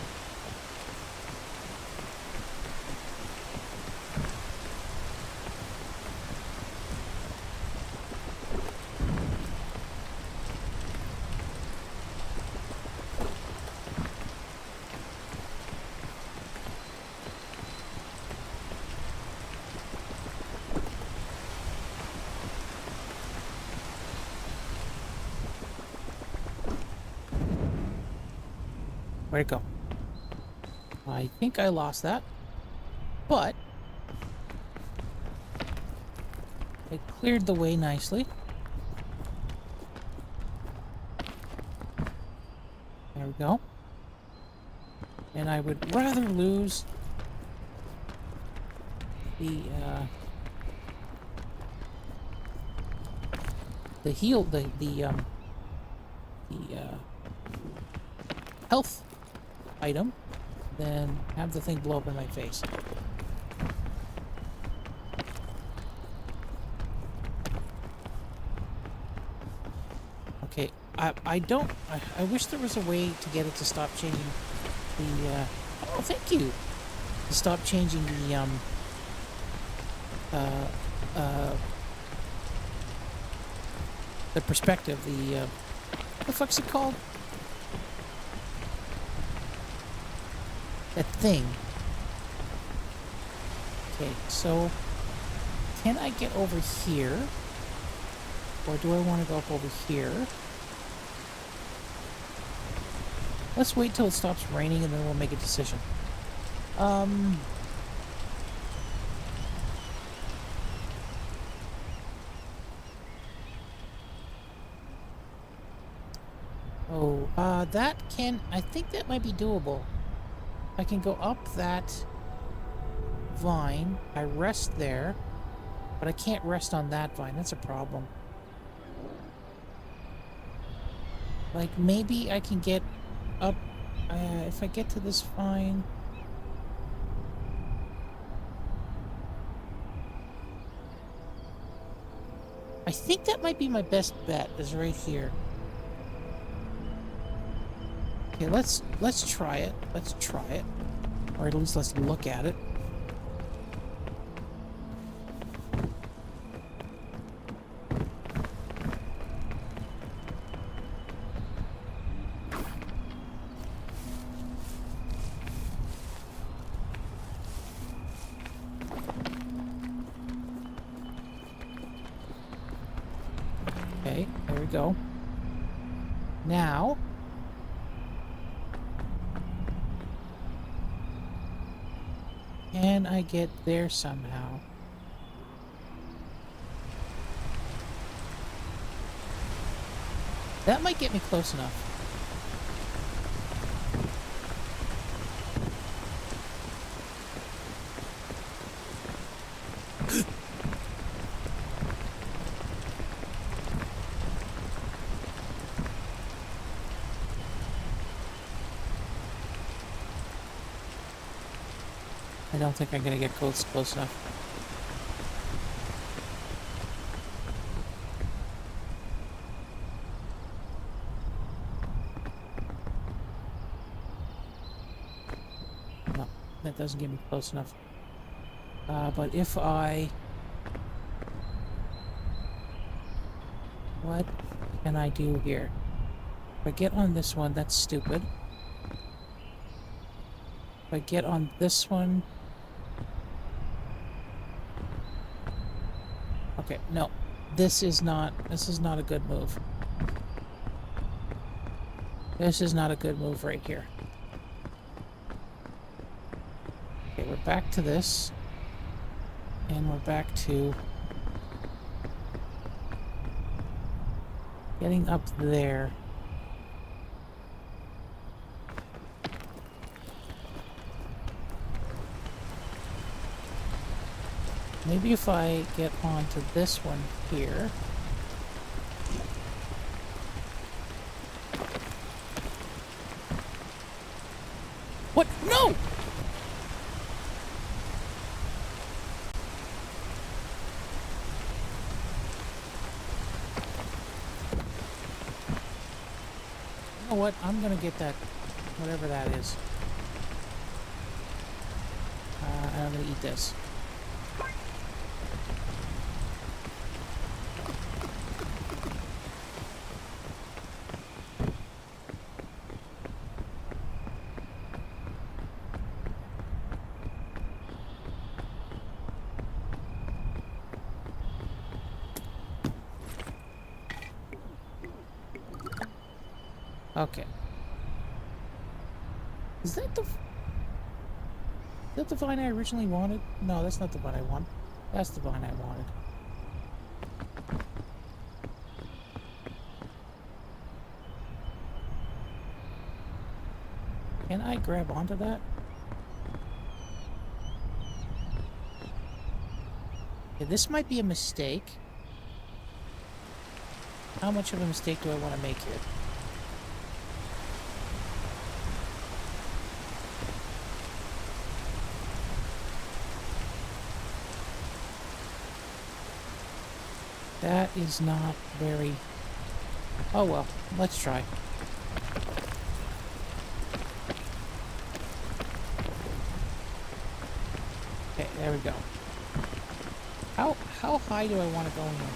Where'd it go? I think I lost that, but it cleared the way nicely. There we go. And I would rather lose the health item than have the thing blow up in my face. Okay, I wish there was a way to get it to stop changing the, oh, thank you! To stop changing the perspective, what the fuck's it called? That thing. Okay, so can I get over here? Or do I want to go up over here? Let's wait till it stops raining and then we'll make a decision. I think that might be doable. I can go up that vine. I rest there, but I can't rest on that vine. That's a problem. Like, maybe I can get up, if I get to this vine. I think that might be my best bet, is right here. Okay, let's try it. Let's try it. Or at least let's look at it. Okay, there we go. Now, can I get there somehow? That might get me close enough. I don't think I'm gonna get close enough. doesn't get me close enough. But if I... What can I do here? If I get on this one, that's stupid. If I get on this one... Okay, no. This is not a good move. This is not a good move right here. Okay, we're back to this. And we're back to getting up there. Maybe if I get onto this one here. What? No! You know what? I'm gonna get that, whatever that is. And I'm gonna eat this. Okay. Is that the vine I originally wanted? No, that's not the vine I want. That's the vine I wanted. Can I grab onto that? Okay, this might be a mistake. How much of a mistake do I want to make here? That is not very... Oh well, let's try. Okay, there we go. How high do I want to go here?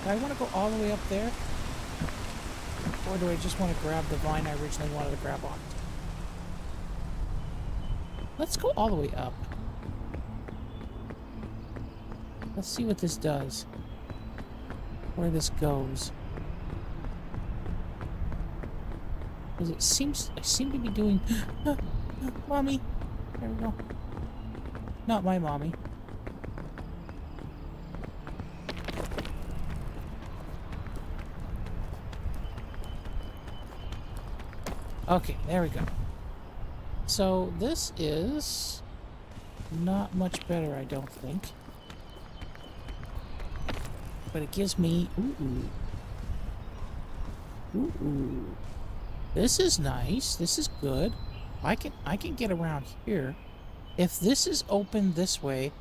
Do I want to go all the way up there? Or do I just want to grab the vine I originally wanted to grab on? Let's go all the way up. Let's see what this does. Where this goes. Because I seem to be doing... Mommy! There we go. Not my mommy. Okay, there we go. So this is not much better, I don't think. But it gives me... Ooh. This is nice. This is good. I can get around here. If this is open this way,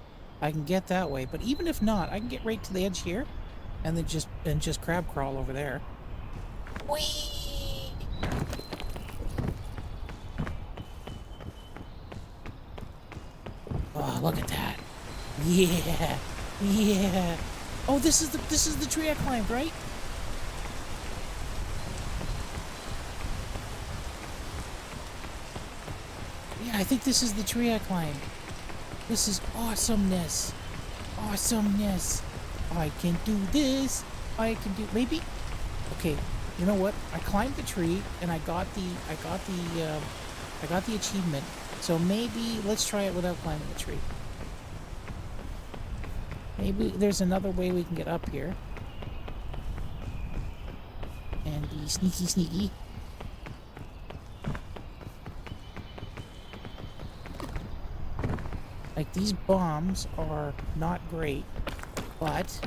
I can get that way. But even if not, I can get right to the edge here and then just crab crawl over there. Whee! Oh, look at that. Yeah. Yeah. Oh, this is the tree I climbed, right? Yeah, I think this is the tree I climbed. This is awesomeness. Awesomeness. I can do this. I can do... Maybe... Okay, you know what? I climbed the tree and I got the achievement. So maybe let's try it without climbing the tree. Maybe there's another way we can get up here. And be sneaky. Like, these bombs are not great, but...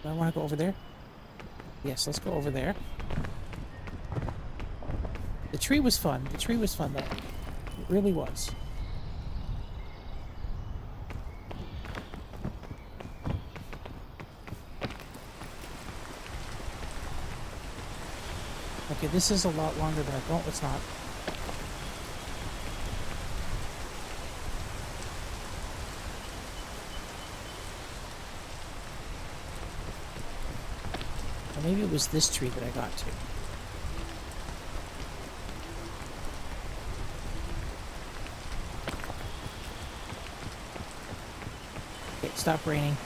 Do I want to go over there? Yes, let's go over there. The tree was fun. The tree was fun, though. It really was. Okay, this is a lot longer than I thought. It's not. Or maybe it was this tree that I got to. Okay, stop raining.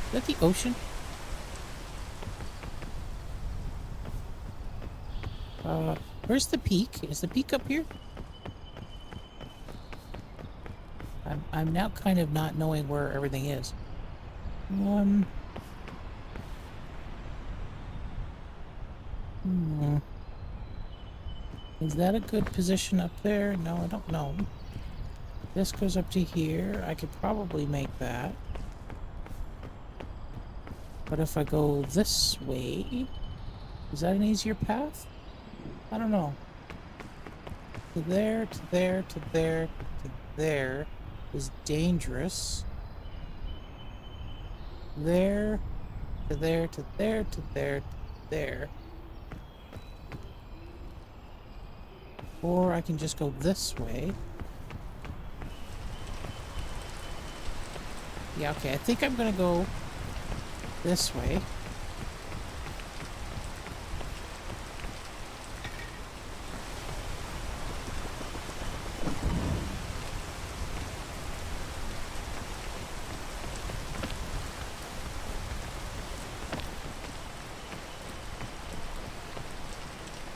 Is that the ocean? Where's the peak? Is the peak up here? I'm now kind of not knowing where everything is. Hmm. Is that a good position up there? No, I don't know. This goes up to here. I could probably make that. But if I go this way, is that an easier path? I don't know. To there, to there, to there, to there is dangerous. There, to there, to there, to there, to there. Or I can just go this way. Yeah, okay, I think I'm gonna go this way.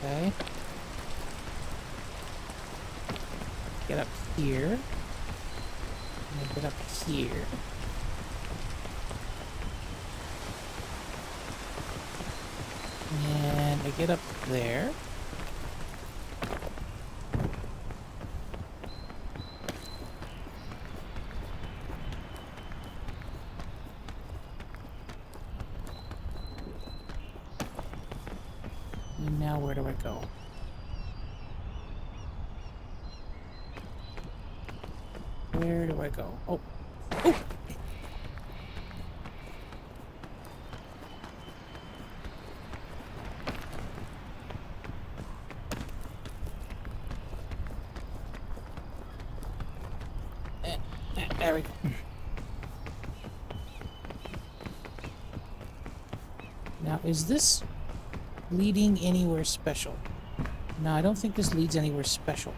Okay. Get up here. And get up here. And I get up there. And now where do I go? Where do I go? Oh. Oh! There we go. Now, is this leading anywhere special? No, I don't think this leads anywhere special.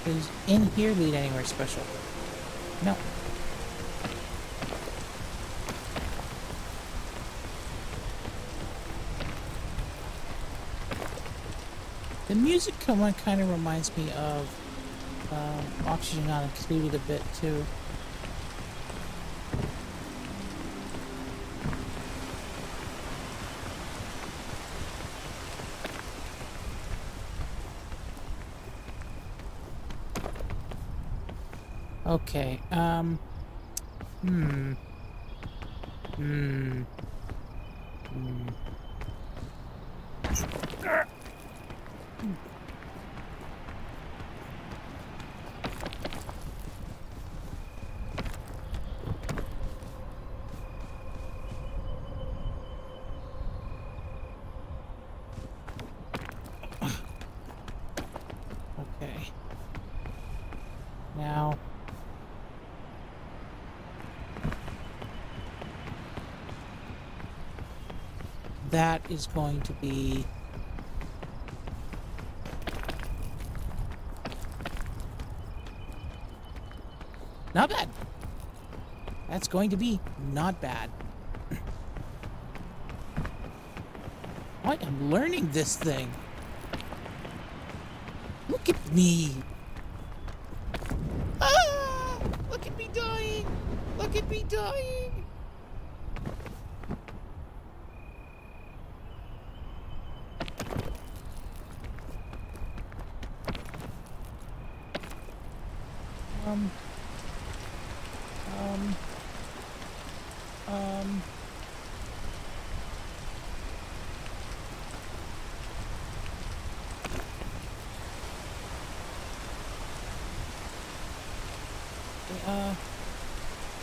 Does in here lead anywhere special? No. The music kind of reminds me of Oxygen Not Included a bit too. Okay, Okay. Now... that is going to be... not bad. That's going to be not bad. I am learning this thing. Look at me. Ah! Look at me dying. Look at me dying.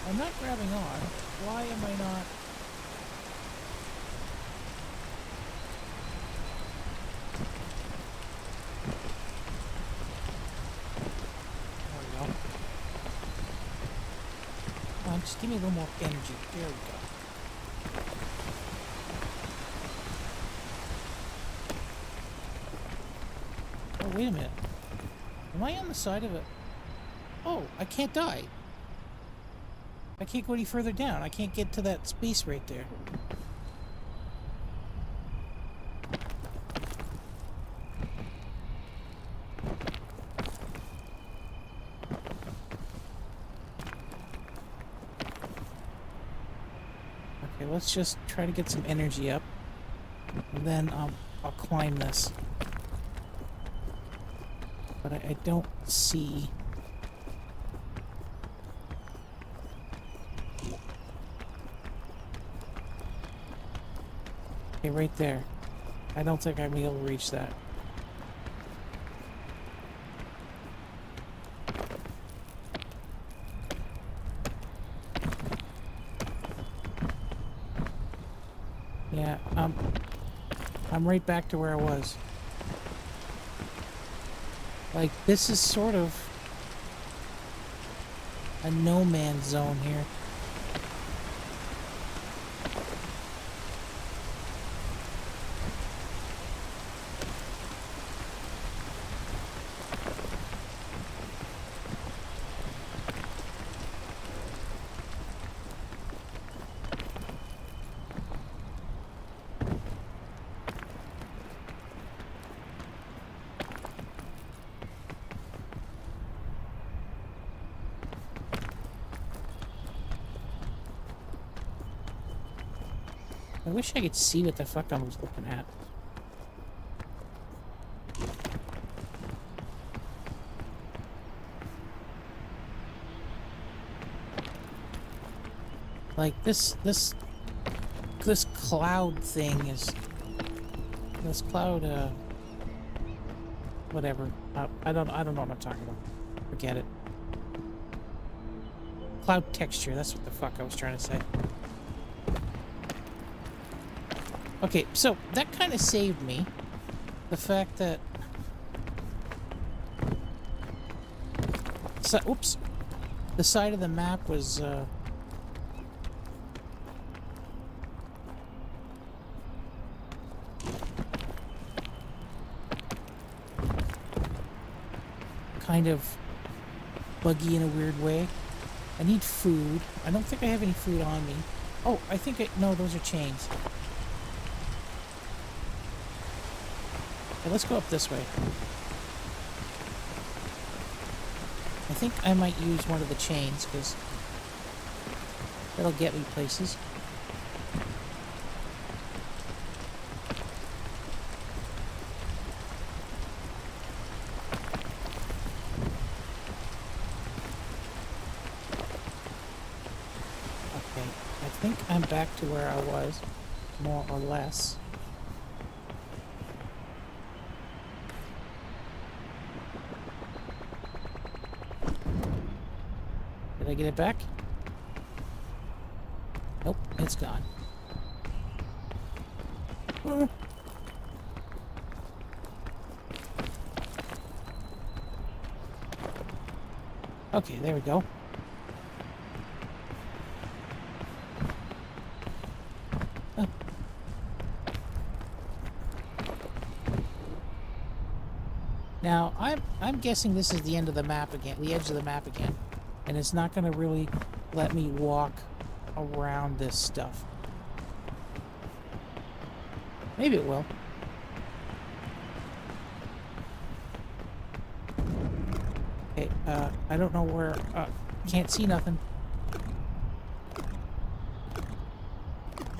I'm not grabbing on. Why am I not? There we go. Come on, just give me a little more energy. There we go. Oh, wait a minute. Am I on the side of it? Oh, I can't die. I can't go any further down. I can't get to that space right there. Okay, let's just try to get some energy up. And then I'll climb this. But I don't see... Okay, right there. I don't think I'm able to reach that. Yeah, I'm right back to where I was. Like, this is sort of a no man's zone here. I wish I could see what the fuck I was looking at. Like this cloud thing is this cloud whatever. I don't know what I'm talking about. Forget it. Cloud texture, that's what the fuck I was trying to say. Okay, so that kind of saved me. The fact that... So, oops. The side of the map was... kind of buggy in a weird way. I need food. I don't think I have any food on me. Oh, I think I... No, those are chains. Okay, let's go up this way. I think I might use one of the chains, because that'll get me places. Okay, I think I'm back to where I was, more or less. Did I get it back? Nope, it's gone. Okay, there we go. Now, I'm guessing this is the end of the map again, the edge of the map again. And it's not going to really let me walk around this stuff. Maybe it will. Okay, I don't know where... can't see nothing.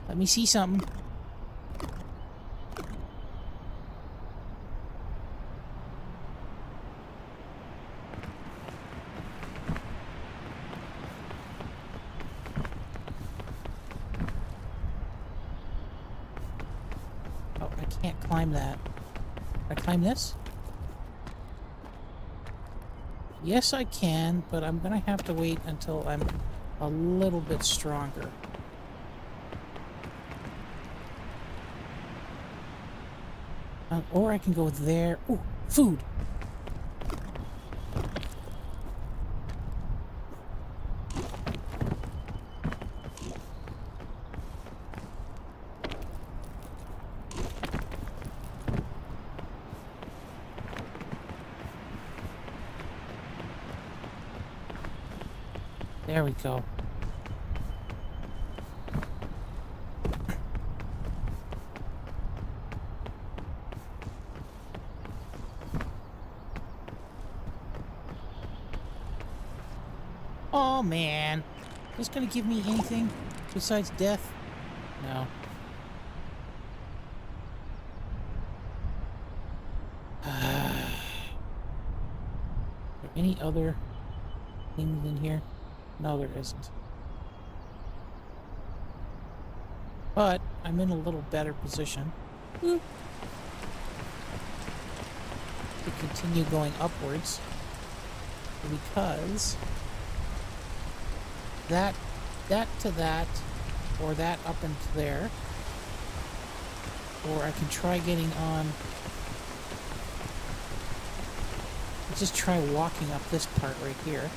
Let me see something. Can't climb that. Can I climb this? Yes, I can, but I'm gonna have to wait until I'm a little bit stronger. Or I can go there. Ooh, food. There we go. Oh man. Is this gonna give me anything besides death? No. Are there any other things in here? No, there isn't. But I'm in a little better position to continue going upwards, because that to that, or that up into there, or I can try getting on. Just try walking up this part right here.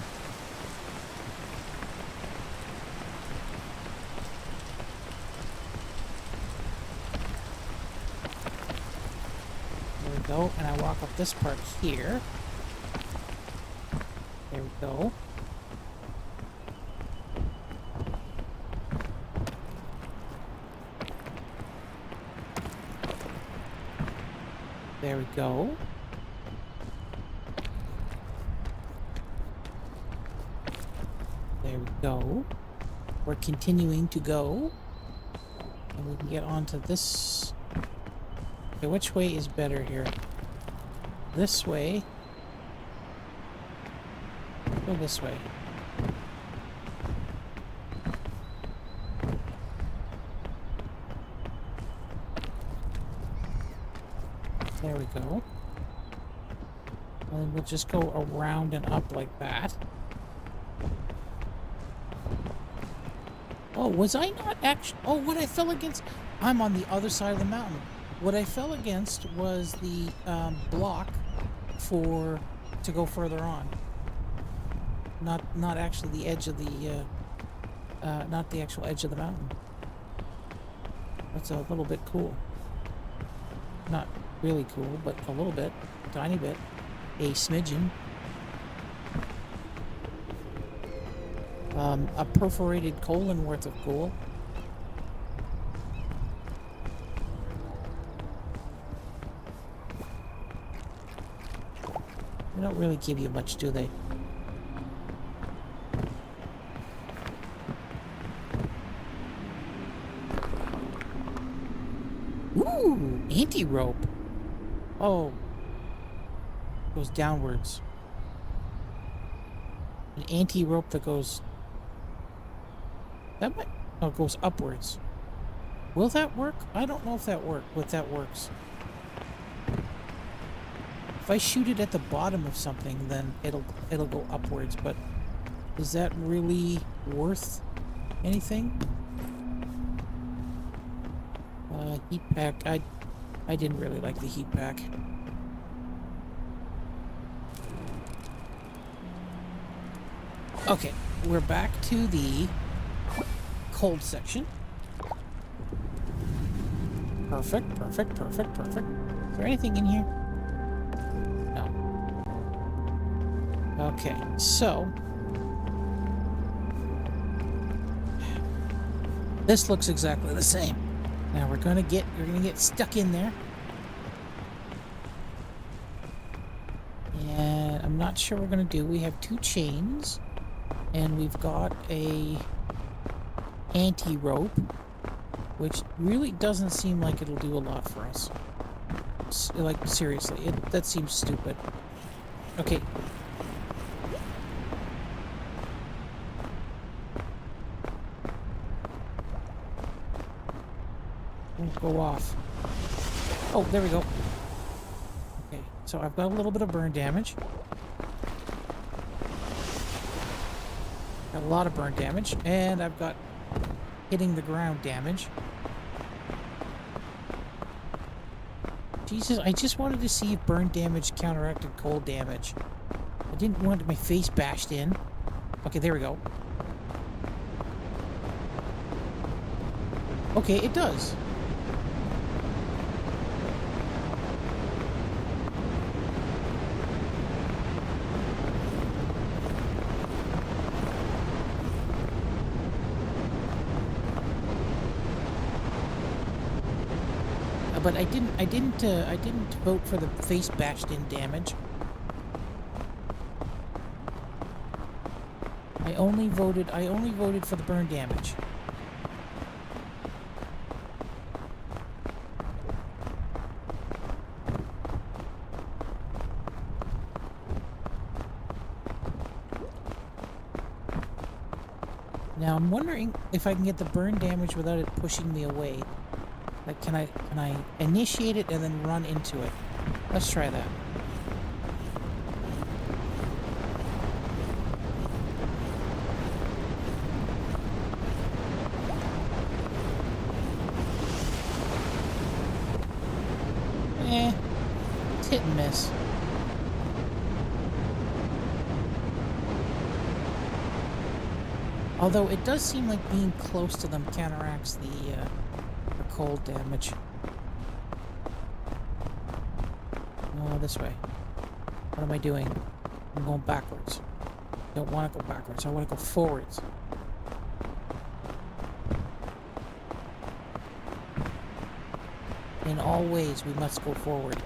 There we go, and I walk up this part here. There we go. There we go. There we go. We're continuing to go. And we can get onto this. Okay, which way is better here? This way. Go this way. There we go. And then we'll just go around and up like that. Oh, was I not actually... Oh, what I fell against... I'm on the other side of the mountain. What I fell against was the block to go further on. Not actually the edge of the... not the actual edge of the mountain. That's a little bit cool. Not really cool, but a little bit. A tiny bit. A smidgen. A perforated colon worth of cool. They don't really give you much, do they? Ooh, anti-rope. Oh. Goes downwards. An anti-rope that goes... That might... Oh, it goes upwards. Will that work? I don't know if that works. If I shoot it at the bottom of something, then it'll go upwards, but is that really worth anything? Heat pack. I didn't really like the heat pack. Okay, we're back to the cold section. Perfect, perfect, perfect, perfect. Is there anything in here? No. Okay, so this looks exactly the same. Now we're gonna get stuck in there. And I'm not sure what we're gonna do. We have 2 chains. And we've got a anti-rope, which really doesn't seem like it'll do a lot for us. Like, seriously, that seems stupid. Okay. Won't go off. Oh, there we go. Okay, so I've got a little bit of burn damage. Got a lot of burn damage, and I've got hitting the ground damage. Jesus, I just wanted to see if burn damage counteracted cold damage. I didn't want my face bashed in. Okay, there we go. Okay, it does. But I didn't vote for the face bashed in damage. I only voted for the burn damage. Now I'm wondering if I can get the burn damage without it pushing me away. Like, can I initiate it and then run into it? Let's try that. It's hit and miss. Although it does seem like being close to them counteracts the cold damage. Oh, this way. What am I doing? I'm going backwards. I don't want to go backwards. I want to go forwards. In all ways, we must go forward. Is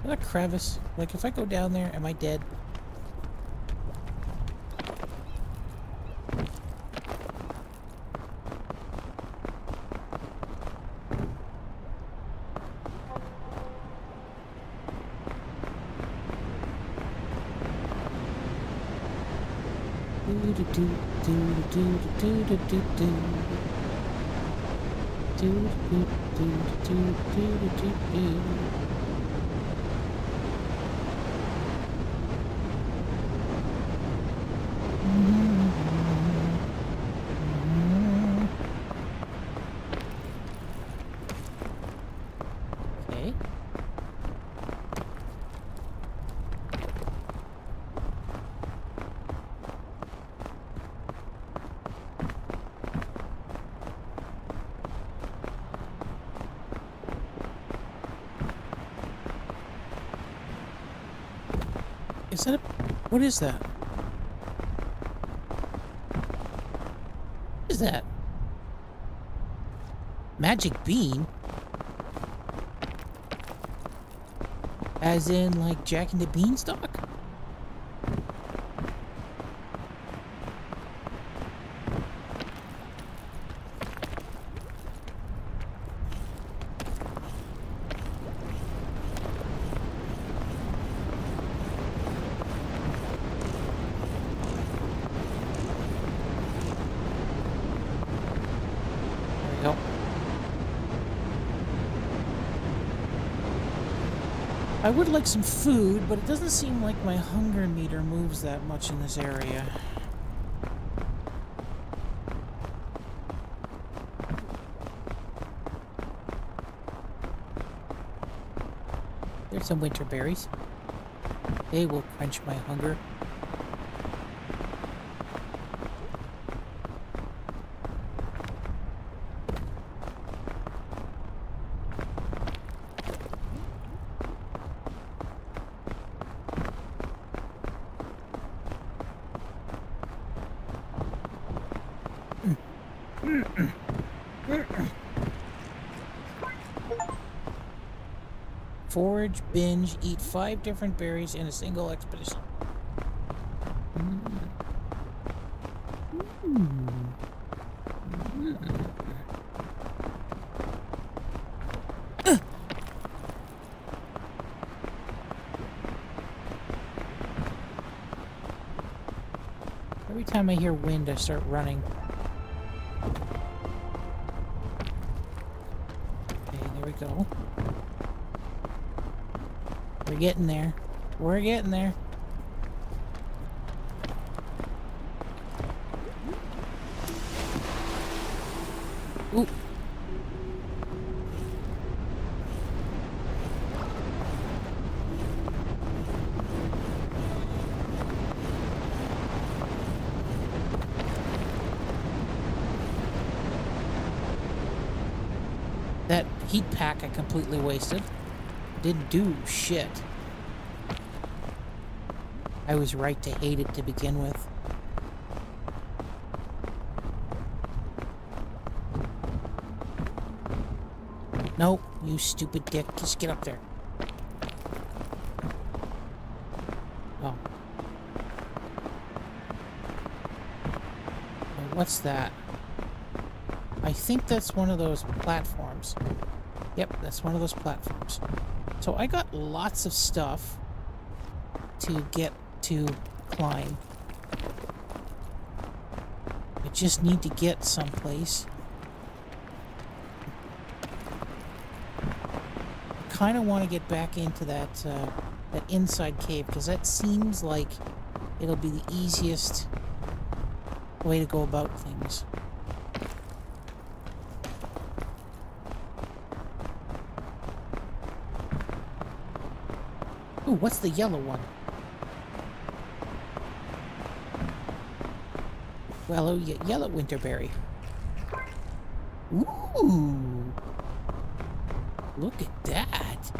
that a crevice? Like, if I go down there, am I dead? Okay. Is that a... What is that? What is that? Magic bean? As in, like, Jack and the Beanstalk? I would like some food, but it doesn't seem like my hunger meter moves that much in this area. There's some winter berries. They will quench my hunger. Forage, binge, eat 5 different berries in a single expedition. Every time I hear wind, I start running. Okay, there we go. We're getting there. We're getting there. Ooh. That heat pack I completely wasted. Didn't do shit. I was right to hate it to begin with. No, you stupid dick. Just get up there. Oh. What's that? I think that's one of those platforms. Yep, that's one of those platforms. So I got lots of stuff to get to climb. I just need to get someplace. I kind of want to get back into that that inside cave, because that seems like it'll be the easiest way to go about things. Ooh, what's the yellow one? Well, yellow winterberry. Ooh! Look at that!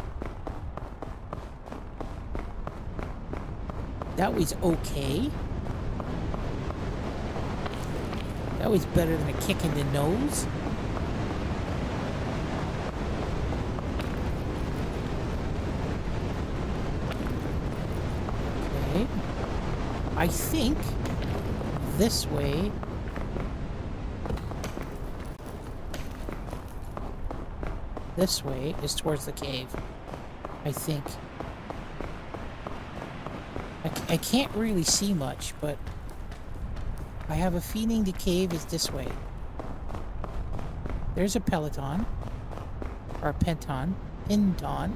That was okay. That was better than a kick in the nose. Okay. I think this way. This way is towards the cave. I think. I can't really see much, but I have a feeling the cave is this way. There's a peloton. Or a penton. Pinton.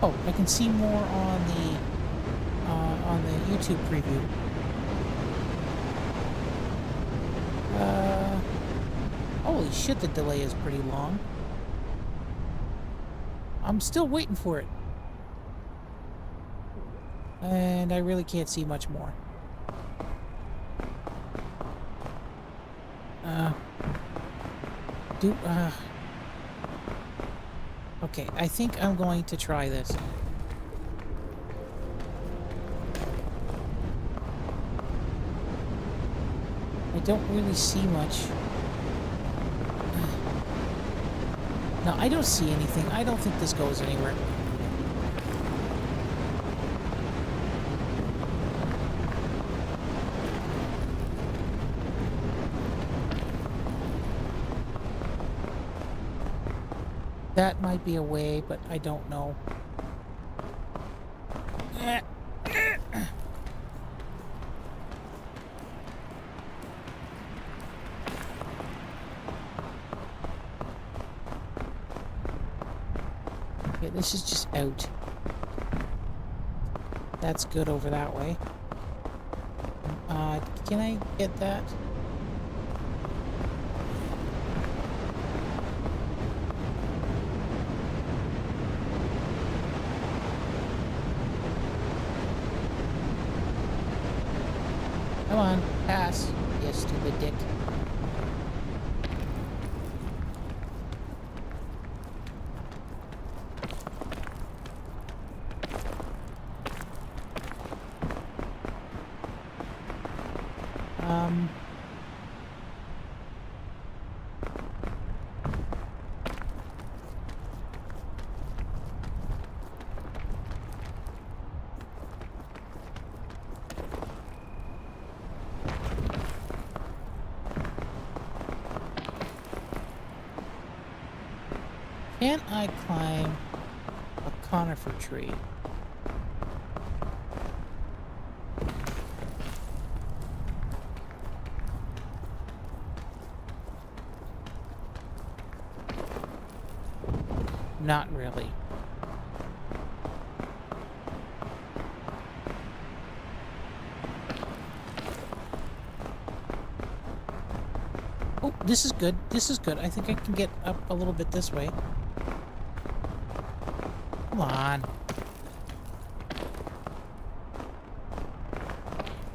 Oh, I can see more on the YouTube preview. Holy shit, the delay is pretty long. I'm still waiting for it. And I really can't see much more. Okay, I think I'm going to try this. I don't really see much. No, I don't see anything. I don't think this goes anywhere. That might be a way, but I don't know. Okay, this is just out. That's good over that way. Can I get that? Come on, pass. You stupid dick. Can I climb a conifer tree? Not really. this is good. This is good. I think I can get up a little bit this way. Come on.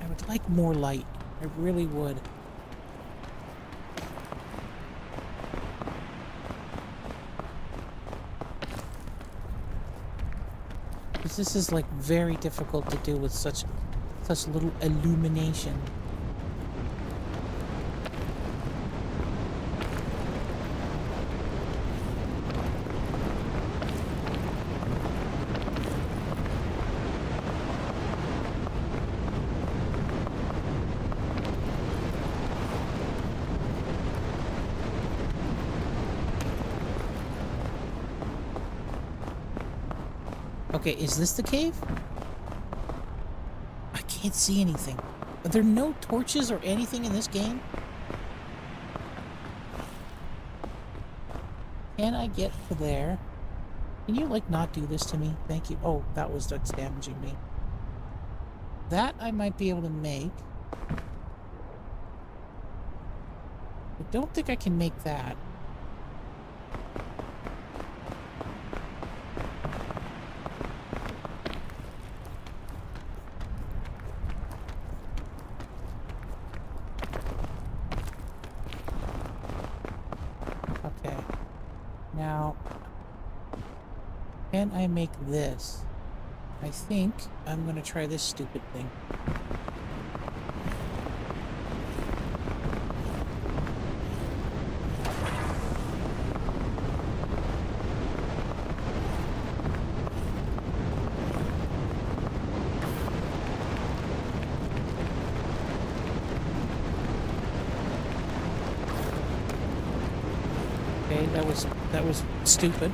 I would like more light. I really would. Because this is like very difficult to do with such little illumination. Okay, is this the cave? I can't see anything. Are there no torches or anything in this game? Can I get to there? Can you, like, not do this to me? Thank you. Oh, that's damaging me. That I might be able to make. I don't think I can make that. Okay. Now, can I make this? I think I'm gonna try this stupid thing. Okay, that was stupid.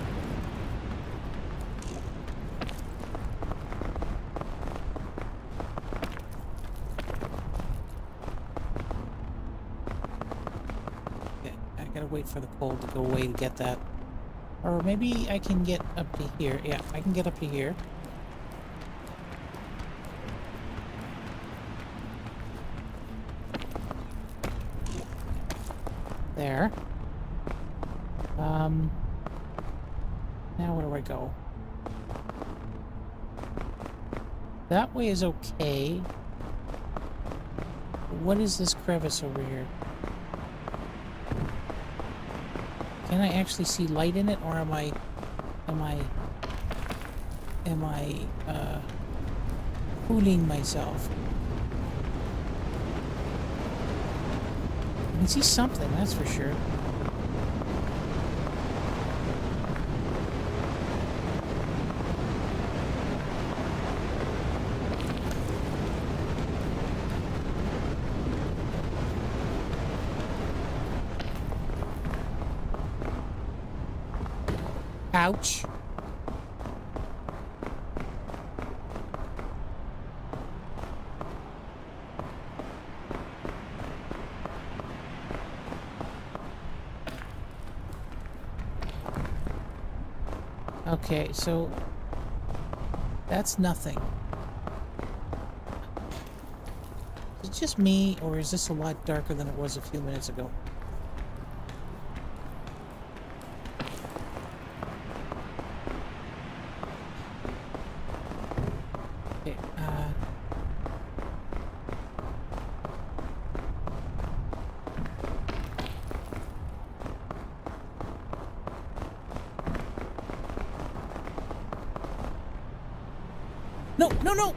Okay, I gotta wait for the cold to go away to get that. Or maybe I can get up to here. Yeah, I can get up to here. There. Now where do I go? That way is okay. What is this crevice over here? Can I actually see light in it, or am I fooling myself? I can see something, that's for sure. Ouch. Okay, so that's nothing. Is it just me, or is this a lot darker than it was a few minutes ago? Okay, no, no, no!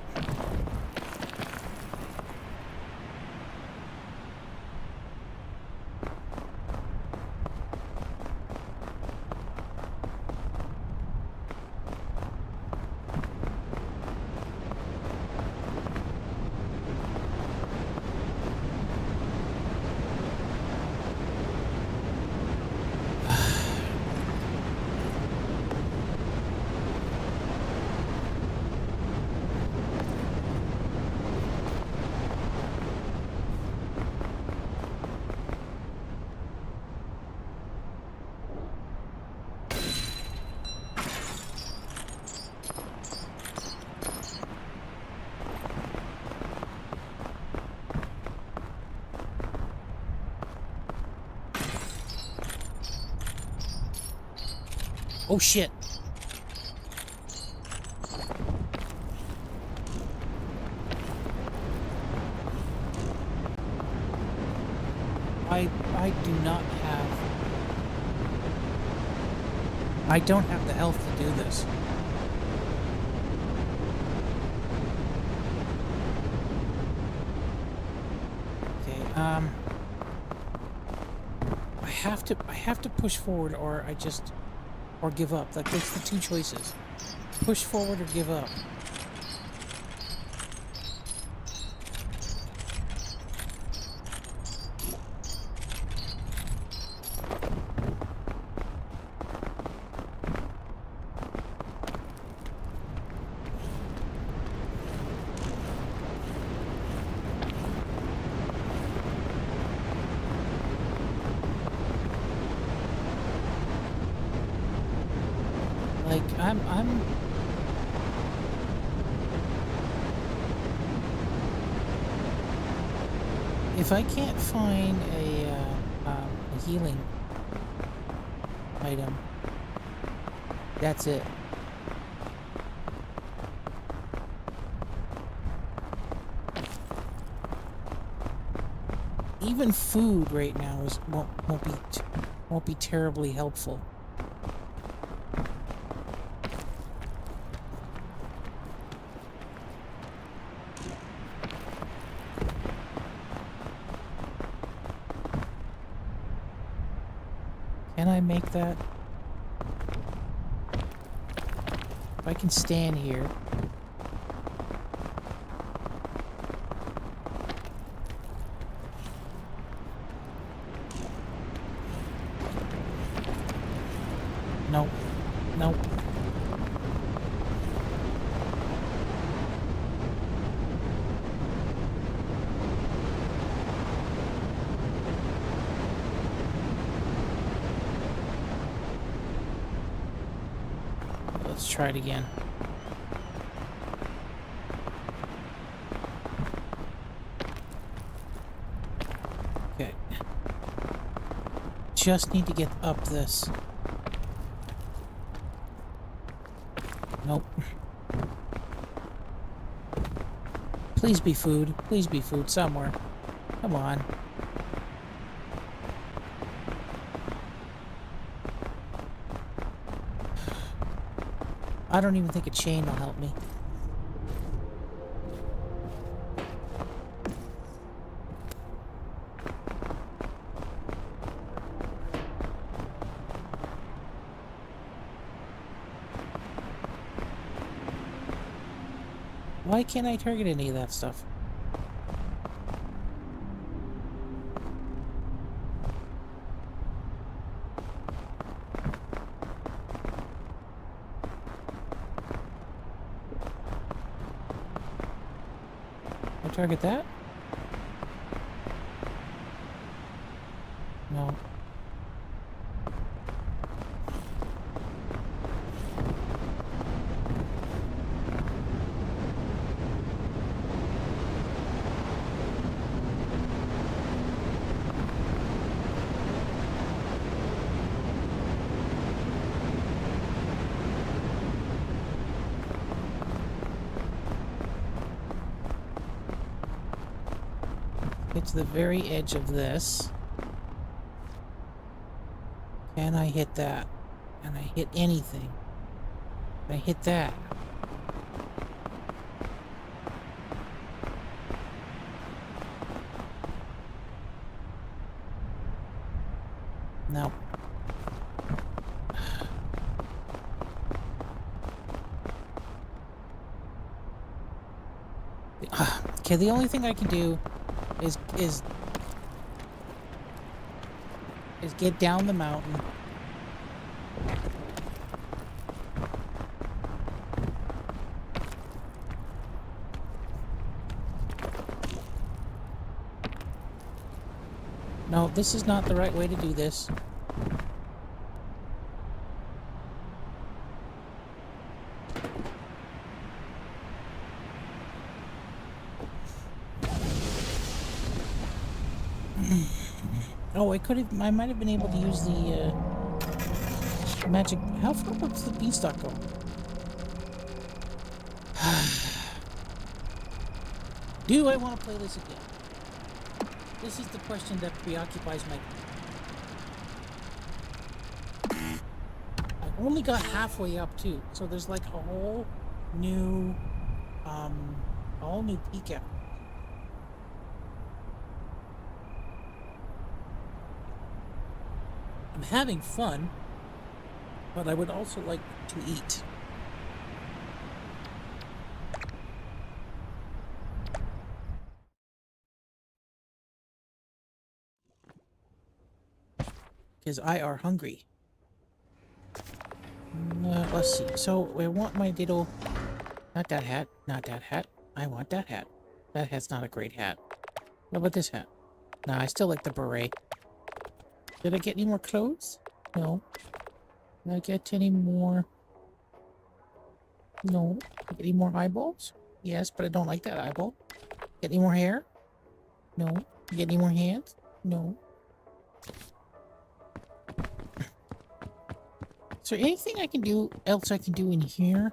Oh shit. I do not have... I don't have the health to do this. Okay, I have to push forward or or give up. Like, that's the two choices. Push forward or give up. Like, I'm... If I can't find a healing item, that's it. Even food right now won't be terribly helpful. Can I make that? If I can stand here. Nope. Nope. Let's try it again. Okay. Just need to get up this. Nope. Please be food. Please be food somewhere. Come on. I don't even think a chain will help me. Why can't I target any of that stuff? I target that? No. Get to the very edge of this. Can I hit that? Can I hit anything? Can I hit that? No. Okay, the only thing I can do is get down the mountain. No, this is not the right way to do this. Oh, I might have been able to use the magic How far does the beanstalk go? Do I want to play this again? This is the question that preoccupies my mind. I only got halfway up too, so there's like a whole new peak out. I'm having fun, but I would also like to eat. Because I are hungry. Let's see. So I want my little... Not that hat. Not that hat. I want that hat. That hat's not a great hat. What about this hat? Nah, I still like the beret. Did I get any more clothes? No. Did I get any more... No. Get any more eyeballs? Yes, but I don't like that eyeball. Get any more hair? No. Get any more hands? No. Is there anything I can do else I can do in here?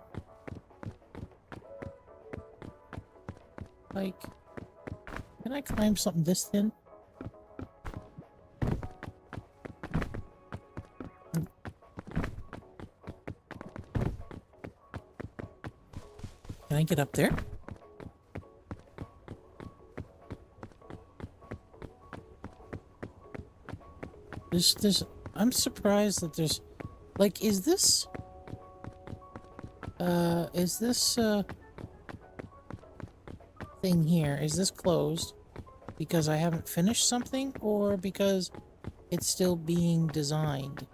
Like, can I climb something this thin? Can I get up there? I'm surprised that there's, like, is this thing here, is this closed because I haven't finished something or because it's still being designed?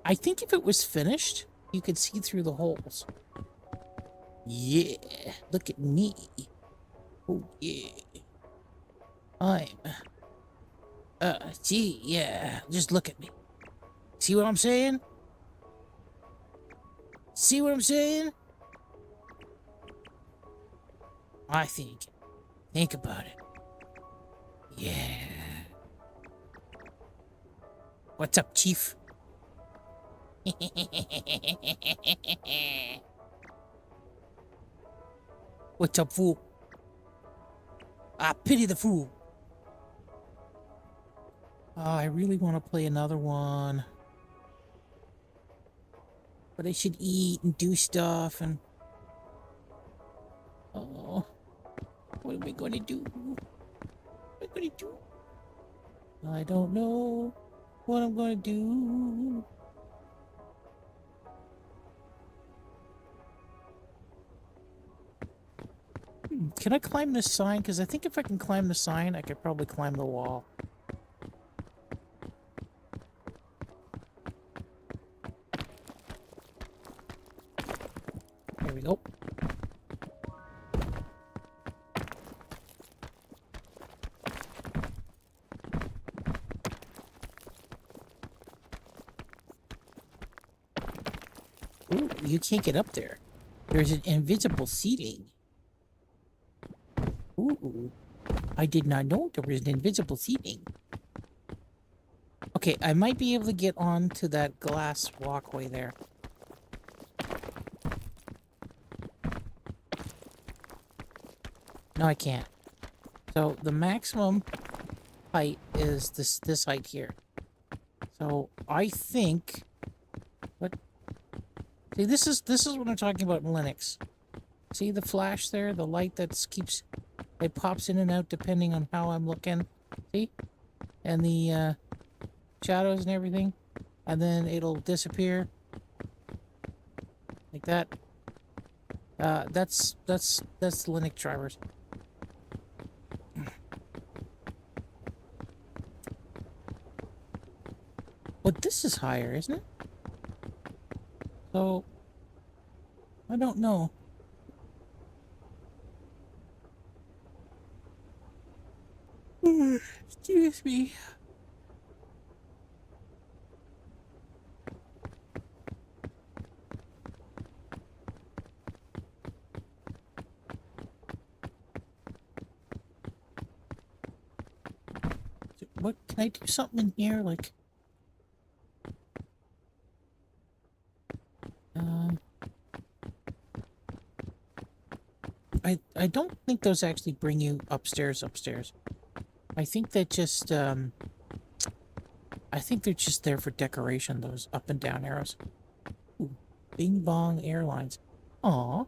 I think if it was finished, you could see through the holes. Yeah, look at me. Oh, yeah. Gee, yeah, just look at me. See what I'm saying? See what I'm saying? I think about it. Yeah. What's up, Chief? What's up, fool? I pity the fool. Oh, I really want to play another one. But I should eat and do stuff and... Oh, what am I going to do? What am I going to do? I don't know what I'm going to do. Can I climb this sign? Because I think if I can climb the sign, I could probably climb the wall. There we go. Ooh, you can't get up there. There's an invisible seating. Ooh, I did not know there was an invisible seating. Okay, I might be able to get onto that glass walkway there. No, I can't. So the maximum height is this height here. So I think... What? See, this is what I'm talking about in Linux. See the flash there? The light that keeps... It pops in and out depending on how I'm looking. See? And the shadows and everything. And then it'll disappear. Like that. That's Linux drivers. But this is higher, isn't it? So, I don't know. Excuse me. What, can I do something in here? Like, I don't think those actually bring you upstairs. I think that just I think they're just there for decoration, those up and down arrows. Ooh, Bing Bong Airlines. Aw.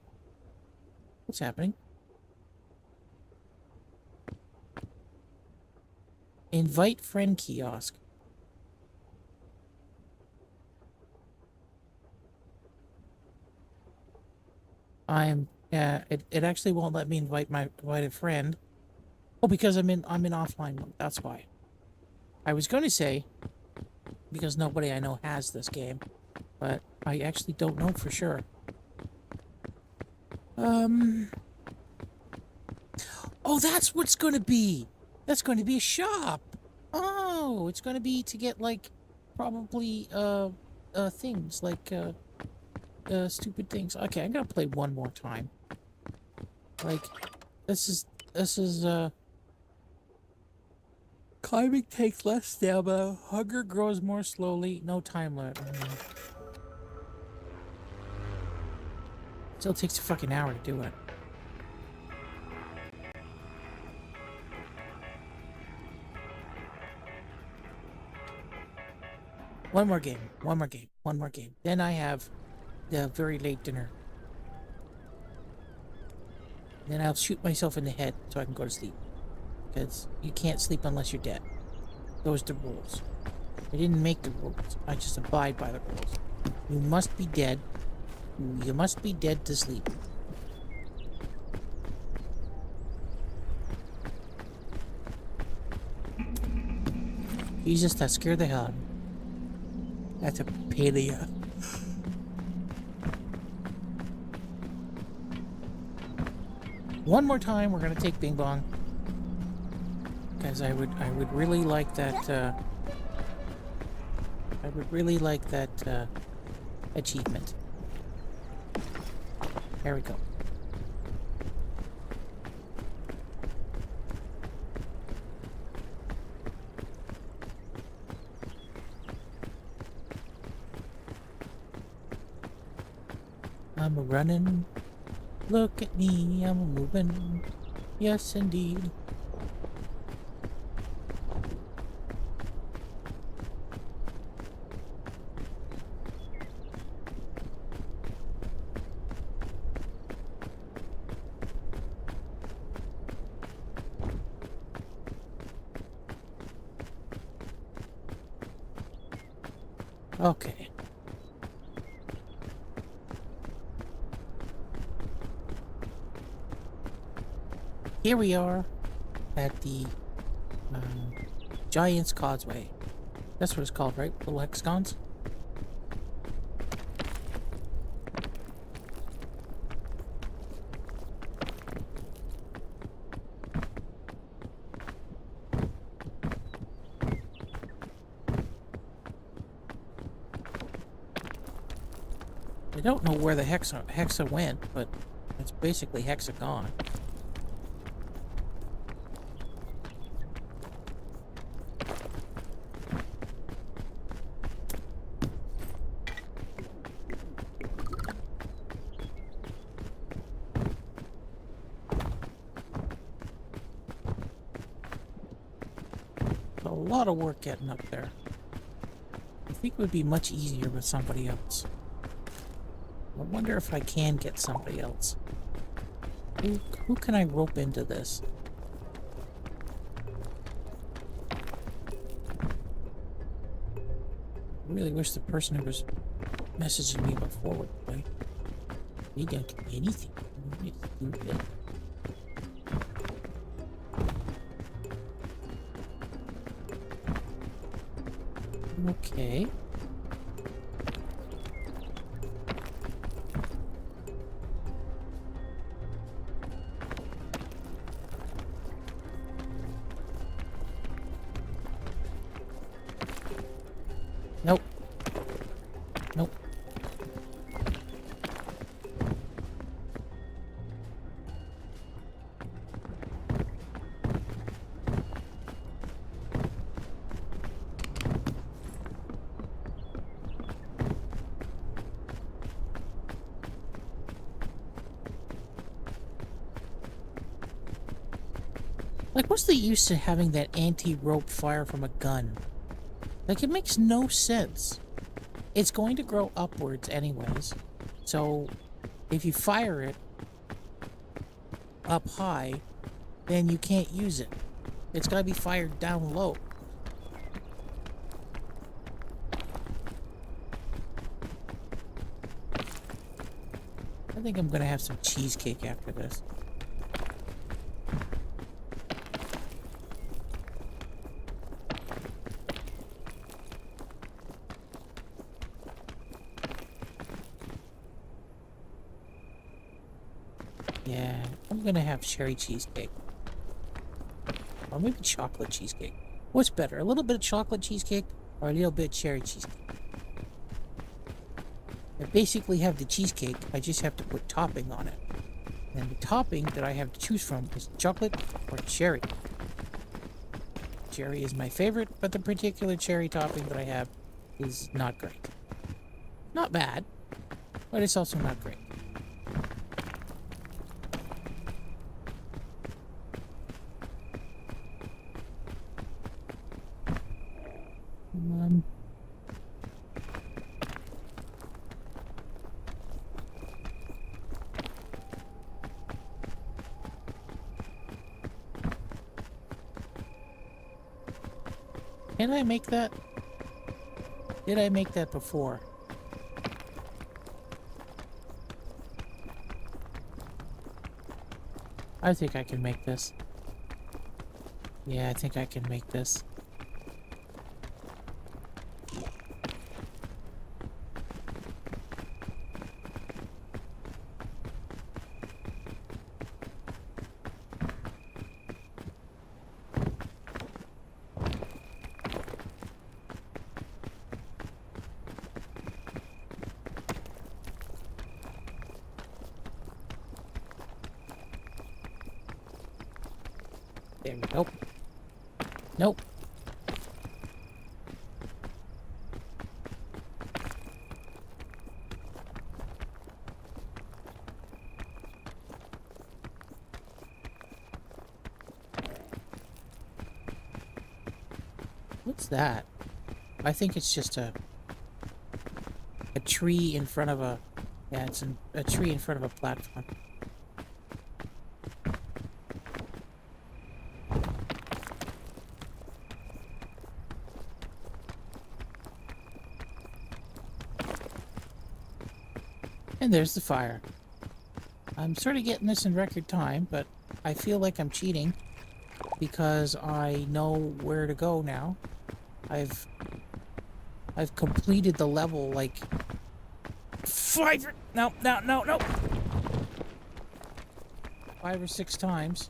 What's happening? Invite friend kiosk. It actually won't let me invite a friend. Oh, because I'm in offline mode. That's why. I was going to say because nobody I know has this game, but I actually don't know for sure. Oh, that's what's going to be. That's going to be a shop. Oh, it's going to be to get like probably things like stupid things. Okay, I'm going to play one more time. Like this is climbing takes less stamina, hunger grows more slowly, no time limit. Still takes a fucking hour to do it. One more game. Then I have the very late dinner. Then I'll shoot myself in the head so I can go to sleep. Because you can't sleep unless you're dead. Those are the rules. I didn't make the rules. I just abide by the rules. You must be dead. You must be dead to sleep. Jesus, that scared the hell out of me. That's a palea. One more time, we're gonna take Bing Bong. Because I would really like that, achievement. There we go. I'm a running. Look at me, I'm a moving. Yes, indeed. Okay. Here we are at the Giant's Causeway. That's what it's called, right? Little hexagons? I don't know where the hexa went, but it's basically hexagon. A lot of work getting up there. I think it would be much easier with somebody else. I wonder if I can get somebody else. Who can I rope into this? I really wish the person who was messaging me before would play. We don't do anything. It's stupid. Okay. Nope. Nope. Like, what's the use to having that anti-rope fire from a gun? Like, it makes no sense. It's going to grow upwards anyways. So, if you fire it up high, then you can't use it. It's got to be fired down low. I think I'm going to have some cheesecake after this. Yeah, I'm going to have cherry cheesecake. Or maybe chocolate cheesecake. What's better, a little bit of chocolate cheesecake or a little bit of cherry cheesecake? I basically have the cheesecake, I just have to put topping on it. And the topping that I have to choose from is chocolate or cherry. Cherry is my favorite, but the particular cherry topping that I have is not great. Not bad, but it's also not great. Can I make that? Did I make that before? I think I can make this. Yeah, I think I can make this. There we go. Nope. What's that? I think it's just a tree in front of a... Yeah, it's a tree in front of a platform. And there's the fire. I'm sort of getting this in record time, but I feel like I'm cheating because I know where to go now. I've completed the level like 5 or 6 times.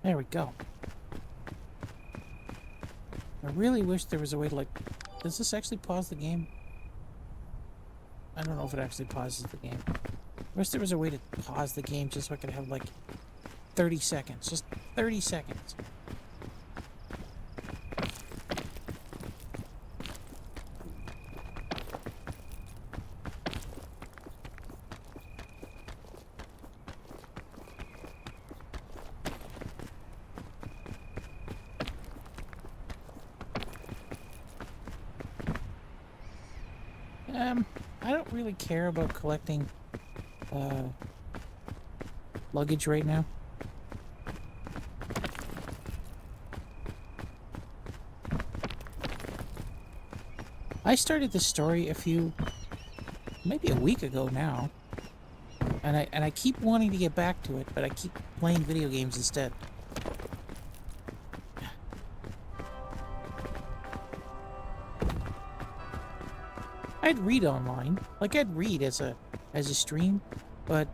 There we go. I really wish there was a way to, like... Does this actually pause the game? I don't know if it actually pauses the game. I wish there was a way to pause the game just so I could have, like, 30 seconds. Just 30 seconds. I don't really care about collecting luggage right now. I started this story maybe a week ago now, and I keep wanting to get back to it, but I keep playing video games instead. I'd read online, like I'd read as a stream, but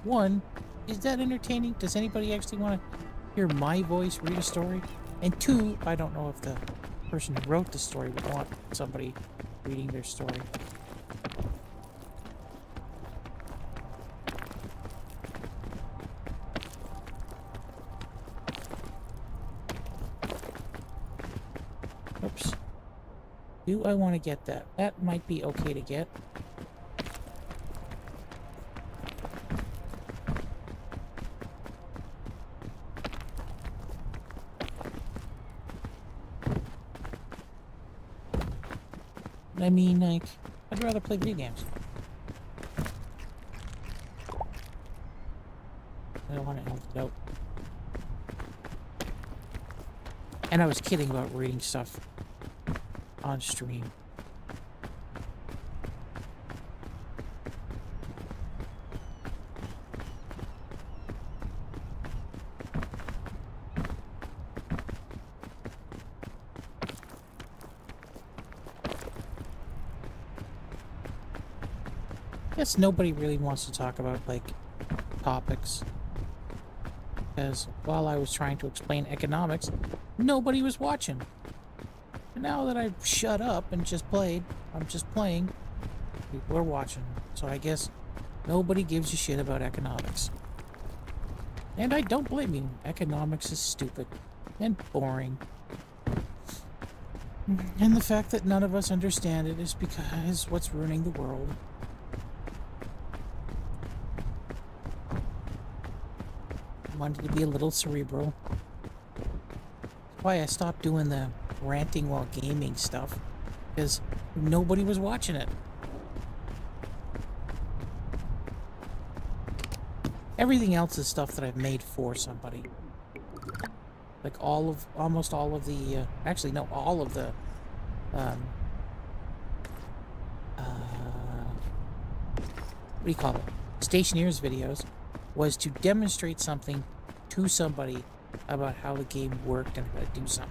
one, is that entertaining? Does anybody actually want to hear my voice read a story? And two, I don't know if the person who wrote the story would want somebody reading their story. Oops. Do I want to get that? That might be okay to get. I mean, like, I'd rather play video games. I don't want to help it out. And I was kidding about reading stuff on stream. Guess nobody really wants to talk about, like, topics. Because while I was trying to explain economics, nobody was watching. And now that I've shut up and just played, I'm just playing, people are watching. So I guess nobody gives a shit about economics. And I don't blame you. Economics is stupid and boring. And the fact that none of us understand it is because what's ruining the world. I wanted to be a little cerebral. That's why I stopped doing the ranting while gaming stuff, because nobody was watching it. Everything else is stuff that I've made for somebody. Like almost all of the, actually no, all of the, what do you call it? Stationeers videos was to demonstrate something to somebody about how the game worked and how to do something.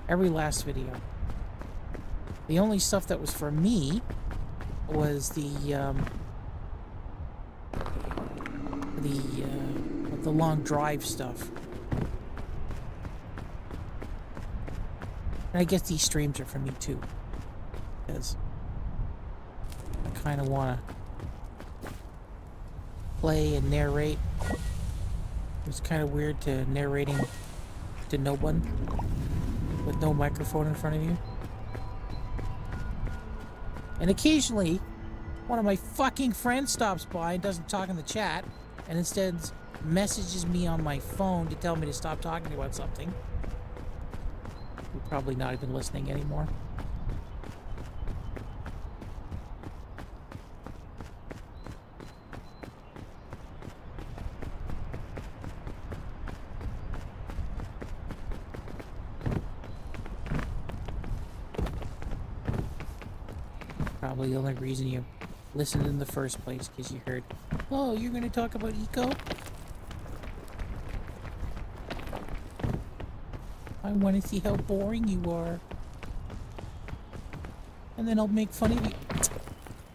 Every last video. The only stuff that was for me was the long drive stuff. And I guess these streams are for me too, because I kind of want to play and narrate. It's kind of weird to narrating to no one with no microphone in front of you. And occasionally, one of my fucking friends stops by and doesn't talk in the chat, and instead messages me on my phone to tell me to stop talking about something. You're probably not even listening anymore. Probably the only reason you listened in the first place, because you heard, oh, you're going to talk about eco? I want to see how boring you are. And then I'll make fun of you.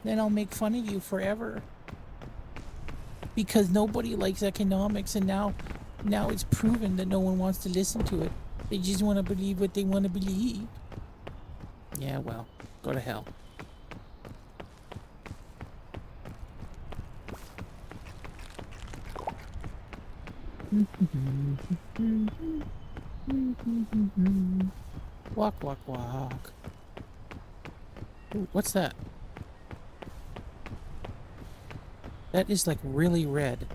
Then I'll make fun of you forever. Because nobody likes economics, and now it's proven that no one wants to listen to it. They just want to believe what they want to believe. Yeah, well, go to hell. Walk, walk, walk. Ooh, what's that? That is like really red.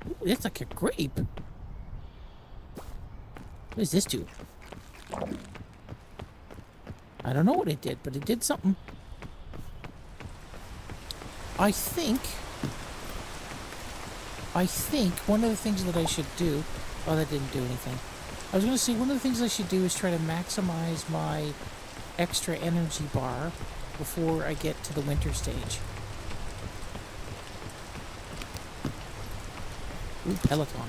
Ooh, it's like a grape. What does this do? I don't know what it did, but it did something. I think one of the things that I should do... Oh, that didn't do anything. I was going to say, one of the things I should do is try to maximize my extra energy bar before I get to the winter stage. Ooh, Peloton.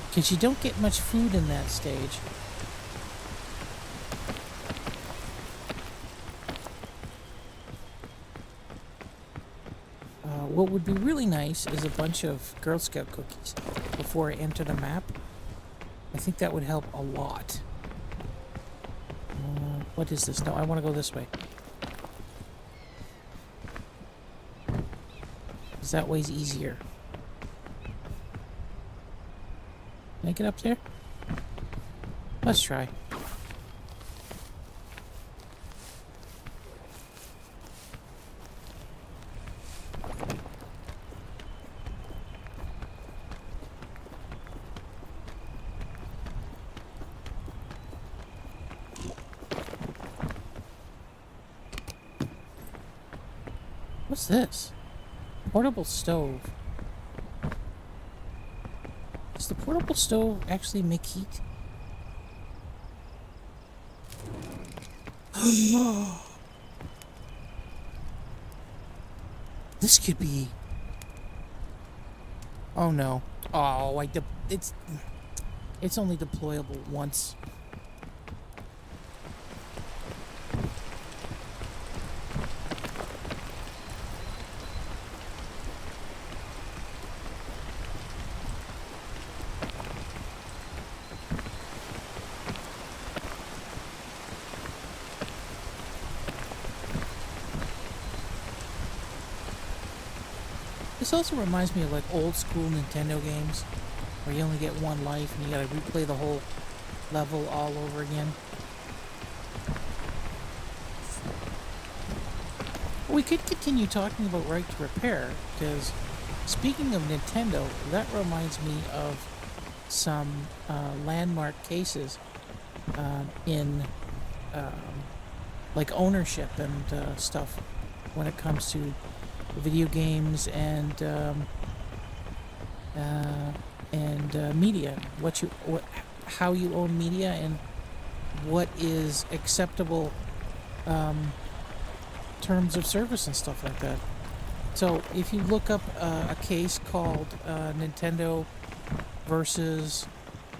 Because you don't get much food in that stage. What would be really nice is a bunch of Girl Scout cookies before I enter the map. I think that would help a lot. What is this? No, I want to go this way. Because that way's easier. Can I get up there? Let's try. What's this? Portable stove. Does the portable stove actually make heat? This could be... Oh no. Oh, it's only deployable once. This also reminds me of like old school Nintendo games where you only get one life and you gotta replay the whole level all over again. We could continue talking about right to repair, because speaking of Nintendo, that reminds me of some landmark cases in like ownership and stuff when it comes to video games and media. How you own media and what is acceptable terms of service and stuff like that. So if you look up a case called Nintendo versus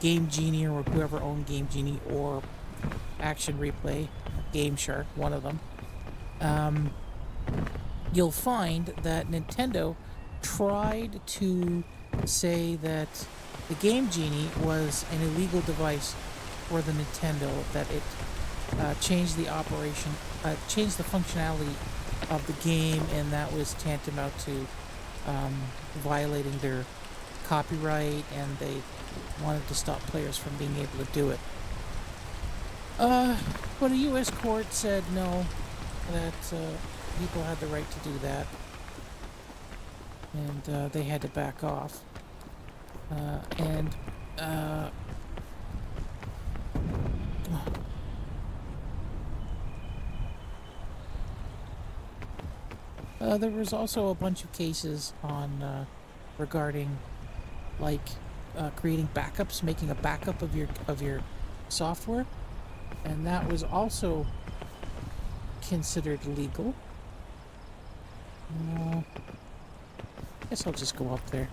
Game Genie, or whoever owned Game Genie, or Action Replay, Game Shark, one of them, you'll find that Nintendo tried to say that the Game Genie was an illegal device for the Nintendo, that it changed the operation, changed the functionality of the game, and that was tantamount to violating their copyright, and they wanted to stop players from being able to do it. But a U.S. court said no, that people had the right to do that, and they had to back off. There was also a bunch of cases on regarding like creating backups, making a backup of your software, and that was also considered legal. Guess I'll just go up there.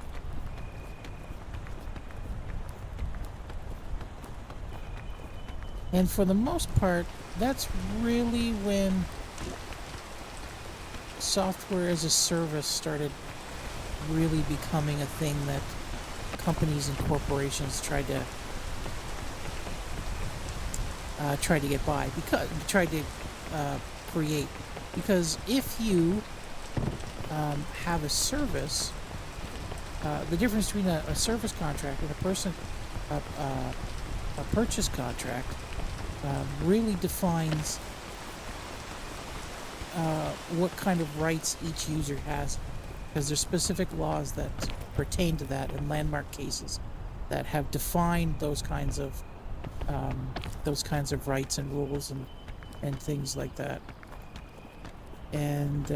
And for the most part, that's really when software as a service started really becoming a thing that companies and corporations tried to get by, because tried to create. Because if you have a service, the difference between a service contract and a purchase contract really defines what kind of rights each user has, because there's specific laws that pertain to that, and landmark cases that have defined those kinds of rights and rules and things like that. And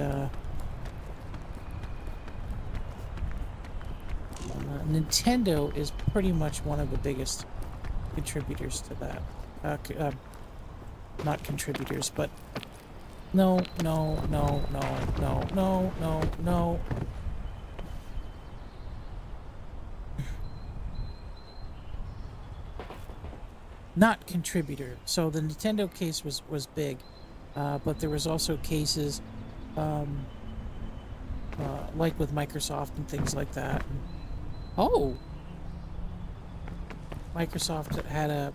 Nintendo is pretty much one of the biggest contributors to that. Not contributors, but no. not contributor. So the Nintendo case was big, but there was also cases um, like with Microsoft and things like that. Oh, Microsoft had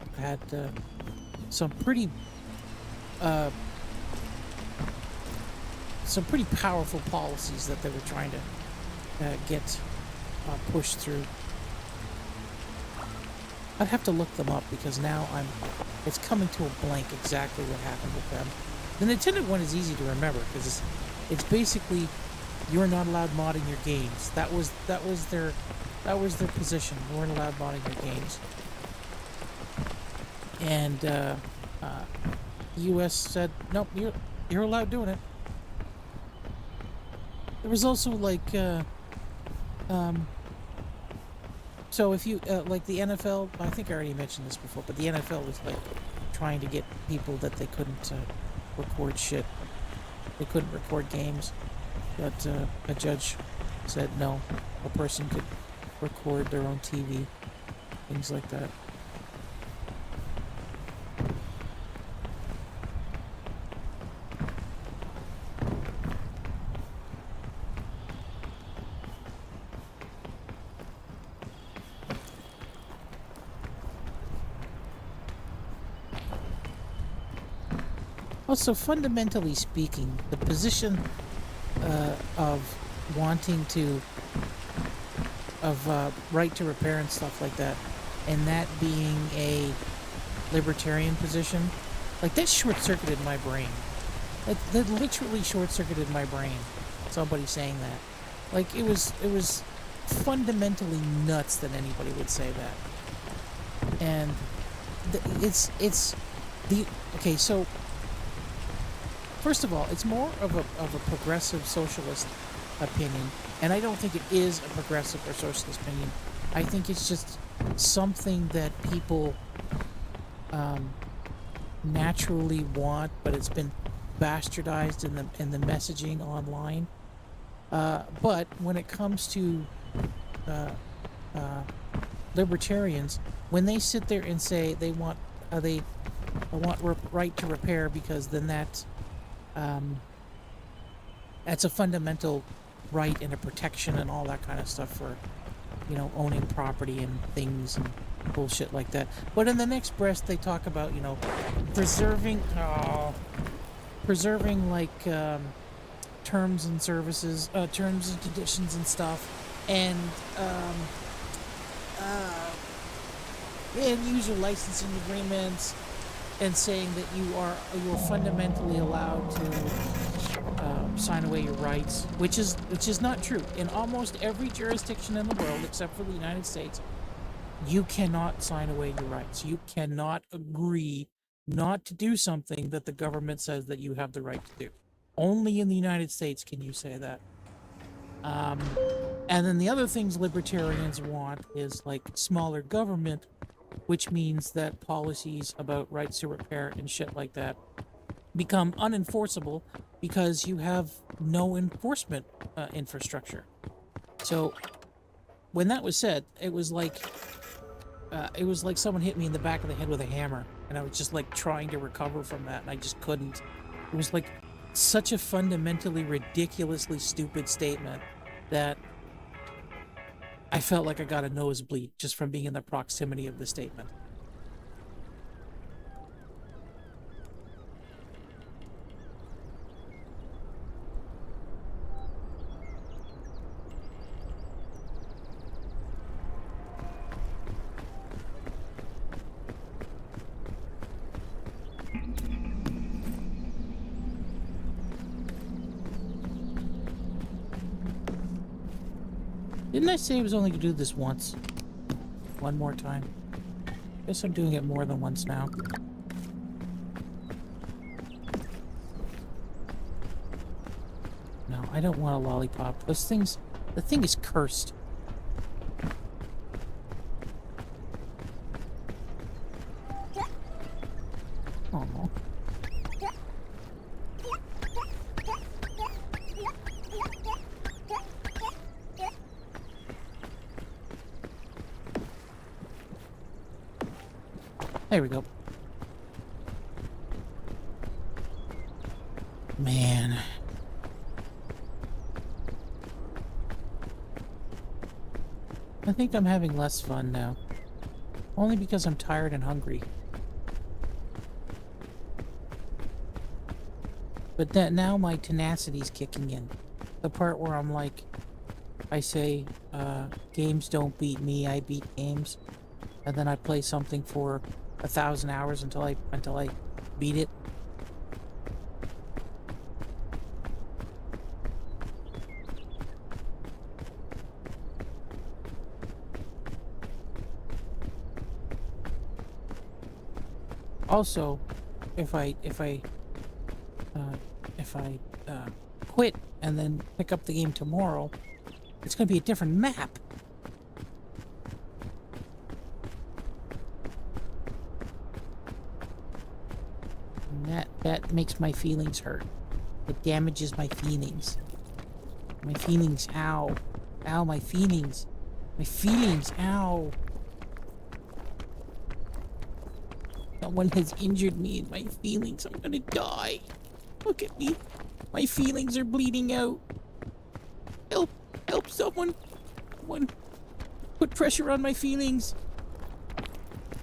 some pretty uh, some pretty powerful policies that they were trying to get pushed through. I'd have to look them up because now it's coming to a blank exactly what happened with them. The Nintendo one is easy to remember because it's basically you're not allowed modding your games. That was their position. You weren't allowed modding your games. And U.S. said nope, you're allowed doing it. There was also like so if you like the NFL, I think I already mentioned this before, but the NFL was like trying to get people that they couldn't record shit. They couldn't record games, but a judge said no, a person could record their own TV, things like that. Also, fundamentally speaking, the position of wanting to, right to repair and stuff like that, and that being a libertarian position, like that short-circuited my brain. That literally short-circuited my brain. Somebody saying that, like it was fundamentally nuts that anybody would say that, and it's the okay. So first of all, it's more of a progressive socialist opinion, and I don't think it is a progressive or socialist opinion. I think it's just something that people naturally want, but it's been bastardized in the messaging online. But when it comes to libertarians, when they sit there and say they want right to repair because then that's a fundamental right and a protection and all that kind of stuff for, owning property and things and bullshit like that. But in the next breath, they talk about, preserving like terms and services, terms and conditions and stuff, and user licensing agreements, and saying that you're fundamentally allowed to sign away your rights, which is not true. In almost every jurisdiction in the world, except for the United States, you cannot sign away your rights. You cannot agree not to do something that the government says that you have the right to do. Only in the United States can you say that. And then the other things libertarians want is like smaller government, which means that policies about rights to repair and shit like that become unenforceable because you have no enforcement infrastructure. So when that was said, it was like someone hit me in the back of the head with a hammer, and I was just like trying to recover from that, and I just couldn't. It was like such a fundamentally ridiculously stupid statement that I felt like I got a nosebleed just from being in the proximity of the statement. Didn't I say I was only going to do this once? One more time. Guess I'm doing it more than once now. No, I don't want a lollipop. Those things... The thing is cursed. Oh. There we go. Man. I think I'm having less fun now. Only because I'm tired and hungry. But that now my tenacity's kicking in. The part where I'm like, I say, games don't beat me, I beat games. And then I play something for 1,000 hours until I beat it. Also, if I quit and then pick up the game tomorrow, it's going to be a different map. And that makes my feelings hurt. It damages my feelings. My feelings, ow. Ow, my feelings. My feelings, ow. Someone has injured me in my feelings. I'm gonna die. Look at me. My feelings are bleeding out. Help! Help someone! Someone put pressure on my feelings.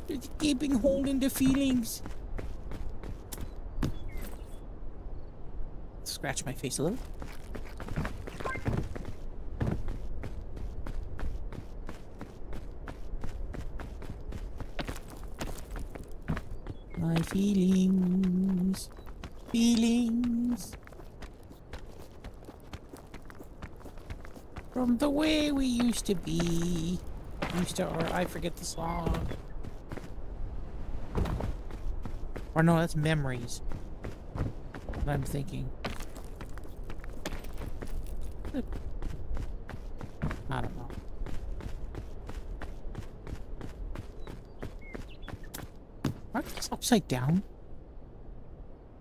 There's a gaping hole in the feelings. Scratch my face a little. My feelings. Feelings. From the way we used to be. Or I forget the song. Or no, that's Memories. What I'm thinking. I don't know. Aren't these upside down?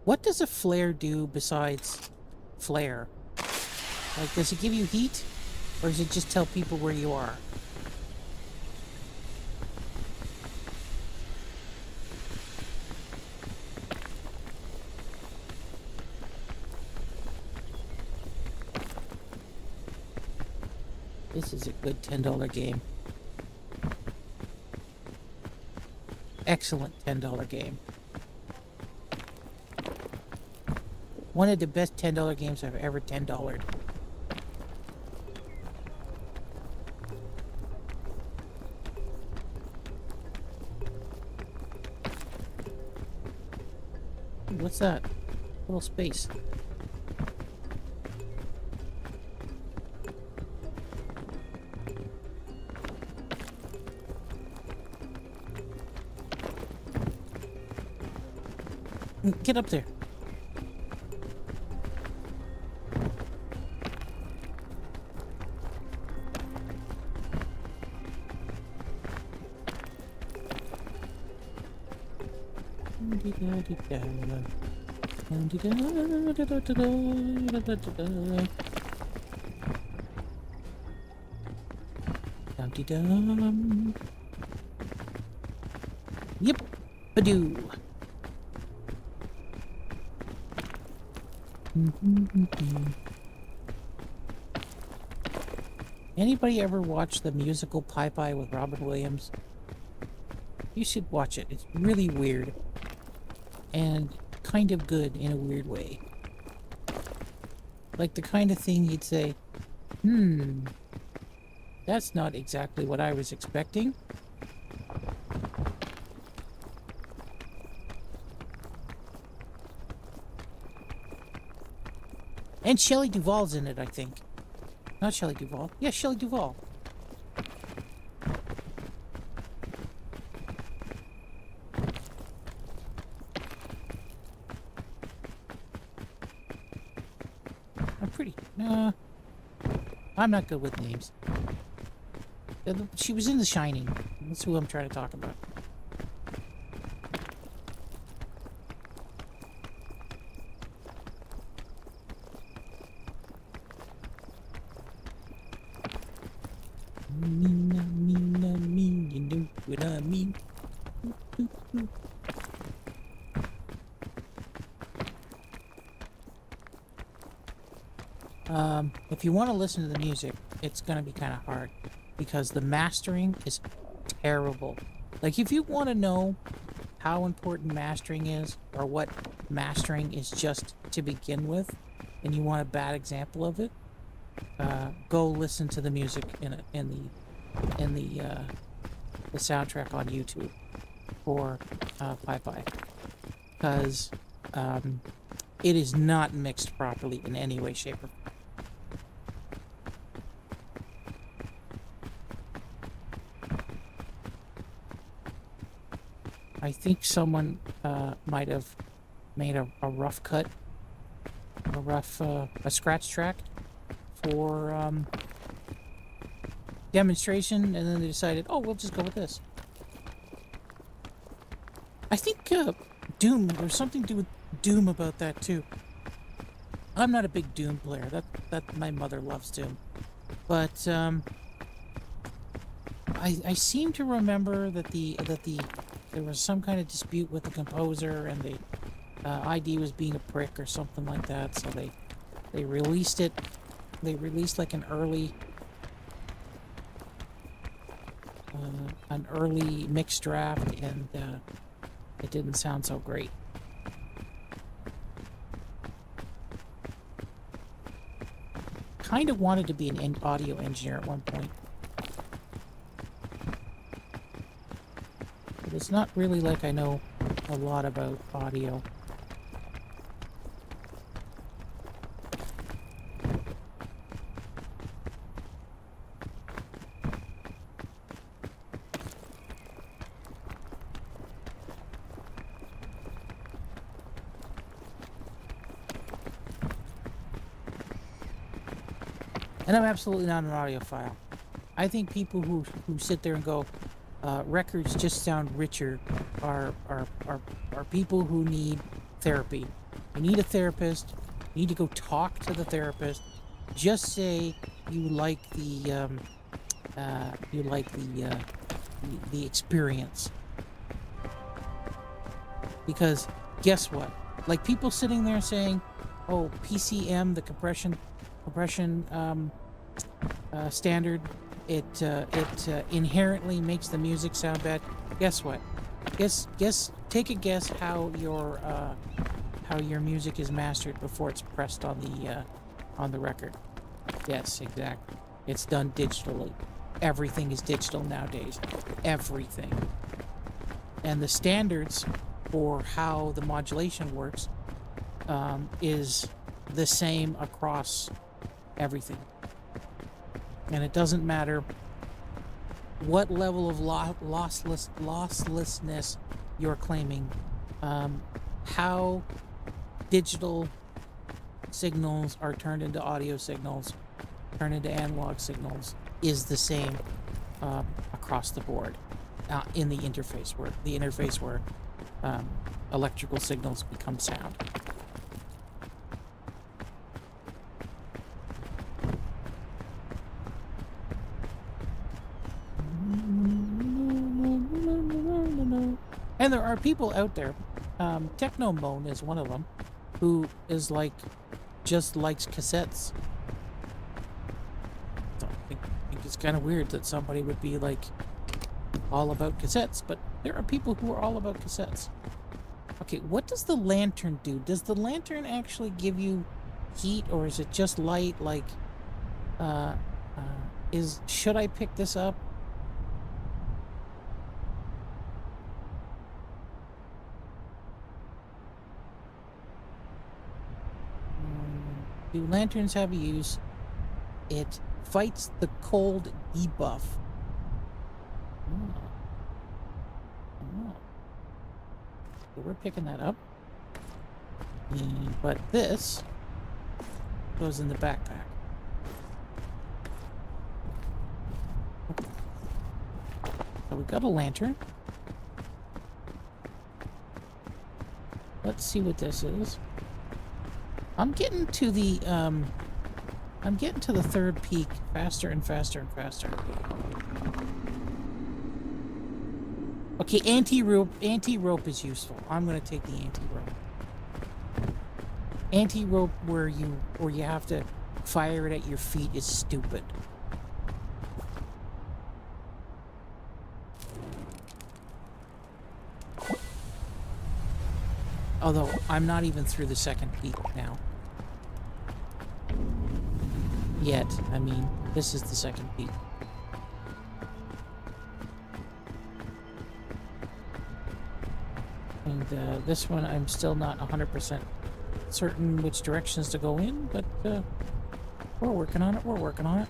What does a flare do besides flare? Like, does it give you heat? Or does it just tell people where you are? This is a good $10 game. Excellent $10 game. One of the best $10 games I've ever $10'd. What's that? Little space. Get up there. Dum-de-dum. Yep. Badoo. Anybody ever watch the musical Popeye with Robin Williams? You should watch it. It's really weird. And kind of good in a weird way. Like the kind of thing you'd say, that's not exactly what I was expecting. And Shelley Duvall's in it, I think. Not Shelley Duvall. Yeah, Shelley Duvall. I'm not good with names. She was in The Shining. That's who I'm trying to talk about. You know what I mean? if you want to listen to the music, it's going to be kind of hard because the mastering is terrible. Like, if you want to know how important mastering is, or what mastering is just to begin with, and you want a bad example of it, go listen to the music in the soundtrack on YouTube for Pi Pi, because it is not mixed properly in any way, shape, or form. I think someone might have made a rough cut, a scratch track for demonstration, and then they decided, oh, we'll just go with this. I think Doom, there's something to do with Doom about that too. I'm not a big Doom player. That my mother loves Doom, but I seem to remember that there was some kind of dispute with the composer, and the ID was being a prick or something like that. So they released it. They released like an early mixed draft, and it didn't sound so great. Kind of wanted to be an audio engineer at one point. But it's not really like I know a lot about audio. And I'm absolutely not an audiophile. I think people who sit there and go, records just sound richer are people who need therapy. You need a therapist. You need to go talk to the therapist. Just say you like the experience. Because guess what? Like, people sitting there saying, oh, PCM, the compression standard, it inherently makes the music sound bad. Guess what? Take a guess how your music is mastered before it's pressed on the record. Yes, exactly. It's done digitally. Everything is digital nowadays. Everything. And the standards for how the modulation works is the same across everything. And it doesn't matter what level of losslessness you're claiming. How digital signals are turned into audio signals, turned into analog signals, is the same across the board in the interface where electrical signals become sound. And there are people out there, Techno Moan is one of them, who is like, just likes cassettes. So I think it's kind of weird that somebody would be like all about cassettes, but there are people who are all about cassettes. Okay, what does the lantern do? Does the lantern actually give you heat, or is it just light? Like, should I pick this up? Do lanterns have a use? It fights the cold debuff. So we're picking that up. But this goes in the backpack. So we got a lantern. Let's see what this is. I'm getting to the third peak faster and faster and faster. Okay, anti-rope is useful. I'm gonna take the anti-rope. Anti-rope where you have to fire it at your feet is stupid. Although, I'm not even through the second peak now. Yet. I mean, this is the second peak. And this one, I'm still not 100% certain which directions to go in, but we're working on it, we're working on it.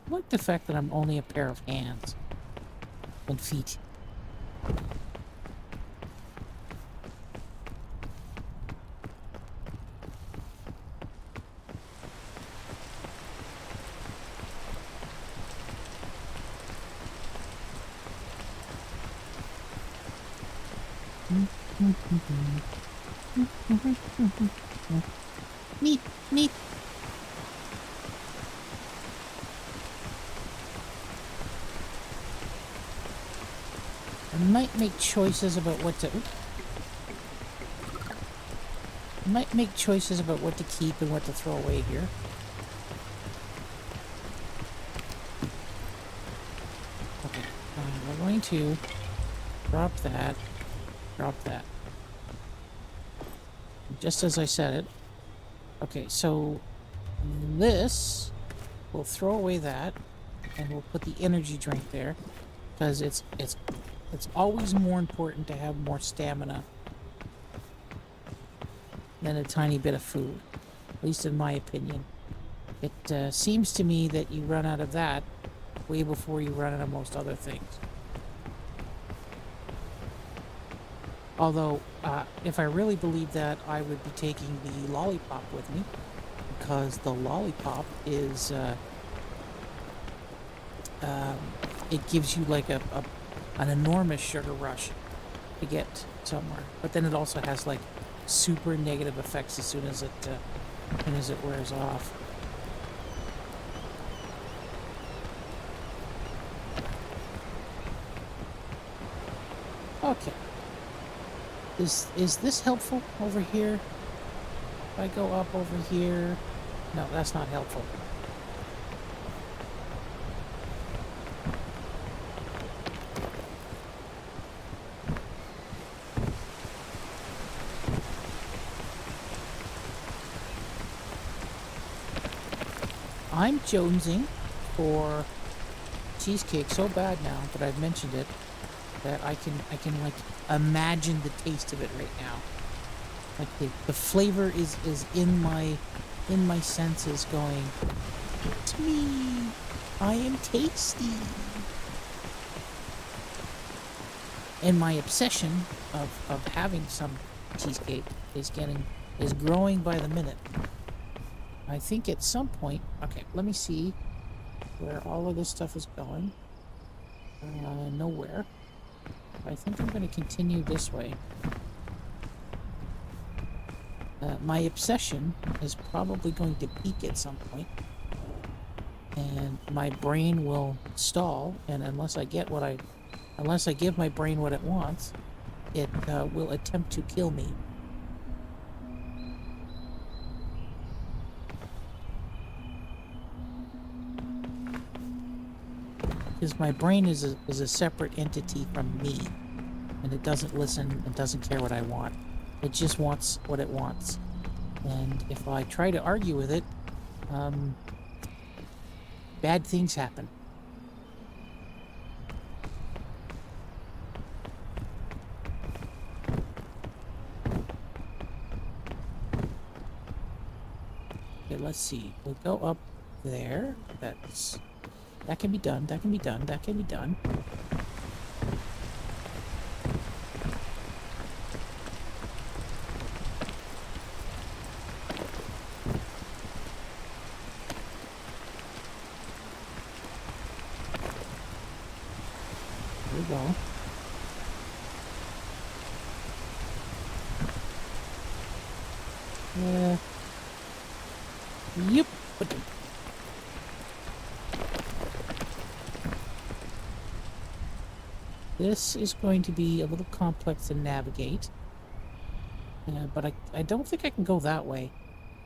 I like the fact that I'm only a pair of hands and feet. Neat, neat. I might make choices about what to... I might make choices about what to keep and what to throw away here. Okay, we're going to drop that, drop that. Just as I said it. Okay, so this, we'll throw away that, and we'll put the energy drink there, because it's always more important to have more stamina than a tiny bit of food, at least in my opinion. It seems to me that you run out of that way before you run out of most other things. Although, if I really believed that, I would be taking the lollipop with me, because the lollipop is, it gives you like an enormous sugar rush to get somewhere. But then it also has like super negative effects as soon as it wears off. Okay. Is this helpful over here? If I go up over here... No, that's not helpful. I'm jonesing for cheesecake so bad now that I've mentioned it that I can like imagine the taste of it right now. Like the flavor is in my senses going, it's me, I am tasty. And my obsession of having some cheesecake is growing by the minute. I think at some point, okay, let me see where all of this stuff is going. Nowhere. I think I'm going to continue this way. My obsession is probably going to peak at some point, and my brain will stall. And unless I give my brain what it wants, it will attempt to kill me. Because my brain is a separate entity from me, and it doesn't listen and doesn't care what I want. It just wants what it wants. And if I try to argue with it, bad things happen. Okay, let's see. We'll go up there. That can be done. That can be done. That can be done. There we go. Yep. This is going to be a little complex to navigate. But I don't think I can go that way.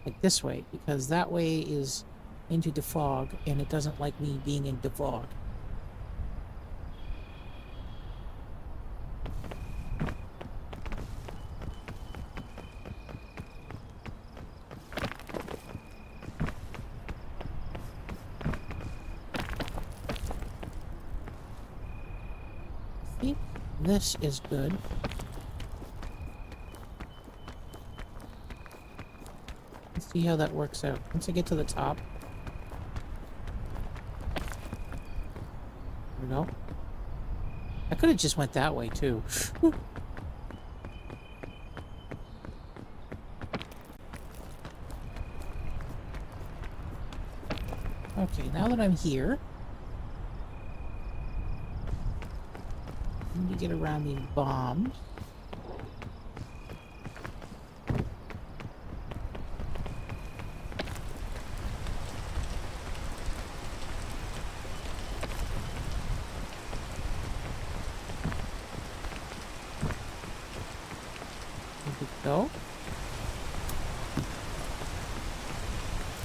Like this way. Because that way is into the fog. And it doesn't like me being in the fog. I think this is good. Let's see how that works out. Once I get to the top. There we go. I could have just went that way too. Okay, now that I'm here, I need to get around these bombs. There we go.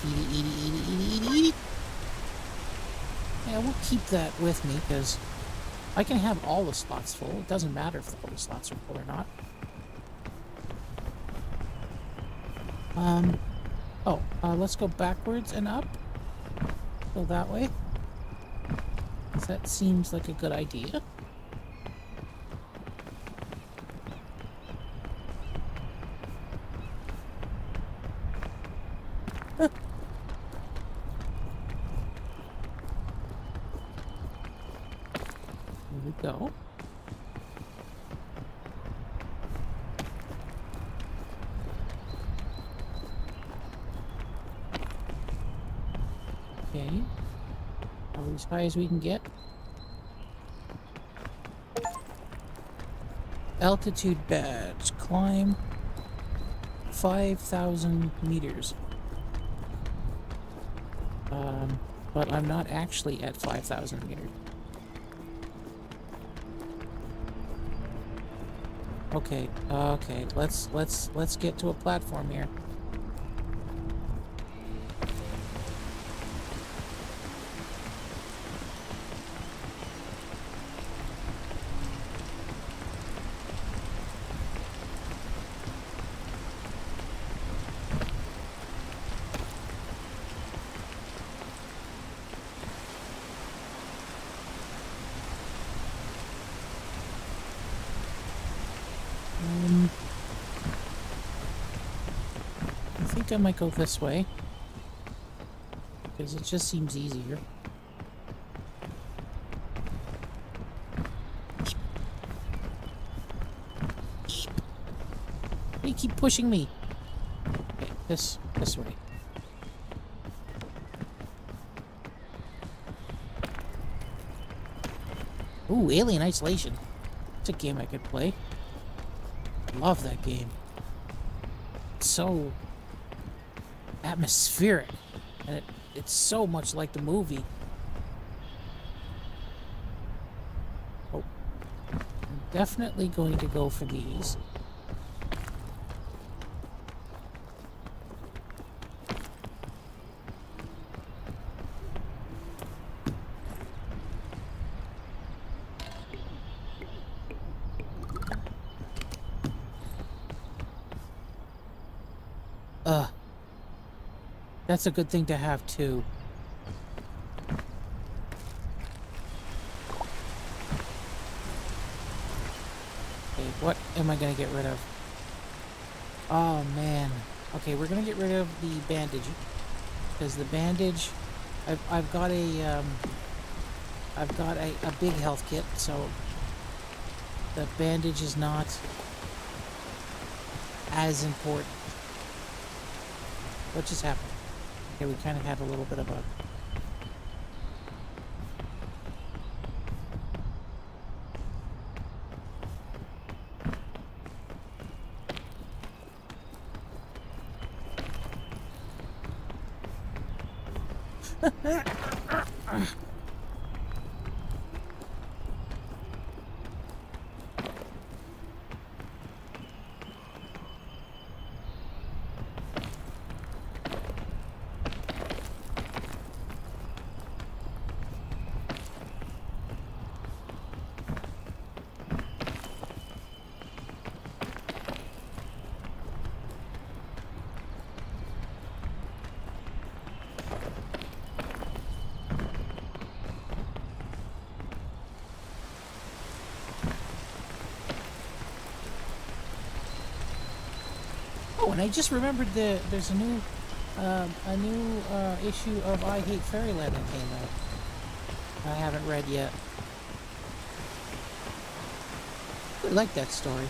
Eat it. Yeah, we'll keep that with me because I can have all the slots full. It doesn't matter if all the slots are full or not. Let's go backwards and up. Go that way. That seems like a good idea. There we go. Okay. Probably as high as we can get. Altitude badge. Climb 5,000 meters. But I'm not actually at 5,000 meters. Okay, let's get to a platform here. I think I might go this way. Because it just seems easier. You keep pushing me. Okay, this way. Ooh, Alien Isolation. It's a game I could play. Love that game. It's so atmospheric, and it's so much like the movie. Oh, I'm definitely going to go for these. That's a good thing to have, too. Okay, what am I gonna get rid of? Oh, man. Okay, we're gonna get rid of the bandage. Because the bandage... I've got a big health kit, so... the bandage is not... as important. What just happened? Okay, we kind of had a little bit of a... Oh, and I just remembered there's a new issue of I Hate Fairyland that came out. I haven't read yet. I like that story.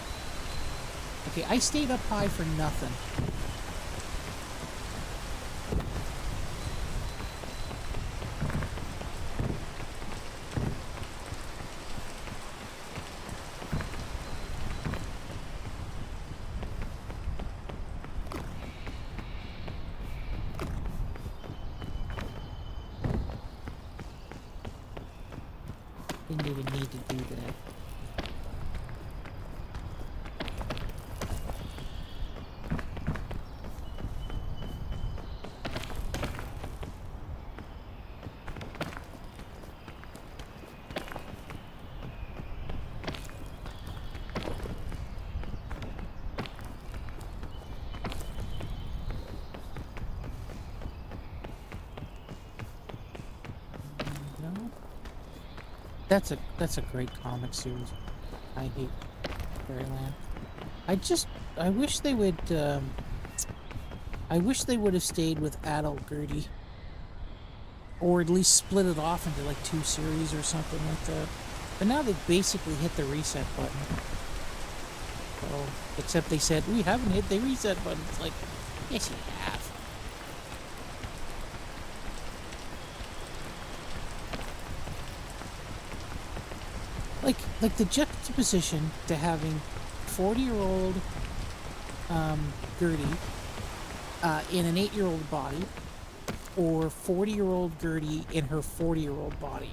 Okay, I stayed up high for nothing. Didn't even need to do that. No. That's a great comic series. I Hate Fairyland. I wish they would I wish they would have stayed with adult Gertie. Or at least split it off into like 2 series or something like that. But now they've basically hit the reset button. So, except they said, we haven't hit the reset button. It's like, yes you have. Like the juxtaposition to having 40-year-old Gertie in an 8-year-old body, or 40-year-old Gertie in her 40-year-old body.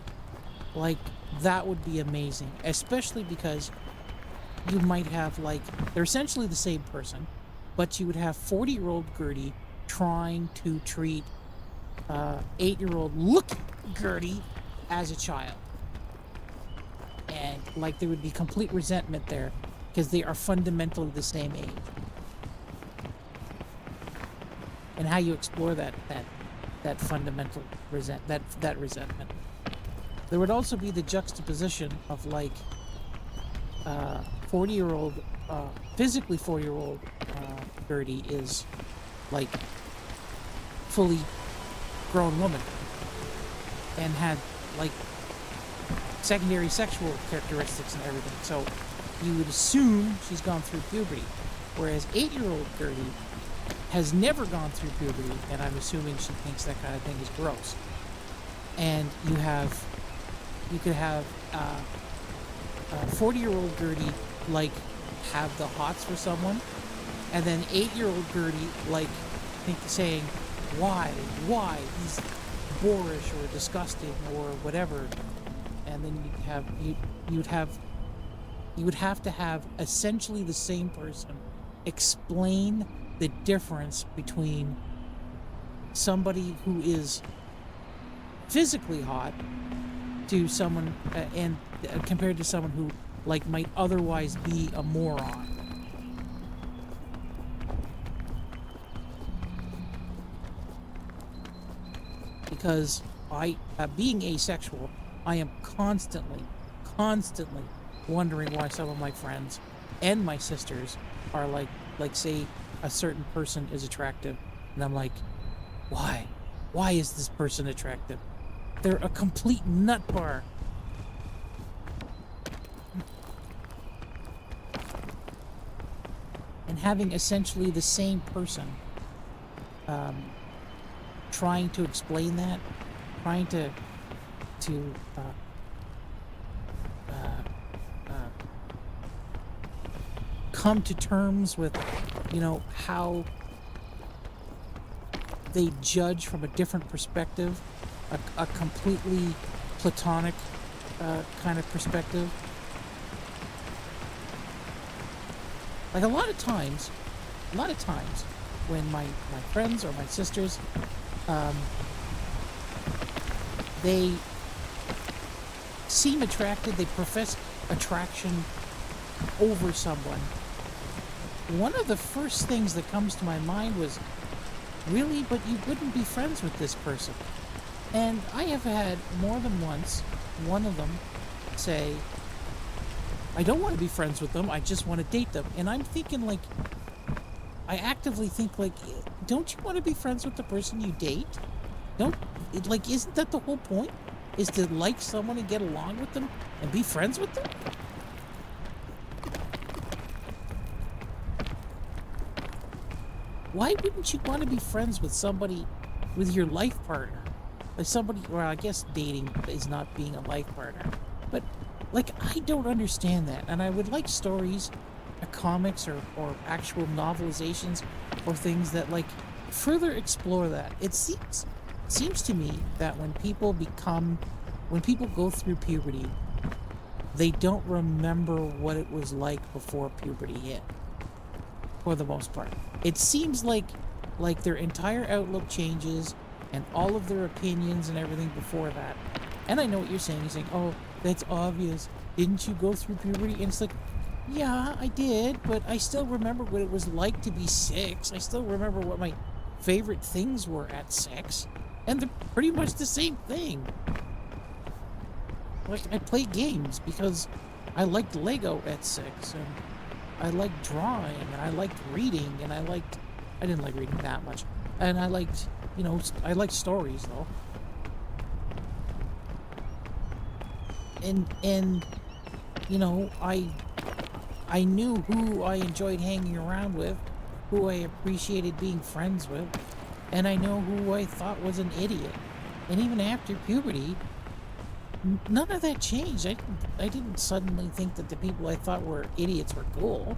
Like, that would be amazing. Especially because you might have, like, they're essentially the same person, but you would have 40-year-old Gertie trying to treat 8-year-old look Gertie as a child. And, like, there would be complete resentment there because they are fundamentally the same age. And how you explore that fundamental that resentment. There would also be the juxtaposition of like 40-year-old physically 40-year-old Gertie is like fully grown woman and had like secondary sexual characteristics and everything. So you would assume she's gone through puberty, whereas 8-year-old Gertie has never gone through puberty, and I'm assuming she thinks that kind of thing is gross. And you could have 40-year-old Gertie like have the hots for someone, and then 8-year-old Gertie like saying why he's boorish or disgusting or whatever, and then you would have to have essentially the same person explain the difference between somebody who is physically hot to someone and compared to someone who like might otherwise be a moron. Because being asexual, I am constantly wondering why some of my friends and my sisters are like say a certain person is attractive, and I'm like, why is this person attractive? They're a complete nut bar. And having essentially the same person trying to explain that, trying to come to terms with, how they judge from a different perspective a completely platonic kind of perspective. Like a lot of times when my friends or my sisters, um, they seem attracted, they profess attraction over someone, one of the first things that comes to my mind was, really, but you wouldn't be friends with this person. And I have had more than once one of them say, I don't want to be friends with them, I just want to date them. And I'm thinking, like, I actively think, like, don't you want to be friends with the person you date? Like, isn't that the whole point? Is to like someone and get along with them and be friends with them? Why wouldn't you want to be friends with somebody, with your life partner? Like somebody, well, I guess dating is not being a life partner. But, like, I don't understand that. And I would like stories, comics, or actual novelizations, or things that, like, further explore that. It seems to me that when people go through puberty, they don't remember what it was like before puberty hit, for the most part. It seems like their entire outlook changes, and all of their opinions and everything before that. And I know what you're saying. You're saying, oh, that's obvious. Didn't you go through puberty? And it's like, yeah, I did, but I still remember what it was like to be 6. I still remember what my favorite things were at 6. And they're pretty much the same thing. Like, I played games because I liked Lego at 6, and I liked drawing, and I liked reading, and I didn't like reading that much. And I liked, I liked stories, though. And I knew who I enjoyed hanging around with, who I appreciated being friends with, and I know who I thought was an idiot. And even after puberty, none of that changed. I didn't suddenly think that the people I thought were idiots were cool.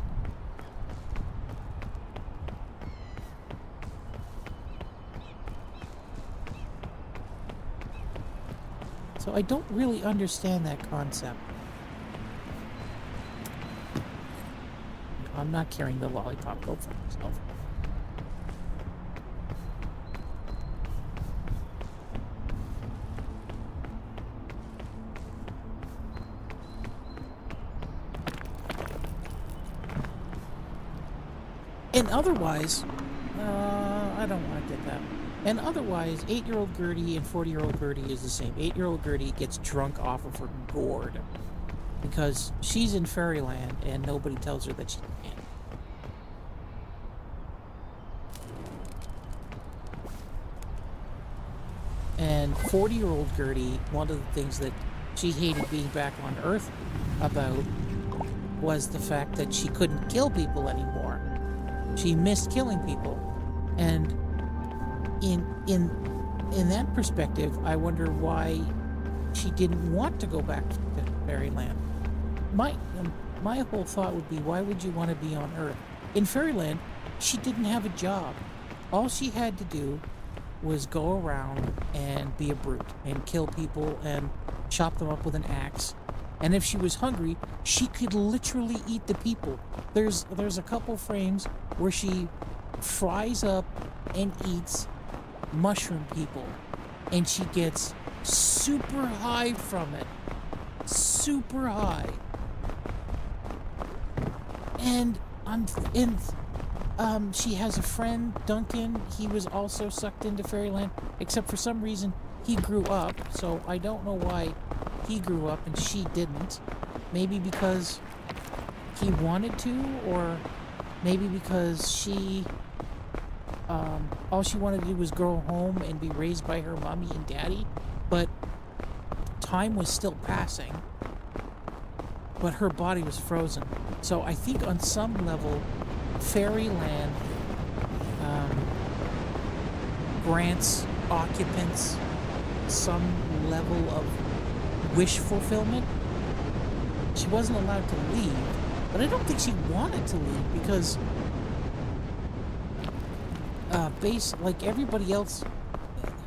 So I don't really understand that concept. I'm not carrying the lollipop. Go for myself. And otherwise, I don't want to get that. And otherwise, 8-year-old Gertie and 40-year-old Gertie is the same. 8-year-old Gertie gets drunk off of her gourd because she's in fairyland and nobody tells her that she can't. And 40-year-old Gertie, one of the things that she hated being back on Earth about was the fact that she couldn't kill people anymore. She missed killing people. And in that perspective, I wonder why she didn't want to go back to fairyland. My whole thought would be, why would you want to be on Earth? In fairyland, she didn't have a job. All she had to do was go around and be a brute and kill people and chop them up with an axe. And if she was hungry, she could literally eat the people. There's a couple frames where she fries up and eats mushroom people, and she gets super high from it. Super high. And she has a friend, Duncan. He was also sucked into fairyland, except for some reason he grew up, so I don't know why he grew up and she didn't. Maybe because he wanted to, or maybe because she all she wanted to do was go home and be raised by her mommy and daddy, but time was still passing, but her body was frozen. So I think on some level, fairyland grants occupants some level of wish fulfillment. She wasn't allowed to leave, but I don't think she wanted to leave because like everybody else,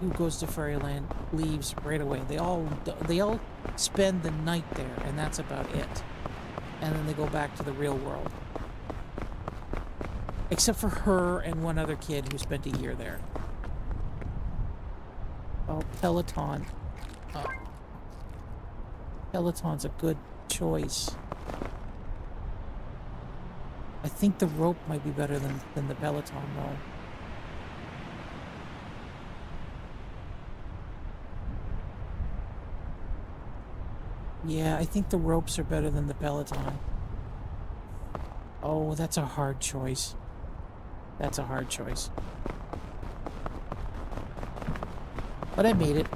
who goes to Fairyland leaves right away. They all spend the night there, and that's about it. And then they go back to the real world. Except for her and one other kid who spent a year there. Oh, Peloton. Oh. Peloton's a good choice. I think the rope might be better than the Peloton, though. Yeah, I think the ropes are better than the Peloton. Oh, that's a hard choice. That's a hard choice. But I made it.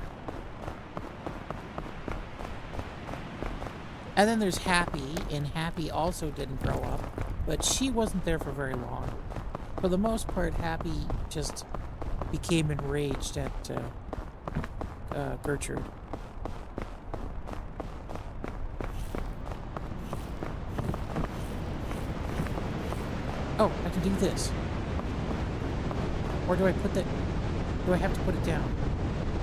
And then there's Happy, and Happy also didn't grow up, but she wasn't there for very long. For the most part, Happy just became enraged at Gertrude. Oh, I can do this. Or do I put that... Do I have to put it down?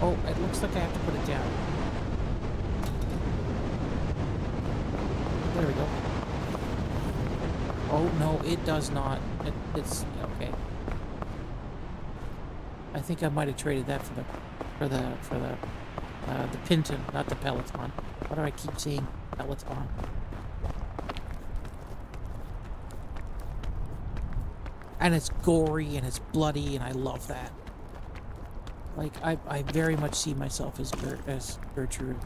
Oh, it looks like I have to put it down. There we go. Oh, no, it does not. It's... Okay. I think I might have traded that for the Pinton, not the Peloton. Why do I keep saying Peloton? And it's gory and it's bloody, and I love that. Like, I very much see myself as Gertrude.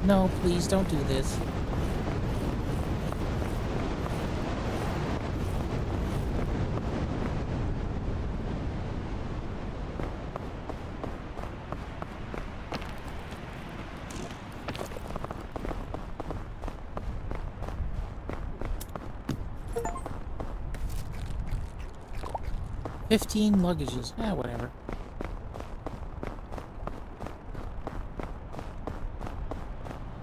No, please don't do this. $15 luggages. Whatever.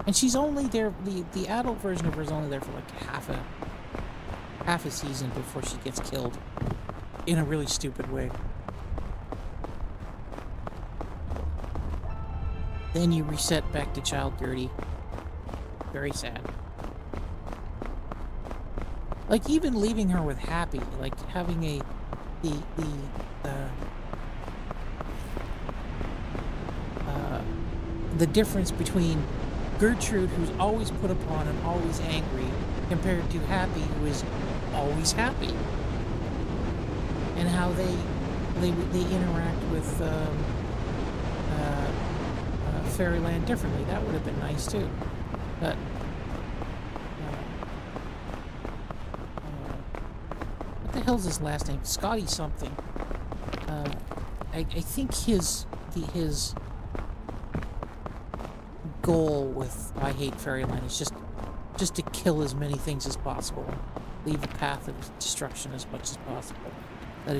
And she's only there, the adult version of her is only there for like half a season before she gets killed. In a really stupid way. Then you reset back to Child Gertie. Very sad. Like, even leaving her with Happy, like having the difference between Gertrude, who's always put upon and always angry, compared to Happy, who is always happy, and how they interact with Fairyland differently. That would have been nice too, but what the hell's his last name? Scotty something. I think his goal with I Hate Fairyland is just to kill as many things as possible, leave a path of destruction as much as possible. That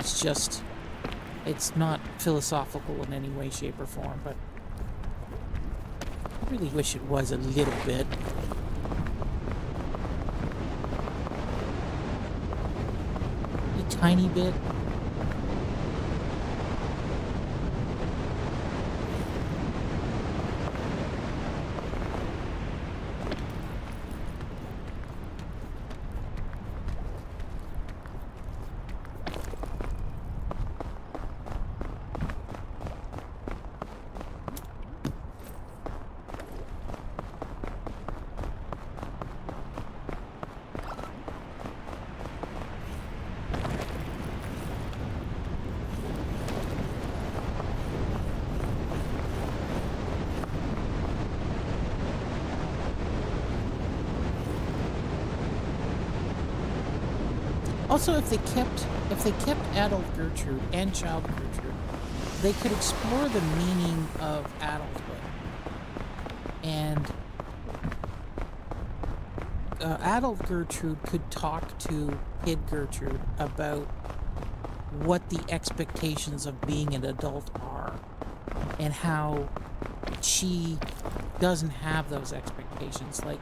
it's not philosophical in any way, shape, or form, but I really wish it was a little bit. A tiny bit. Also, if they kept adult Gertrude and child Gertrude, they could explore the meaning of adulthood. And adult Gertrude could talk to kid Gertrude about what the expectations of being an adult are, and how she doesn't have those expectations. Like,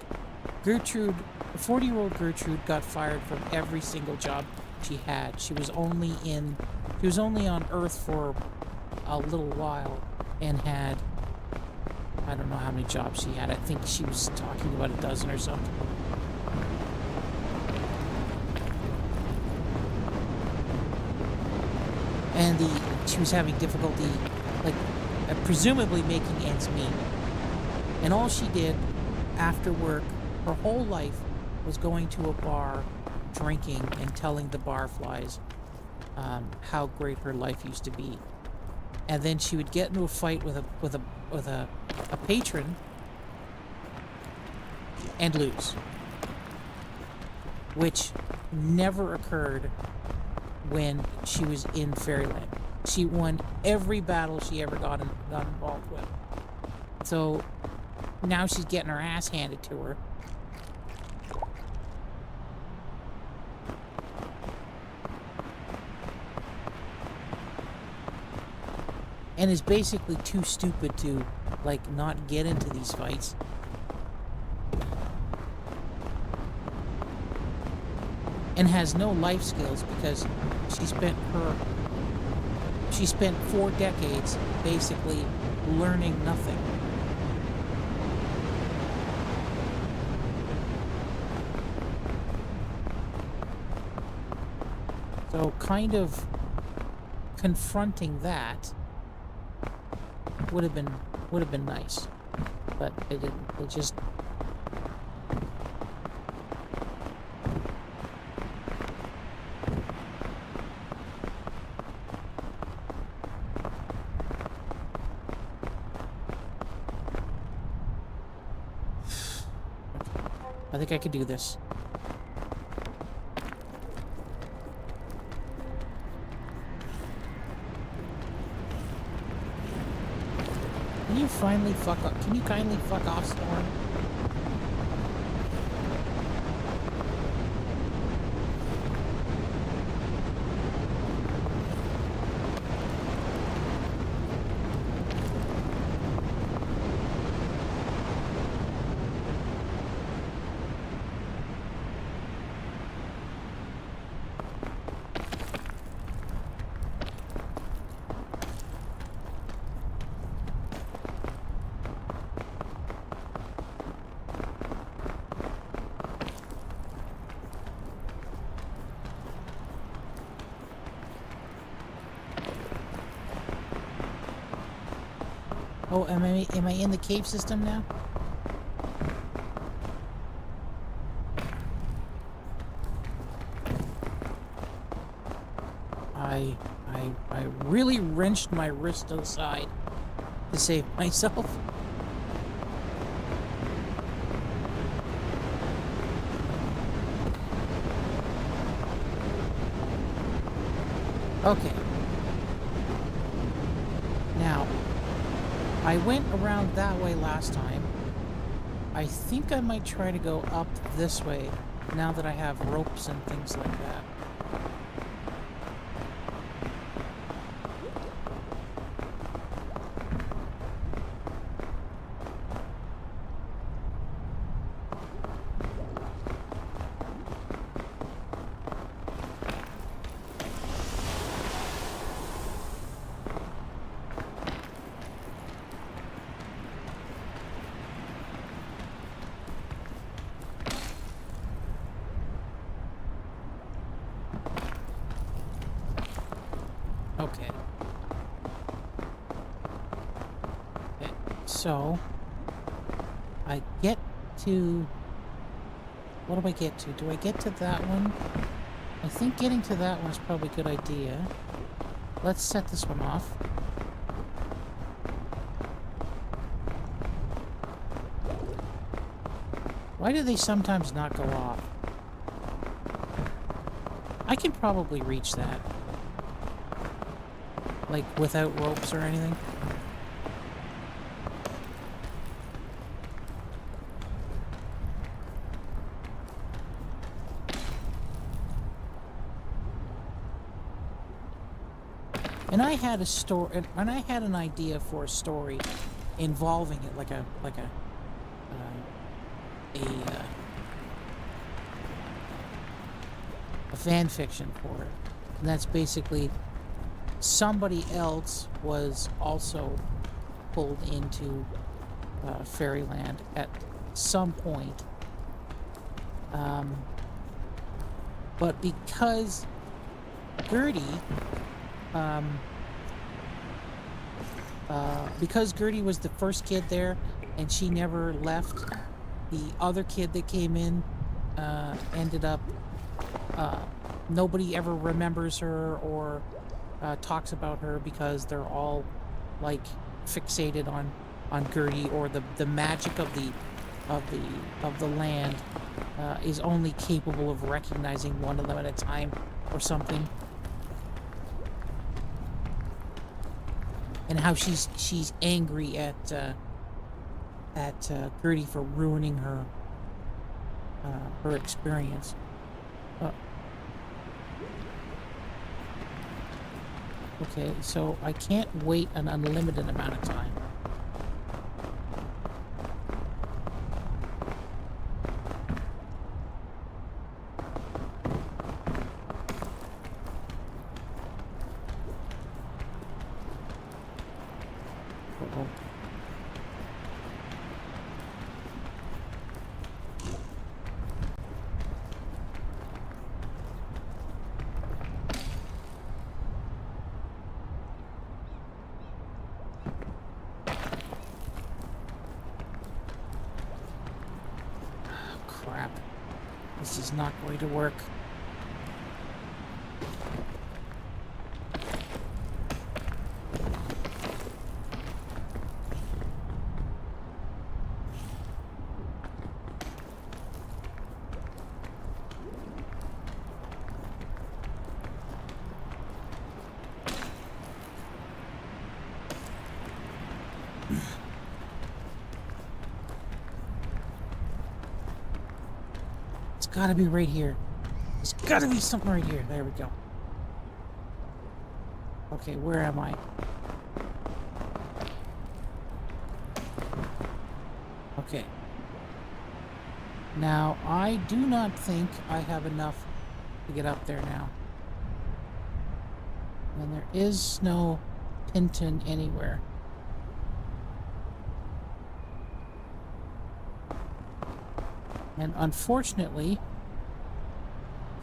Gertrude, 40-year-old Gertrude got fired from every single job she had. She was only on Earth for a little while and had, I don't know how many jobs she had. I think she was talking about a dozen or something. And she was having difficulty, like, presumably making ends meet. And all she did after work, her whole life, was going to a bar, drinking, and telling the barflies how great her life used to be. And then she would get into a fight with a patron and lose, which never occurred when she was in Fairyland. She won every battle she ever got involved with. So now she's getting her ass handed to her. And is basically too stupid to, like, not get into these fights. And has no life skills because she spent 4 decades basically learning nothing. So kind of confronting that would have been nice, but it didn't. It just I think I could do this. Can you finally fuck up? Can you kindly fuck off, Storm? Oh, am I in the cave system now? I really wrenched my wrist to the side to save myself. Okay. Now, I went around that way last time. I think I might try to go up this way now that I have ropes and things like that. Okay. So, I get to... What do I get to? Do I get to that one? I think getting to that one is probably a good idea. Let's set this one off. Why do they sometimes not go off? I can probably reach that. Like, without ropes or anything. And I had a story, and I had an idea for a story involving it, like a fan fiction for it. And that's basically somebody else was also pulled into Fairyland at some point. But because Gertie, was the first kid there and she never left, the other kid that came in ended up, nobody ever remembers her or talks about her because they're all like fixated on Gertie, or the magic of the land is only capable of recognizing one of them at a time or something. And how she's angry at Gertie for ruining her experience. Okay, so I can't wait an unlimited amount of time. Uh-oh. Crap. This is not going to work. It's gotta be right here. There's gotta be something right here. There we go. Okay, where am I? Okay. Now, I do not think I have enough to get up there now. And there is no Tintin anywhere. And unfortunately,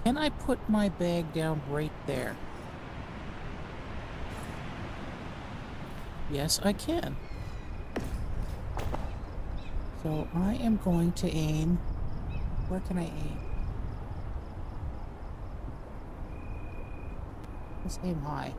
can I put my bag down right there? Yes, I can. So I am going to aim. Where can I aim? Let's aim high.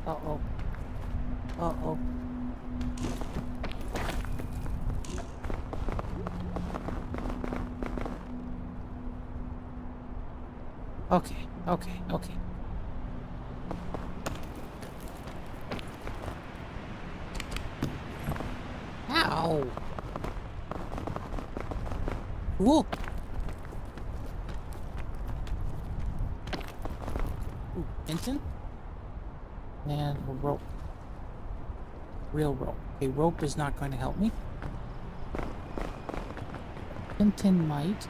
Uh-oh. Uh-oh. Okay, okay, okay. Ow! Cool. Ooh, Tintin? And a rope. Real rope. Okay, rope is not going to help me. Tintin might.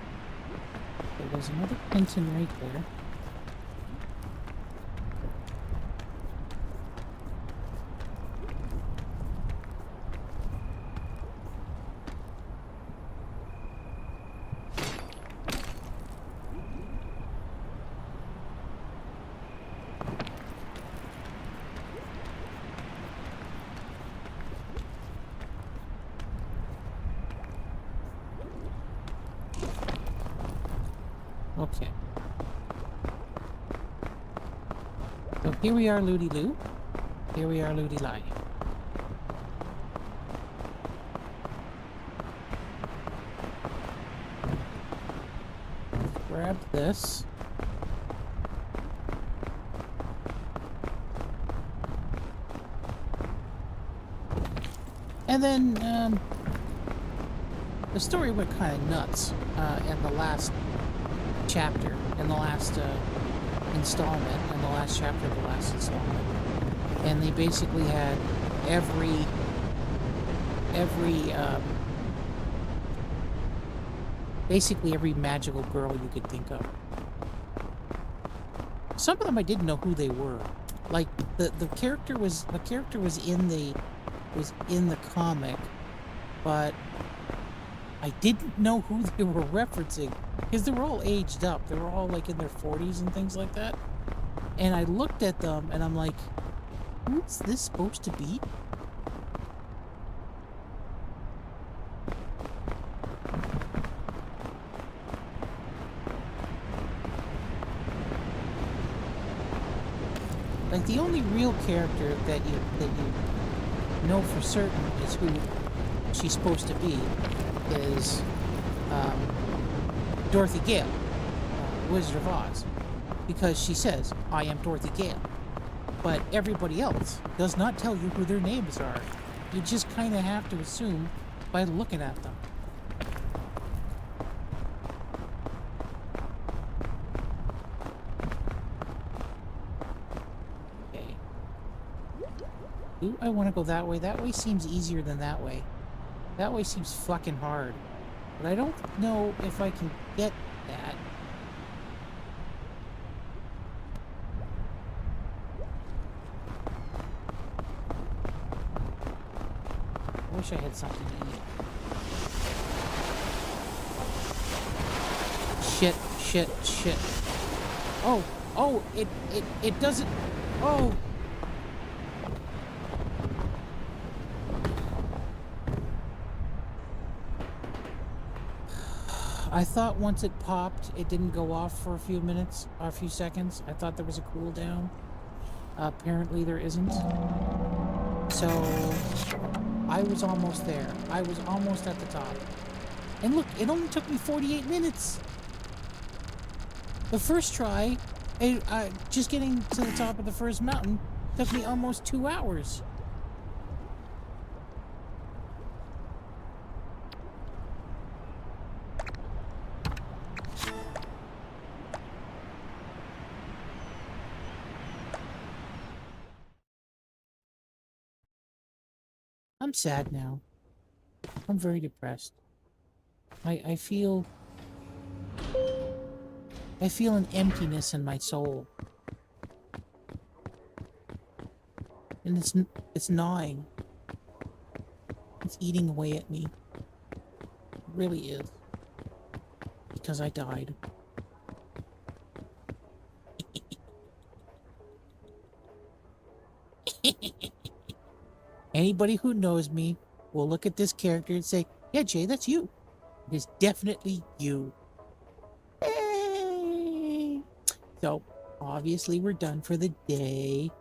Okay, there's another Tintin right there. Okay. So here we are, Looty Loo. Here we are, Looty Lie. Grab this. And then, the story went kind of nuts in the last chapter, in the last installment, in the last chapter of the last installment. And they basically had every basically every magical girl you could think of. Some of them I didn't know who they were. Like the character was in the comic, but I didn't know who they were referencing because they were all aged up. They were all like in their 40s and things like that. And I looked at them and I'm like, who's this supposed to be? Like the only real character that you know for certain is who she's supposed to be is Dorothy Gale, Wizard of Oz, because she says, "I am Dorothy Gale." But everybody else does not tell you who their names are. You just kind of have to assume by looking at them. Okay. Ooh, I want to go that way. That way seems easier than that way. That way seems fucking hard. But I don't know if I can get that. I wish I had something to eat. Shit. Oh, it doesn't. Oh. I thought once it popped, it didn't go off for a few minutes, or a few seconds. I thought there was a cooldown. Apparently there isn't. So, I was almost there. I was almost at the top. And look, it only took me 48 minutes. The first try, just getting to the top of the first mountain, took me almost 2 hours. I'm sad now. I'm very depressed. I feel an emptiness in my soul. And it's gnawing. It's eating away at me. It really is. Because I died. Anybody who knows me will look at this character and say, "Yeah, Jay, that's you. It is definitely you." Hey. So, obviously we're done for the day.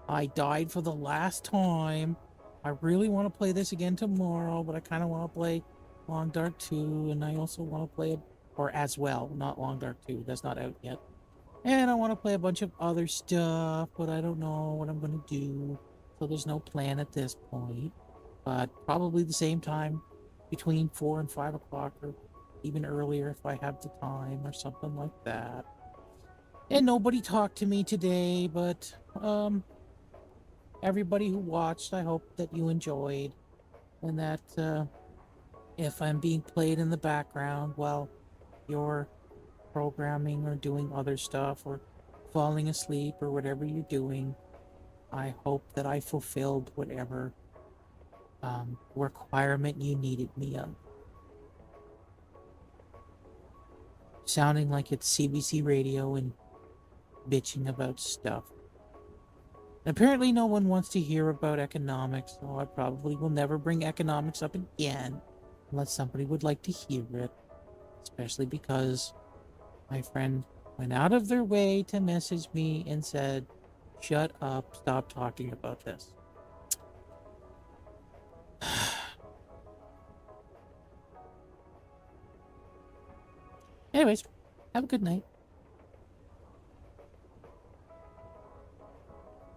I died for the last time. I really want to play this again tomorrow, but I kind of want to play Long Dark 2, and I also want to play it, or as well, not Long Dark 2, that's not out yet. And I want to play a bunch of other stuff, but I don't know what I'm going to do. So there's no plan at this point. But probably the same time, between 4 and 5 o'clock, or even earlier if I have the time, or something like that. And nobody talked to me today, but everybody who watched, I hope that you enjoyed. And that if I'm being played in the background while you're programming or doing other stuff or falling asleep or whatever you're doing, I hope that I fulfilled whatever requirement you needed me of. Sounding like it's CBC radio and bitching about stuff. Apparently no one wants to hear about economics, so I probably will never bring economics up again unless somebody would like to hear it. Especially because My friend went out of their way to message me and said, "Shut up, stop talking about this." Anyways, have a good night.